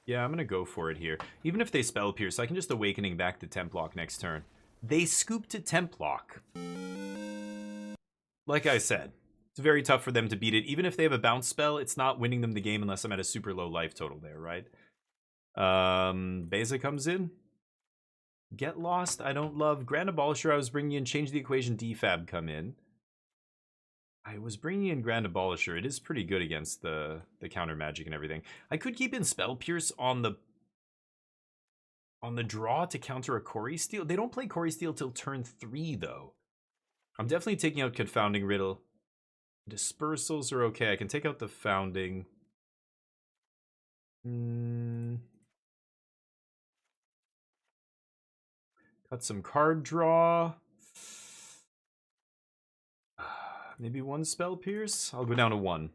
Yeah, I'm going to go for it here. Even if they Spell Pierce, I can just Awakening back to Templock next turn. They scoop to Templock. Like I said, it's very tough for them to beat it. Even if they have a bounce spell, it's not winning them the game unless I'm at a super low life total there, right? Beza comes in. Get Lost, I don't love. Grand Abolisher, I was bringing in. Change the Equation, Defab come in. I was bringing in Grand Abolisher. It is pretty good against the counter magic and everything. I could keep in Spell Pierce on the draw to counter a Quarry Steel. They don't play Quarry Steel till turn 3, though. I'm definitely taking out Confounding Riddle. Dispersals are okay. I can take out the Founding. Got some card draw. Maybe one Spell Pierce? I'll go down to 1.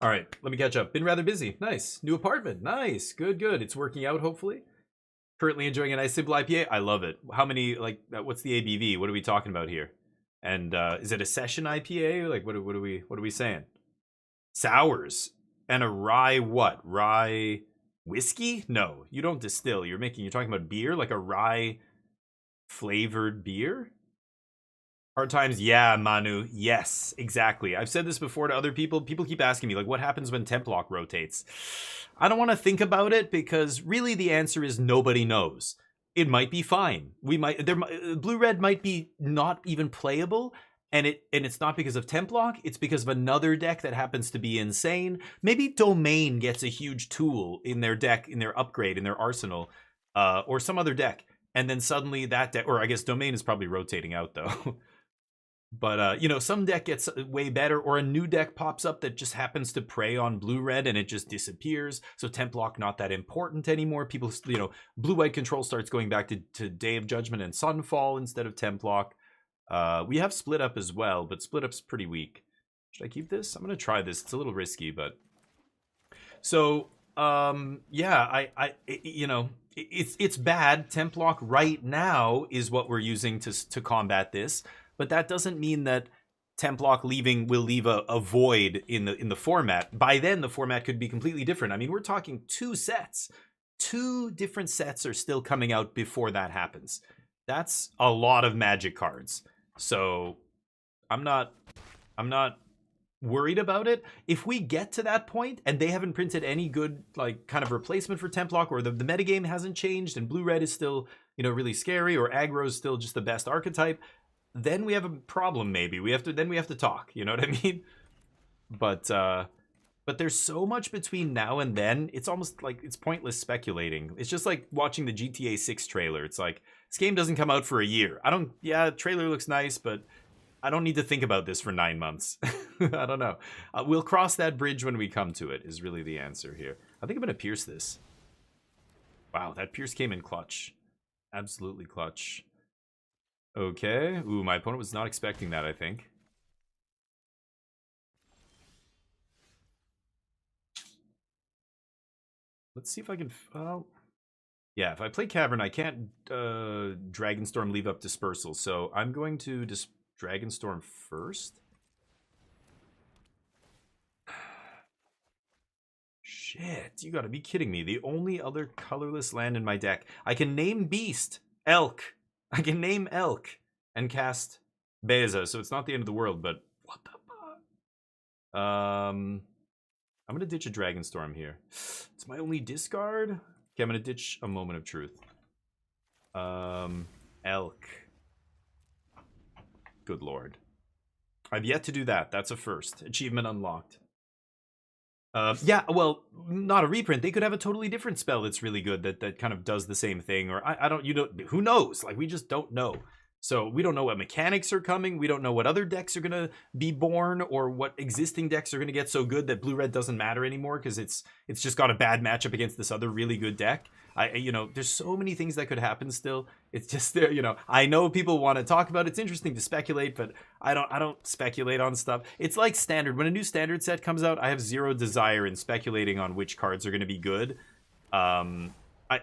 Alright, let me catch up. Been rather busy. Nice. New apartment. Nice. Good, good. It's working out, hopefully. Currently enjoying a nice simple IPA. I love it. How many, like, what's the ABV? What are we talking about here? And is it a session IPA? Like, what are we saying? Sours. And a rye what? Rye whiskey? No, you don't distill. You're talking about beer? Like a rye flavored beer? Hard times, yeah, Manu. Yes, exactly. I've said this before to other people. People keep asking me, like, what happens when Templock rotates? I don't want to think about it because really the answer is nobody knows. It might be fine. Blue-red might be not even playable, and it's not because of Templock. It's because of another deck that happens to be insane. Maybe Domain gets a huge tool in their deck, in their upgrade, in their arsenal, or some other deck, and then suddenly that deck, or I guess Domain is probably rotating out though. But, you know, some deck gets way better, or a new deck pops up that just happens to prey on blue-red and it just disappears. So Templock not that important anymore. People, you know, blue-white control starts going back to Day of Judgment and Sunfall instead of Templock. We have Split Up as well, but Split Up's pretty weak. Should I keep this? I'm going to try this. It's a little risky, but... So, yeah, you know, it's bad. Templock right now is what we're using to combat this. But that doesn't mean that Templock will leave a void in the format. By then, the format could be completely different. I mean, we're talking 2 sets. 2 different sets are still coming out before that happens. That's a lot of Magic cards. So I'm not worried about it. If we get to that point and they haven't printed any good like kind of replacement for Templock, or the metagame hasn't changed and blue-red is still, you know, really scary, or aggro is still just the best archetype, then we have a problem. Maybe we have to talk, you know what I mean? But there's so much between now and then, it's almost like it's pointless speculating. It's just like watching the GTA 6 trailer. It's like, this game doesn't come out for a year. The trailer looks nice, but I don't need to think about this for 9 months. I don't know. We'll cross that bridge when we come to it, is really the answer here. I think I'm going to pierce this. Wow, that pierce came in clutch. Absolutely clutch. Okay. Ooh, my opponent was not expecting that, I think. Let's see if I can... yeah, if I play Cavern, I can't Dragonstorm Leave Up Dispersal, so I'm going to just Dragonstorm first. Shit, you gotta be kidding me. The only other colorless land in my deck. I can name Beast, Elk. I can name Elk and cast Beza, so it's not the end of the world, but what the fuck? I'm gonna ditch a Dragonstorm here. It's my only discard. Okay, I'm gonna ditch a Moment of Truth. Elk. Good lord. I've yet to do that. That's a first. Achievement unlocked. Yeah, well, not a reprint. They could have a totally different spell that's really good that kind of does the same thing, or I don't, you know, who knows? Like, we just don't know. So we don't know what mechanics are coming. We don't know what other decks are going to be born, or what existing decks are going to get so good that blue-red doesn't matter anymore because it's just got a bad matchup against this other really good deck. You know, there's so many things that could happen still. It's just there, you know, I know people want to talk about it. It's interesting to speculate, but I don't speculate on stuff. It's like standard. When a new standard set comes out, I have zero desire in speculating on which cards are going to be good.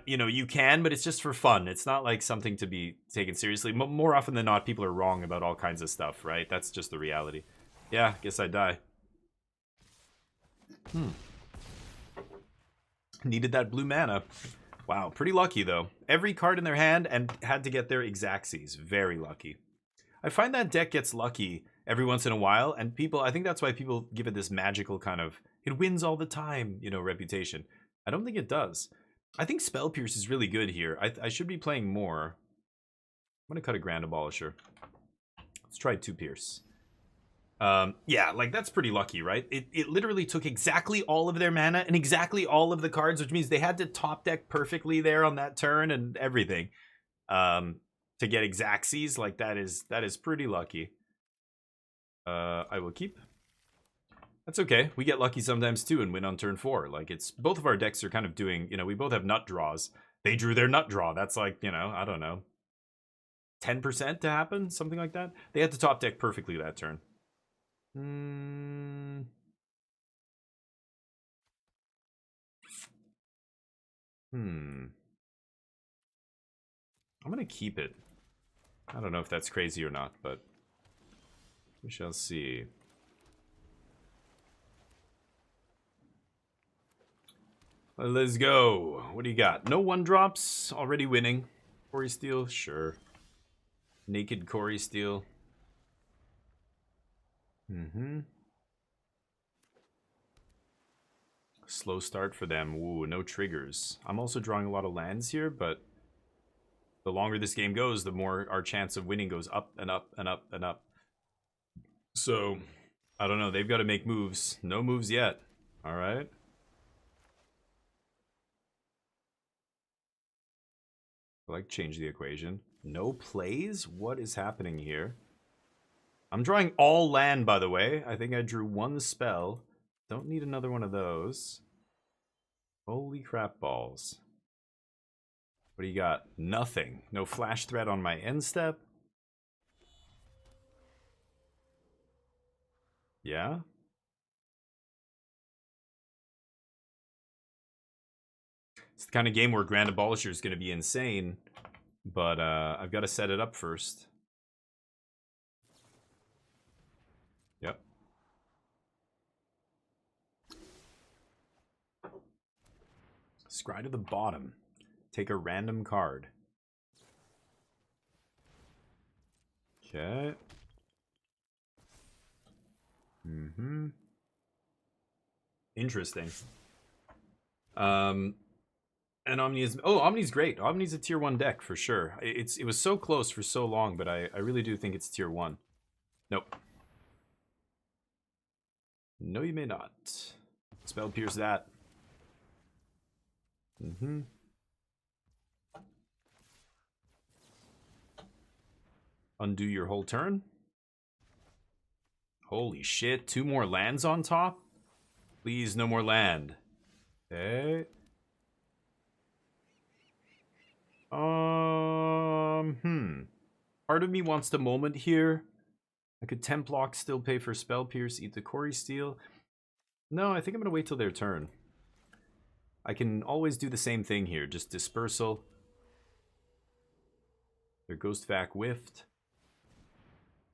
You know, you can, but it's just for fun. It's not like something to be taken seriously. More often than not, people are wrong about all kinds of stuff, right? That's just the reality. Yeah, guess I die. Needed that blue mana. Wow, pretty lucky though. Every card in their hand and had to get their Exacxies. Very lucky. I find that deck gets lucky every once in a while, and people, I think that's why people give it this magical kind of, it wins all the time, you know, reputation. I don't think it does. I think Spell Pierce is really good here. I should be playing more. I'm gonna cut a Grand Abolisher. Let's try 2 Pierce. Yeah, like that's pretty lucky, right? It literally took exactly all of their mana and exactly all of the cards, which means they had to top deck perfectly there on that turn and everything. To get Exacxies, like that is pretty lucky. I will keep. That's okay. We get lucky sometimes too and win on turn 4. Like it's both of our decks are kind of doing, you know, we both have nut draws. They drew their nut draw. That's like, you know, I don't know, 10% to happen, something like that. They had to top deck perfectly that turn. I'm gonna keep it. I don't know if that's crazy or not, but we shall see. Let's go. What do you got? No 1-drops. Already winning. Corey Steel? Sure. Naked Corey Steel. Slow start for them. Ooh, no triggers. I'm also drawing a lot of lands here, but the longer this game goes, the more our chance of winning goes up and up and up and up. So, I don't know. They've got to make moves. No moves yet. All right. I like change the equation. No plays? What is happening here? I'm drawing all land, by the way. I think I drew 1 spell. Don't need another one of those. Holy crap balls. What do you got? Nothing. No flash threat on my end step. Yeah? It's the kind of game where Grand Abolisher is going to be insane, but I've got to set it up first. Yep. Scry to the bottom. Take a random card. Okay. Interesting. And Omni is... Oh, Omni's great. Omni's a tier 1 deck for sure. It was so close for so long, but I really do think it's tier 1. Nope. No, you may not. Spell Pierce that. Undo your whole turn. Holy shit, 2 more lands on top? Please, no more land. Okay. Part of me wants the moment here. I could Templock, still pay for Spell Pierce, eat the Corey Steel. No, I think I'm gonna wait till their turn. I can always do the same thing here, just Dispersal. Their Ghost Vac whiffed.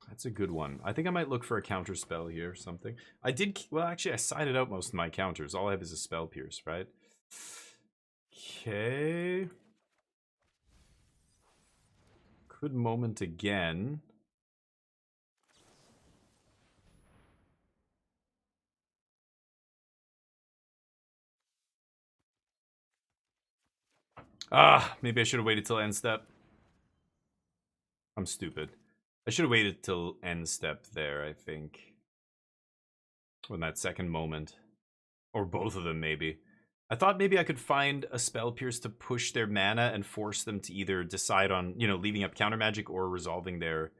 That's a good one. I think I might look for a counter spell here or something. I did, well actually I sided out most of my counters. All I have is a Spell Pierce, right? Okay. Good moment again. Maybe I should have waited till end step. I'm stupid. I should have waited till end step there, I think. When that second moment. Or both of them, maybe. I thought maybe I could find a Spell Pierce to push their mana and force them to either decide on, you know, leaving up counter magic or resolving their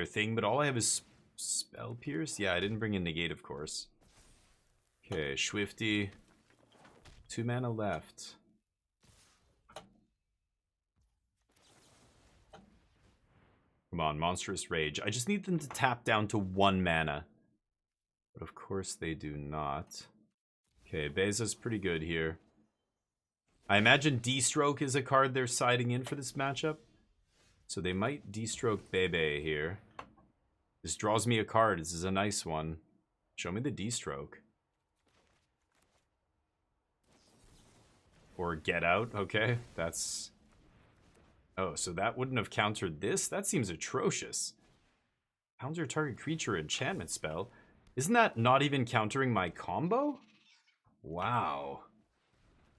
thing, but all I have is Spell Pierce? Yeah, I didn't bring in Negate, of course. Okay, Swifty. 2 mana left. Come on, Monstrous Rage. I just need them to tap down to 1 mana. But of course they do not. Okay, Beza's pretty good here. I imagine D-Stroke is a card they're siding in for this matchup. So they might D-Stroke Bebe here. This draws me a card. This is a nice one. Show me the D-Stroke. Or Get Out. Okay, that's... Oh, so that wouldn't have countered this? That seems atrocious. Counter target creature enchantment spell? Isn't that not even countering my combo? Wow.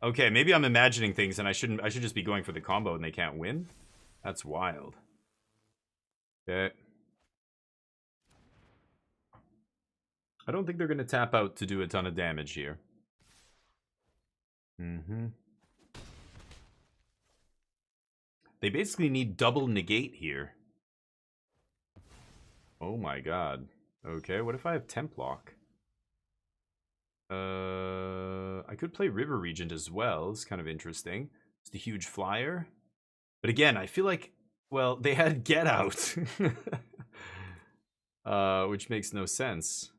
Okay, maybe I'm imagining things and I should just be going for the combo and they can't win? That's wild. Okay. I don't think they're going to tap out to do a ton of damage here. They basically need double negate here. Oh my god. Okay, what if I have Temp Lock? I could play River Regent as well. It's kind of interesting. It's a huge flyer. But again, I feel like, well, they had Get Out. Which makes no sense.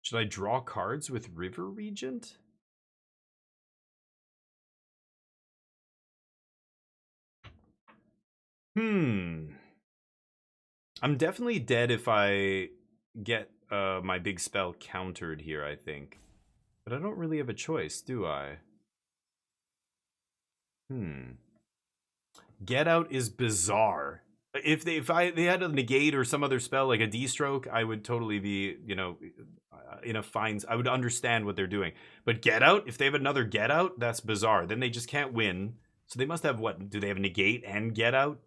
Should I draw cards with River Regent? I'm definitely dead if I get my big spell countered here, I think. But I don't really have a choice, do I? Get Out is bizarre. If they had a negate or some other spell like a D-Stroke, I would totally be, you know, in a fine... I would understand what they're doing. But Get Out, if they have another Get Out, that's bizarre. Then they just can't win. So they must have what? Do they have negate and Get Out?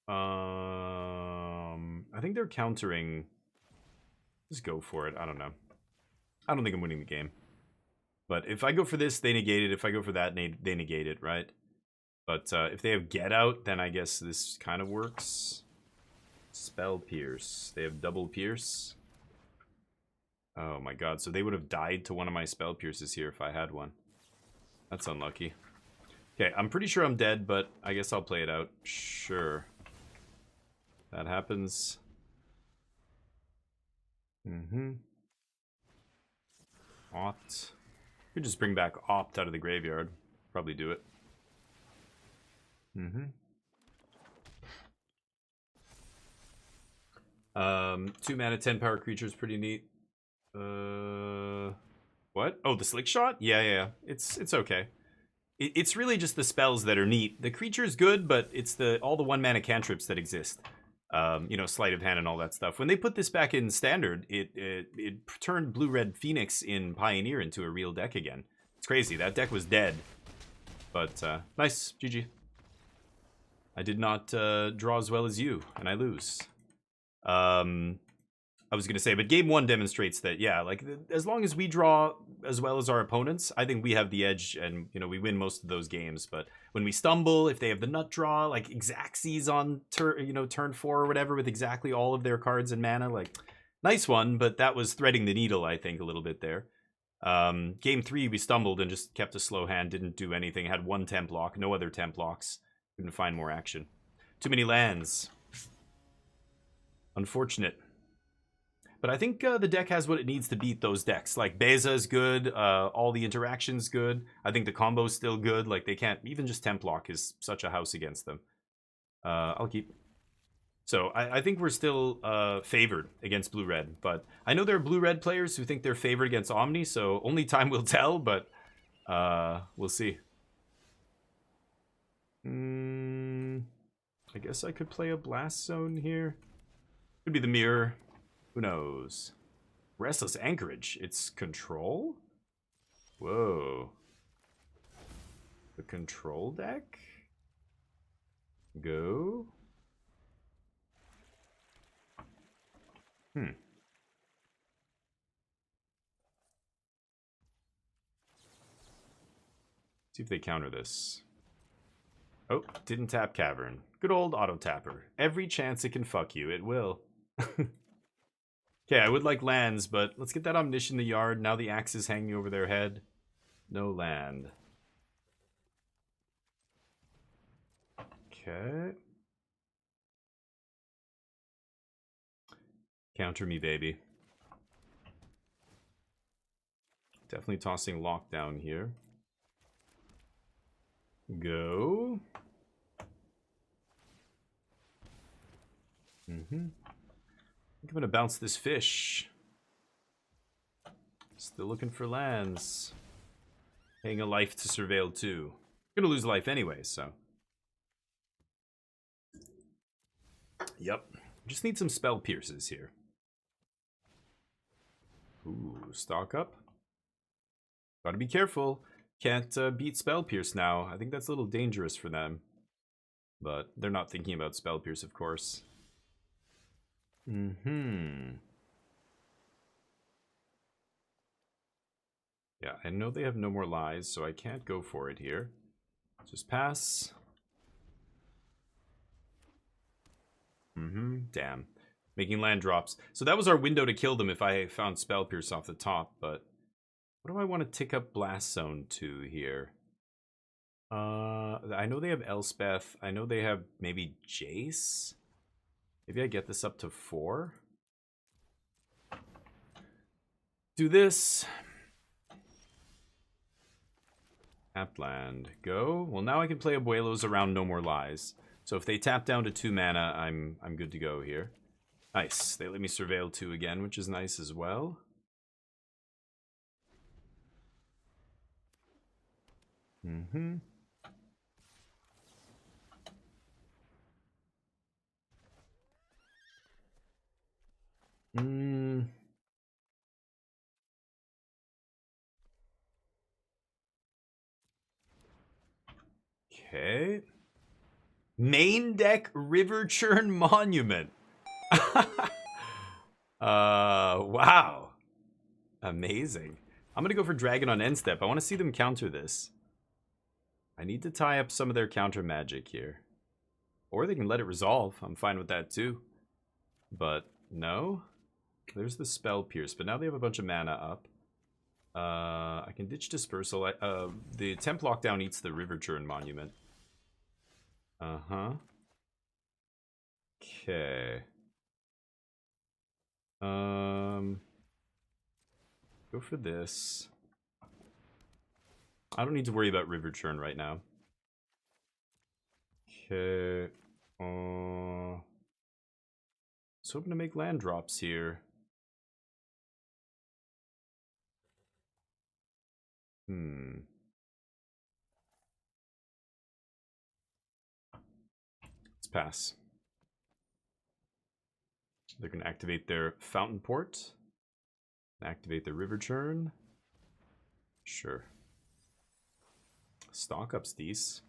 I think they're countering. Just go for it. I don't know. I don't think I'm winning the game. But if I go for this, they negate it. If I go for that, they negate it, right? But if they have Get Out, then I guess this kind of works. Spell Pierce. They have double Pierce. Oh my god. So they would have died to one of my Spell Pierces here if I had one. That's unlucky. Okay, I'm pretty sure I'm dead, but I guess I'll play it out. Sure. That happens. Opt. Could just bring back Opt out of the graveyard. Probably do it. 2 mana, 10 power creature is pretty neat. What? Oh, the Slick Shot? Yeah. It's okay. It's really just the spells that are neat. The creature's good, but it's all the 1 mana cantrips that exist. You know, Sleight of Hand and all that stuff. When they put this back in Standard, it turned Blue-Red Phoenix in Pioneer into a real deck again. It's crazy. That deck was dead. But, nice. GG. I did not draw as well as you, and I lose. I was going to say, but game 1 demonstrates that, yeah, like, as long as we draw as well as our opponents, I think we have the edge, and, you know, we win most of those games. But when we stumble, if they have the nut draw, like Xaxes on turn 4 or whatever, with exactly all of their cards and mana, like, nice one, but that was threading the needle, I think, a little bit there. Game 3, we stumbled and just kept a slow hand, didn't do anything, had 1 Temp Lock, no other Temp Locks, couldn't find more action. Too many lands. Unfortunate. But I think the deck has what it needs to beat those decks. Like, Beza is good, all the interactions good. I think the combo's still good. Like, they can't... Even just Temp Lock is such a house against them. I'll keep... So, I think we're still favored against Blue-Red. But I know there are Blue-Red players who think they're favored against Omni, so only time will tell, but we'll see. I guess I could play a Blast Zone here. Could be the Mirror. Who knows? Restless Anchorage. It's control? Whoa. The control deck? Go. See if they counter this. Oh, didn't tap Cavern. Good old auto tapper. Every chance it can fuck you, it will. Okay, I would like lands, but let's get that Omniscient in the yard. Now the axe is hanging over their head. No land. Okay. Counter me, baby. Definitely tossing lockdown here. Go. I think I'm gonna bounce this fish. Still looking for lands. Paying a life to surveil too. Gonna lose a life anyway, so. Yep. Just need some spell pierces here. Ooh, stock up. Gotta be careful. Can't beat spell pierce now. I think that's a little dangerous for them. But they're not thinking about spell pierce, of course. Yeah, I know they have no more lies, so I can't go for it here. Just pass. Damn. Making land drops. So that was our window to kill them if I found Spell Pierce off the top, but what do I want to tick up Blast Zone to here? I know they have Elspeth. I know they have maybe Jace. Maybe I get this up to 4. Do this. Tap land. Go. Well, now I can play Abuelos around No More Lies. So if they tap down to 2 mana, I'm good to go here. Nice. They let me surveil 2 again, which is nice as well. Okay. Main deck River Churn Monument. Wow. Amazing. I'm gonna go for Dragon on end step. I want to see them counter this. I need to tie up some of their counter magic here. Or they can let it resolve. I'm fine with that too. But no. There's the Spell Pierce, but now they have a bunch of mana up. I can ditch Dispersal. The Temp Lockdown eats the River Churn Monument. Okay. Go for this. I don't need to worry about River Churn right now. Okay. I was hoping to make land drops here. Let's pass. They're going to activate their Fountain Port. Activate their River Churn. Sure. Stock up, Steez.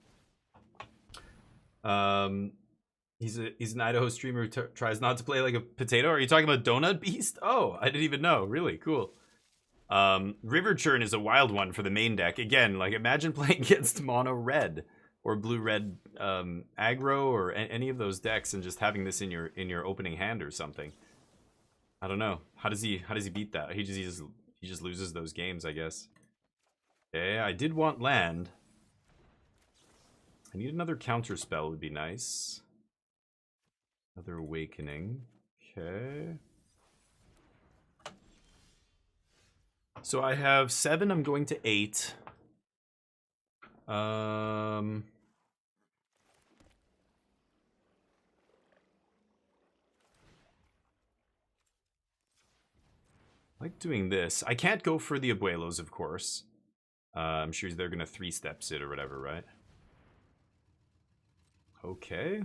He's an Idaho streamer who tries not to play like a potato. Are you talking about Donut Beast? Oh, I didn't even know. Really cool. River Churn is a wild one for the main deck. Again, like imagine playing against mono red or blue red aggro or any of those decks and just having this in your opening hand or something. I don't know. How does he beat that? He just loses those games, I guess. Okay, I did want land. I need another counter spell would be nice. Another awakening. Okay. So I have 7, I'm going to 8. I like doing this. I can't go for the Abuelos, of course. I'm sure they're going to 3-steps it or whatever, right? Okay.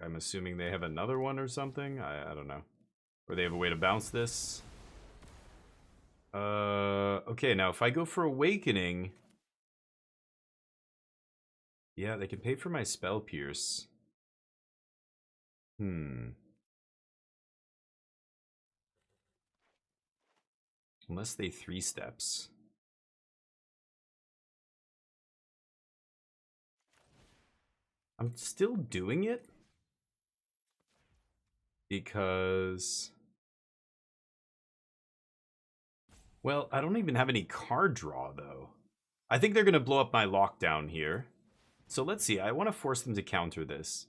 I'm assuming they have another one or something. I don't know. Or they have a way to bounce this. Okay, now if I go for Awakening... Yeah, they can pay for my Spell Pierce. Unless they 3-steps. I'm still doing it. Because... Well, I don't even have any card draw, though. I think they're going to blow up my lockdown here. So let's see. I want to force them to counter this.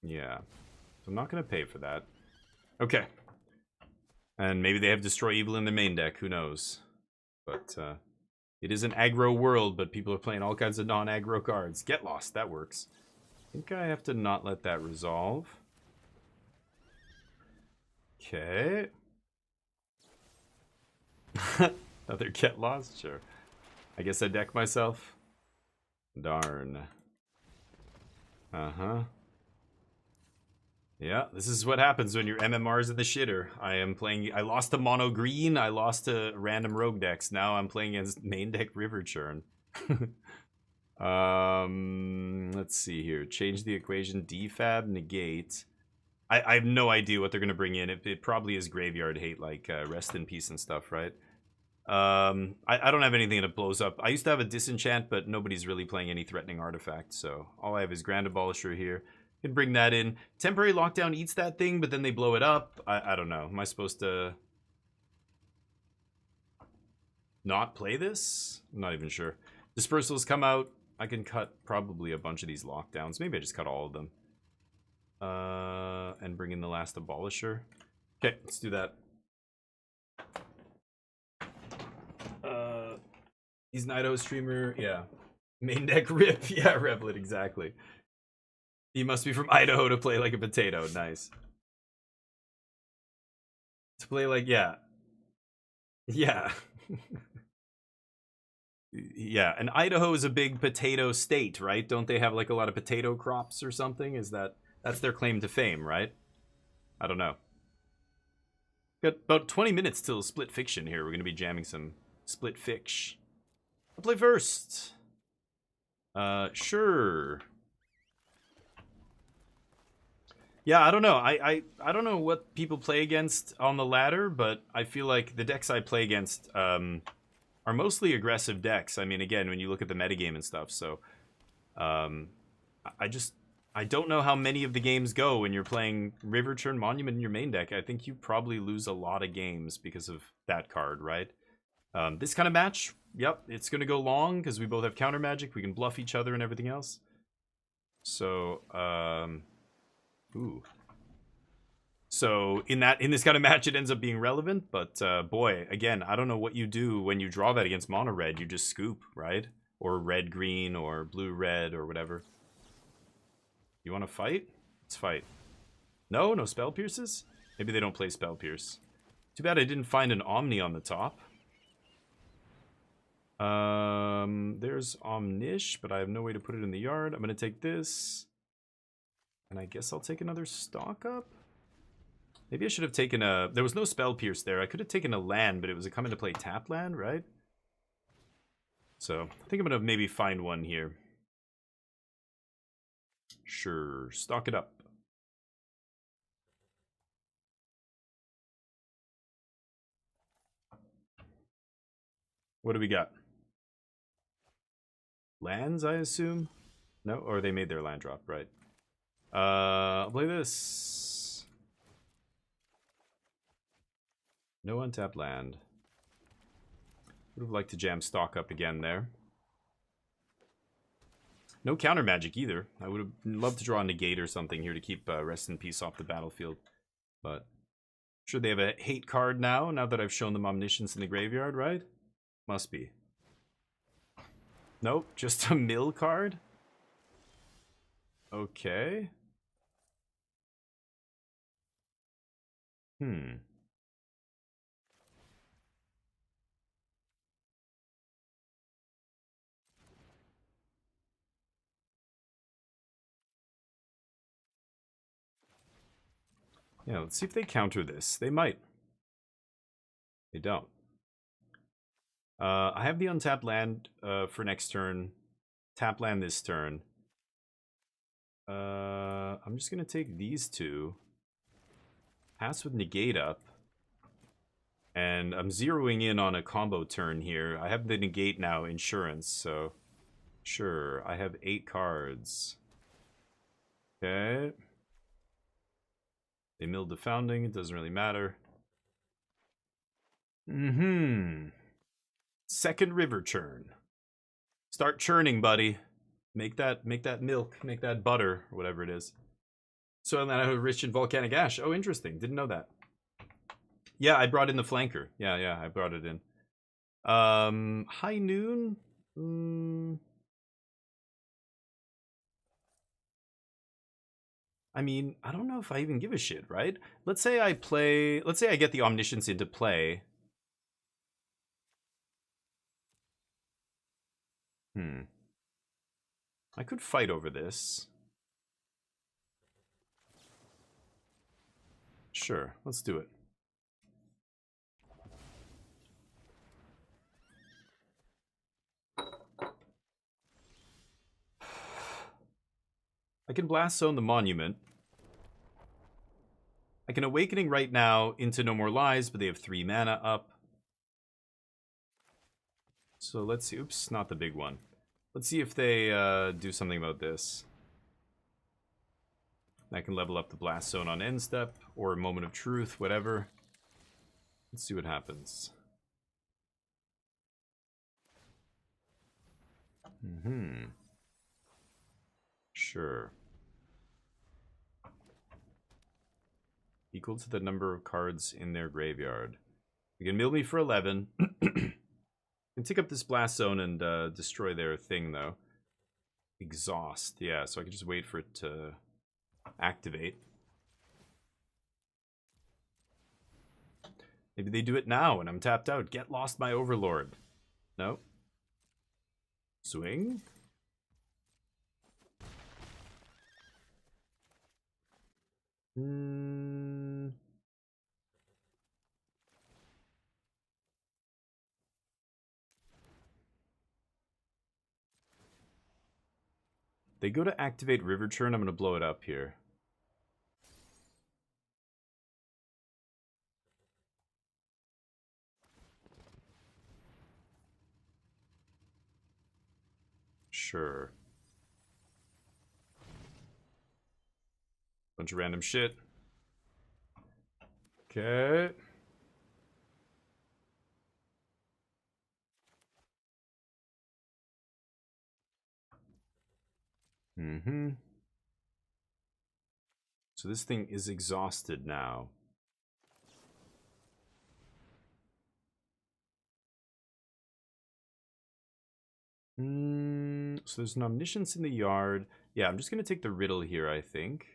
Yeah. So I'm not going to pay for that. Okay. And maybe they have Destroy Evil in their main deck. Who knows? But it is an aggro world, but people are playing all kinds of non-aggro cards. Get Lost. That works. I think I have to not let that resolve. Okay. Another Get Lost? Sure. I guess I deck myself. Darn. Uh-huh. Yeah, this is what happens when your MMR's in the shitter. I lost to mono green, I lost to random rogue decks. Now I'm playing against main deck River Churn. Let's see here. Change the equation. Defab, negate. I have no idea what they're going to bring in. It probably is graveyard hate, like Rest in Peace and stuff, right? I don't have anything that blows up. I used to have a disenchant, but nobody's really playing any threatening artifact, so all I have is Grand Abolisher here. Can bring that in. Temporary Lockdown eats that thing, but then they blow it up. I don't know. Am I supposed to not play this? I'm not even sure. Dispersals come out. I can cut probably a bunch of these lockdowns. Maybe I just cut all of them. And bring in the last Abolisher. Okay, let's do that. He's an Idaho streamer. Yeah. Main deck rip. Yeah, Revlet, exactly. He must be from Idaho to play like a potato. Nice. To play like, yeah. Yeah. Yeah, and Idaho is a big potato state, right? Don't they have like a lot of potato crops or something? That's their claim to fame, right? I don't know. Got about 20 minutes till Split Fiction here. We're going to be jamming some Split Fiction. I'll play first. Sure. Yeah, I don't know. I don't know what people play against on the ladder, but I feel like the decks I play against are mostly aggressive decks. I mean, again, when you look at the metagame and stuff, so I don't know how many of the games go when you're playing River Churn Monument in your main deck. I think you probably lose a lot of games because of that card, right? This kind of match, yep, it's going to go long because we both have counter magic. We can bluff each other and everything else. So, ooh. So in this kind of match, it ends up being relevant. But boy, again, I don't know what you do when you draw that against mono red. You just scoop, right? Or red green or blue red or whatever. You want to fight? Let's fight. No spell pierces. Maybe they don't play spell pierce. Too bad I didn't find an Omni on the top. There's Omnish, but I have no way to put it in the yard. I'm gonna take this. And I guess I'll take another stock up? Maybe I should have taken a... There was no Spell Pierce there. I could have taken a land, but it was a come into play tap land, right? So, I think I'm going to maybe find one here. Sure. Stock it up. What do we got? Lands, I assume? No? Or they made their land drop, right? I'll play this. No untapped land. Would have liked to jam stock up again there. No counter magic either. I would have loved to draw a negate or something here to keep Rest in Peace off the battlefield. But I'm sure they have a hate card now that I've shown them Omniscience in the graveyard, right? Must be. Nope, just a mill card? Okay. Yeah, let's see if they counter this. They might. They don't. I have the untapped land for next turn. Tap land this turn. I'm just going to take these two. Pass with negate up. And I'm zeroing in on a combo turn here. I have the negate now, insurance, so... Sure, I have 8 cards. Okay. They milled the founding, it doesn't really matter. Second river churn. Start churning, buddy. Make that milk, make that butter, or whatever it is. So then I have rich in volcanic ash. Oh, interesting. Didn't know that. Yeah, I brought in the flanker. Yeah, I brought it in. High noon? I mean, I don't know if I even give a shit, right? Let's say I get the omniscience into play. I could fight over this. Sure, let's do it. I can blast zone the monument. I can awakening right now into No More Lies, but they have 3 mana up. So let's see. Oops, not the big one. Let's see if they do something about this. I can level up the blast zone on end step or moment of truth, whatever. Let's see what happens. Sure. Equal to the number of cards in their graveyard. You can mill me for 11. And take up this blast zone and destroy their thing, though. Exhaust. Yeah, so I can just wait for it to activate. Maybe they do it now and I'm tapped out. Get lost, my overlord. No. Swing. They go to activate River Churn. I'm going to blow it up here. Sure. Bunch of random shit. Okay. So this thing is exhausted now. So there's an omniscience in the yard. Yeah, I'm just going to take the riddle here, I think.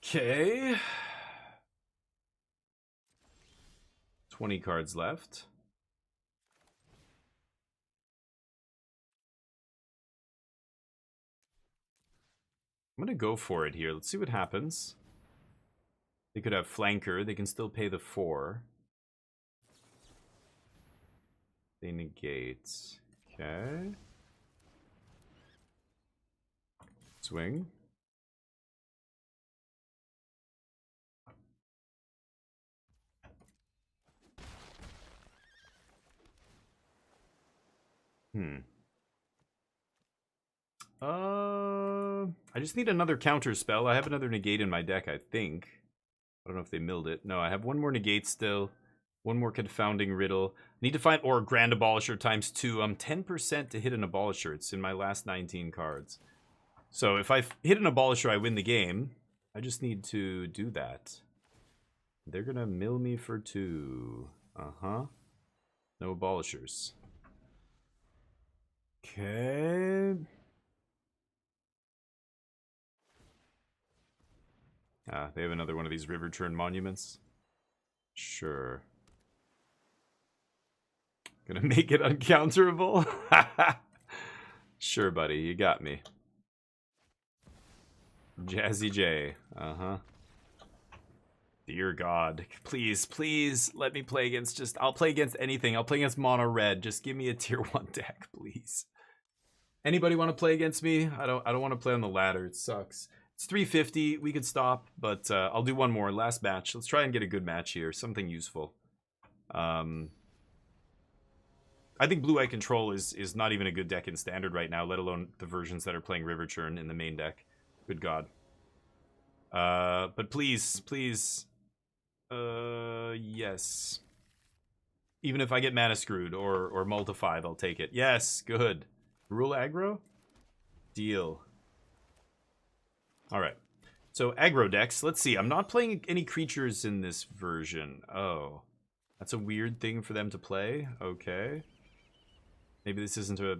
Okay. 20 cards left. I'm going to go for it here. Let's see what happens. They could have flanker. They can still pay the 4. They negate. Okay. Swing. I just need another counter spell. I have another negate in my deck, I think. I don't know if they milled it. No, I have one more negate still. One more confounding riddle. Need to find or grand abolisher times 2. I'm 10% to hit an abolisher. It's in my last 19 cards. So if I hit an abolisher, I win the game. I just need to do that. They're gonna mill me for 2. No abolishers. Okay. They have another one of these River Churn monuments. Sure. Gonna make it uncounterable? Sure, buddy. You got me. Jazzy J. Dear God. Please, please let me play against I'll play against anything. I'll play against mono red. Just give me a tier 1 deck, please. Anybody want to play against me? I don't want to play on the ladder. It sucks. It's 350. We could stop, but I'll do one more. Last match. Let's try and get a good match here. Something useful. I think Blue Eye Control is not even a good deck in Standard right now, let alone the versions that are playing River Churn in the main deck. Good God. But please, please. Yes. Even if I get mana screwed or multified, I'll take it. Yes, good. Rule aggro? Deal. Alright. So, aggro decks. Let's see. I'm not playing any creatures in this version. Oh. That's a weird thing for them to play. Okay. Maybe this isn't a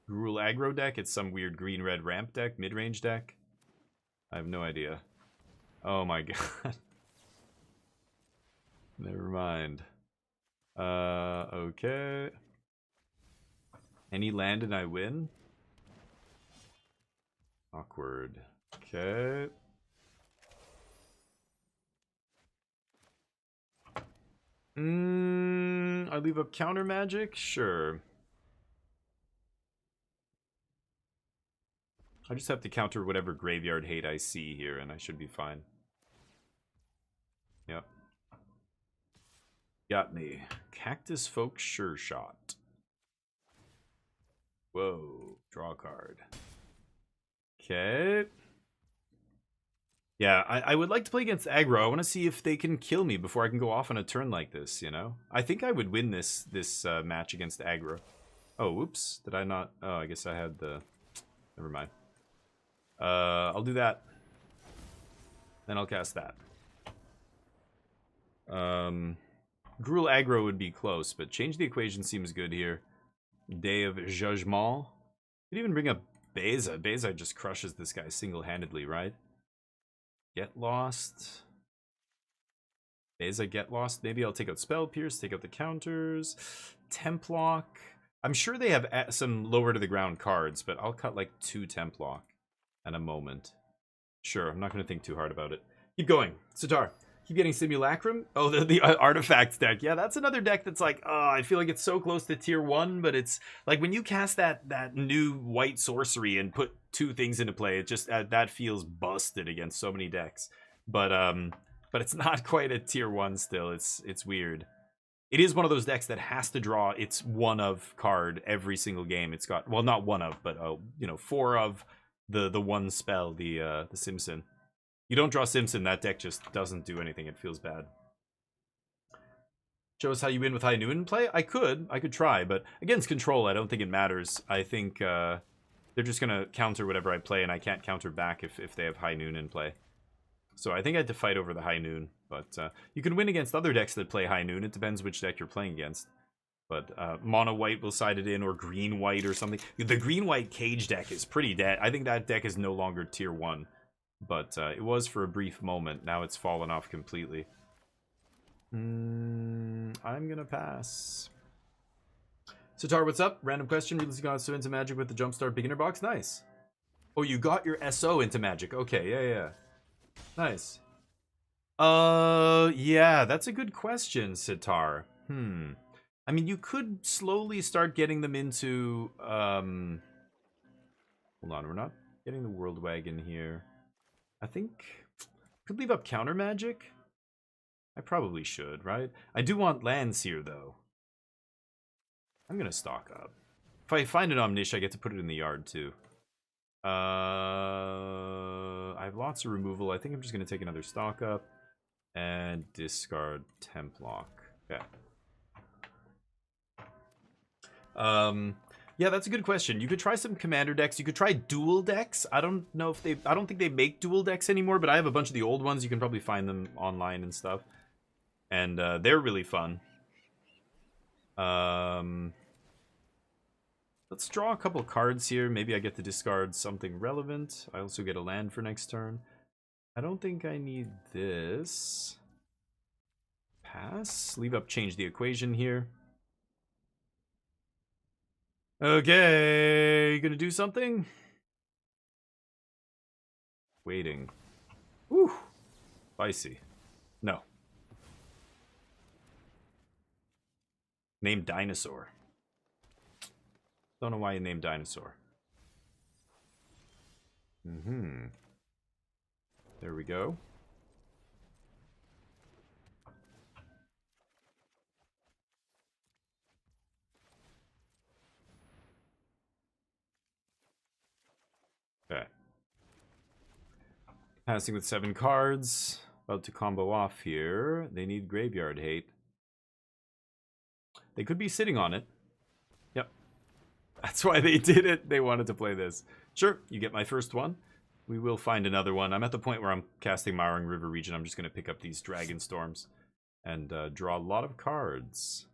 Gruul aggro deck. It's some weird green-red ramp deck, mid-range deck. I have no idea. Oh my god. Never mind. Okay. Any land and I win? Awkward. Okay. I leave up counter magic? Sure. I just have to counter whatever graveyard hate I see here, and I should be fine. Yep. Got me. Cactus Folk Sure Shot. Whoa. Draw a card. Okay. Yeah, I would like to play against aggro. I want to see if they can kill me before I can go off on a turn like this, you know? I think I would win this match against aggro. Oh, whoops. Did I not? Oh, I guess I had the... Never mind. I'll do that. Then I'll cast that. Gruul aggro would be close, but change the equation seems good here. Day of Judgment. Could even bring up Beza. Beza just crushes this guy single-handedly, right? Get Lost. Beza, Get Lost. Maybe I'll take out Spell Pierce, take out the counters. Templock. I'm sure they have some lower to the ground cards, but I'll cut like 2 Templock at a moment. Sure, I'm not going to think too hard about it. Keep going. Sitar. Keep getting Simulacrum. Oh, the Artifacts deck. Yeah, that's another deck that's like, oh, I feel like it's so close to tier 1, but it's like when you cast that new white sorcery and put 2 things into play, it just that feels busted against so many decks. But it's not quite a tier 1 still. It's weird. It is one of those decks that has to draw its 1 of card every single game. It's got, well, not 1 of, but 4 of the 1 spell, the Simpson. You don't draw Simpson, that deck just doesn't do anything. It feels bad. Show us how you win with High Noon in play? I could try, but against control, I don't think it matters. I think they're just gonna counter whatever I play, and I can't counter back if they have High Noon in play. So I think I had to fight over the High Noon, but you can win against other decks that play High Noon. It depends which deck you're playing against. But mono white will side it in, or green white or something. The green white cage deck is pretty dead. I think that deck is no longer tier 1. But it was for a brief moment. Now it's fallen off completely. I'm gonna pass. Sitar, what's up? Random question. Releasing SO into Magic with the Jumpstart beginner box. Nice. Oh, you got your SO into Magic. Okay, yeah. Nice. Yeah, that's a good question, Sitar. I mean, you could slowly start getting them into, Hold on, we're not getting the World Wagon here. I think could leave up counter magic. I probably should, right? I do want lands here, though. I'm gonna stock up. If I find an Omnish, I get to put it in the yard, too. I have lots of removal. I think I'm just gonna take another stock up and discard Templock. Okay. Yeah, that's a good question. You could try some commander decks. You could try dual decks. I don't know if I don't think they make dual decks anymore, but I have a bunch of the old ones. You can probably find them online and stuff. And they're really fun. Let's draw a couple cards here. Maybe I get to discard something relevant. I also get a land for next turn. I don't think I need this. Pass. Leave up, change the equation here. Okay, you gonna do something? Waiting. Whew. Spicy. No. Name Dinosaur. Don't know why you named Dinosaur. There we go. Okay. Passing with 7 cards. About to combo off here. They need graveyard hate. They could be sitting on it. Yep. That's why they did it. They wanted to play this. Sure, you get my first one. We will find another one. I'm at the point where I'm casting Mowering River region. I'm just going to pick up these Dragon Storms and draw a lot of cards.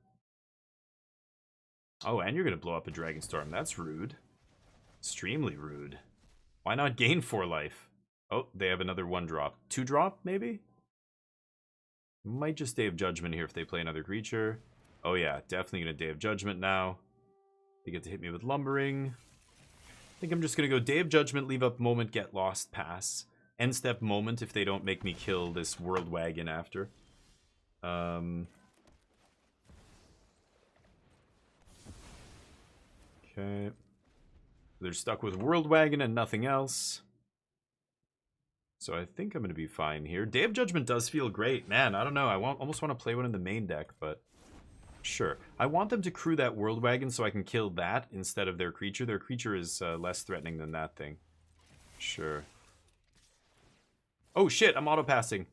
Oh, and you're going to blow up a Dragon Storm. That's rude. Extremely rude. Why not gain 4 life? Oh, they have another 1-drop. 2-drop, maybe? Might just Day of Judgment here if they play another creature. Oh yeah, definitely going to Day of Judgment now. They get to hit me with Lumbering. I think I'm just going to go Day of Judgment, leave up Moment, Get Lost, pass. End step Moment if they don't make me kill this World Wagon after. Okay. They're stuck with World Wagon and nothing else. So I think I'm going to be fine here. Day of Judgment does feel great. Man, I don't know. I almost want to play one in the main deck, but sure. I want them to crew that World Wagon so I can kill that instead of their creature. Their creature is less threatening than that thing. Sure. Oh shit, I'm auto-passing.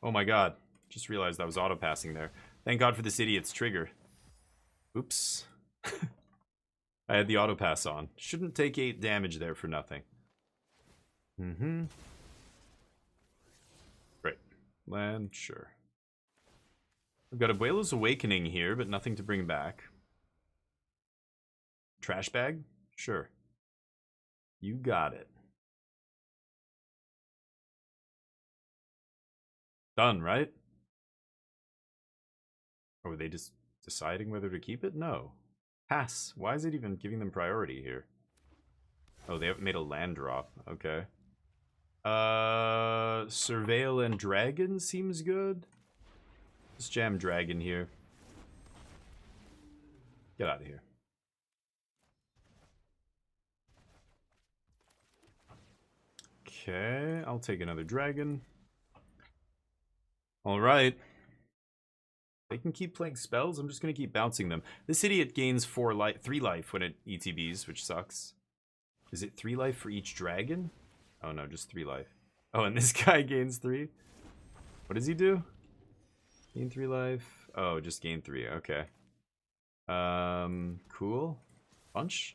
Oh my god. Just realized I was auto-passing there. Thank god for this idiot's trigger. Oops. I had the auto-pass on. Shouldn't take 8 damage there for nothing. Great. Land, sure. We've got Abuelo's Awakening here, but nothing to bring back. Trash bag? Sure. You got it. Done, right? Or were they just deciding whether to keep it? No. Pass. Why is it even giving them priority here? Oh, they haven't made a land drop. Okay. Surveil and Dragon seems good. Let's jam Dragon here. Get out of here. Okay, I'll take another Dragon. Alright. They can keep playing spells. I'm just going to keep bouncing them. This idiot gains 3 life when it ETBs, which sucks. Is it 3 life for each dragon? Oh no, just 3 life. Oh, and this guy gains 3? What does he do? Gain 3 life. Oh, just gain 3. Okay. Cool. Punch.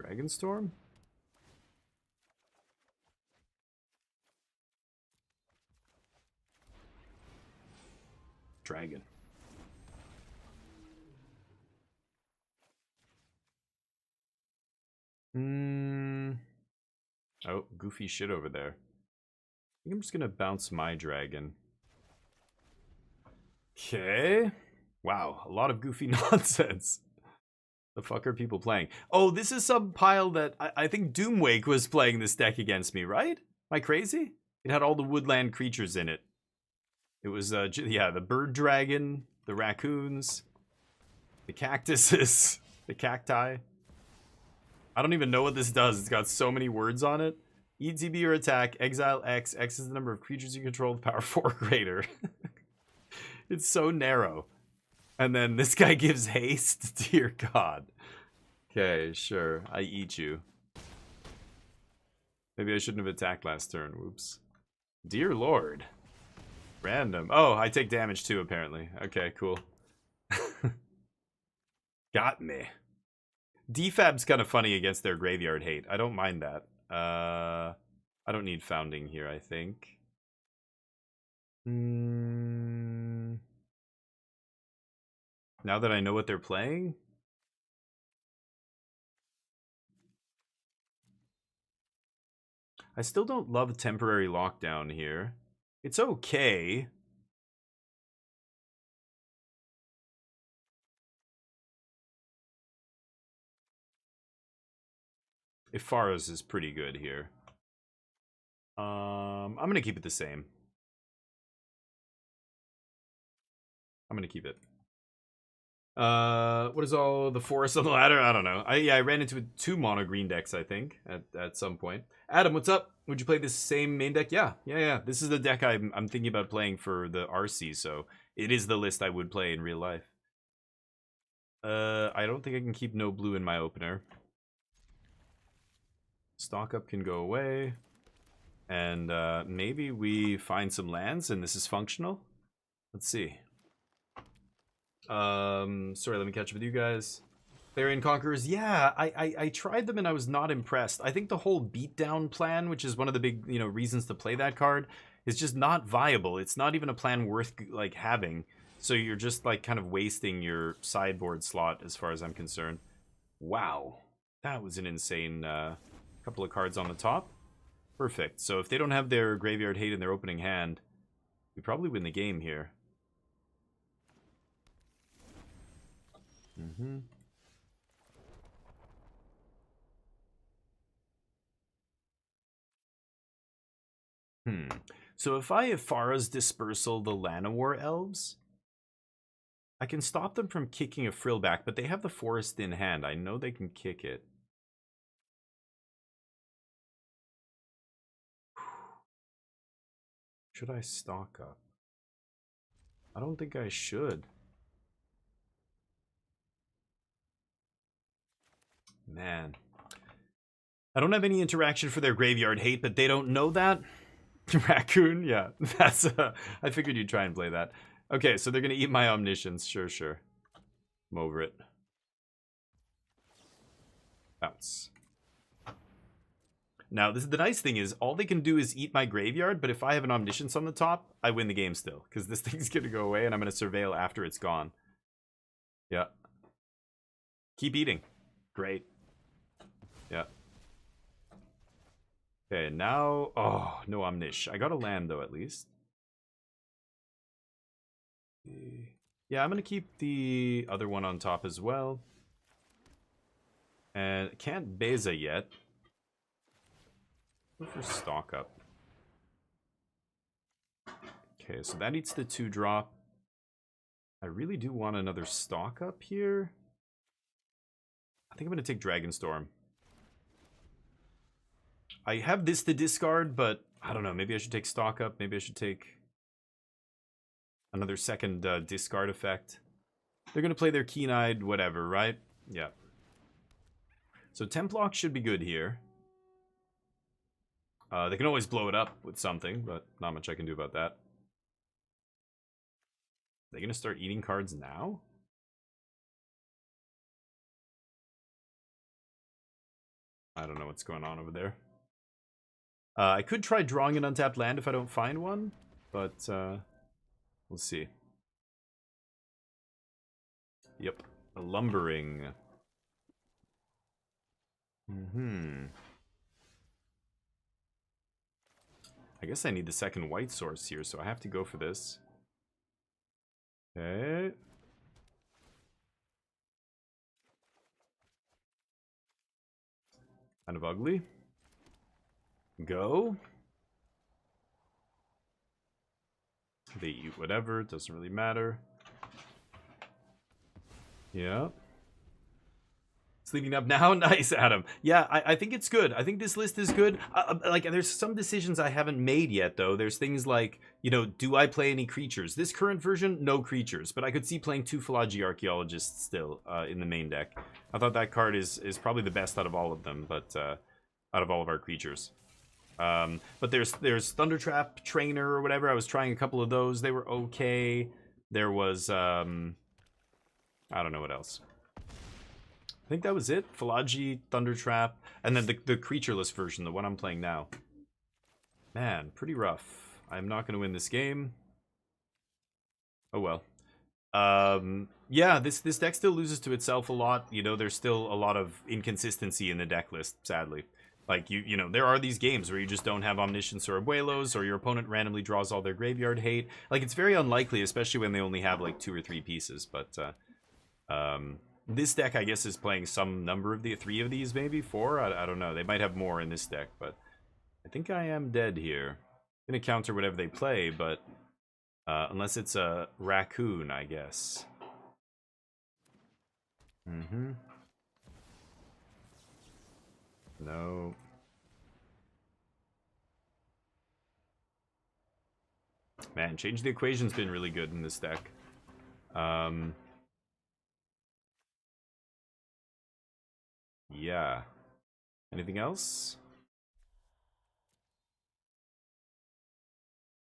Dragonstorm? Dragon. Oh, goofy shit over there. I think I'm just gonna bounce my dragon. Okay. Wow, a lot of goofy nonsense. The fuck are people playing? Oh, this is some pile that I think Doomwake was playing this deck against me, right? Am I crazy? It had all the woodland creatures in it. It was, yeah, the bird dragon, the raccoons, the cactuses, the cacti. I don't even know what this does. It's got so many words on it. ETB or attack, exile X. X is the number of creatures you control with power 4 or greater. It's so narrow. And then this guy gives haste. Dear God. Okay, sure. I eat you. Maybe I shouldn't have attacked last turn. Whoops. Dear Lord. Random. Oh, I take damage too, apparently. Okay, cool. Got me. Defab's kind of funny against their graveyard hate. I don't mind that. I don't need Founding here, I think. Now that I know what they're playing? I still don't love Temporary Lockdown here. It's okay. Ifaros is pretty good here. I'm gonna keep it the same. I'm gonna keep it. What is all the forest on the ladder? I don't know. I ran into 2 mono green decks, I think, at some point. Adam, what's up? Would you play this same main deck? Yeah. This is the deck I'm thinking about playing for the RC, so it is the list I would play in real life. I don't think I can keep no blue in my opener. Stock up can go away. And maybe we find some lands and this is functional. Let's see. Sorry, let me catch up with you guys. Clarion Conquerors, yeah, I tried them and I was not impressed. I think the whole beatdown plan, which is one of the big, reasons to play that card, is just not viable. It's not even a plan worth, like, having. So you're just, like, kind of wasting your sideboard slot as far as I'm concerned. Wow. That was an insane couple of cards on the top. Perfect. So if they don't have their Graveyard Hate in their opening hand, we probably win the game here. So if I Ifara's Dispersal the Llanowar Elves, I can stop them from kicking a Frill back, but they have the Forest in hand. I know they can kick it. Should I stock up? I don't think I should. Man. I don't have any interaction for their Graveyard Hate, but they don't know that. Raccoon, yeah. That's I figured you'd try and play that. Okay, so they're gonna eat my Omniscience. Sure. I'm over it. Bounce. Now, the nice thing is, all they can do is eat my graveyard, but if I have an Omniscience on the top, I win the game still. Because this thing's gonna go away, and I'm gonna Surveil after it's gone. Yeah. Keep eating. Great. Yeah. Okay, now... Oh, no Omnish. I got a land, though, at least. Yeah, I'm going to keep the other one on top as well. And can't Beza yet. Go for stock up. Okay, so that eats the 2-drop. I really do want another stock up here. I think I'm going to take Dragonstorm. I have this to discard, but I don't know. Maybe I should take stock up. Maybe I should take another second discard effect. They're going to play their Keen-Eyed whatever, right? Yeah. So Templock should be good here. They can always blow it up with something, but not much I can do about that. They're going to start eating cards now? I don't know what's going on over there. I could try drawing an untapped land if I don't find one, but we'll see. Yep, a lumbering. I guess I need the second white source here, so I have to go for this. Okay. Kind of ugly. Go. They eat whatever, it doesn't really matter. Yeah. Sleeping up now? Nice, Adam. Yeah, I think it's good. I think this list is good. Like, there's some decisions I haven't made yet, though. There's things like, do I play any creatures? This current version, no creatures. But I could see playing 2 Philology Archaeologists still in the main deck. I thought that card is probably the best out of all of them, but out of all of our creatures. But there's Thundertrap Trainer or whatever. I was trying a couple of those. They were okay. There was, I don't know what else. I think that was it. Philology, Thundertrap, and then the creatureless version, the one I'm playing now. Man, pretty rough. I'm not going to win this game. Oh well. Yeah, this deck still loses to itself a lot. There's still a lot of inconsistency in the deck list, sadly. Like, there are these games where you just don't have Omniscience or Abuelos, or your opponent randomly draws all their Graveyard Hate. Like, it's very unlikely, especially when they only have, like, 2 or 3 pieces. But, this deck, I guess, is playing some number of 3 of these, maybe? 4? I don't know. They might have more in this deck, but I think I am dead here. I'm gonna counter whatever they play, but unless it's a Raccoon, I guess. No. Man, Change the Equation's been really good in this deck. Yeah. Anything else?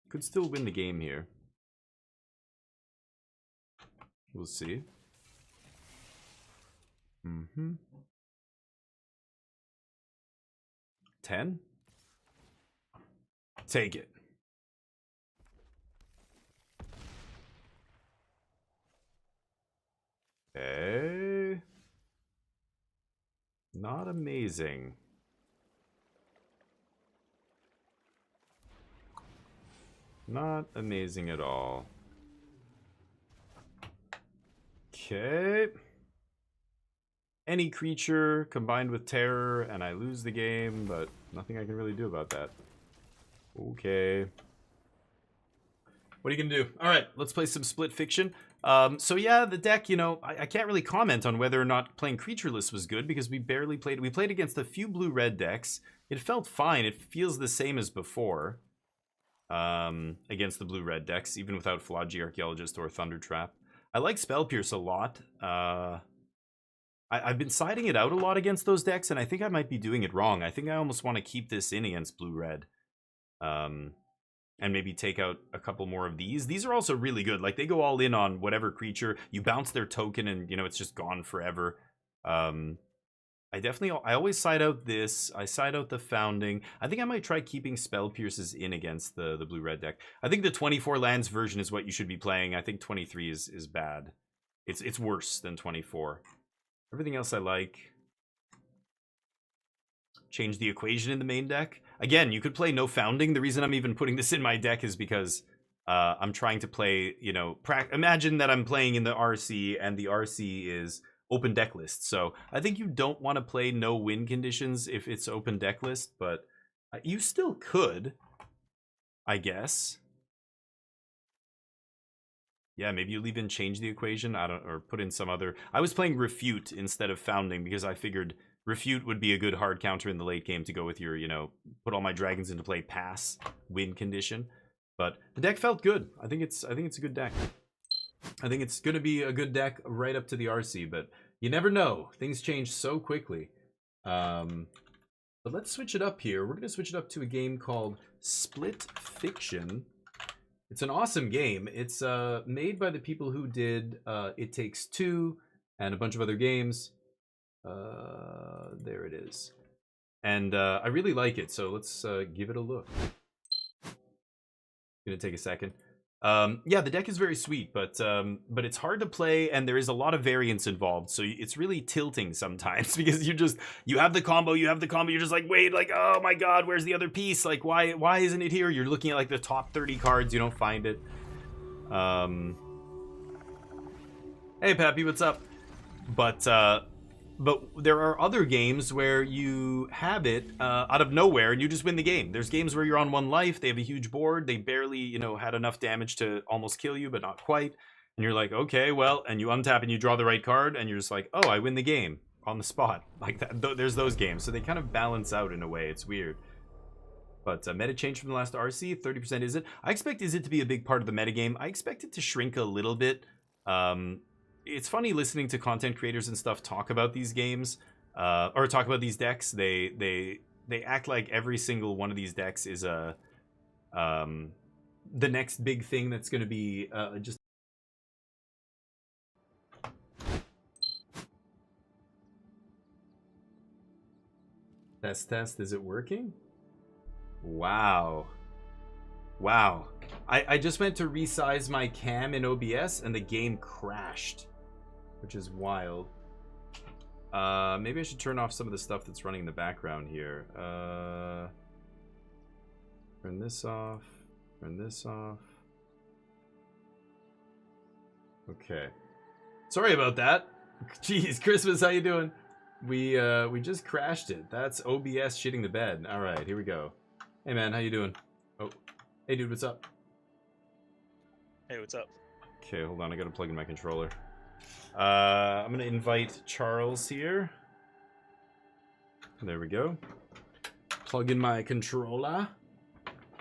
Could still win the game here. We'll see. Mm-hmm. 10? Take it. Okay. Not amazing. Not amazing at all. Okay. Any creature combined with terror and I lose the game, but nothing I can really do about that. Okay. What are you gonna do? All right, let's play some Split Fiction. So yeah, the deck, you know, I can't really comment on whether or not playing Creatureless was good because we barely played. We played against a few blue-red decks. It felt fine. It feels the same as before against the blue-red decks, even without Flodgy Archaeologist or Thunder Trap. I like Spell Pierce a lot. I've been siding it out a lot against those decks, and I think I might be doing it wrong. I think I almost want to keep this in against blue-red. And maybe take out a couple more of these. These are also really good. Like, they go all in on whatever creature. You bounce their token and, you know, it's just gone forever. I always side out this. I side out the Founding. I think I might try keeping Spell Pierces in against the blue-red deck. I think the 24 lands version is what you should be playing. I think 23 is bad. It's worse than 24. Everything else I like. Change the equation in the main deck. Again, you could play no Founding. The reason I'm even putting this in my deck is because I'm trying to play, you know, imagine that I'm playing in the RC and the RC is open deck list. So I think you don't want to play no win conditions if it's open deck list, but you still could, I guess. Yeah, maybe you leave in change the equation. Or put in some other. I was playing Refute instead of Founding because I figured Refute would be a good hard counter in the late game to go with your, you know, put all my dragons into play, pass, win condition. But the deck felt good. I think it's a good deck. I think it's going to be a good deck right up to the RC, but you never know. Things change so quickly. But let's switch it up here. We're going to switch it up to a game called Split Fiction. It's an awesome game. It's made by the people who did It Takes Two and a bunch of other games. There it is. And I really like it, so let's give it a look. Gonna take a second. Yeah, the deck is very sweet, but it's hard to play, and there is a lot of variance involved, so it's really tilting sometimes because you have the combo, you're just like, wait, like, oh my god, where's the other piece? Like, why isn't it here? You're looking at like the top 30 cards, you don't find it. Hey Pappy, what's up? But there are other games where you have it out of nowhere and you just win the game. There's games where you're on one life, they have a huge board, they barely, you know, had enough damage to almost kill you, but not quite. And you're like, okay, well, and you untap and you draw the right card, and you're just like, oh, I win the game on the spot. Like that. There's those games, so they kind of balance out in a way. It's weird. But meta change from the last RC, 30% is it. I expect is it to be a big part of the metagame. I expect it to shrink a little bit. It's funny listening to content creators and stuff talk about these games, or talk about these decks. They act like every single one of these decks is the next big thing that's going to be just. Test, is it working? Wow. I just went to resize my cam in OBS and the game crashed, which is wild. Maybe I should turn off some of the stuff that's running in the background here. Turn this off. Turn this off. Okay. Sorry about that. Jeez, Christmas, how you doing? We just crashed it. That's OBS shitting the bed. All right, here we go. Hey man, how you doing? Oh, hey dude, what's up? Hey, what's up? Okay, hold on, I gotta plug in my controller. I'm gonna invite Charles here. There we go. Plug in my controller.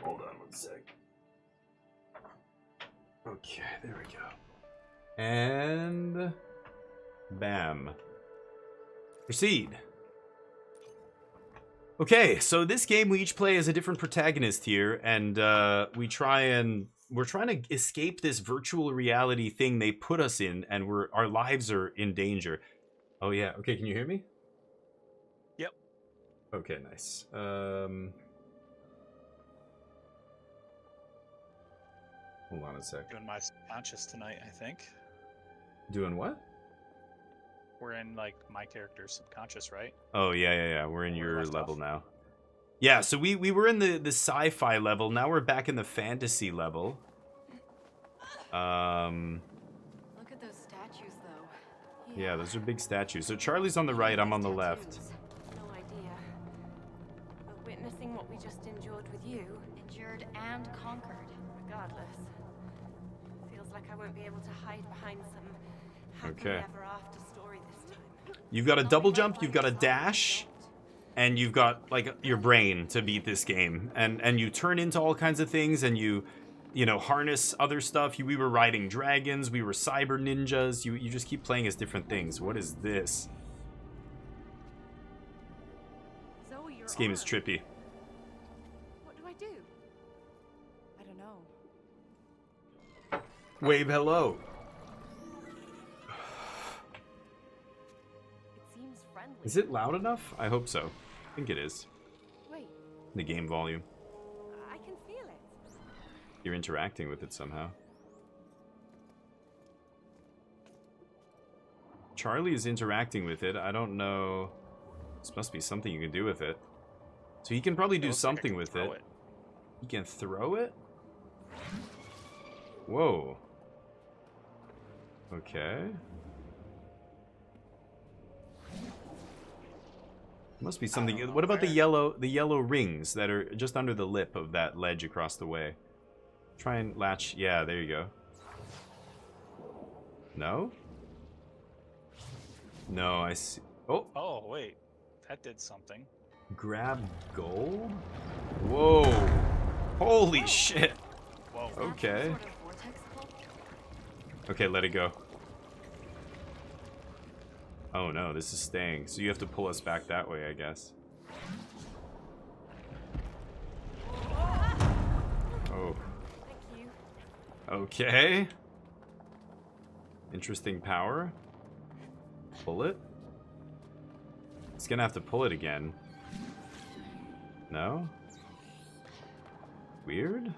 Hold on one sec. Okay, there we go. And bam. Proceed. Okay, so this game we each play as a different protagonist here, and we try and we're trying to escape this virtual reality thing they put us in, and our lives are in danger. Oh yeah. Okay, can you hear me? Yep. Okay, nice. Hold on a sec. Doing my subconscious tonight, I think. Doing what? We're in like my character's subconscious, right? Oh yeah. We're in Where we your left level off. now. Yeah, so we were in the sci-fi level. Now we're back in the fantasy level. Look at those statues, though. Yeah, those are big statues. So Charlie's on the right, I'm on the left. Tattoos. No idea. But witnessing what we just endured with you, endured and conquered, regardless. Feels like I won't be able to hide behind some happily Okay. ever after story this time. You've got a double jump, you've got a dash, and you've got like your brain to beat this game. And you turn into all kinds of things, and you know, harness other stuff. We were riding dragons, we were cyber ninjas. You just keep playing as different things. What is this? Zoe, you're This game is on. trippy. What do I do? I don't know. Wave hello. It seems friendly. Is it loud enough? I hope so. I think it is. Wait, The game volume. I can feel it. You're interacting with it somehow. Charlie is interacting with it. I don't know. This must be something you can do with it. So he can probably do looks like I something can with throw it. He can throw it? Whoa. Okay. Must be something. know What about the where. yellow rings that are just under the lip of that ledge across the way? Try and latch. Yeah, there you go. No? No, I see. Oh, Oh, wait. That did something. grab gold? Whoa. Holy shit. Whoa. Is that some Okay. sort of vortex pull? Okay, let it go. Oh no, this is staying. So you have to pull us back that way, I guess. Oh. Thank you. Okay. Interesting power. Pull it. It's gonna have to pull it again. No? Weird?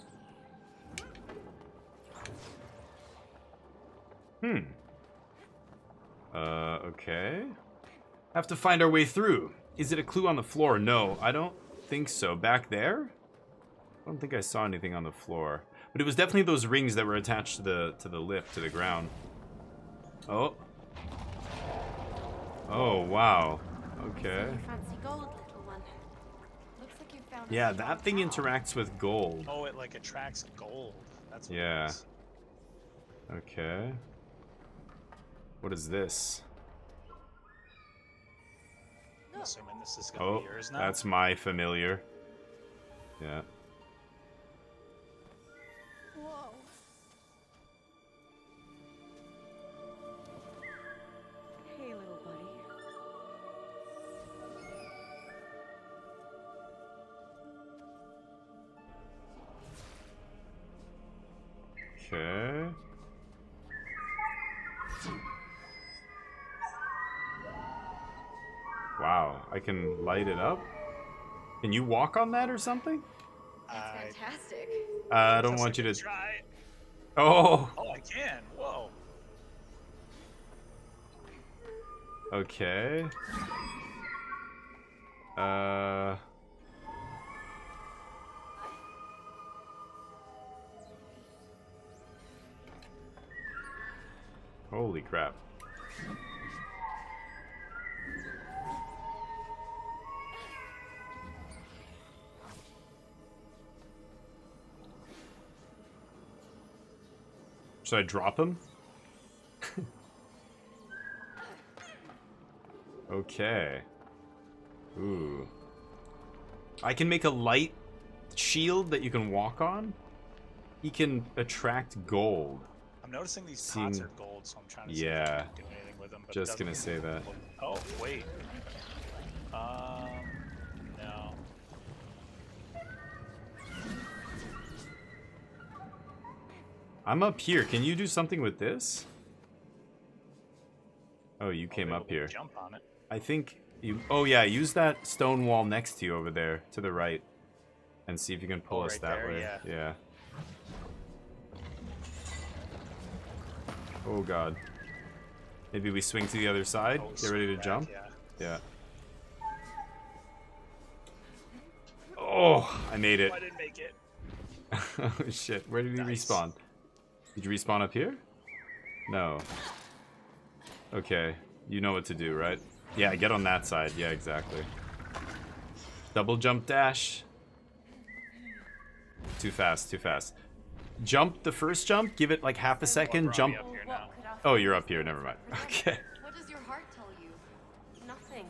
Okay. Have to find our way through. Is it a clue on the floor? No, I don't think so. Back there? I don't think I saw anything on the floor. But it was definitely those rings that were attached to the lip, to the ground. Oh. Oh, wow. Okay. You fancy gold, little one. Looks like you found a Yeah, strong that thing tower. interacts with gold. Oh, it like attracts gold. That's what Yeah. it is. Okay. What is this? I'm assuming this is gonna Oh, be yours now. that's my familiar. Yeah. Whoa. Hey, little buddy. Okay. Wow, I can light it up? Can you walk on that or something? That's I fantastic. I don't guess want you can to... try. Oh! Oh, I can. Whoa. Okay. Holy crap. Should I drop him? Okay. Ooh. I can make a light shield that you can walk on. He can attract gold. I'm noticing these Seeing- pots are gold, so I'm trying to see if I Yeah. can do anything with them. But Just it gonna doesn't say that. look- Oh, wait. No. I'm up here. Can you do something with this? Oh, you came up here. Jump on it. I think you... Oh, yeah. Use that stone wall next to you over there, to the right. And see if you can pull us right that there, way. yeah. Oh, God. Maybe we swing to the other side? Oh, Get ready to back, jump? Yeah. Yeah. Oh, I made it. I didn't make it. Oh, shit. Where did we respawn? Did you respawn up here? No. Okay. You know what to do, right? Yeah, get on that side. Yeah, exactly. Double jump dash. Too fast, too fast. Jump the first jump, give it like half a second, jump. Up here now. Oh, you're up here, never mind. Okay. What does your heart tell you? Nothing.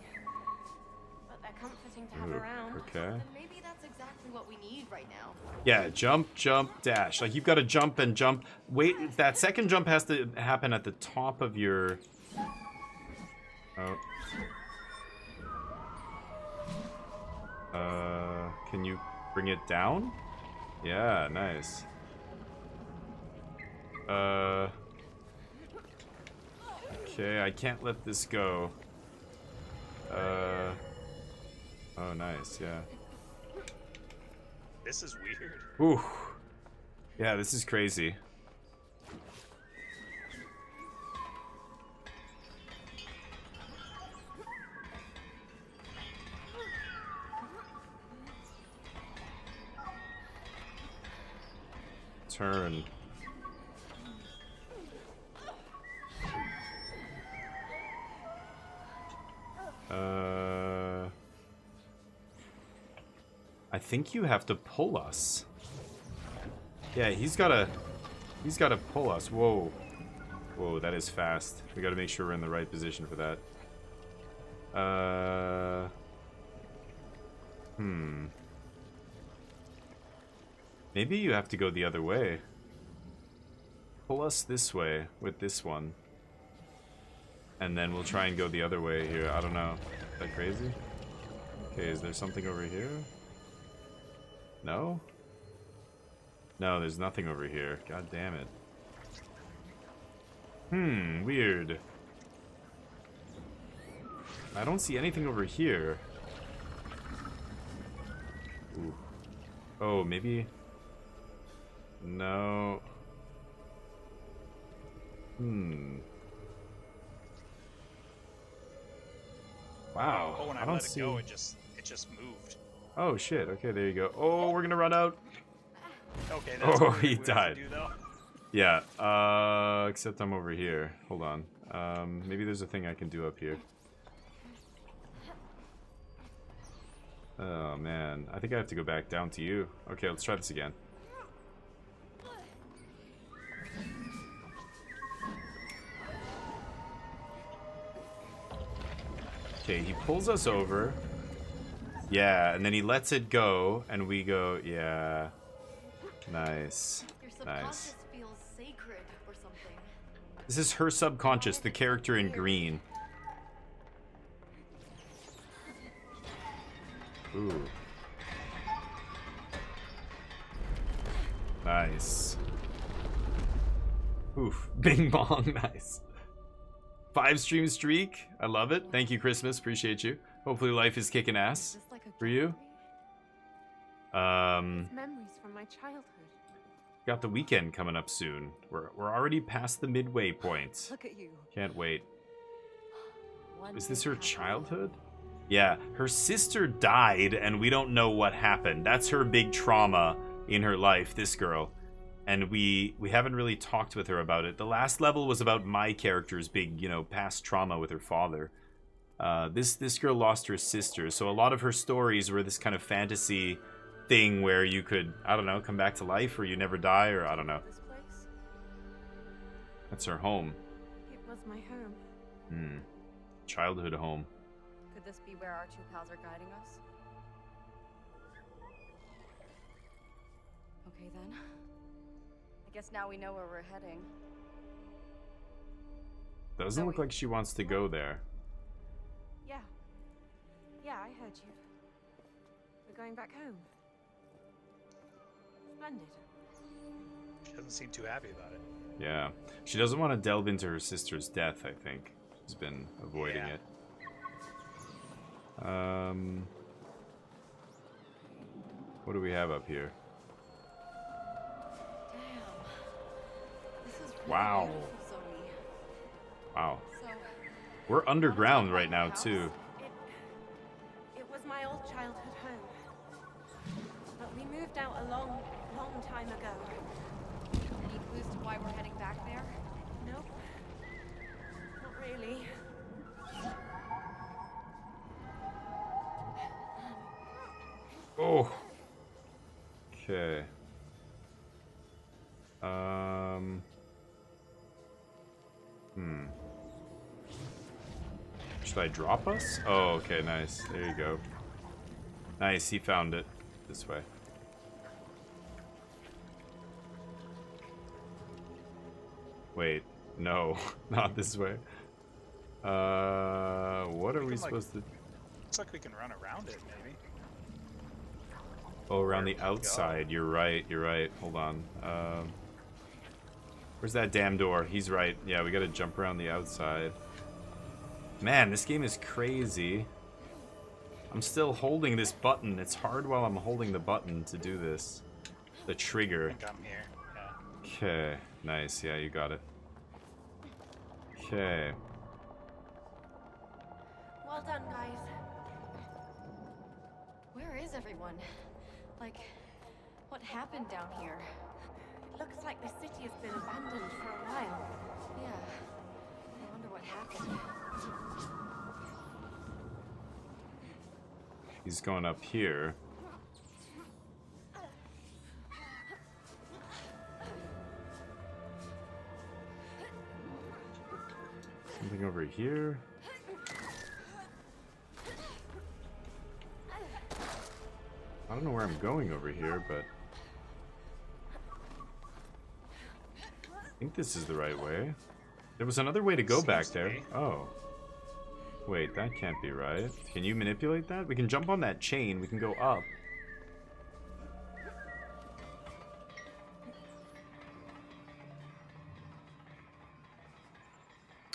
But they're comforting to have Ooh, around. okay. And maybe that's exactly what we need right now. Yeah, jump, jump, dash. Like, you've got to jump and jump. Wait, that second jump has to happen at the top of your... Oh. Can you bring it down? Yeah, nice. Okay, I can't let this go. Oh, nice, yeah. This is weird. Ooh. Yeah, this is crazy. Turn. I think you have to pull us. Yeah, he's gotta pull us. Whoa. Whoa, that is fast. We gotta make sure we're in the right position for that. Maybe you have to go the other way. Pull us this way with this one. And then we'll try and go the other way here. I don't know. Is that crazy? Okay, is there something over here? No? No, there's nothing over here. God damn it. Weird. I don't see anything over here. Ooh. Oh, maybe... No. Wow. Oh, when I I don't let see... it go, it just moved. Oh shit. Okay, there you go. Oh, we're gonna run out. Okay, that's Oh, what we he have to died. do, though. Yeah. Except I'm over here. Hold on. Maybe there's a thing I can do up here. Oh man, I think I have to go back down to you. Okay, let's try this again. Okay, he pulls us over. Yeah, and then he lets it go, and we go, yeah. Nice. Your Nice. subconscious feels sacred or something. This is her subconscious, the character in green. Ooh. Nice. Oof. Bing bong, nice. 5-stream streak. I love it. Thank you, Christmas. Appreciate you. Hopefully life is kicking ass for you. Memories from my childhood. Got the weekend coming up soon. We're already past the midway point. Look at you. Can't wait. One Is this day her to have childhood? Yeah, her sister died and we don't know what happened. That's her big trauma in her life, this girl. And we haven't really talked with her about it. The last level was about my character's big, you know, past trauma with her father. This girl lost her sister, so a lot of her stories were this kind of fantasy thing where you could, I don't know, come back to life or you never die, or I don't know. This place? That's her home. It was my home. Childhood home. Could this be where our two pals are guiding us? Okay then. I guess now we know where we're heading. Doesn't look like she wants to go there. Yeah. Yeah, I heard you. We're going back home. Splendid. doesn't seem too happy about it. Yeah. She doesn't want to delve into her sister's death, I think. She's been avoiding Yeah. it. What do we have up here? Damn. This is really Wow. beautiful, Zoe. Wow. So, We're underground about right now, the house? too. It was my old childhood home. But we moved out a long, long time ago. any clues to why we're heading back there? Nope. Not really. Oh. Okay. Should I drop us? Oh, okay, nice. There you go. Nice, he found it. This way. Wait, no, not this way. What are we can, like, supposed to... Looks like we can run around it, maybe. Oh, around the Where we go. outside. You're right, you're right. Hold on. Where's that damn door? He's right. Yeah, we gotta jump around the outside. Man, this game is crazy. I'm still holding this button. It's hard while I'm holding the button to do this. The I trigger. think I'm here. Yeah. Okay, nice. Yeah, you got it. Okay. Well done, guys. Where is everyone? Like, what happened down here? It looks like the city has been abandoned for a while. Yeah. I wonder what happened. He's going up here. Something over here. I don't know where I'm going over here, but I think this is the right way. There was another way to go back Seems to there. be. Oh. Wait, that can't be right. Can you manipulate that? We can jump on that chain. We can go up.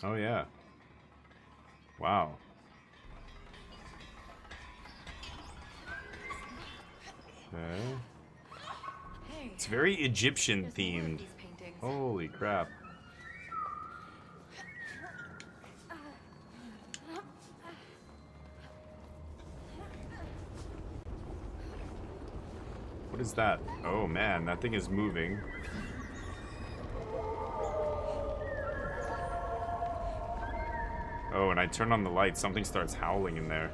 Oh, yeah. Wow. Okay. Hey. It's very Egyptian there's more of themed. these paintings. Holy crap. What is that? Oh man, that thing is moving. Oh, and I turn on the light, something starts howling in there.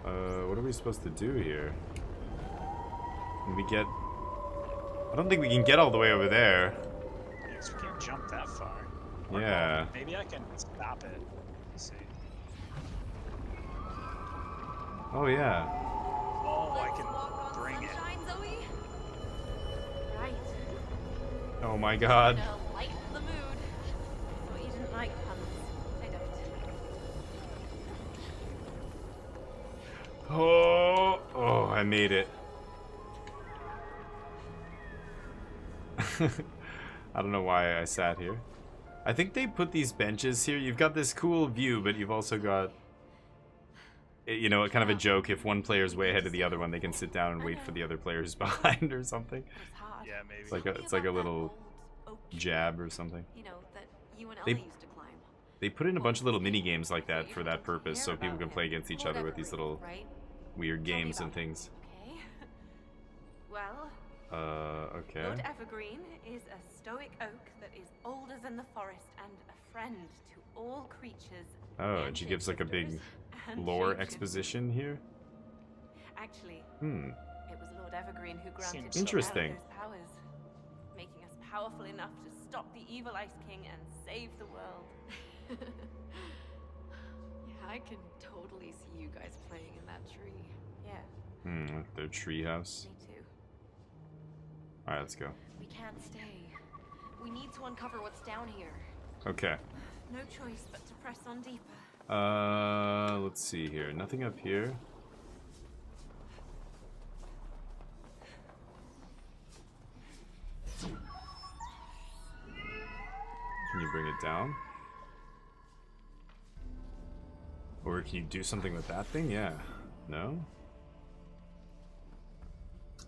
What are we supposed to do here? Can we get... I don't think we can get all the way over there. Yes, we can't jump that far. Yeah. Maybe I can stop it. Let's see. Oh yeah. Oh, I Let's can walk on bring it. sunshine, Zoe. Right. Oh my god. Gonna lighten the mood. Thought you didn't like puns. I don't. Oh, oh, I made it. I don't know why I sat here. I think they put these benches here. You've got this cool view, but you've also got, you know, kind of a joke. If one player's way ahead of the other one, they can sit down and wait for the other players behind or something. It's hard. Yeah, maybe. It's like a little jab or something. You know, that you and They- Ellie used to climb. They put in a bunch of little mini games like that for that purpose, so people can play against each other with these little Right? weird Tell me games and about it. things. Okay. Well, Okay. Lord Evergreen is a stoic oak that is older than the forest and a friend to all creatures. Oh, and she gives like a big shapeshifters and lore shapeshifters. exposition here. Actually, Hmm. it was Lord Evergreen who granted Seems Lord Interesting. those powers, making us powerful enough to stop the evil Ice King and save the world. Yeah, I can totally see you guys playing in that tree. Yeah, Their treehouse. me too. All right, let's go. We can't stay. We need to uncover what's down here. Okay. No choice but to press on deeper. Let's see here. Nothing up here. bring it down. Or can you do something with that thing? Yeah. No?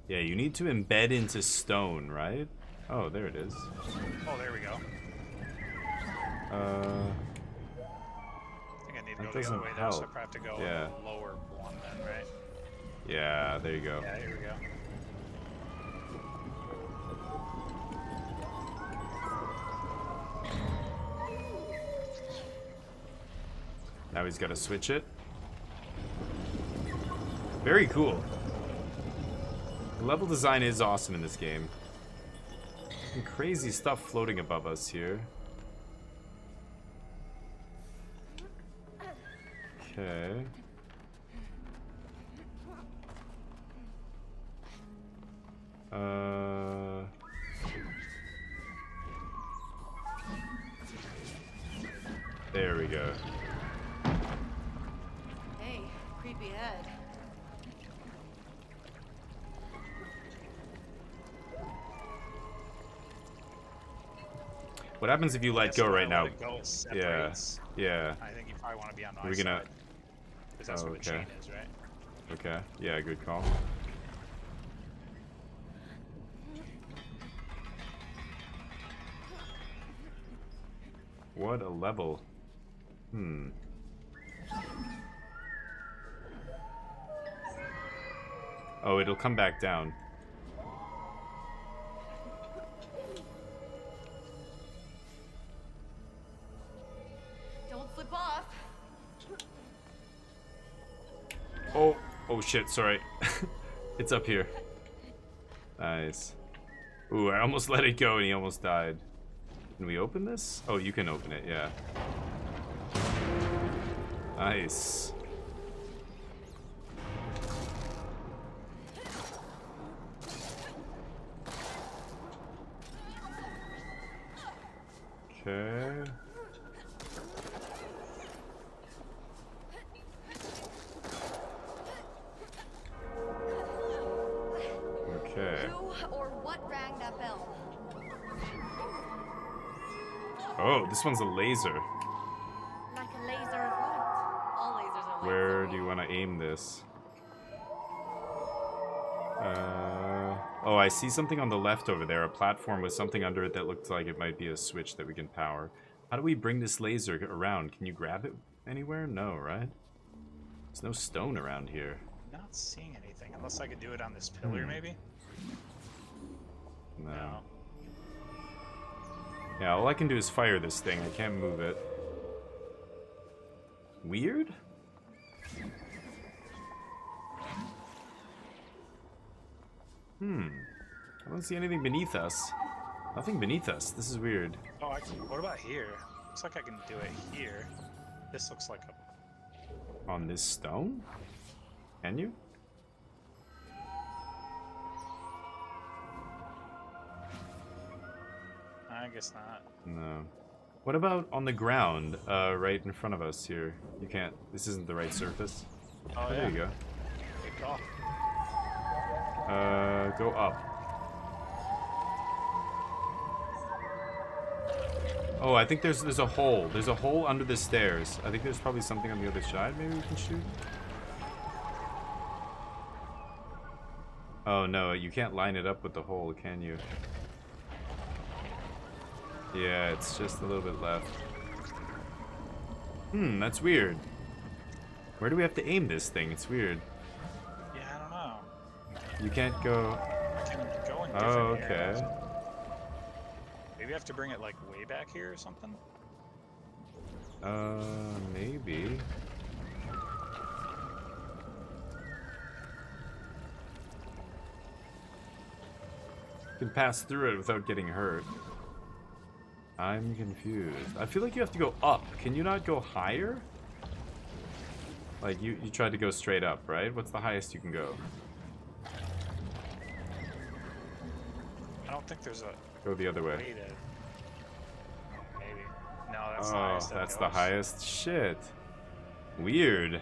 Yeah, you need to embed into stone, right? Oh, there it is. Oh, there we go. Uh, I think I need to that go the doesn't other way though, so I help. probably have to go Yeah. the lower one then, right? yeah, there you go. Yeah, here we go. Now he's got to switch it. Very cool. The level design is awesome in this game. Some crazy stuff floating above us here. Okay. There we go. Hey, creepy head. What happens if you let So go when right I now? let it go, it Yeah. separates. Yeah. I think you probably want to be on my We're gonna- side. Because that's Oh, where the okay. chain is, right? Okay. Yeah, good call. What a level. Hmm. Oh, it'll come back down. Don't slip off. Oh, oh shit, sorry. It's up here. Nice. Ooh, I almost let it go and he almost died. Can we open this? Oh, you can open it, yeah. Nice. Okay. Okay. Who or what rang that bell? Oh, this one's a laser. Like a laser of light. All lasers are light. Where do you want to aim this? Oh, I see something on the left over there. A platform with something under it that looks like it might be a switch that we can power. How do we bring this laser around? Can you grab it anywhere? No, right? There's no stone around here. Not seeing anything, unless I could do it on this pillar, maybe? No. Yeah, all I can do is fire this thing. I can't move it. Weird? I don't see anything beneath us. Nothing beneath us. This is weird. Oh, what about here? Looks like I can do it here. This looks like a... On this stone? Can you? I guess not. No. What about on the ground, right in front of us here? You can't. This isn't the right surface. Oh, There you go. Good call. Go up. Oh, I think there's a hole. There's a hole under the stairs. I think there's probably something on the other side. Maybe we can shoot. Oh no, you can't line it up with the hole, can you? Yeah, it's just a little bit left. That's weird. Where do we have to aim this thing? It's weird. Yeah, I don't know. You can't go... I can go in different Oh, okay. areas. Maybe I have to bring it like way back here or something? Maybe. You can pass through it without getting hurt. I'm confused. I feel like you have to go up. Can you not go higher? Like, you tried to go straight up, right? What's the highest you can go? I don't think there's a Go the other way. way to... Maybe. No, that's the Oh, highest that that's the goes. highest? Shit. Weird.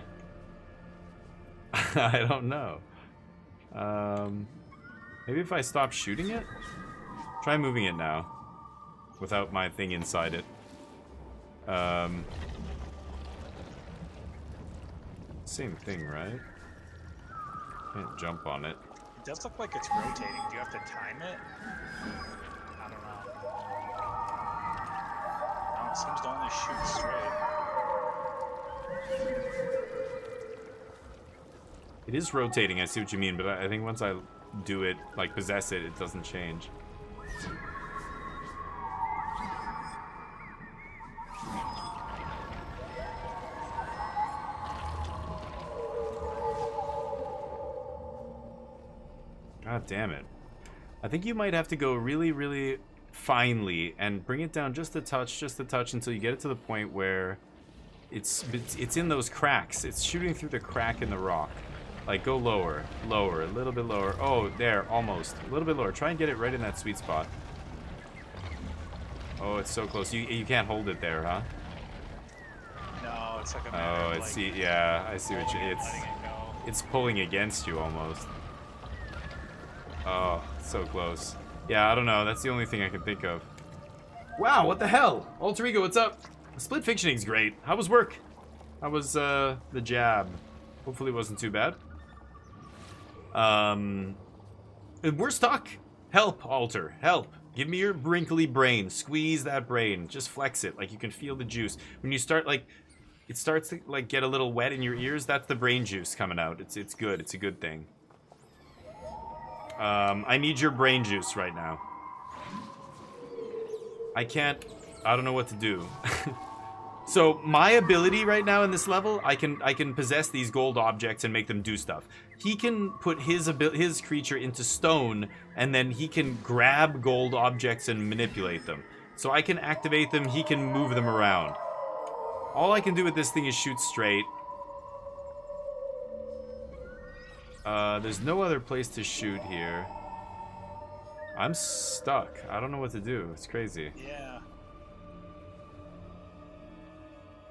I don't know. Maybe if I stop shooting it? Try moving it now. Without my thing inside it. Same thing, right? Can't jump on it. It does look like it's rotating. Do you have to time it? I don't know. No, it seems to only shoot straight. It is rotating, I see what you mean, but I think once I do it, like possess it, it doesn't change. God damn it. I think you might have to go really, really finely and bring it down just a touch until you get it to the point where it's in those cracks. It's shooting through the crack in the rock. Like, go lower, lower, a little bit lower. Oh, there, almost. A little bit lower. Try and get it right in that sweet spot. Oh, it's so close. You can't hold it there, huh? No, it's like a matter of, like, yeah, I see what you... letting it go. It's pulling against you, almost. Oh, so close. Yeah, I don't know. That's the only thing I can think of. Wow, what the hell? Alter Ego, what's up? Split fictioning's great. How was work? How was, the jab? Hopefully it wasn't too bad. We're stuck. Help, Alter. Help. Give me your wrinkly brain. Squeeze that brain. Just flex it. Like, you can feel the juice. When you start, like... It starts to, like, get a little wet in your ears. That's the brain juice coming out. It's good. It's a good thing. I need your brain juice right now. I don't know what to do. So my ability right now in this level, I can possess these gold objects and make them do stuff. He can put his creature into stone, and then he can grab gold objects and manipulate them. So I can activate them, he can move them around. All I can do with this thing is shoot straight. There's no other place to shoot here. I'm stuck. I don't know what to do. It's crazy. Yeah.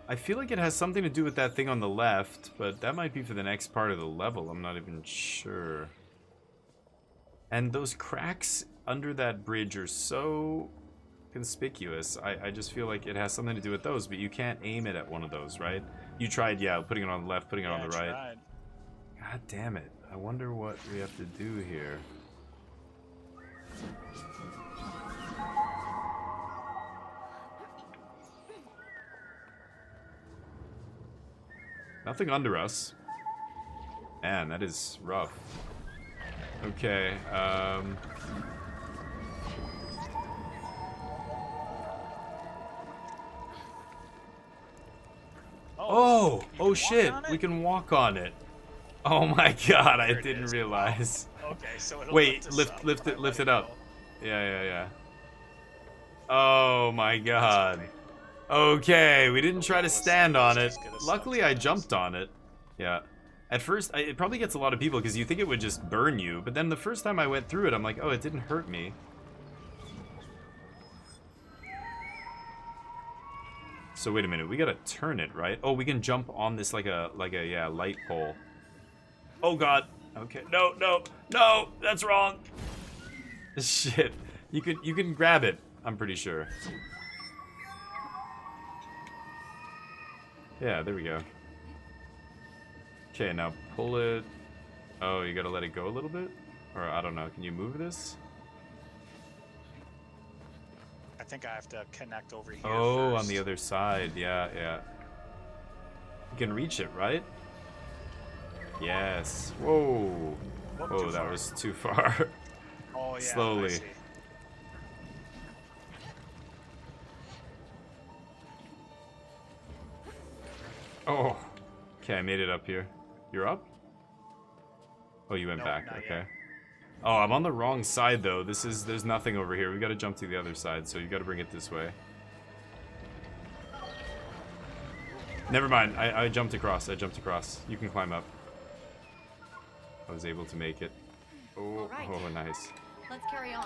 I feel like it has something to do with that thing on the left, but that might be for the next part of the level. I'm not even sure. And those cracks under that bridge are so conspicuous. I just feel like it has something to do with those, but you can't aim it at one of those, right? You tried, yeah, putting it on the left, putting it on the right. Tried. God damn it. I wonder what we have to do here. Nothing under us. Man, that is rough. Okay, Oh shit, we can walk on it. Oh my god, I didn't realize. Okay, so it'll wait, lift lift it up. Yeah. Oh my god. Okay, we didn't try to stand on it. Luckily, I jumped on it. Yeah. At first, it probably gets a lot of people because you think it would just burn you, but then the first time I went through it, I'm like, oh, it didn't hurt me. So wait a minute, we gotta turn it, right? Oh, we can jump on this like a yeah, light pole. Oh god. Okay. No, that's wrong. Shit. You can grab it, I'm pretty sure. Yeah, there we go. Okay, now pull it. Oh, you gotta let it go a little bit? Or I don't know, can you move this? I think I have to connect over here Oh, first. on the other side, yeah. You can reach it, right? Yes. Whoa. Whoa, that was too far. Oh, yeah, Slowly. I see. Oh. Okay, I made it up here. You're up? Oh, you went No, back. not Okay. yet. Oh, I'm on the wrong side though. There's nothing over here. We gotta jump to the other side, so you gotta bring it this way. Never mind. I jumped across. You can climb up. I was able to make it. Oh, Right. oh, nice. Let's carry on.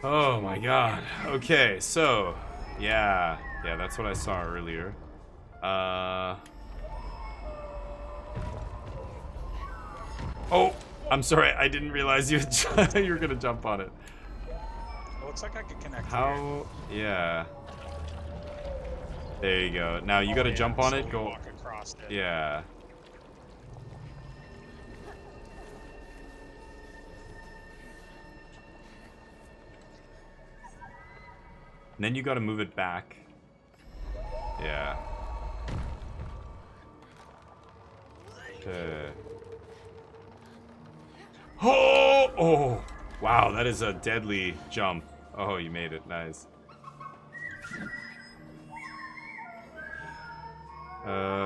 Oh my god. Okay, so yeah, that's what I saw earlier. Oh, I'm sorry. I didn't realize you you were gonna jump on it. It looks like I could connect here. How? Yeah. There you go. Now you gotta jump on so it. we Go. walk across it. Yeah. And then you gotta move it back. Yeah. Okay. Oh! Oh! Wow, that is a deadly jump. Oh, you made it. Nice.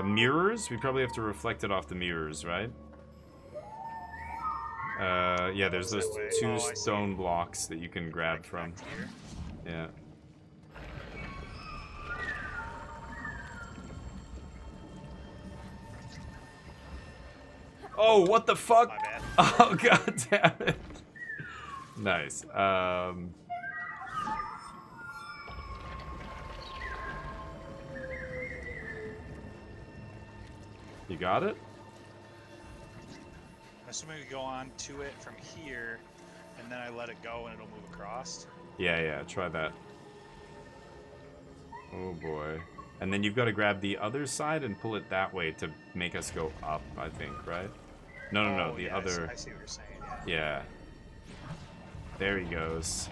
Mirrors? We probably have to reflect it off the mirrors, right? Yeah, there's those two stone blocks that you can grab from. Yeah. Oh, what the fuck? My bad. Oh, god damn it. Nice. You got it? I'm assuming we go on to it from here, and then I let it go and it'll move across. Yeah, yeah, try that. Oh boy. And then you've got to grab the other side and pull it that way to make us go up, I think, right? No, no, no, Oh, the yeah, other... I see what you're saying, yeah. Yeah. There he goes.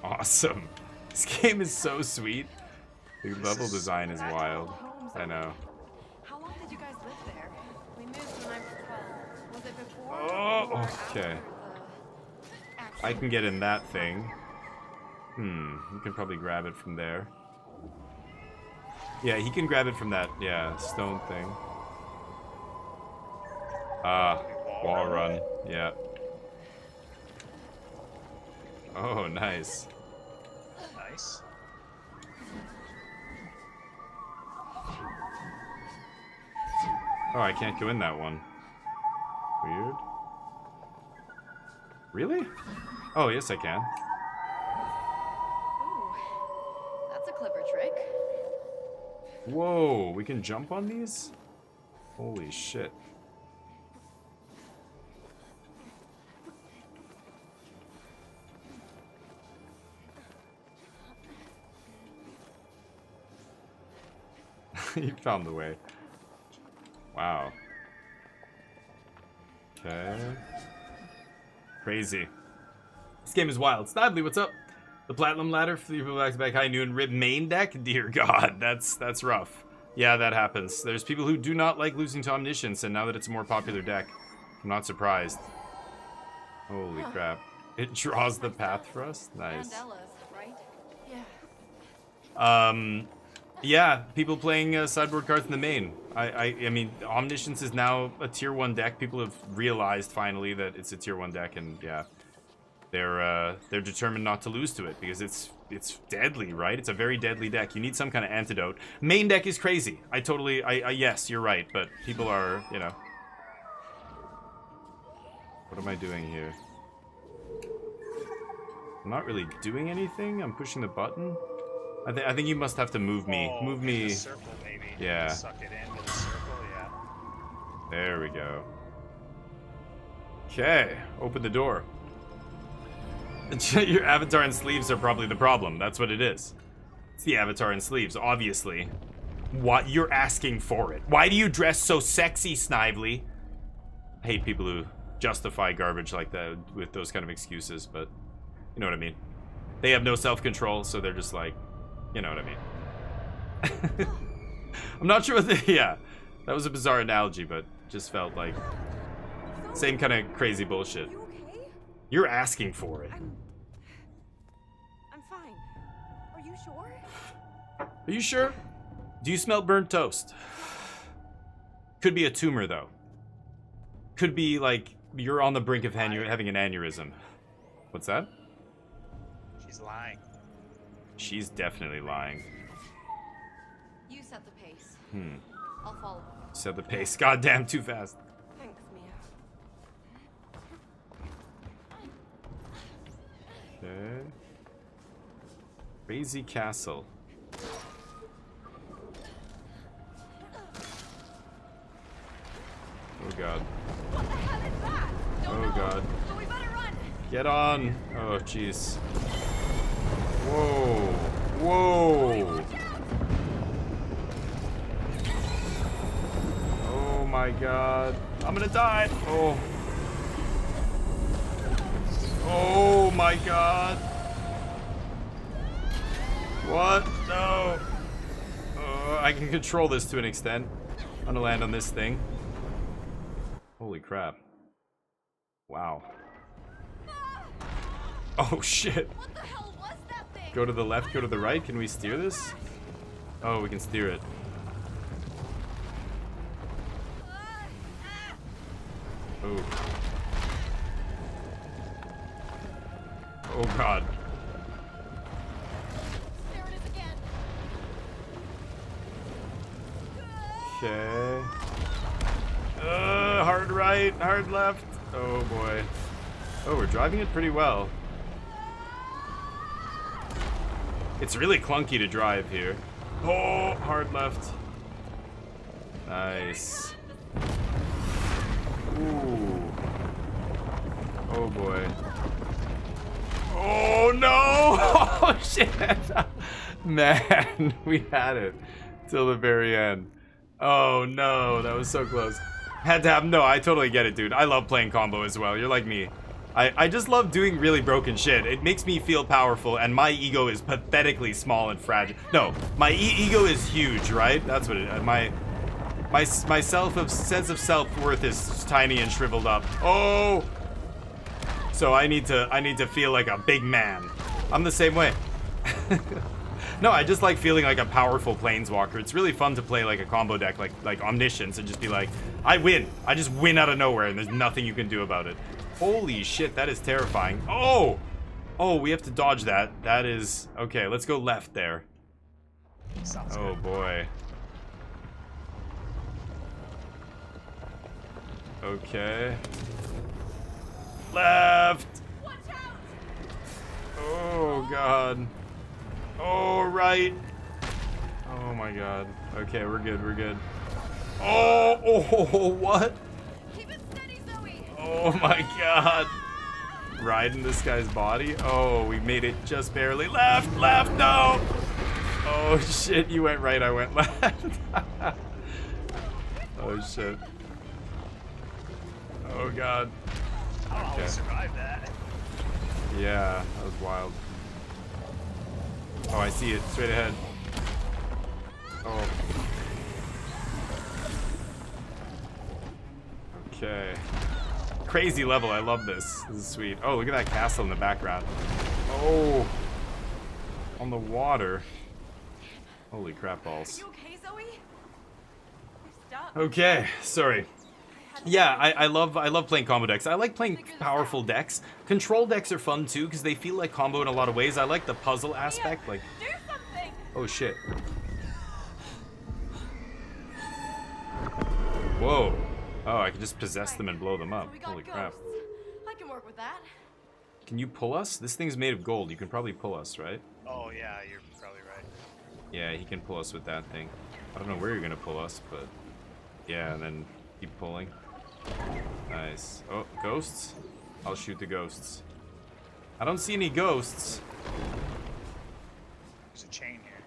Awesome. This game is so sweet. The level design is wild. I know. How long did you guys live there? We moved when I was 12. Was it before Oh, or after okay. the action? I can get in that thing. You can probably grab it from there. Yeah, he can grab it from that, yeah, stone thing. Ah, wall run, yeah. Oh, nice. Nice. Oh, I can't go in that one. Weird. Really? Oh, yes, I can. Ooh, that's a clever trick. Whoa, we can jump on these? Holy shit. You found the way. Wow. Okay. Crazy. This game is wild. Snively, what's up? The platinum ladder for the people back high noon rib main deck? Dear God, that's rough. Yeah, that happens. There's people who do not like losing to Omniscience, and now that it's a more popular deck, I'm not surprised. Holy crap. It draws the path for us? Nice. And Ella's, right? Yeah. Yeah, people playing sideboard cards in the main. I mean, Omniscience is now a tier 1 deck. People have realized finally that it's a tier 1 deck, and yeah, they're determined not to lose to it because it's deadly, right? It's a very deadly deck. You need some kind of antidote. Main deck is crazy. Yes, you're right, but people are, you know. What am I doing here? I'm not really doing anything. I'm pushing the button. I think you must have to move me. Oh, Move in me. the circle, maybe. Yeah. Suck it into the circle, yeah. There we go. Okay, open the door. Your avatar and sleeves are probably the problem. That's what it is. It's the avatar and sleeves, obviously. What? You're asking for it. Why do you dress so sexy, Snively? I hate people who justify garbage like that with those kind of excuses, but you know what I mean. They have no self-control, so they're just like, you know what I mean. I'm not sure what the... Yeah, that was a bizarre analogy, but just felt like same kind of crazy bullshit. You okay? You're asking for it. I'm fine. Are you sure? Are you sure? Do you smell burnt toast? Could be a tumor, though. Could be, like, you're on the brink of having an aneurysm. What's that? She's lying. She's definitely lying. You set the pace. Hmm. I'll follow. Set the pace. Goddamn, too fast. Thanks, Mia. Okay. Crazy castle. Oh god. What the hell is that? Oh god. So we better run. Get on! Oh jeez. Whoa. Whoa. Oh my god. I'm gonna die. Oh. Oh my god. What? No. I can control this to an extent. I'm gonna land on this thing. Holy crap. Wow. Oh shit. What the hell was that thing? Go to the left, go to the right. Can we steer this? Oh, we can steer it. Oh. Oh god. There it is again. Okay. Hard right, hard left. Oh boy. Oh, we're driving it pretty well. It's really clunky to drive here. Oh, hard left. Nice. Ooh. Oh boy. Oh no! Oh shit! Man, we had it till the very end. Oh no, that was so close. Had to have, no, I totally get it, dude. I love playing combo as well. You're like me. I just love doing really broken shit. It makes me feel powerful, and my ego is pathetically small and fragile. No, my ego is huge, right? That's what it. My sense of self-worth is tiny and shriveled up. Oh, so I need to feel like a big man. I'm the same way. No, I just like feeling like a powerful planeswalker. It's really fun to play like a combo deck, like Omniscience, and just be like, I win. I just win out of nowhere, and there's nothing you can do about it. Holy shit, that is terrifying. Oh! Oh, we have to dodge that. That is... Okay, let's go left there. Sounds Oh, good. boy. Okay. Left! Watch out! Oh, God. Oh, right. Oh, my God. Okay, we're good, we're good. Oh! Oh, what? Keep it steady, Zoe. Oh my god. Riding this guy's body. Oh, we made it just barely. Left, left, no! Oh shit, you went right, I went left. Oh shit. Oh god. I don't know how we survived that. Yeah, that was wild. Oh, I see it, straight ahead. Oh. Okay. Crazy level, I love this. This is sweet. Oh, look at that castle in the background. Oh. On the water. Holy crap balls. You okay, Zoe? You stopped. Okay, sorry. Yeah, I love playing combo decks. I like playing powerful decks. Control decks are fun too, because they feel like combo in a lot of ways. I like the puzzle aspect, like... Do something. Oh shit. Whoa. Oh, I can just possess them and blow them up. So we got Holy crap. ghosts. I can work with that. Can you pull us? This thing's made of gold. You can probably pull us, right? Oh yeah, you're probably right. Yeah, he can pull us with that thing. I don't know where you're gonna pull us, but... Yeah, and then keep pulling. Nice. Oh, ghosts? I'll shoot the ghosts. I don't see any ghosts. There's a chain here.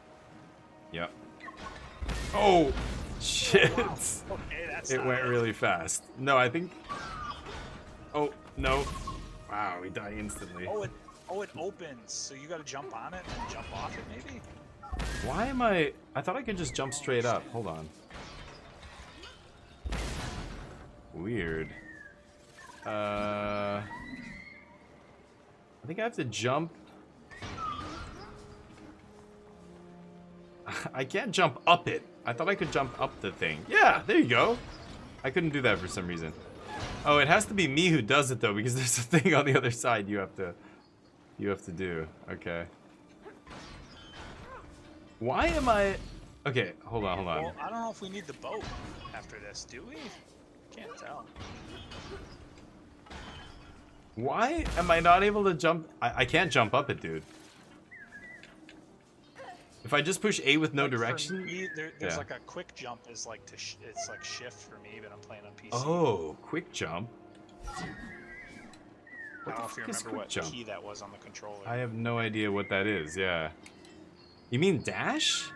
Yep. Oh! Shit! Okay, that's It not went really fast. No, I think... Oh, no. Wow, we die instantly. Oh, it opens, so you gotta jump on it and jump off it, maybe? Why am I thought I could just jump straight up. Hold on. Weird. I think I have to jump. I can't jump up it. I thought I could jump up the thing. Yeah, there you go. I couldn't do that for some reason. Oh, it has to be me who does it though, because there's a thing on the other side you have to do. Okay. Why am I... Okay, hold on. Well, I don't know if we need the boat after this, do we? Can't tell. Why am I not able to jump? I can't jump up it, dude. If I just push A with no Like, for direction... me, there's Yeah. like a quick jump is like it's like shift for me, but I'm playing on PC. Oh, quick jump. I don't know if you fuck is remember quick what jump? key that was on the controller. I have no idea what that is, yeah. You mean dash?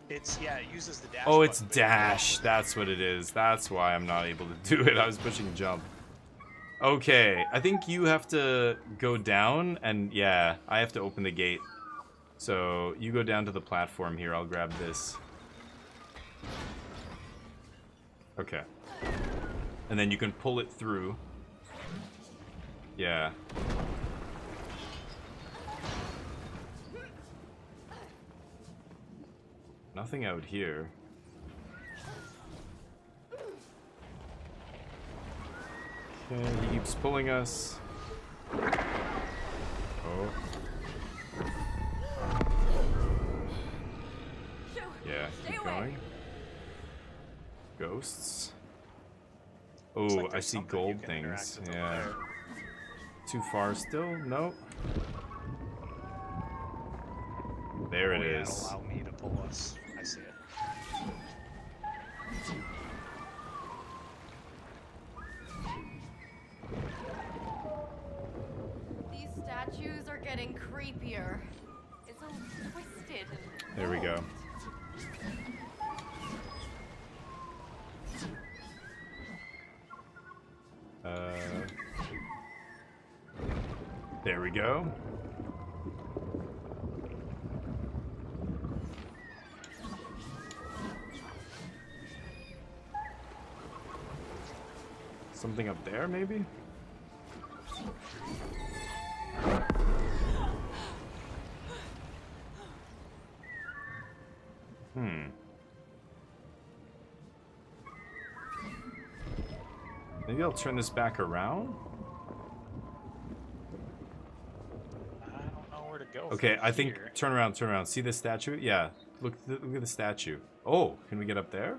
It's, yeah, it uses the dash Oh, it's button, but you can dash. also- That's what it is. That's why I'm not able to do it. I was pushing jump. Okay, I think you have to go down, and yeah, I have to open the gate. So you go down to the platform here. I'll grab this. Okay. And then you can pull it through. Yeah. Nothing out here. Okay, he keeps pulling us. Oh. Yeah, keep going. Ghosts. Looks Oh, like I there's see something you gold can interact things. with over Yeah. there. Too far still? No. There it Oh, yeah, is. it'll allow me to pull us. I see it. These statues are getting creepier. It's all twisted and There we go. There we go. Something up there, maybe? Maybe I'll turn this back around? I don't know where to go. Okay, from I think here. turn around, turn around. See this statue? Yeah. Look at the statue. Oh, can we get up there?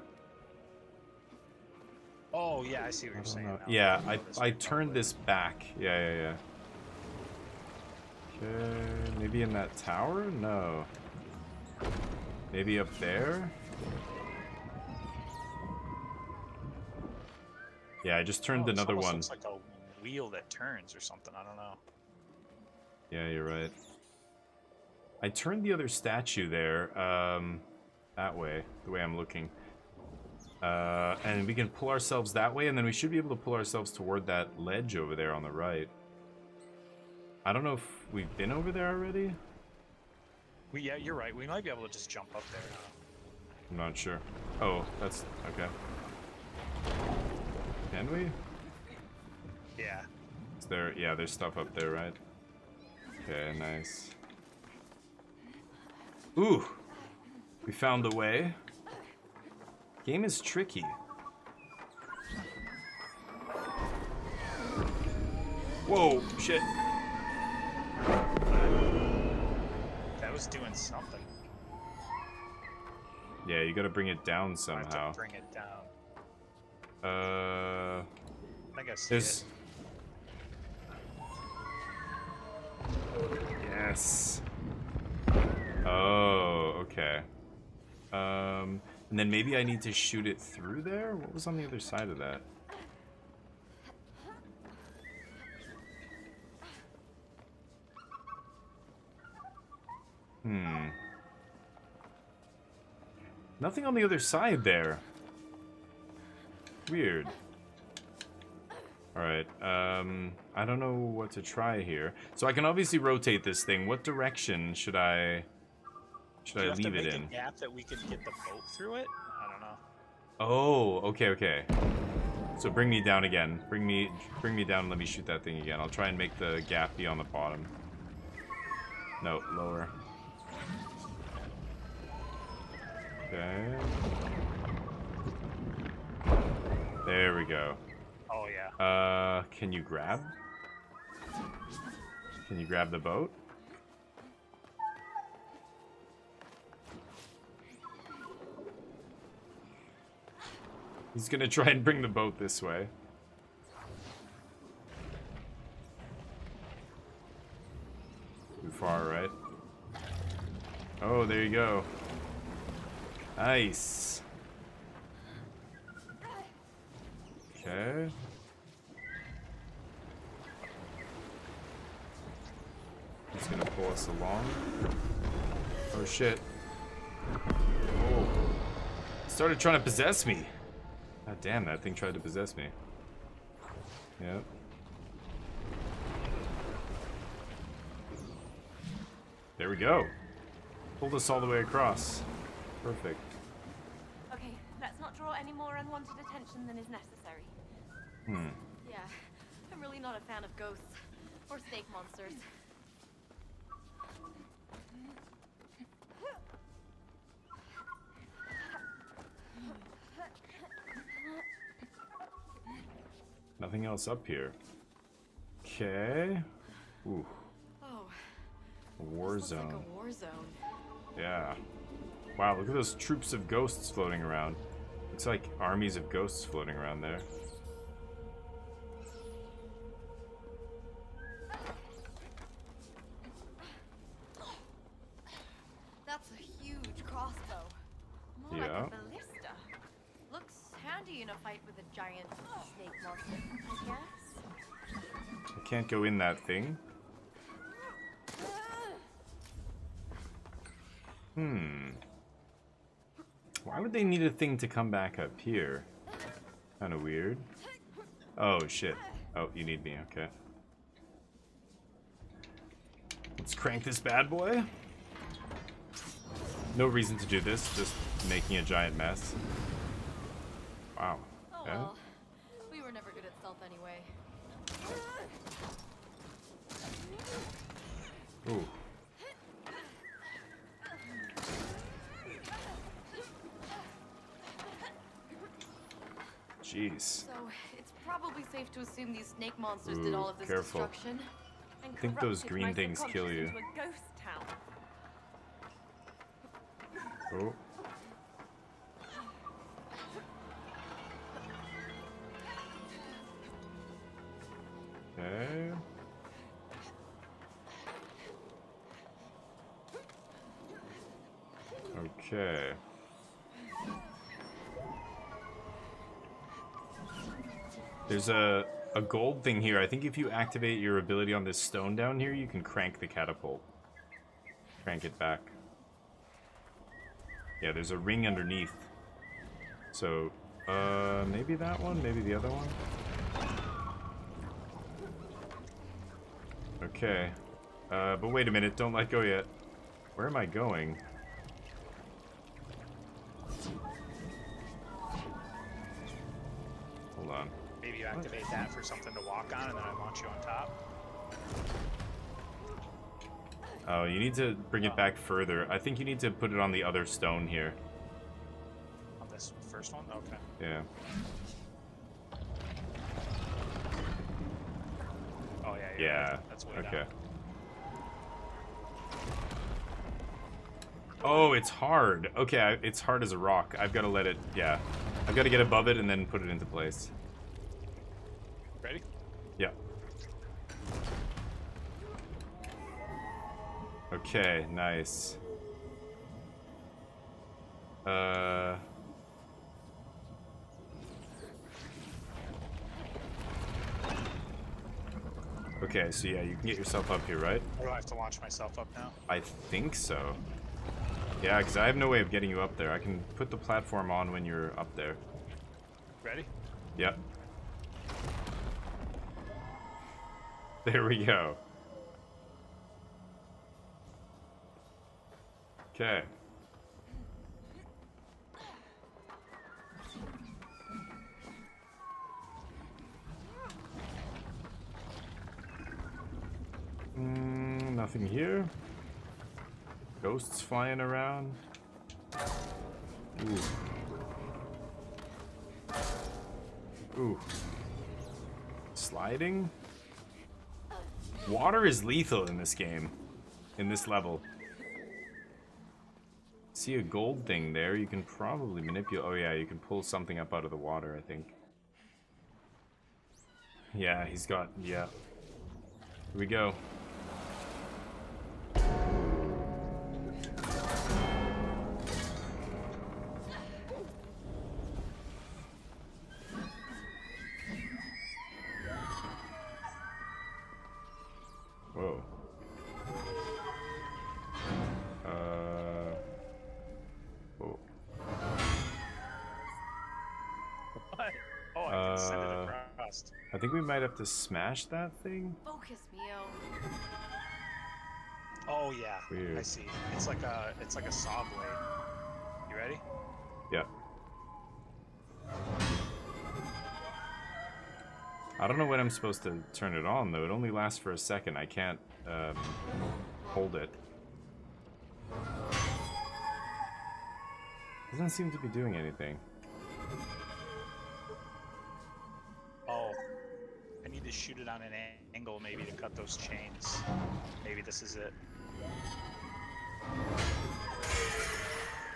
Oh, yeah, I see what I you're don't saying. know. now. Yeah, know this I one turned probably. this back. Yeah. Okay, maybe in that tower? No. Maybe up there? Yeah, I just turned Oh, this another almost one. looks like a wheel that turns or something. I don't know. Yeah, you're right. I turned the other statue there, that way, the way I'm looking. And we can pull ourselves that way, and then we should be able to pull ourselves toward that ledge over there on the right. I don't know if we've been over there already. Yeah, you're right. We might be able to just jump up there. I'm not sure. Oh, that's okay. Can we? Yeah. Is there? Yeah, there's stuff up there, right? Okay, nice. Ooh, we found the way. Game is tricky. Whoa, shit. That was doing something. Yeah, you gotta bring it down I have somehow. to bring it down. Uh, I think I see there's. it. Yes. Oh, okay. And then maybe I need to shoot it through there? What was on the other side of that? Nothing on the other side there. Weird. Alright, I don't know what to try here. So I can obviously rotate this thing. What direction should I Do you have to leave it make in? a gap that we can get the boat through it? I don't know. Oh, okay. So bring me down again. Bring me down and let me shoot that thing again. I'll try and make the gap be on the bottom. No, lower. Okay. There we go. Oh, yeah. Can you grab? Can you grab the boat? He's gonna try and bring the boat this way. Too far, right? Oh, there you go. Nice. Okay. pull us along. Oh shit. Oh. It started trying to possess me. God damn, that thing tried to possess me. Yep. There we go. Pulled us all the way across. Perfect. Okay, let's not draw any more unwanted attention than is necessary. Yeah, I'm really not a fan of ghosts or snake monsters. Nothing else up here. Okay. Ooh. Oh, A war this looks zone. like a war zone. Yeah. Wow, look at those troops of ghosts floating around. Looks like armies of ghosts floating around there. That's a huge crossbow. More Yeah. like a ballista. Looks handy in a fight with a giant snake monster. I guess. I can't go in that thing. Why would they need a thing to come back up here? Kind of weird. Oh, shit. Oh, you need me. Okay. Let's crank this bad boy. No reason to do this, just making a giant mess. Wow. Oh Yeah. well, we were never good at stealth anyway. Ooh. Jeez. So it's probably safe to assume these snake monsters did all of this careful. destruction. And think those corrupted green my things kill subconscious you. into a ghost town. Oh. Okay. Okay. There's a gold thing here. I think if you activate your ability on this stone down here, you can crank the catapult. Crank it back. Yeah, there's a ring underneath. So, maybe that one, maybe the other one. Okay. But wait a minute, don't let go yet. Where am I going? Hold on. Maybe you activate that for something to walk on, and then I launch you on top. Oh, you need to bring it back further. I think you need to put it on the other stone here. On this first one? Okay. Yeah. Oh, yeah, you're Yeah. right. That's way Okay. down. Oh, it's hard. Okay, it's hard as a rock. I've got to let it, yeah. I've got to get above it and then put it into place. Ready? Yeah. Okay, nice. Okay, so yeah, you can get yourself up here, right? Or do I have to launch myself up now? I think so. Yeah, because I have no way of getting you up there. I can put the platform on when you're up there. Ready? Yep. There we go. Okay. Nothing here. Ghosts flying around. Ooh. Ooh. Sliding? Water is lethal in this game. In this level. See a gold thing there, you can probably manipulate. Oh yeah, you can pull something up out of the water, I think. Yeah, he's got, yeah. Here we go. Whoa. Oh, I can send it across. I think we might have to smash that thing. Focus, Mio. Oh yeah, Weird. I see. It's like a saw blade. You ready? Yeah. I don't know when I'm supposed to turn it on though. It only lasts for a second. I can't hold it. Doesn't seem to be doing anything. Oh, I need to shoot it on an angle maybe to cut those chains. Maybe this is it.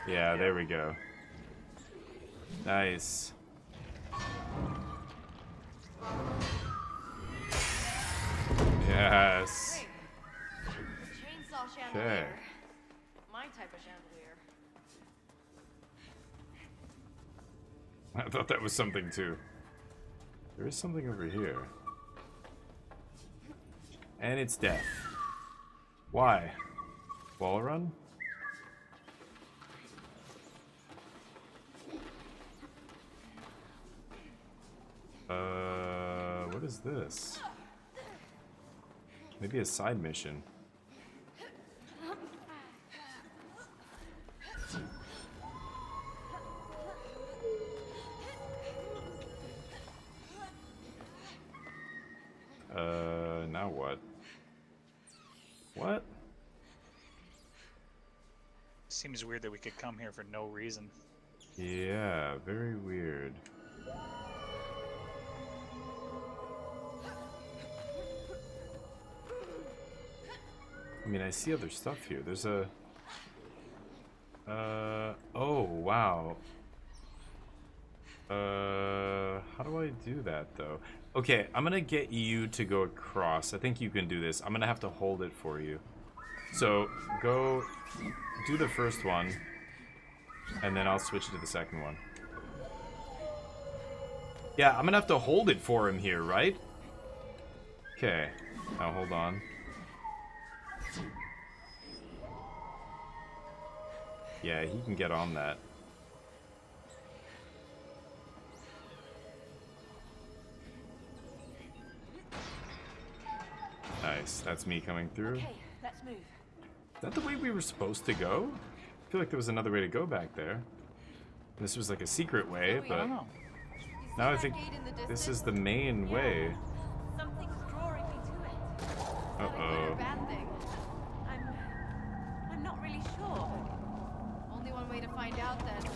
Yeah, there we go. Nice. Yes. Hey, chainsaw Okay. chandelier. My type of chandelier. I thought that was something too. There is something over here. And it's death. Why? Wall run? What is this? Maybe a side mission. Now what? What? Seems weird that we could come here for no reason. Yeah, very weird. I mean, I see other stuff here. There's a... oh, wow. How do I do that, though? Okay, I'm gonna get you to go across. I think you can do this. I'm gonna have to hold it for you. So, go... do the first one, and then I'll switch to the second one. Yeah, I'm gonna have to hold it for him here, right? Okay, now hold on. Yeah, he can get on that. Nice, that's me coming through. Okay, let's move. Is that the way we were supposed to go? I feel like there was another way to go back there. This was like a secret way, I but don't know. now I think this is the main way. Something's drawing me to it. Uh-oh. Bad thing. I'm not really sure. Only one way to find out then.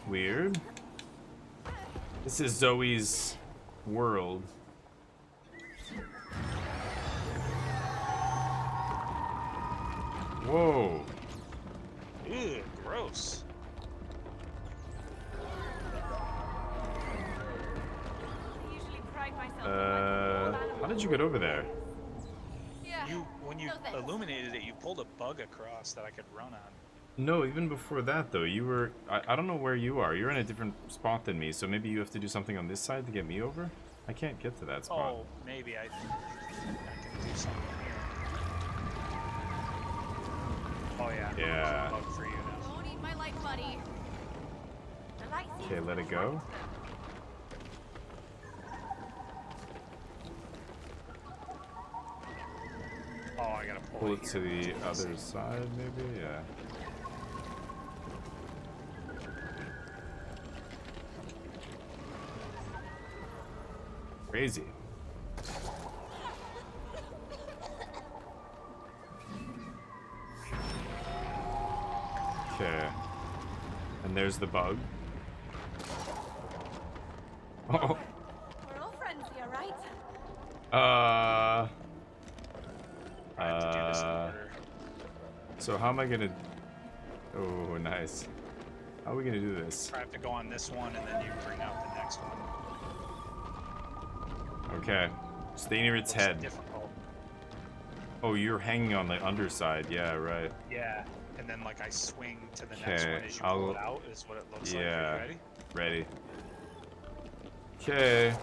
Weird. This is Zoe's world. Whoa. Ew, gross. I usually pride myself on my control How did you get over there? Yeah. When you No thanks. illuminated it, you pulled a bug across that I could run on. No, even before that though, you were... I don't know where you are. You're in a different spot than me, so maybe you have to do something on this side to get me over? I can't get to that spot. Oh, maybe I can do something here. Oh yeah. Yeah. Bug for you now. Don't eat my light, buddy. The light seems Okay, let it go. Oh, I gotta pull, Pull it it to here. the other side, maybe? Yeah. Crazy. Okay. And there's the bug. Oh. We're all friends here, right? I have to do this in order. So how am I gonna... Oh, nice. How are we gonna do this? I have to go on this one, and then you bring out the next one. Okay. Stay near its Looks head. difficult. Oh, you're hanging on the underside. Yeah, right. Yeah, and then like I swing to the next Okay, one as you I'll- pull it out is what it looks like. Are Yeah. you ready? Ready. Okay.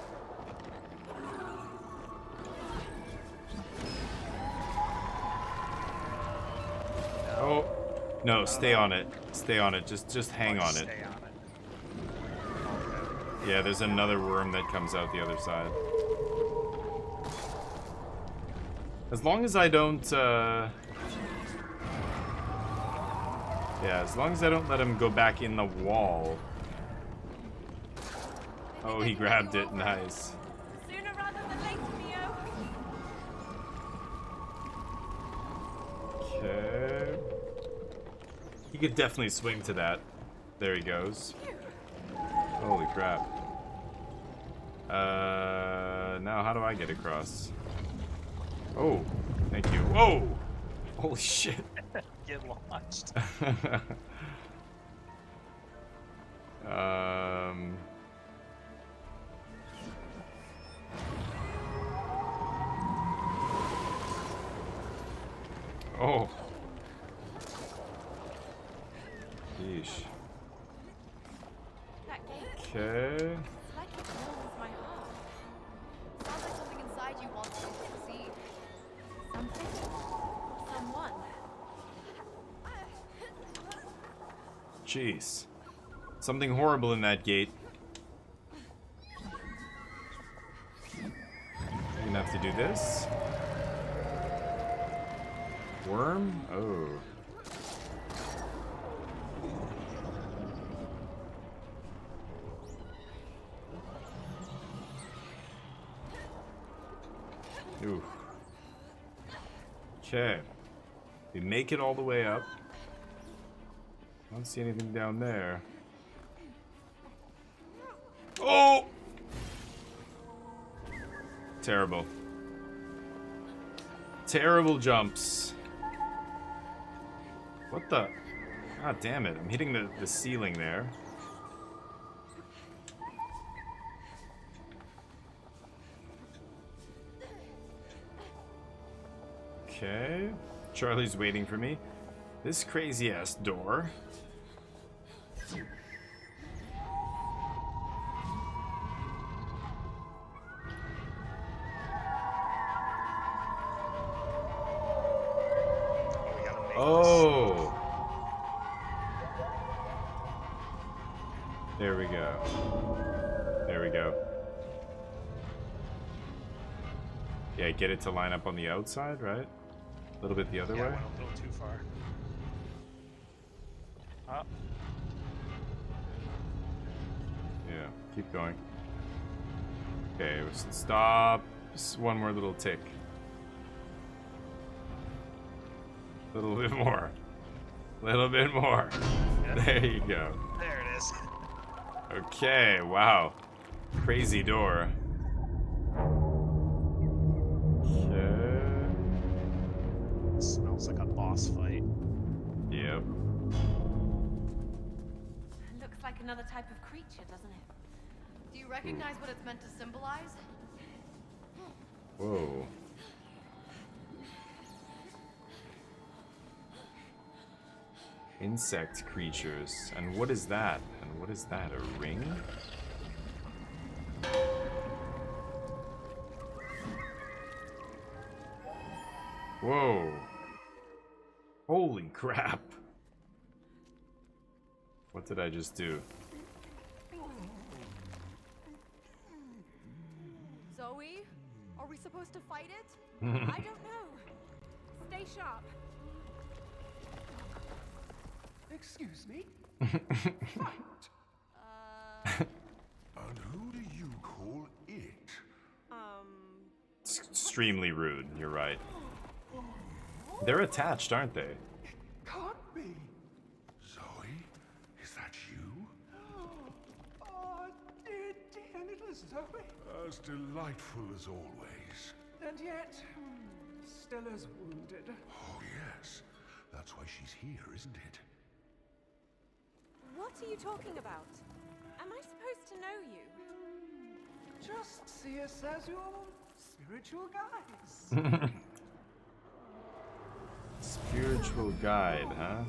Oh. No, stay on it. Stay on it. Just hang on it. Stay on it. Yeah, there's another worm that comes out the other side. As long as I don't, yeah, as long as I don't let him go back in the wall. Oh, he grabbed it. Nice. Sooner rather than later, Neo. Okay. He could definitely swing to that. There he goes. Holy crap. Now how do I get across? Oh, thank you. Whoa! Holy shit. Get launched. Oh. Yeesh. That gate. Okay. It's like it warms my heart. Sounds like something inside you wants to succeed. Something? Someone? Jeez. Something horrible in that gate. You're gonna have to do this. Worm? Oh. Ooh. Okay. We make it all the way up. I don't see anything down there. Oh! Terrible. Terrible jumps. What the? God damn it. I'm hitting the ceiling there. Okay. Charlie's waiting for me. This crazy ass door. Oh, we gotta make Oh. There we go. There we go. Yeah, get it to line up on the outside, right? A little bit the other this. Yeah, way. I went a little too far. Oh, Yeah, keep going. Okay, stop. Just one more little tick. A little bit more. A little bit more. Yeah. There you go. there it is. Okay, wow. Crazy door. Okay. Smells like a boss fight. Yep. Looks like another type of creature, doesn't it? Do you recognize what it's meant to symbolize? Whoa. Insect creatures. And what is that? And what is that? A ring? Whoa. Holy crap. What did I just do? Zoe? Are we supposed to fight it? I don't know. Stay sharp. Excuse me? And who do you call it? It's extremely rude, you're right. They're attached, aren't they? Can't be. Zoe? Is that you? Oh, dear, dear little Zoe. As delightful as always. And yet, Stella's wounded. Oh, yes. That's why she's here, isn't it? What are you talking about? Am I supposed to know you? Just see us as your spiritual guides. Spiritual guide, huh?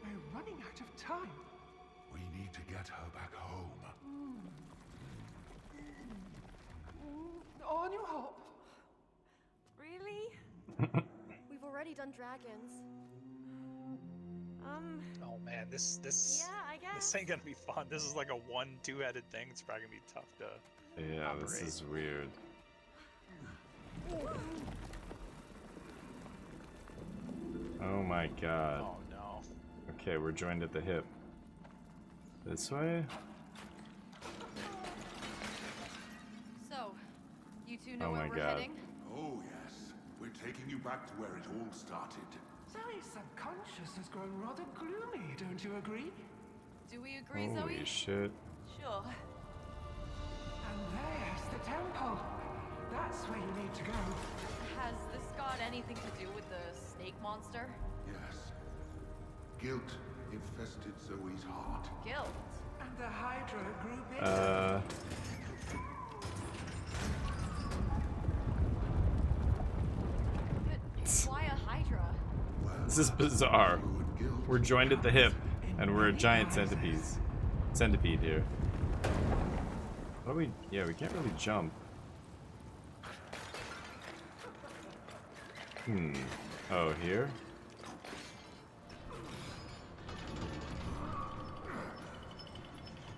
We're running out of time. We need to get her back home. On your hop. Really? We've already done dragons. Oh man, this Yeah, I guess. this ain't gonna be fun. This is like a 1-2-headed thing. It's probably gonna be tough to. Yeah, this operate. is weird. Oh my god. Oh no. Okay, we're joined at the hip. This way? So, you two know Oh where my we're God. heading? Oh, yes. We're taking you back to where it all started. Zoe's subconscious has grown rather gloomy, don't you agree? Do we agree, Holy Zoe? shit. Sure. And there's the temple. That's where you need to go. Has this got anything to do with the snake monster? Yes. Guilt infested Zoe's heart. Guilt. And the Hydra grew bigger. But why a Hydra? Well, This is bizarre. you and guilt We're joined at the hip, and we're a giant centipede here. What do we... Yeah, we can't really jump. Oh, here?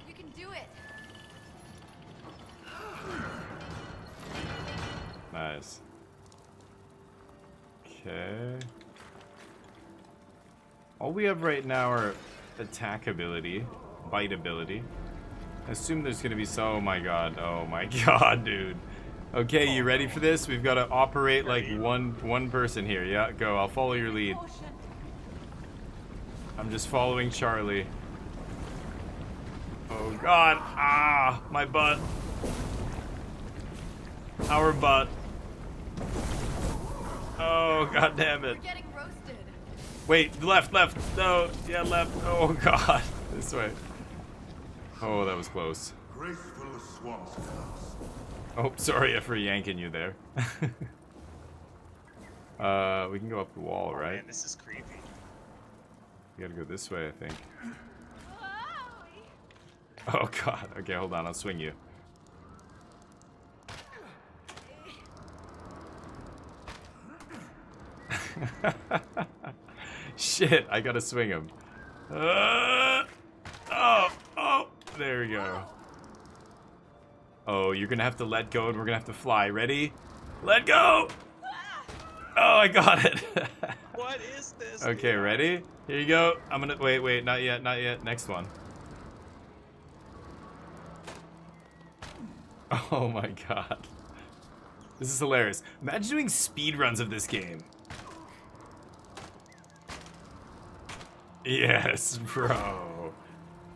You can do it. Nice. Okay. All we have right now are attack ability, bite ability. I assume there's gonna be oh my god, dude. Okay, you ready for this? We've got to operate like one person here. Yeah, go. I'll follow your lead. I'm just following Charlie. Oh god, ah, my butt. Our butt. Oh god damn it. We're getting roasted. Wait, left. No, yeah, left. Oh god, this way. Oh, that was close. graceful as swamp scales. Oh, sorry for yanking you there. We can go up the wall, Oh, right? man, this is creepy. We gotta go this way, I think. Oh god. Okay, hold on. I'll swing you. Shit, I gotta swing him. Oh, there we go. Oh, you're gonna have to let go and we're gonna have to fly. Ready? Let go! Oh, I got it. What is this? Okay, ready? Here you go. I'm gonna wait, not yet. Next one. Oh my god. This is hilarious. Imagine doing speed runs of this game. Yes, bro.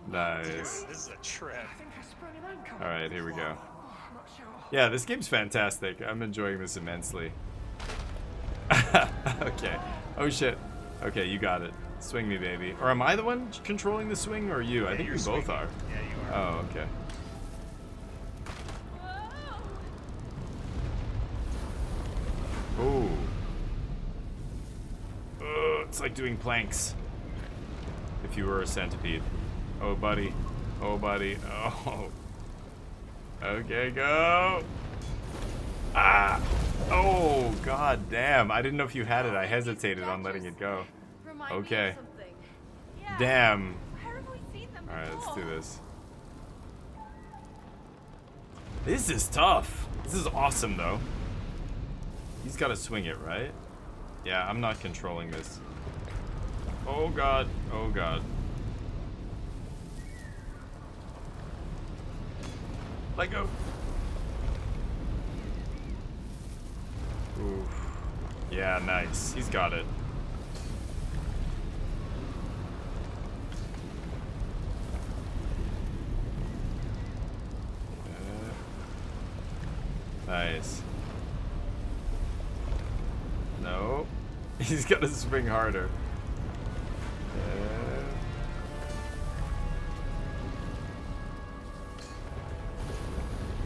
Nice. This is a trip. I think I sprained an ankle. Alright, here we go. Oh, I'm not sure. Yeah, this game's fantastic. I'm enjoying this immensely. Okay. Oh shit. Okay, you got it. Swing me, baby. Or am I the one controlling the swing, or you? I think we both are. Yeah, you are. Oh, okay. Ooh. It's like doing planks. If you were a centipede. Oh, buddy. Oh, buddy. Oh. Okay, go. Ah. Oh, god damn. I didn't know if you had it. I hesitated on letting it go. Remind me Okay. of something. Yeah. Damn. Where have we seen them Alright, let's before? do this. This is tough. This is awesome, though. He's got to swing it, right? Yeah, I'm not controlling this. Oh god. Oh god. Let go. Oof. Yeah, nice. He's got it. Nice. No. He's got to swing harder.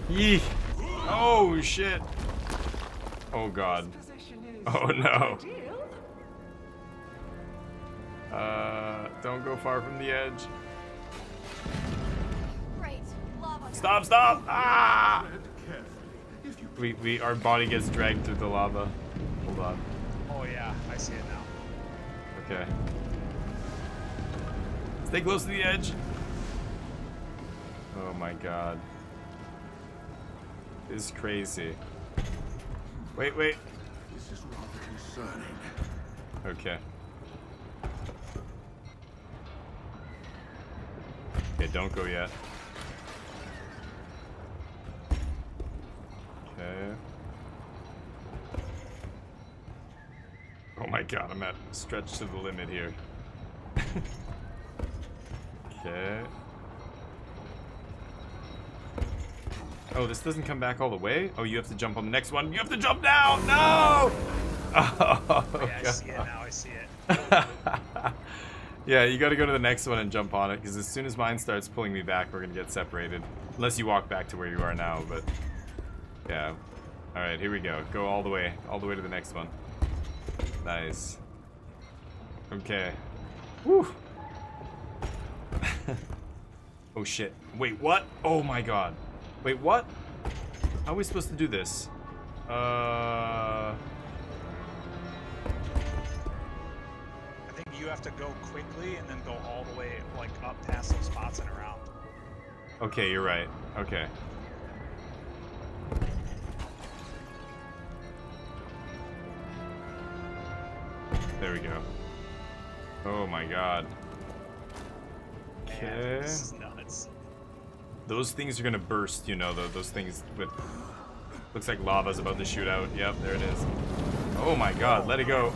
Yee. Oh shit. Oh god. Position is Oh no. ideal. Don't go far from the edge. Great. Lava. Stop, stop! Ah! Tread carefully. If you Our body gets dragged through the lava. Hold on. Oh yeah, I see it now. Okay. Stay close to the edge. Oh my god. This is crazy. Wait, wait. This is rather concerning. Okay. Okay, don't go yet. Okay. Oh my god, I'm at stretch to the limit here. Okay. Oh, this doesn't come back all the way? Oh, you have to jump on the next one. You have to jump now! No! Oh, Yeah, I see it now. I see it. Yeah, you gotta go to the next one and jump on it, because as soon as mine starts pulling me back, we're gonna get separated. Unless you walk back to where you are now, but... Yeah. Alright, here we go. Go all the way to the next one. Nice. Okay. Woo! Oh shit. Wait, what? Oh my god. Wait, what? How are we supposed to do this? I think you have to go quickly and then go all the way, like, up past those spots and around. Okay, you're right. Okay. There we go. Oh my god. Okay. Man, this is nuts. Those things are gonna burst, you know, those things with... Looks like lava's about to shoot out. Yep, there it is. Oh my god, let it go.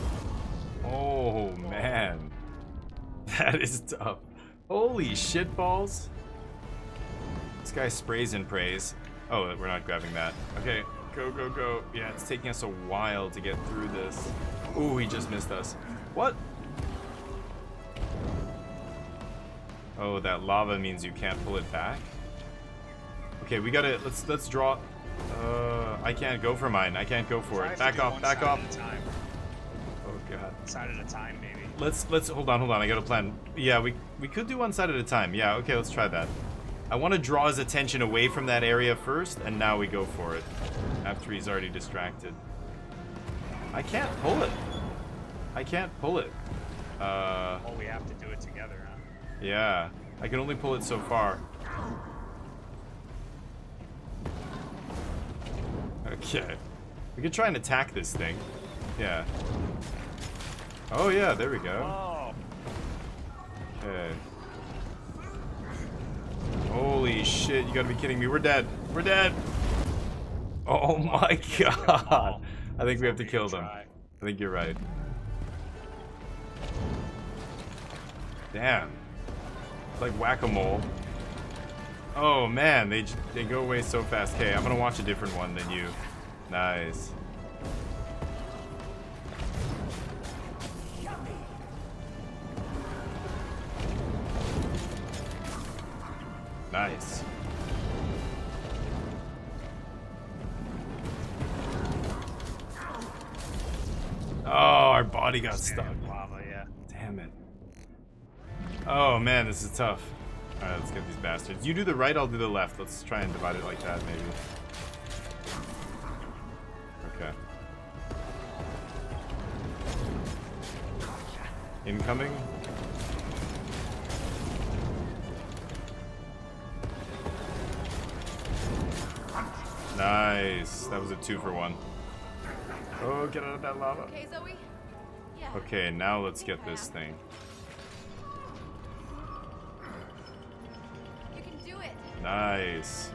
Oh man. That is tough. Holy shit balls. This guy sprays and prays. Oh, we're not grabbing that. Okay, go, go, go. Yeah, it's taking us a while to get through this. Ooh, he just missed us. What? Oh, that lava means you can't pull it back? Okay, we gotta, let's draw. I can't go for mine. I can't go for it. Back off, back off. Oh god. Side at a time, maybe. Let's hold on. I got a plan. Yeah, we could do one side at a time. Yeah, okay, let's try that. I want to draw his attention away from that area first, and now we go for it. After he's already distracted. I can't pull it. I can't pull it. Oh, we have to do it together, huh? Yeah, I can only pull it so far. Okay. We could try and attack this thing. Yeah. Oh yeah, there we go. Oh. Okay. Holy shit, you gotta be kidding me. We're dead. We're dead. Oh my god. I think we have to kill them. I think you're right. Damn. It's like whack-a-mole. Oh man, they go away so fast. Okay, I'm gonna watch a different one than you. Nice. Nice. Oh, our body got stuck. Lava, yeah. Damn it. Oh man, this is tough. Alright, let's get these bastards. You do the right, I'll do the left. Let's try and divide it like that, maybe. Okay. Incoming. Nice. That was a 2-for-1. Oh, get out of that lava. Okay, Zoe? Yeah. Okay, now let's get this thing. You can do it. Nice.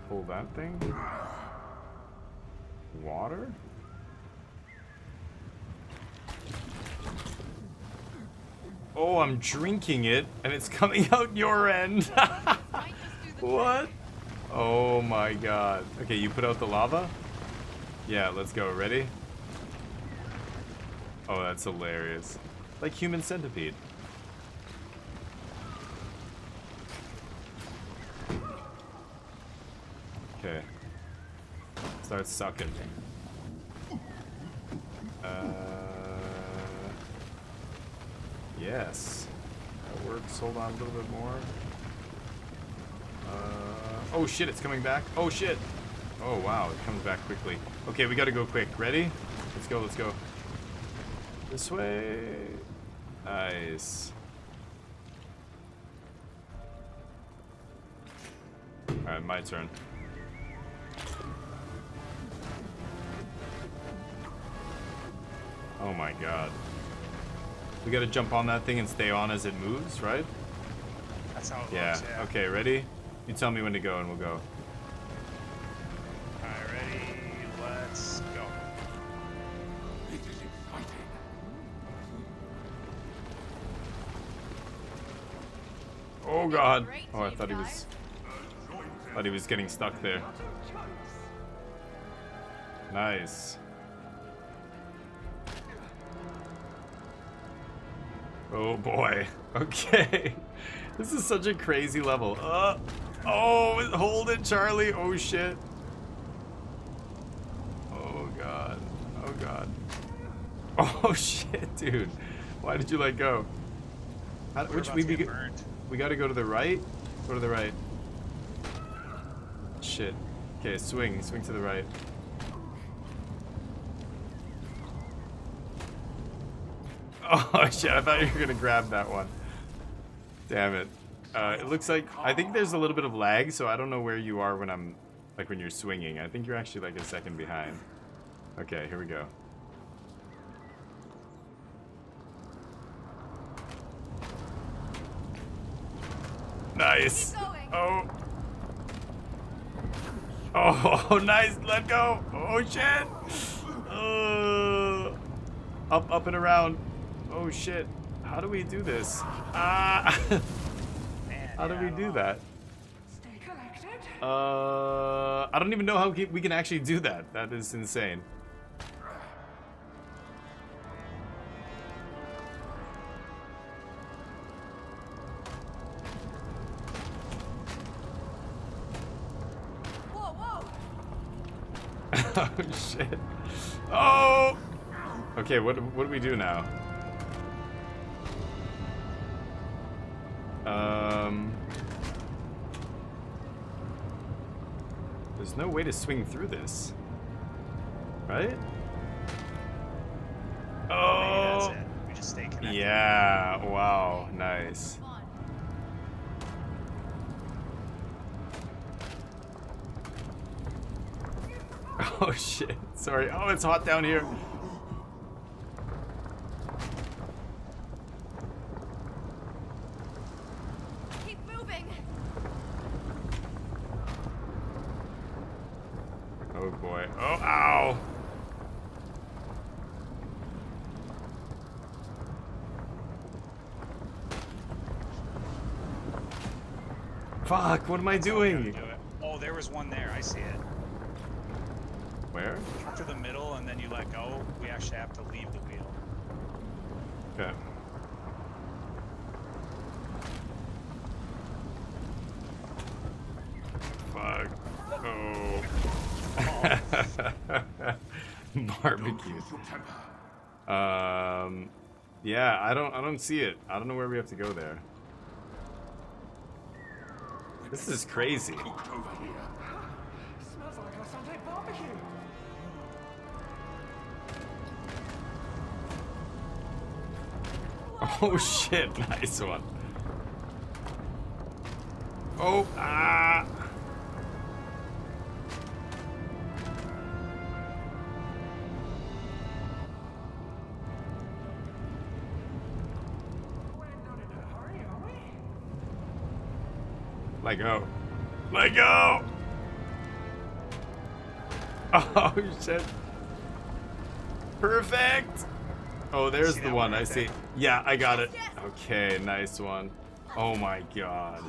Pull that thing. Water? Oh, I'm drinking it, and it's coming out your end. What? Oh my god. Okay, you put out the lava? Yeah, let's go. Ready? Oh, that's hilarious. Like human centipede. Okay. Start sucking. Yes. That works. Hold on a little bit more. Oh shit, it's coming back. Oh shit. Oh wow, it comes back quickly. Okay, we gotta go quick. Ready? Let's go, let's go. This way. Nice. Alright, my turn. Oh my god. We gotta jump on that thing and stay on as it moves, right? That's how it Yeah. looks, yeah. Okay, ready? You tell me when to go and we'll go. Alright, ready? Let's go. It is exciting. Oh god. Great Oh, I team, thought he guys. was getting stuck there. Not a choice. Nice. Oh boy. Okay. This is such a crazy level. Oh, hold it, Charlie. Oh shit. Oh god. Oh god. Oh shit, dude. Why did you let go? We're Which about we to get burned. we gotta go to the right? Go to the right. Shit. Okay, swing. Swing to the right. Oh shit, I thought you were gonna grab that one. Damn it. It looks like, I think there's a little bit of lag, so I don't know where you are when I'm, like when you're swinging. I think you're actually like a second behind. Okay, here we go. Nice. Keep going. Oh. Oh, nice. Let go. Oh, shit. Up and around. Oh, shit. How do we do this? Ah. Man, How do yeah, we I don't do know. that? Stay collected. I don't even know how we can actually do that. That is insane. Whoa, whoa! Oh shit. Oh. Okay, what do we do now? There's no way to swing through this. Right? Maybe Oh. that's it. We just stay connected. Yeah, wow, nice. Fun. Oh shit, sorry. Oh, it's hot down here. Keep moving. Oh boy. Oh, ow. Fuck, what am I That's how we gotta doing? do it. Oh, there was one there. I see it. Where? After the middle, and then you let go. We actually have to leave the wheel. Okay. Fuck. Oh. Barbecue. Lose your temper. Yeah, I don't see it. I don't know where we have to go there. This is crazy. Cooked over here. Smells like our Sunday barbecue. Oh shit, nice one. Oh, ah. We're not in a hurry, are we? Let go. Let go. Oh shit. Perfect. Oh, there's See the that one. one I right see. there? Yeah, I got it. Okay, nice one. Oh my god.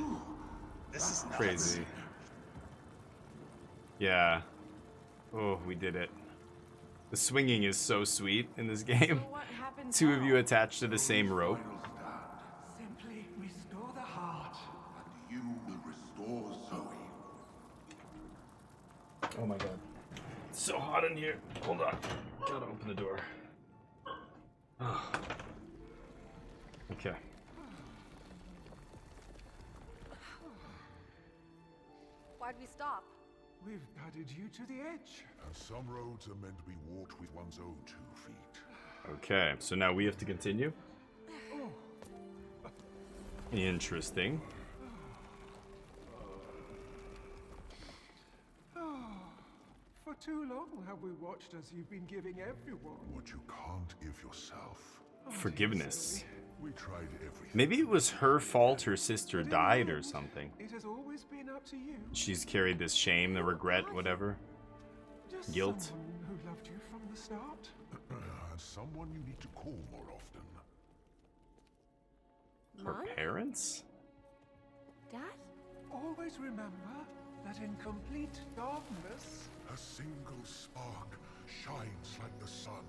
This is nuts. Crazy. Yeah. Oh, we did it. The swinging is so sweet in this game. What happens Two of now? you attached to the same rope. Final stand, Simply restore the heart. and you will restore Zoe. Oh my god. It's so hot in here. Hold on. Gotta open the door. Okay. Why'd we stop? We've guided you to the edge. And some roads are meant to be walked with one's own 2 feet. Okay, so now we have to continue. Interesting. For too long have we watched as you've been giving everyone. What you can't give yourself. Forgiveness. We tried everything. Maybe it was her fault her sister died or something. It has always been up to you. She's carried this shame, the regret, whatever. Just Guilt. someone who loved you from the start. And someone you need to call more often. Her Mom? parents? Dad? Always remember that in complete darkness, A single spark shines like the sun.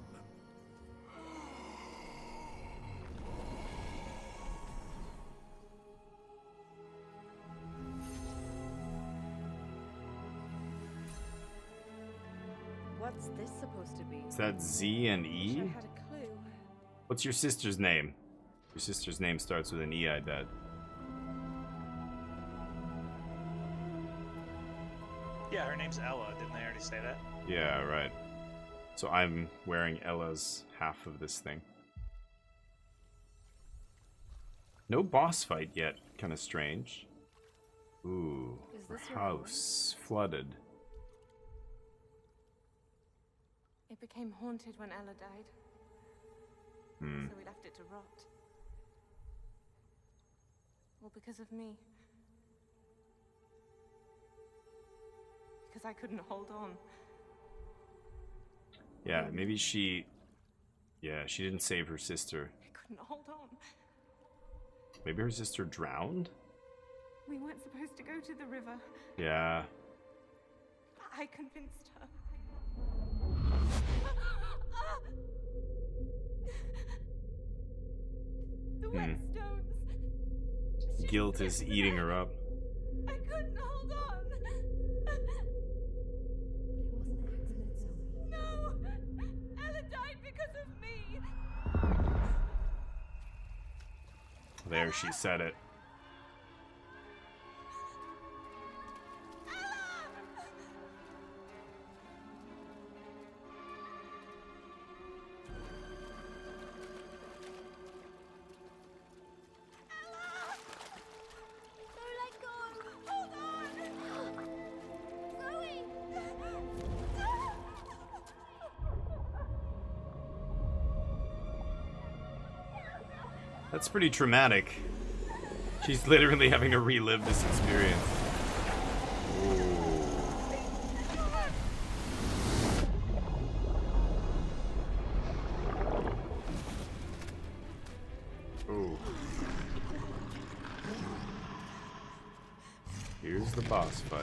What's this supposed to be? Is that Z and Wish I E? had a clue. What's your sister's name? Your sister's name starts with an E, I bet. Yeah, her name's Ella. Didn't they already say that? Yeah, right. So I'm wearing Ella's half of this thing. No boss fight yet. Kind of strange. Ooh, Is her this your house flooded. It became haunted when Ella died. Hmm. So we left it to rot. All because of me. Because I couldn't hold on. Yeah, maybe she... Yeah, she didn't save her sister. I couldn't hold on. Maybe her sister drowned? We weren't supposed to go to the river. Yeah. I convinced her. The wet stones. Guilt is eating her up. I couldn't hold on. No! Ella died because of me. There, she said it. That's pretty traumatic. She's literally having to relive this experience. Ooh. Here's the boss fight.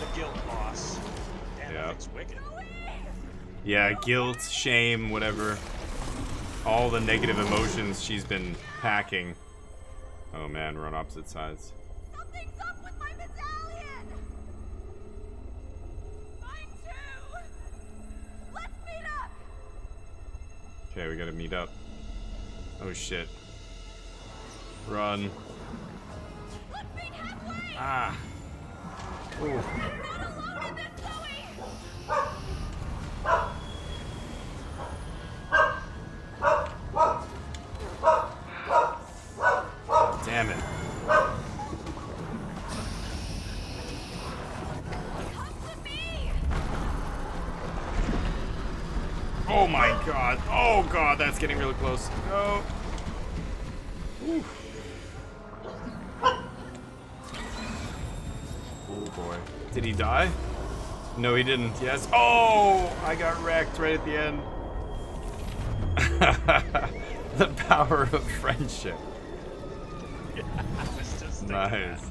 The guilt boss. Damn, Yeah. that thing's wicked. Yeah, guilt, shame, whatever. All the negative emotions she's been packing. Oh man, we're on opposite sides. Something's up with my medallion. Mine too. Let's meet up. Okay, we gotta meet up. Oh shit. Run. Let's meet halfway. Ah. Ooh. You're not alone in this, Zoe. Damn it. Oh my god. Oh god, that's getting really close. No. Ooh. Oh boy. Did he die? No, he didn't. Yes. Oh! I got wrecked right at the end. The power of friendship. Nice.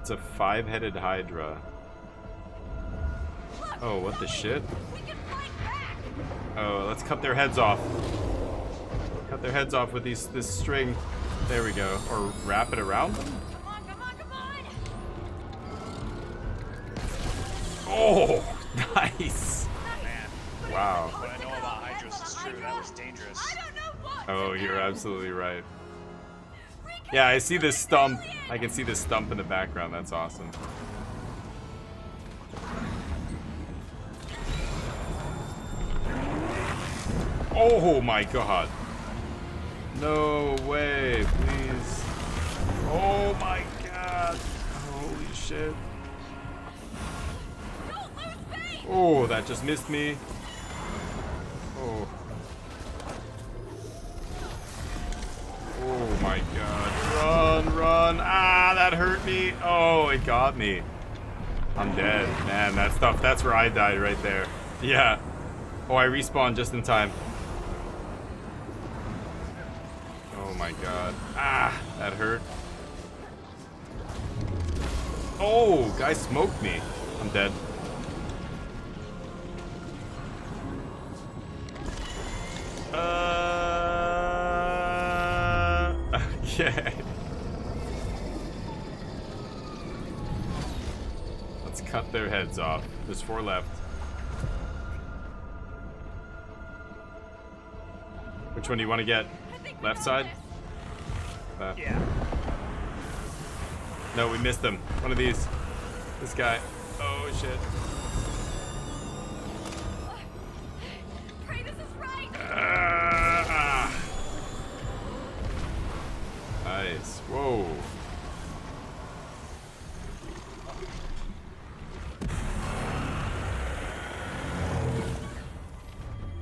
It's a 5-headed Hydra. Oh, what the shit? Oh, let's cut their heads off. Cut their heads off with this string. There we go. Or wrap it around them? Come on, come on, come on. Oh, nice. Man, Wow. what I know about Hydras is true. That was dangerous. I don't know what. Oh, you're absolutely right. Freak Yeah, I see this stump. I can see this stump in the background. That's awesome. Oh my god. No way, please. Oh my god. Holy shit. Oh, that just missed me. Oh. Oh my god. Run, run. Ah, that hurt me. Oh, it got me. I'm dead. Man, that stuff, that's where I died right there. Yeah. Oh, I respawned just in time. Oh my god. Ah, that hurt. Oh, guy smoked me. I'm dead. Okay. Let's cut their heads off. There's 4 left. Which one do you want to get? Left side? Left. Yeah. No, we missed them. One of these. This guy. Oh shit. Pray this is right. Nice. Whoa.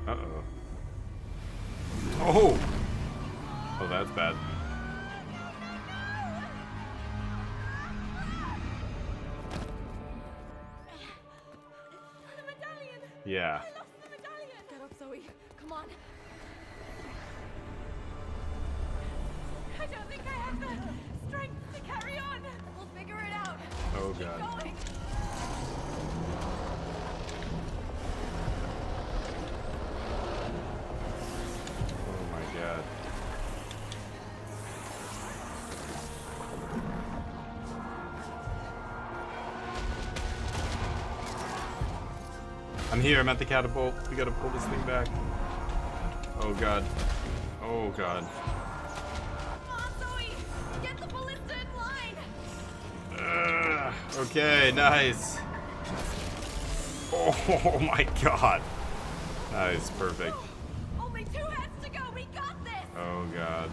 Uh-oh. Oh! Oh, that's bad. The medallion. Yeah. I lost the medallion. Get up, Zoe. Come on. I don't think I have the strength to carry on. We'll figure it out. Oh Keep god. going. Oh my god. I'm here, I'm at the catapult. We gotta pull this thing back. Oh god. Oh god. Come on, Zoe. Get the ballista in line. Okay, nice. Oh my god. Nice, perfect. Only 2 heads to go. We got this. Oh god.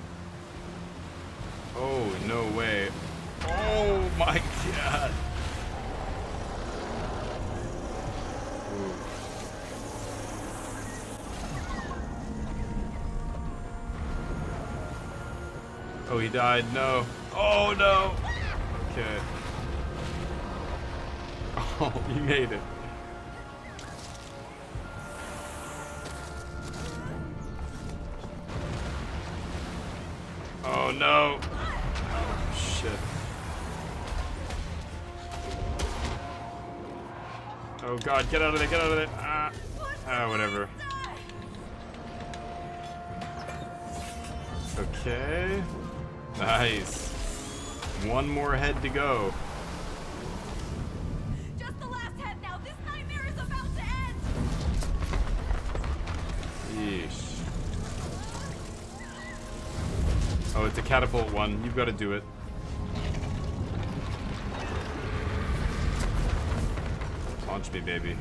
Oh, no way. Oh my god. Ooh. Oh, he died. No. Oh no. Okay. Oh, you made it. Oh no. Oh shit. Oh god, get out of there, get out of there. Ah, whatever. Okay. Nice. 1 more head to go. Just the last head now. This nightmare is about to end. Yeesh. Oh, it's a catapult one. You've got to do it. Launch me, baby.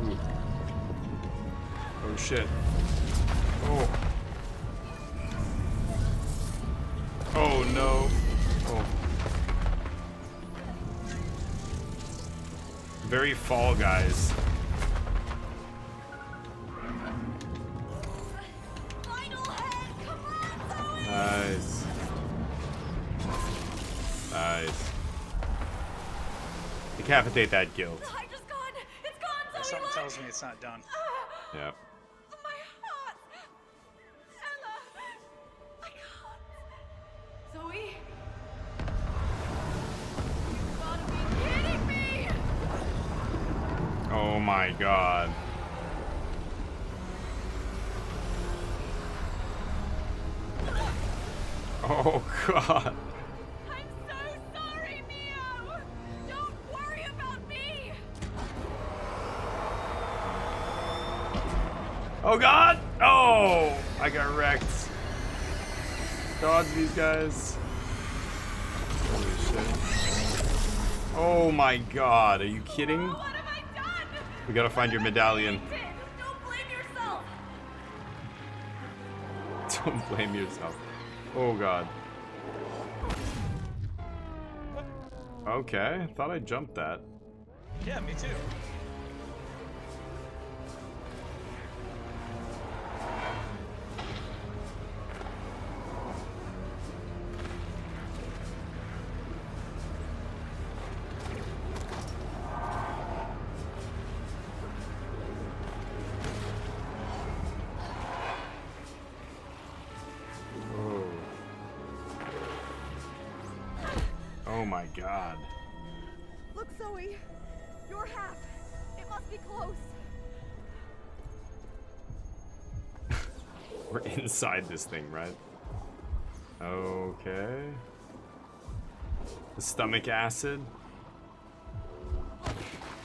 Ooh. Oh shit. Oh. Oh no. Oh. Very Fall Guys. Final head. Come on, Zoe. Nice. Nice. Decapitate that guild. The Hydra's gone. It's gone, Zoe. Something Look. tells me it's not done. Yeah. My heart. Ella. I can't. Zoe. You gotta be kidding me. Oh my god. Oh god. I'm so sorry, Mio. Don't worry about me. Oh god! Oh! I got wrecked. Dodge these guys. Holy shit. Oh my god, are you kidding? What have I done? We gotta find your medallion. Don't blame yourself. Don't blame yourself. Oh god. Okay, thought I jumped that. Yeah, me too. Oh my god. Look, Zoe. Your half. It must be close. We're inside this thing, right? Okay. The stomach acid.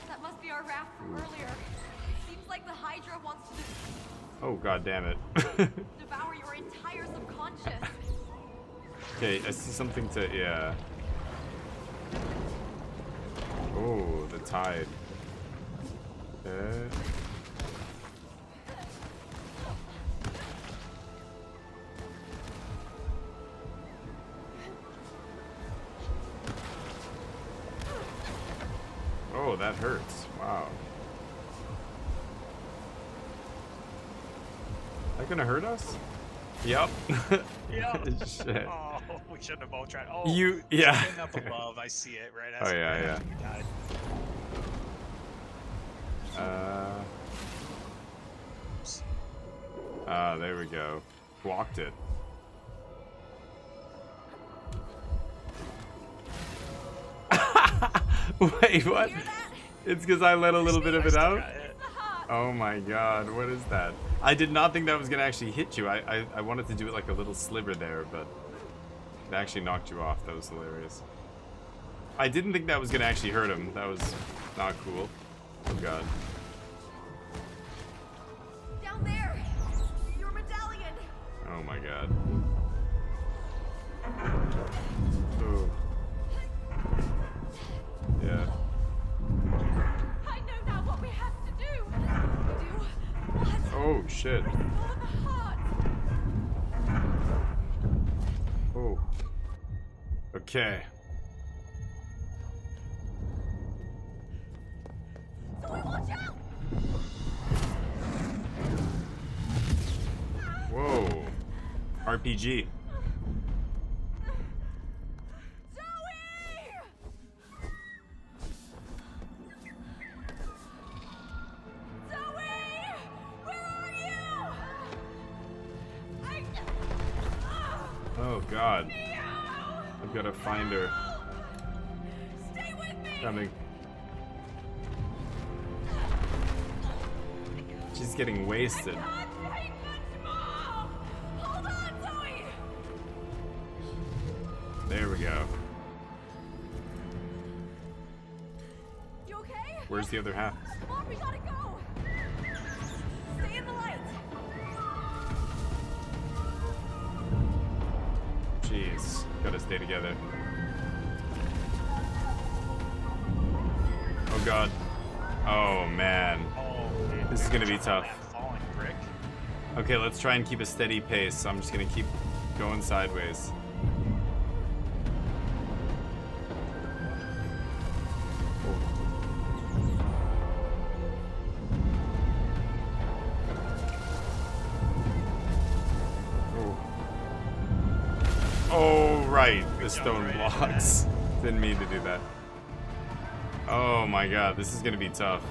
That must be our raft from earlier. It seems like the Hydra wants to Oh god damn it. devour your entire subconscious. Okay, I see something to yeah. Oh, the tide. Okay. Oh, that hurts. Wow. That gonna hurt us? Yep. Yeah. Shit. Oh, we shouldn't have both tried. Oh, You, yeah. something up above. I see it right. Oh, yeah, right yeah. after we died. There we go. Blocked it. Wait, what? It's because I let a little bit of it out? Oh my god, what is that? I did not think that was gonna actually hit you. I wanted to do it like a little sliver there, but it actually knocked you off. That was hilarious. I didn't think that was gonna actually hurt him. That was not cool. Oh god. Down there. Your medallion. Oh my god. Oh. Yeah. I know now what we have to do. Do what? Oh shit. Restore the heart. Oh. Okay. Zoe, watch out! Whoa. RPG. Oh god. I've got to find her. Stay with me. Coming. She's getting wasted. Hold on, Zoe. There we go. You okay? Where's the other half? Come on, we gotta go. Stay in the light. Jeez, gotta stay together. Oh god. Oh man. This is gonna be tough. Falling brick. Okay, let's try and keep a steady pace. I'm just gonna keep going sideways. Oh, right. The stone blocks. Didn't mean to do that. Oh my god, this is gonna be tough.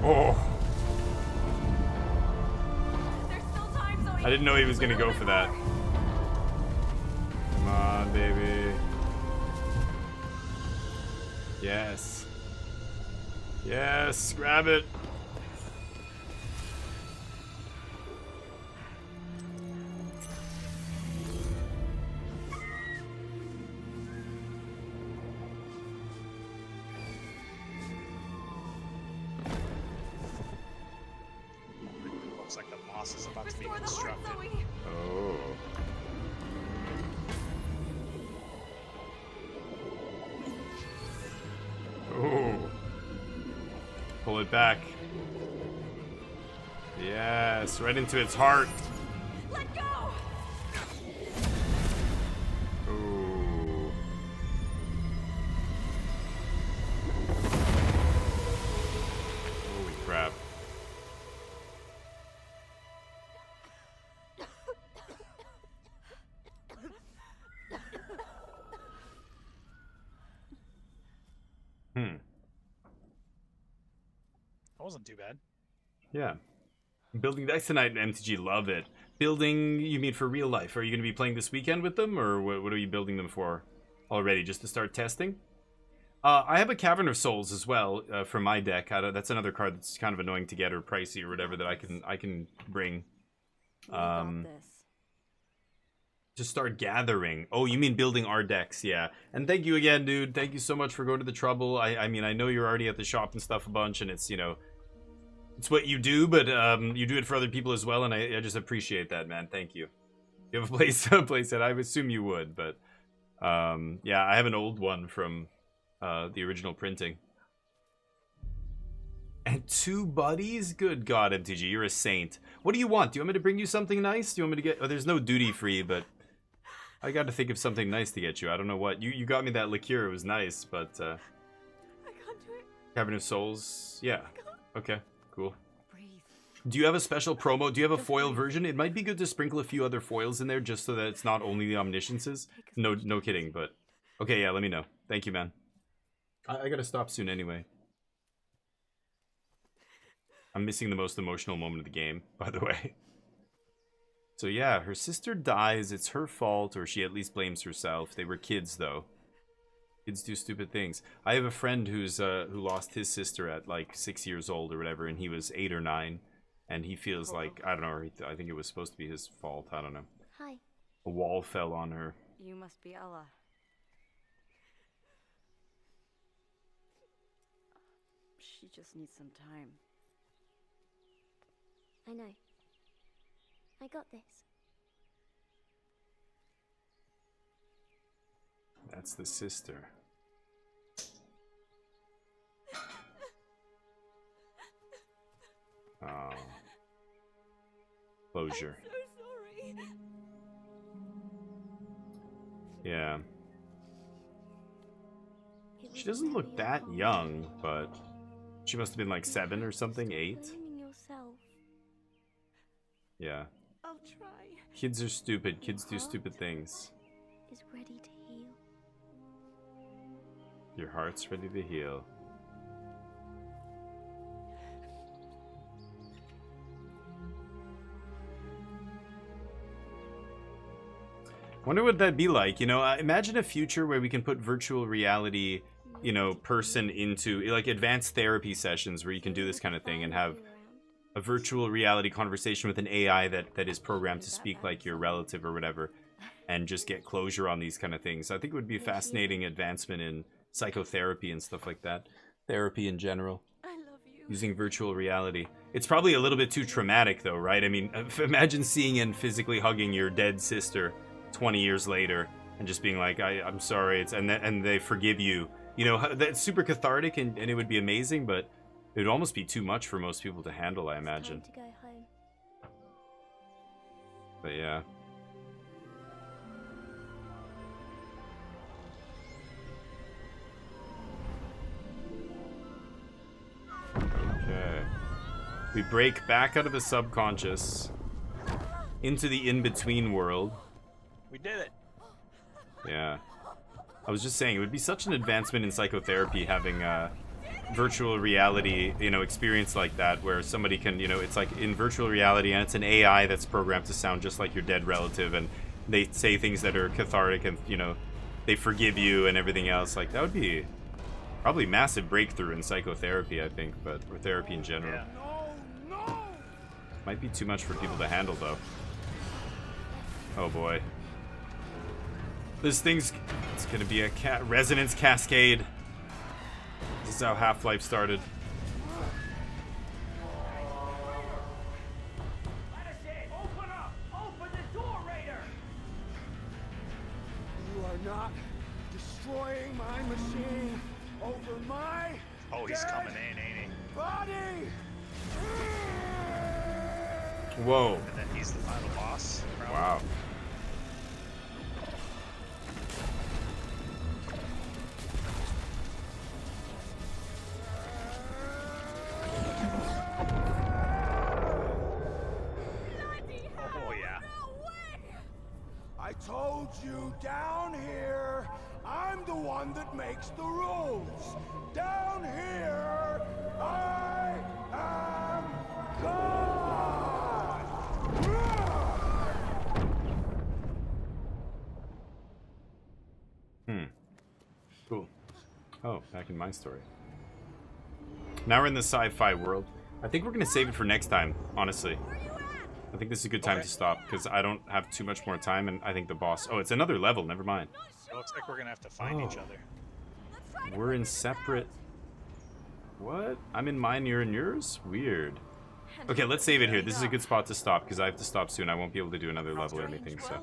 Oh. I didn't know he was gonna go for that. Come on, baby. Yes. Yes, grab it. Looks like the boss is about to be Restore the heart, constructed. Zoe. Oh. Oh. Pull it back. Yes, right into its heart. Let go. Ooh. Holy crap. Hmm. That wasn't too bad. Yeah. Building decks tonight in MTG, love it. Building, you mean for real life? Are you going to be playing this weekend with them, or what are you building them for already? Just to start testing? I have a Cavern of Souls as well for my deck. That's another card that's kind of annoying to get or pricey or whatever that I can bring. To start gathering. Oh, you mean building our decks? Yeah. And thank you again, dude. Thank you so much for going to the trouble. I mean, I know you're already at the shop and stuff a bunch, and it's, you know, it's what you do, but you do it for other people as well, and I just appreciate that, man. Thank you. You have a place that I assume you would, but yeah, I have an old one from the original printing. And 2 buddies? Good God, MTG, you're a saint. What do you want? Do you want me to bring you something nice? Do you want me to get... Oh, there's no duty free, but I got to think of something nice to get you. I don't know what. You got me that liqueur. It was nice, but... I can't do it. Cavern of Souls? Yeah. Okay, cool. Breathe. Do you have a special promo? Do you have a foil version? It might be good to sprinkle a few other foils in there just so that it's not only the Omnisciences. No kidding, but... Okay, yeah, let me know. Thank you, man. I gotta stop soon anyway. I'm missing the most emotional moment of the game, by the way. So yeah, her sister dies. It's her fault, or she at least blames herself. They were kids, though. Kids do stupid things. I have a friend who lost his sister at like 6 years old or whatever, and he was 8 or 9, and he feels like, I don't know, I think it was supposed to be his fault. I don't know. Hi. A wall fell on her. You must be Ella. She just needs some time. I know. I got this. That's the sister. Oh. Closure. I'm so sorry. Yeah. She doesn't look that young, but she must have been like 7 or something, 8. Yeah. I'll try. Kids are stupid. Kids do stupid things. Is ready to heal. Your heart's ready to heal. Wonder what that'd be like. You know, imagine a future where we can put virtual reality, you know, person into like advanced therapy sessions where you can do this kind of thing and have a virtual reality conversation with an AI that is programmed to speak like your relative or whatever, and just get closure on these kind of things. I think it would be a fascinating advancement in psychotherapy and stuff like that. Therapy in general. I love you. Using virtual reality. It's probably a little bit too traumatic though, right? I mean, imagine seeing and physically hugging your dead sister 20 years later and just being like, I'm sorry, and they forgive you. You know, that's super cathartic and it would be amazing, but it would almost be too much for most people to handle, I imagine. Time to go home. But yeah. Okay. We break back out of the subconscious into the in-between world. We did it. Yeah. I was just saying, it would be such an advancement in psychotherapy having virtual reality, you know, experience like that, where somebody can, you know, it's like in virtual reality and it's an AI that's programmed to sound just like your dead relative, and they say things that are cathartic and, you know, they forgive you and everything else. Like, that would be Probably massive breakthrough in psychotherapy, I think, or therapy in general. Yeah. Might be too much for people to handle, though. Oh boy. This thing's... It's gonna be a resonance cascade. This is how Half-Life started. Open up! Open the door, Raider! You are not destroying my machine over my Oh, he's coming in, ain't he? body! Whoa. And then he's the final boss. Probably. Wow. Oh, yeah. I told you down here, I'm the one that makes the rules. Down here, I am God! Cool. Oh, back in my story. Now we're in the sci-fi world. I think we're gonna save it for next time, honestly. I think this is a good time to stop, because I don't have too much more time, and I think the boss... Oh, it's another level, never mind. It looks like we're gonna have to find each other. We're in separate... What? I'm in mine, you're in yours? Weird. Okay, let's save it here. This is a good spot to stop, because I have to stop soon. I won't be able to do another level or anything, so...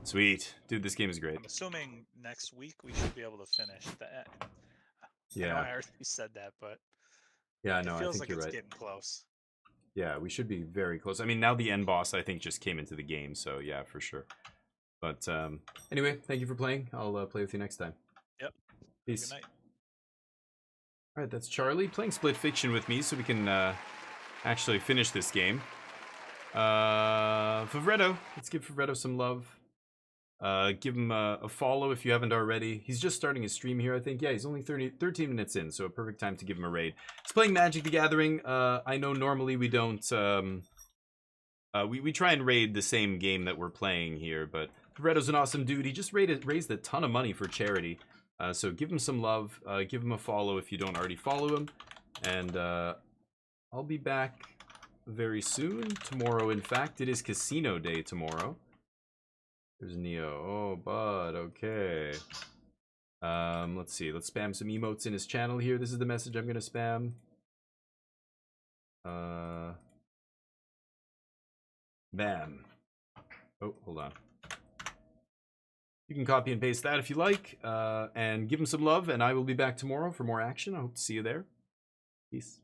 Sweet. Dude, this game is great. I'm assuming next week we should be able to finish that. Yeah. I know I already said that, but Yeah, no, it I feels think like you're it's right. getting close. Yeah, we should be very close. I mean, now the end boss, I think, just came into the game, so yeah, for sure. But anyway, thank you for playing. I'll play with you next time. Yep. Peace. Good night. All right, that's Charlie playing Split Fiction with me, so we can actually finish this game. Favretto, let's give Favretto some love. Give him a follow if you haven't already. He's just starting his stream here, I think. Yeah, he's only 13 minutes in, so a perfect time to give him a raid. He's playing Magic the Gathering. I know normally we don't... we try and raid the same game that we're playing here, but Favretto's an awesome dude. He just raised a ton of money for charity. So give him some love. Give him a follow if you don't already follow him. And I'll be back very soon. Tomorrow, in fact. It is Casino Day tomorrow. There's Neo. Oh, bud. Okay. Let's see. Let's spam some emotes in his channel here. This is the message I'm going to spam. Bam. Oh, hold on. You can copy and paste that if you like. And give him some love. And I will be back tomorrow for more action. I hope to see you there. Peace.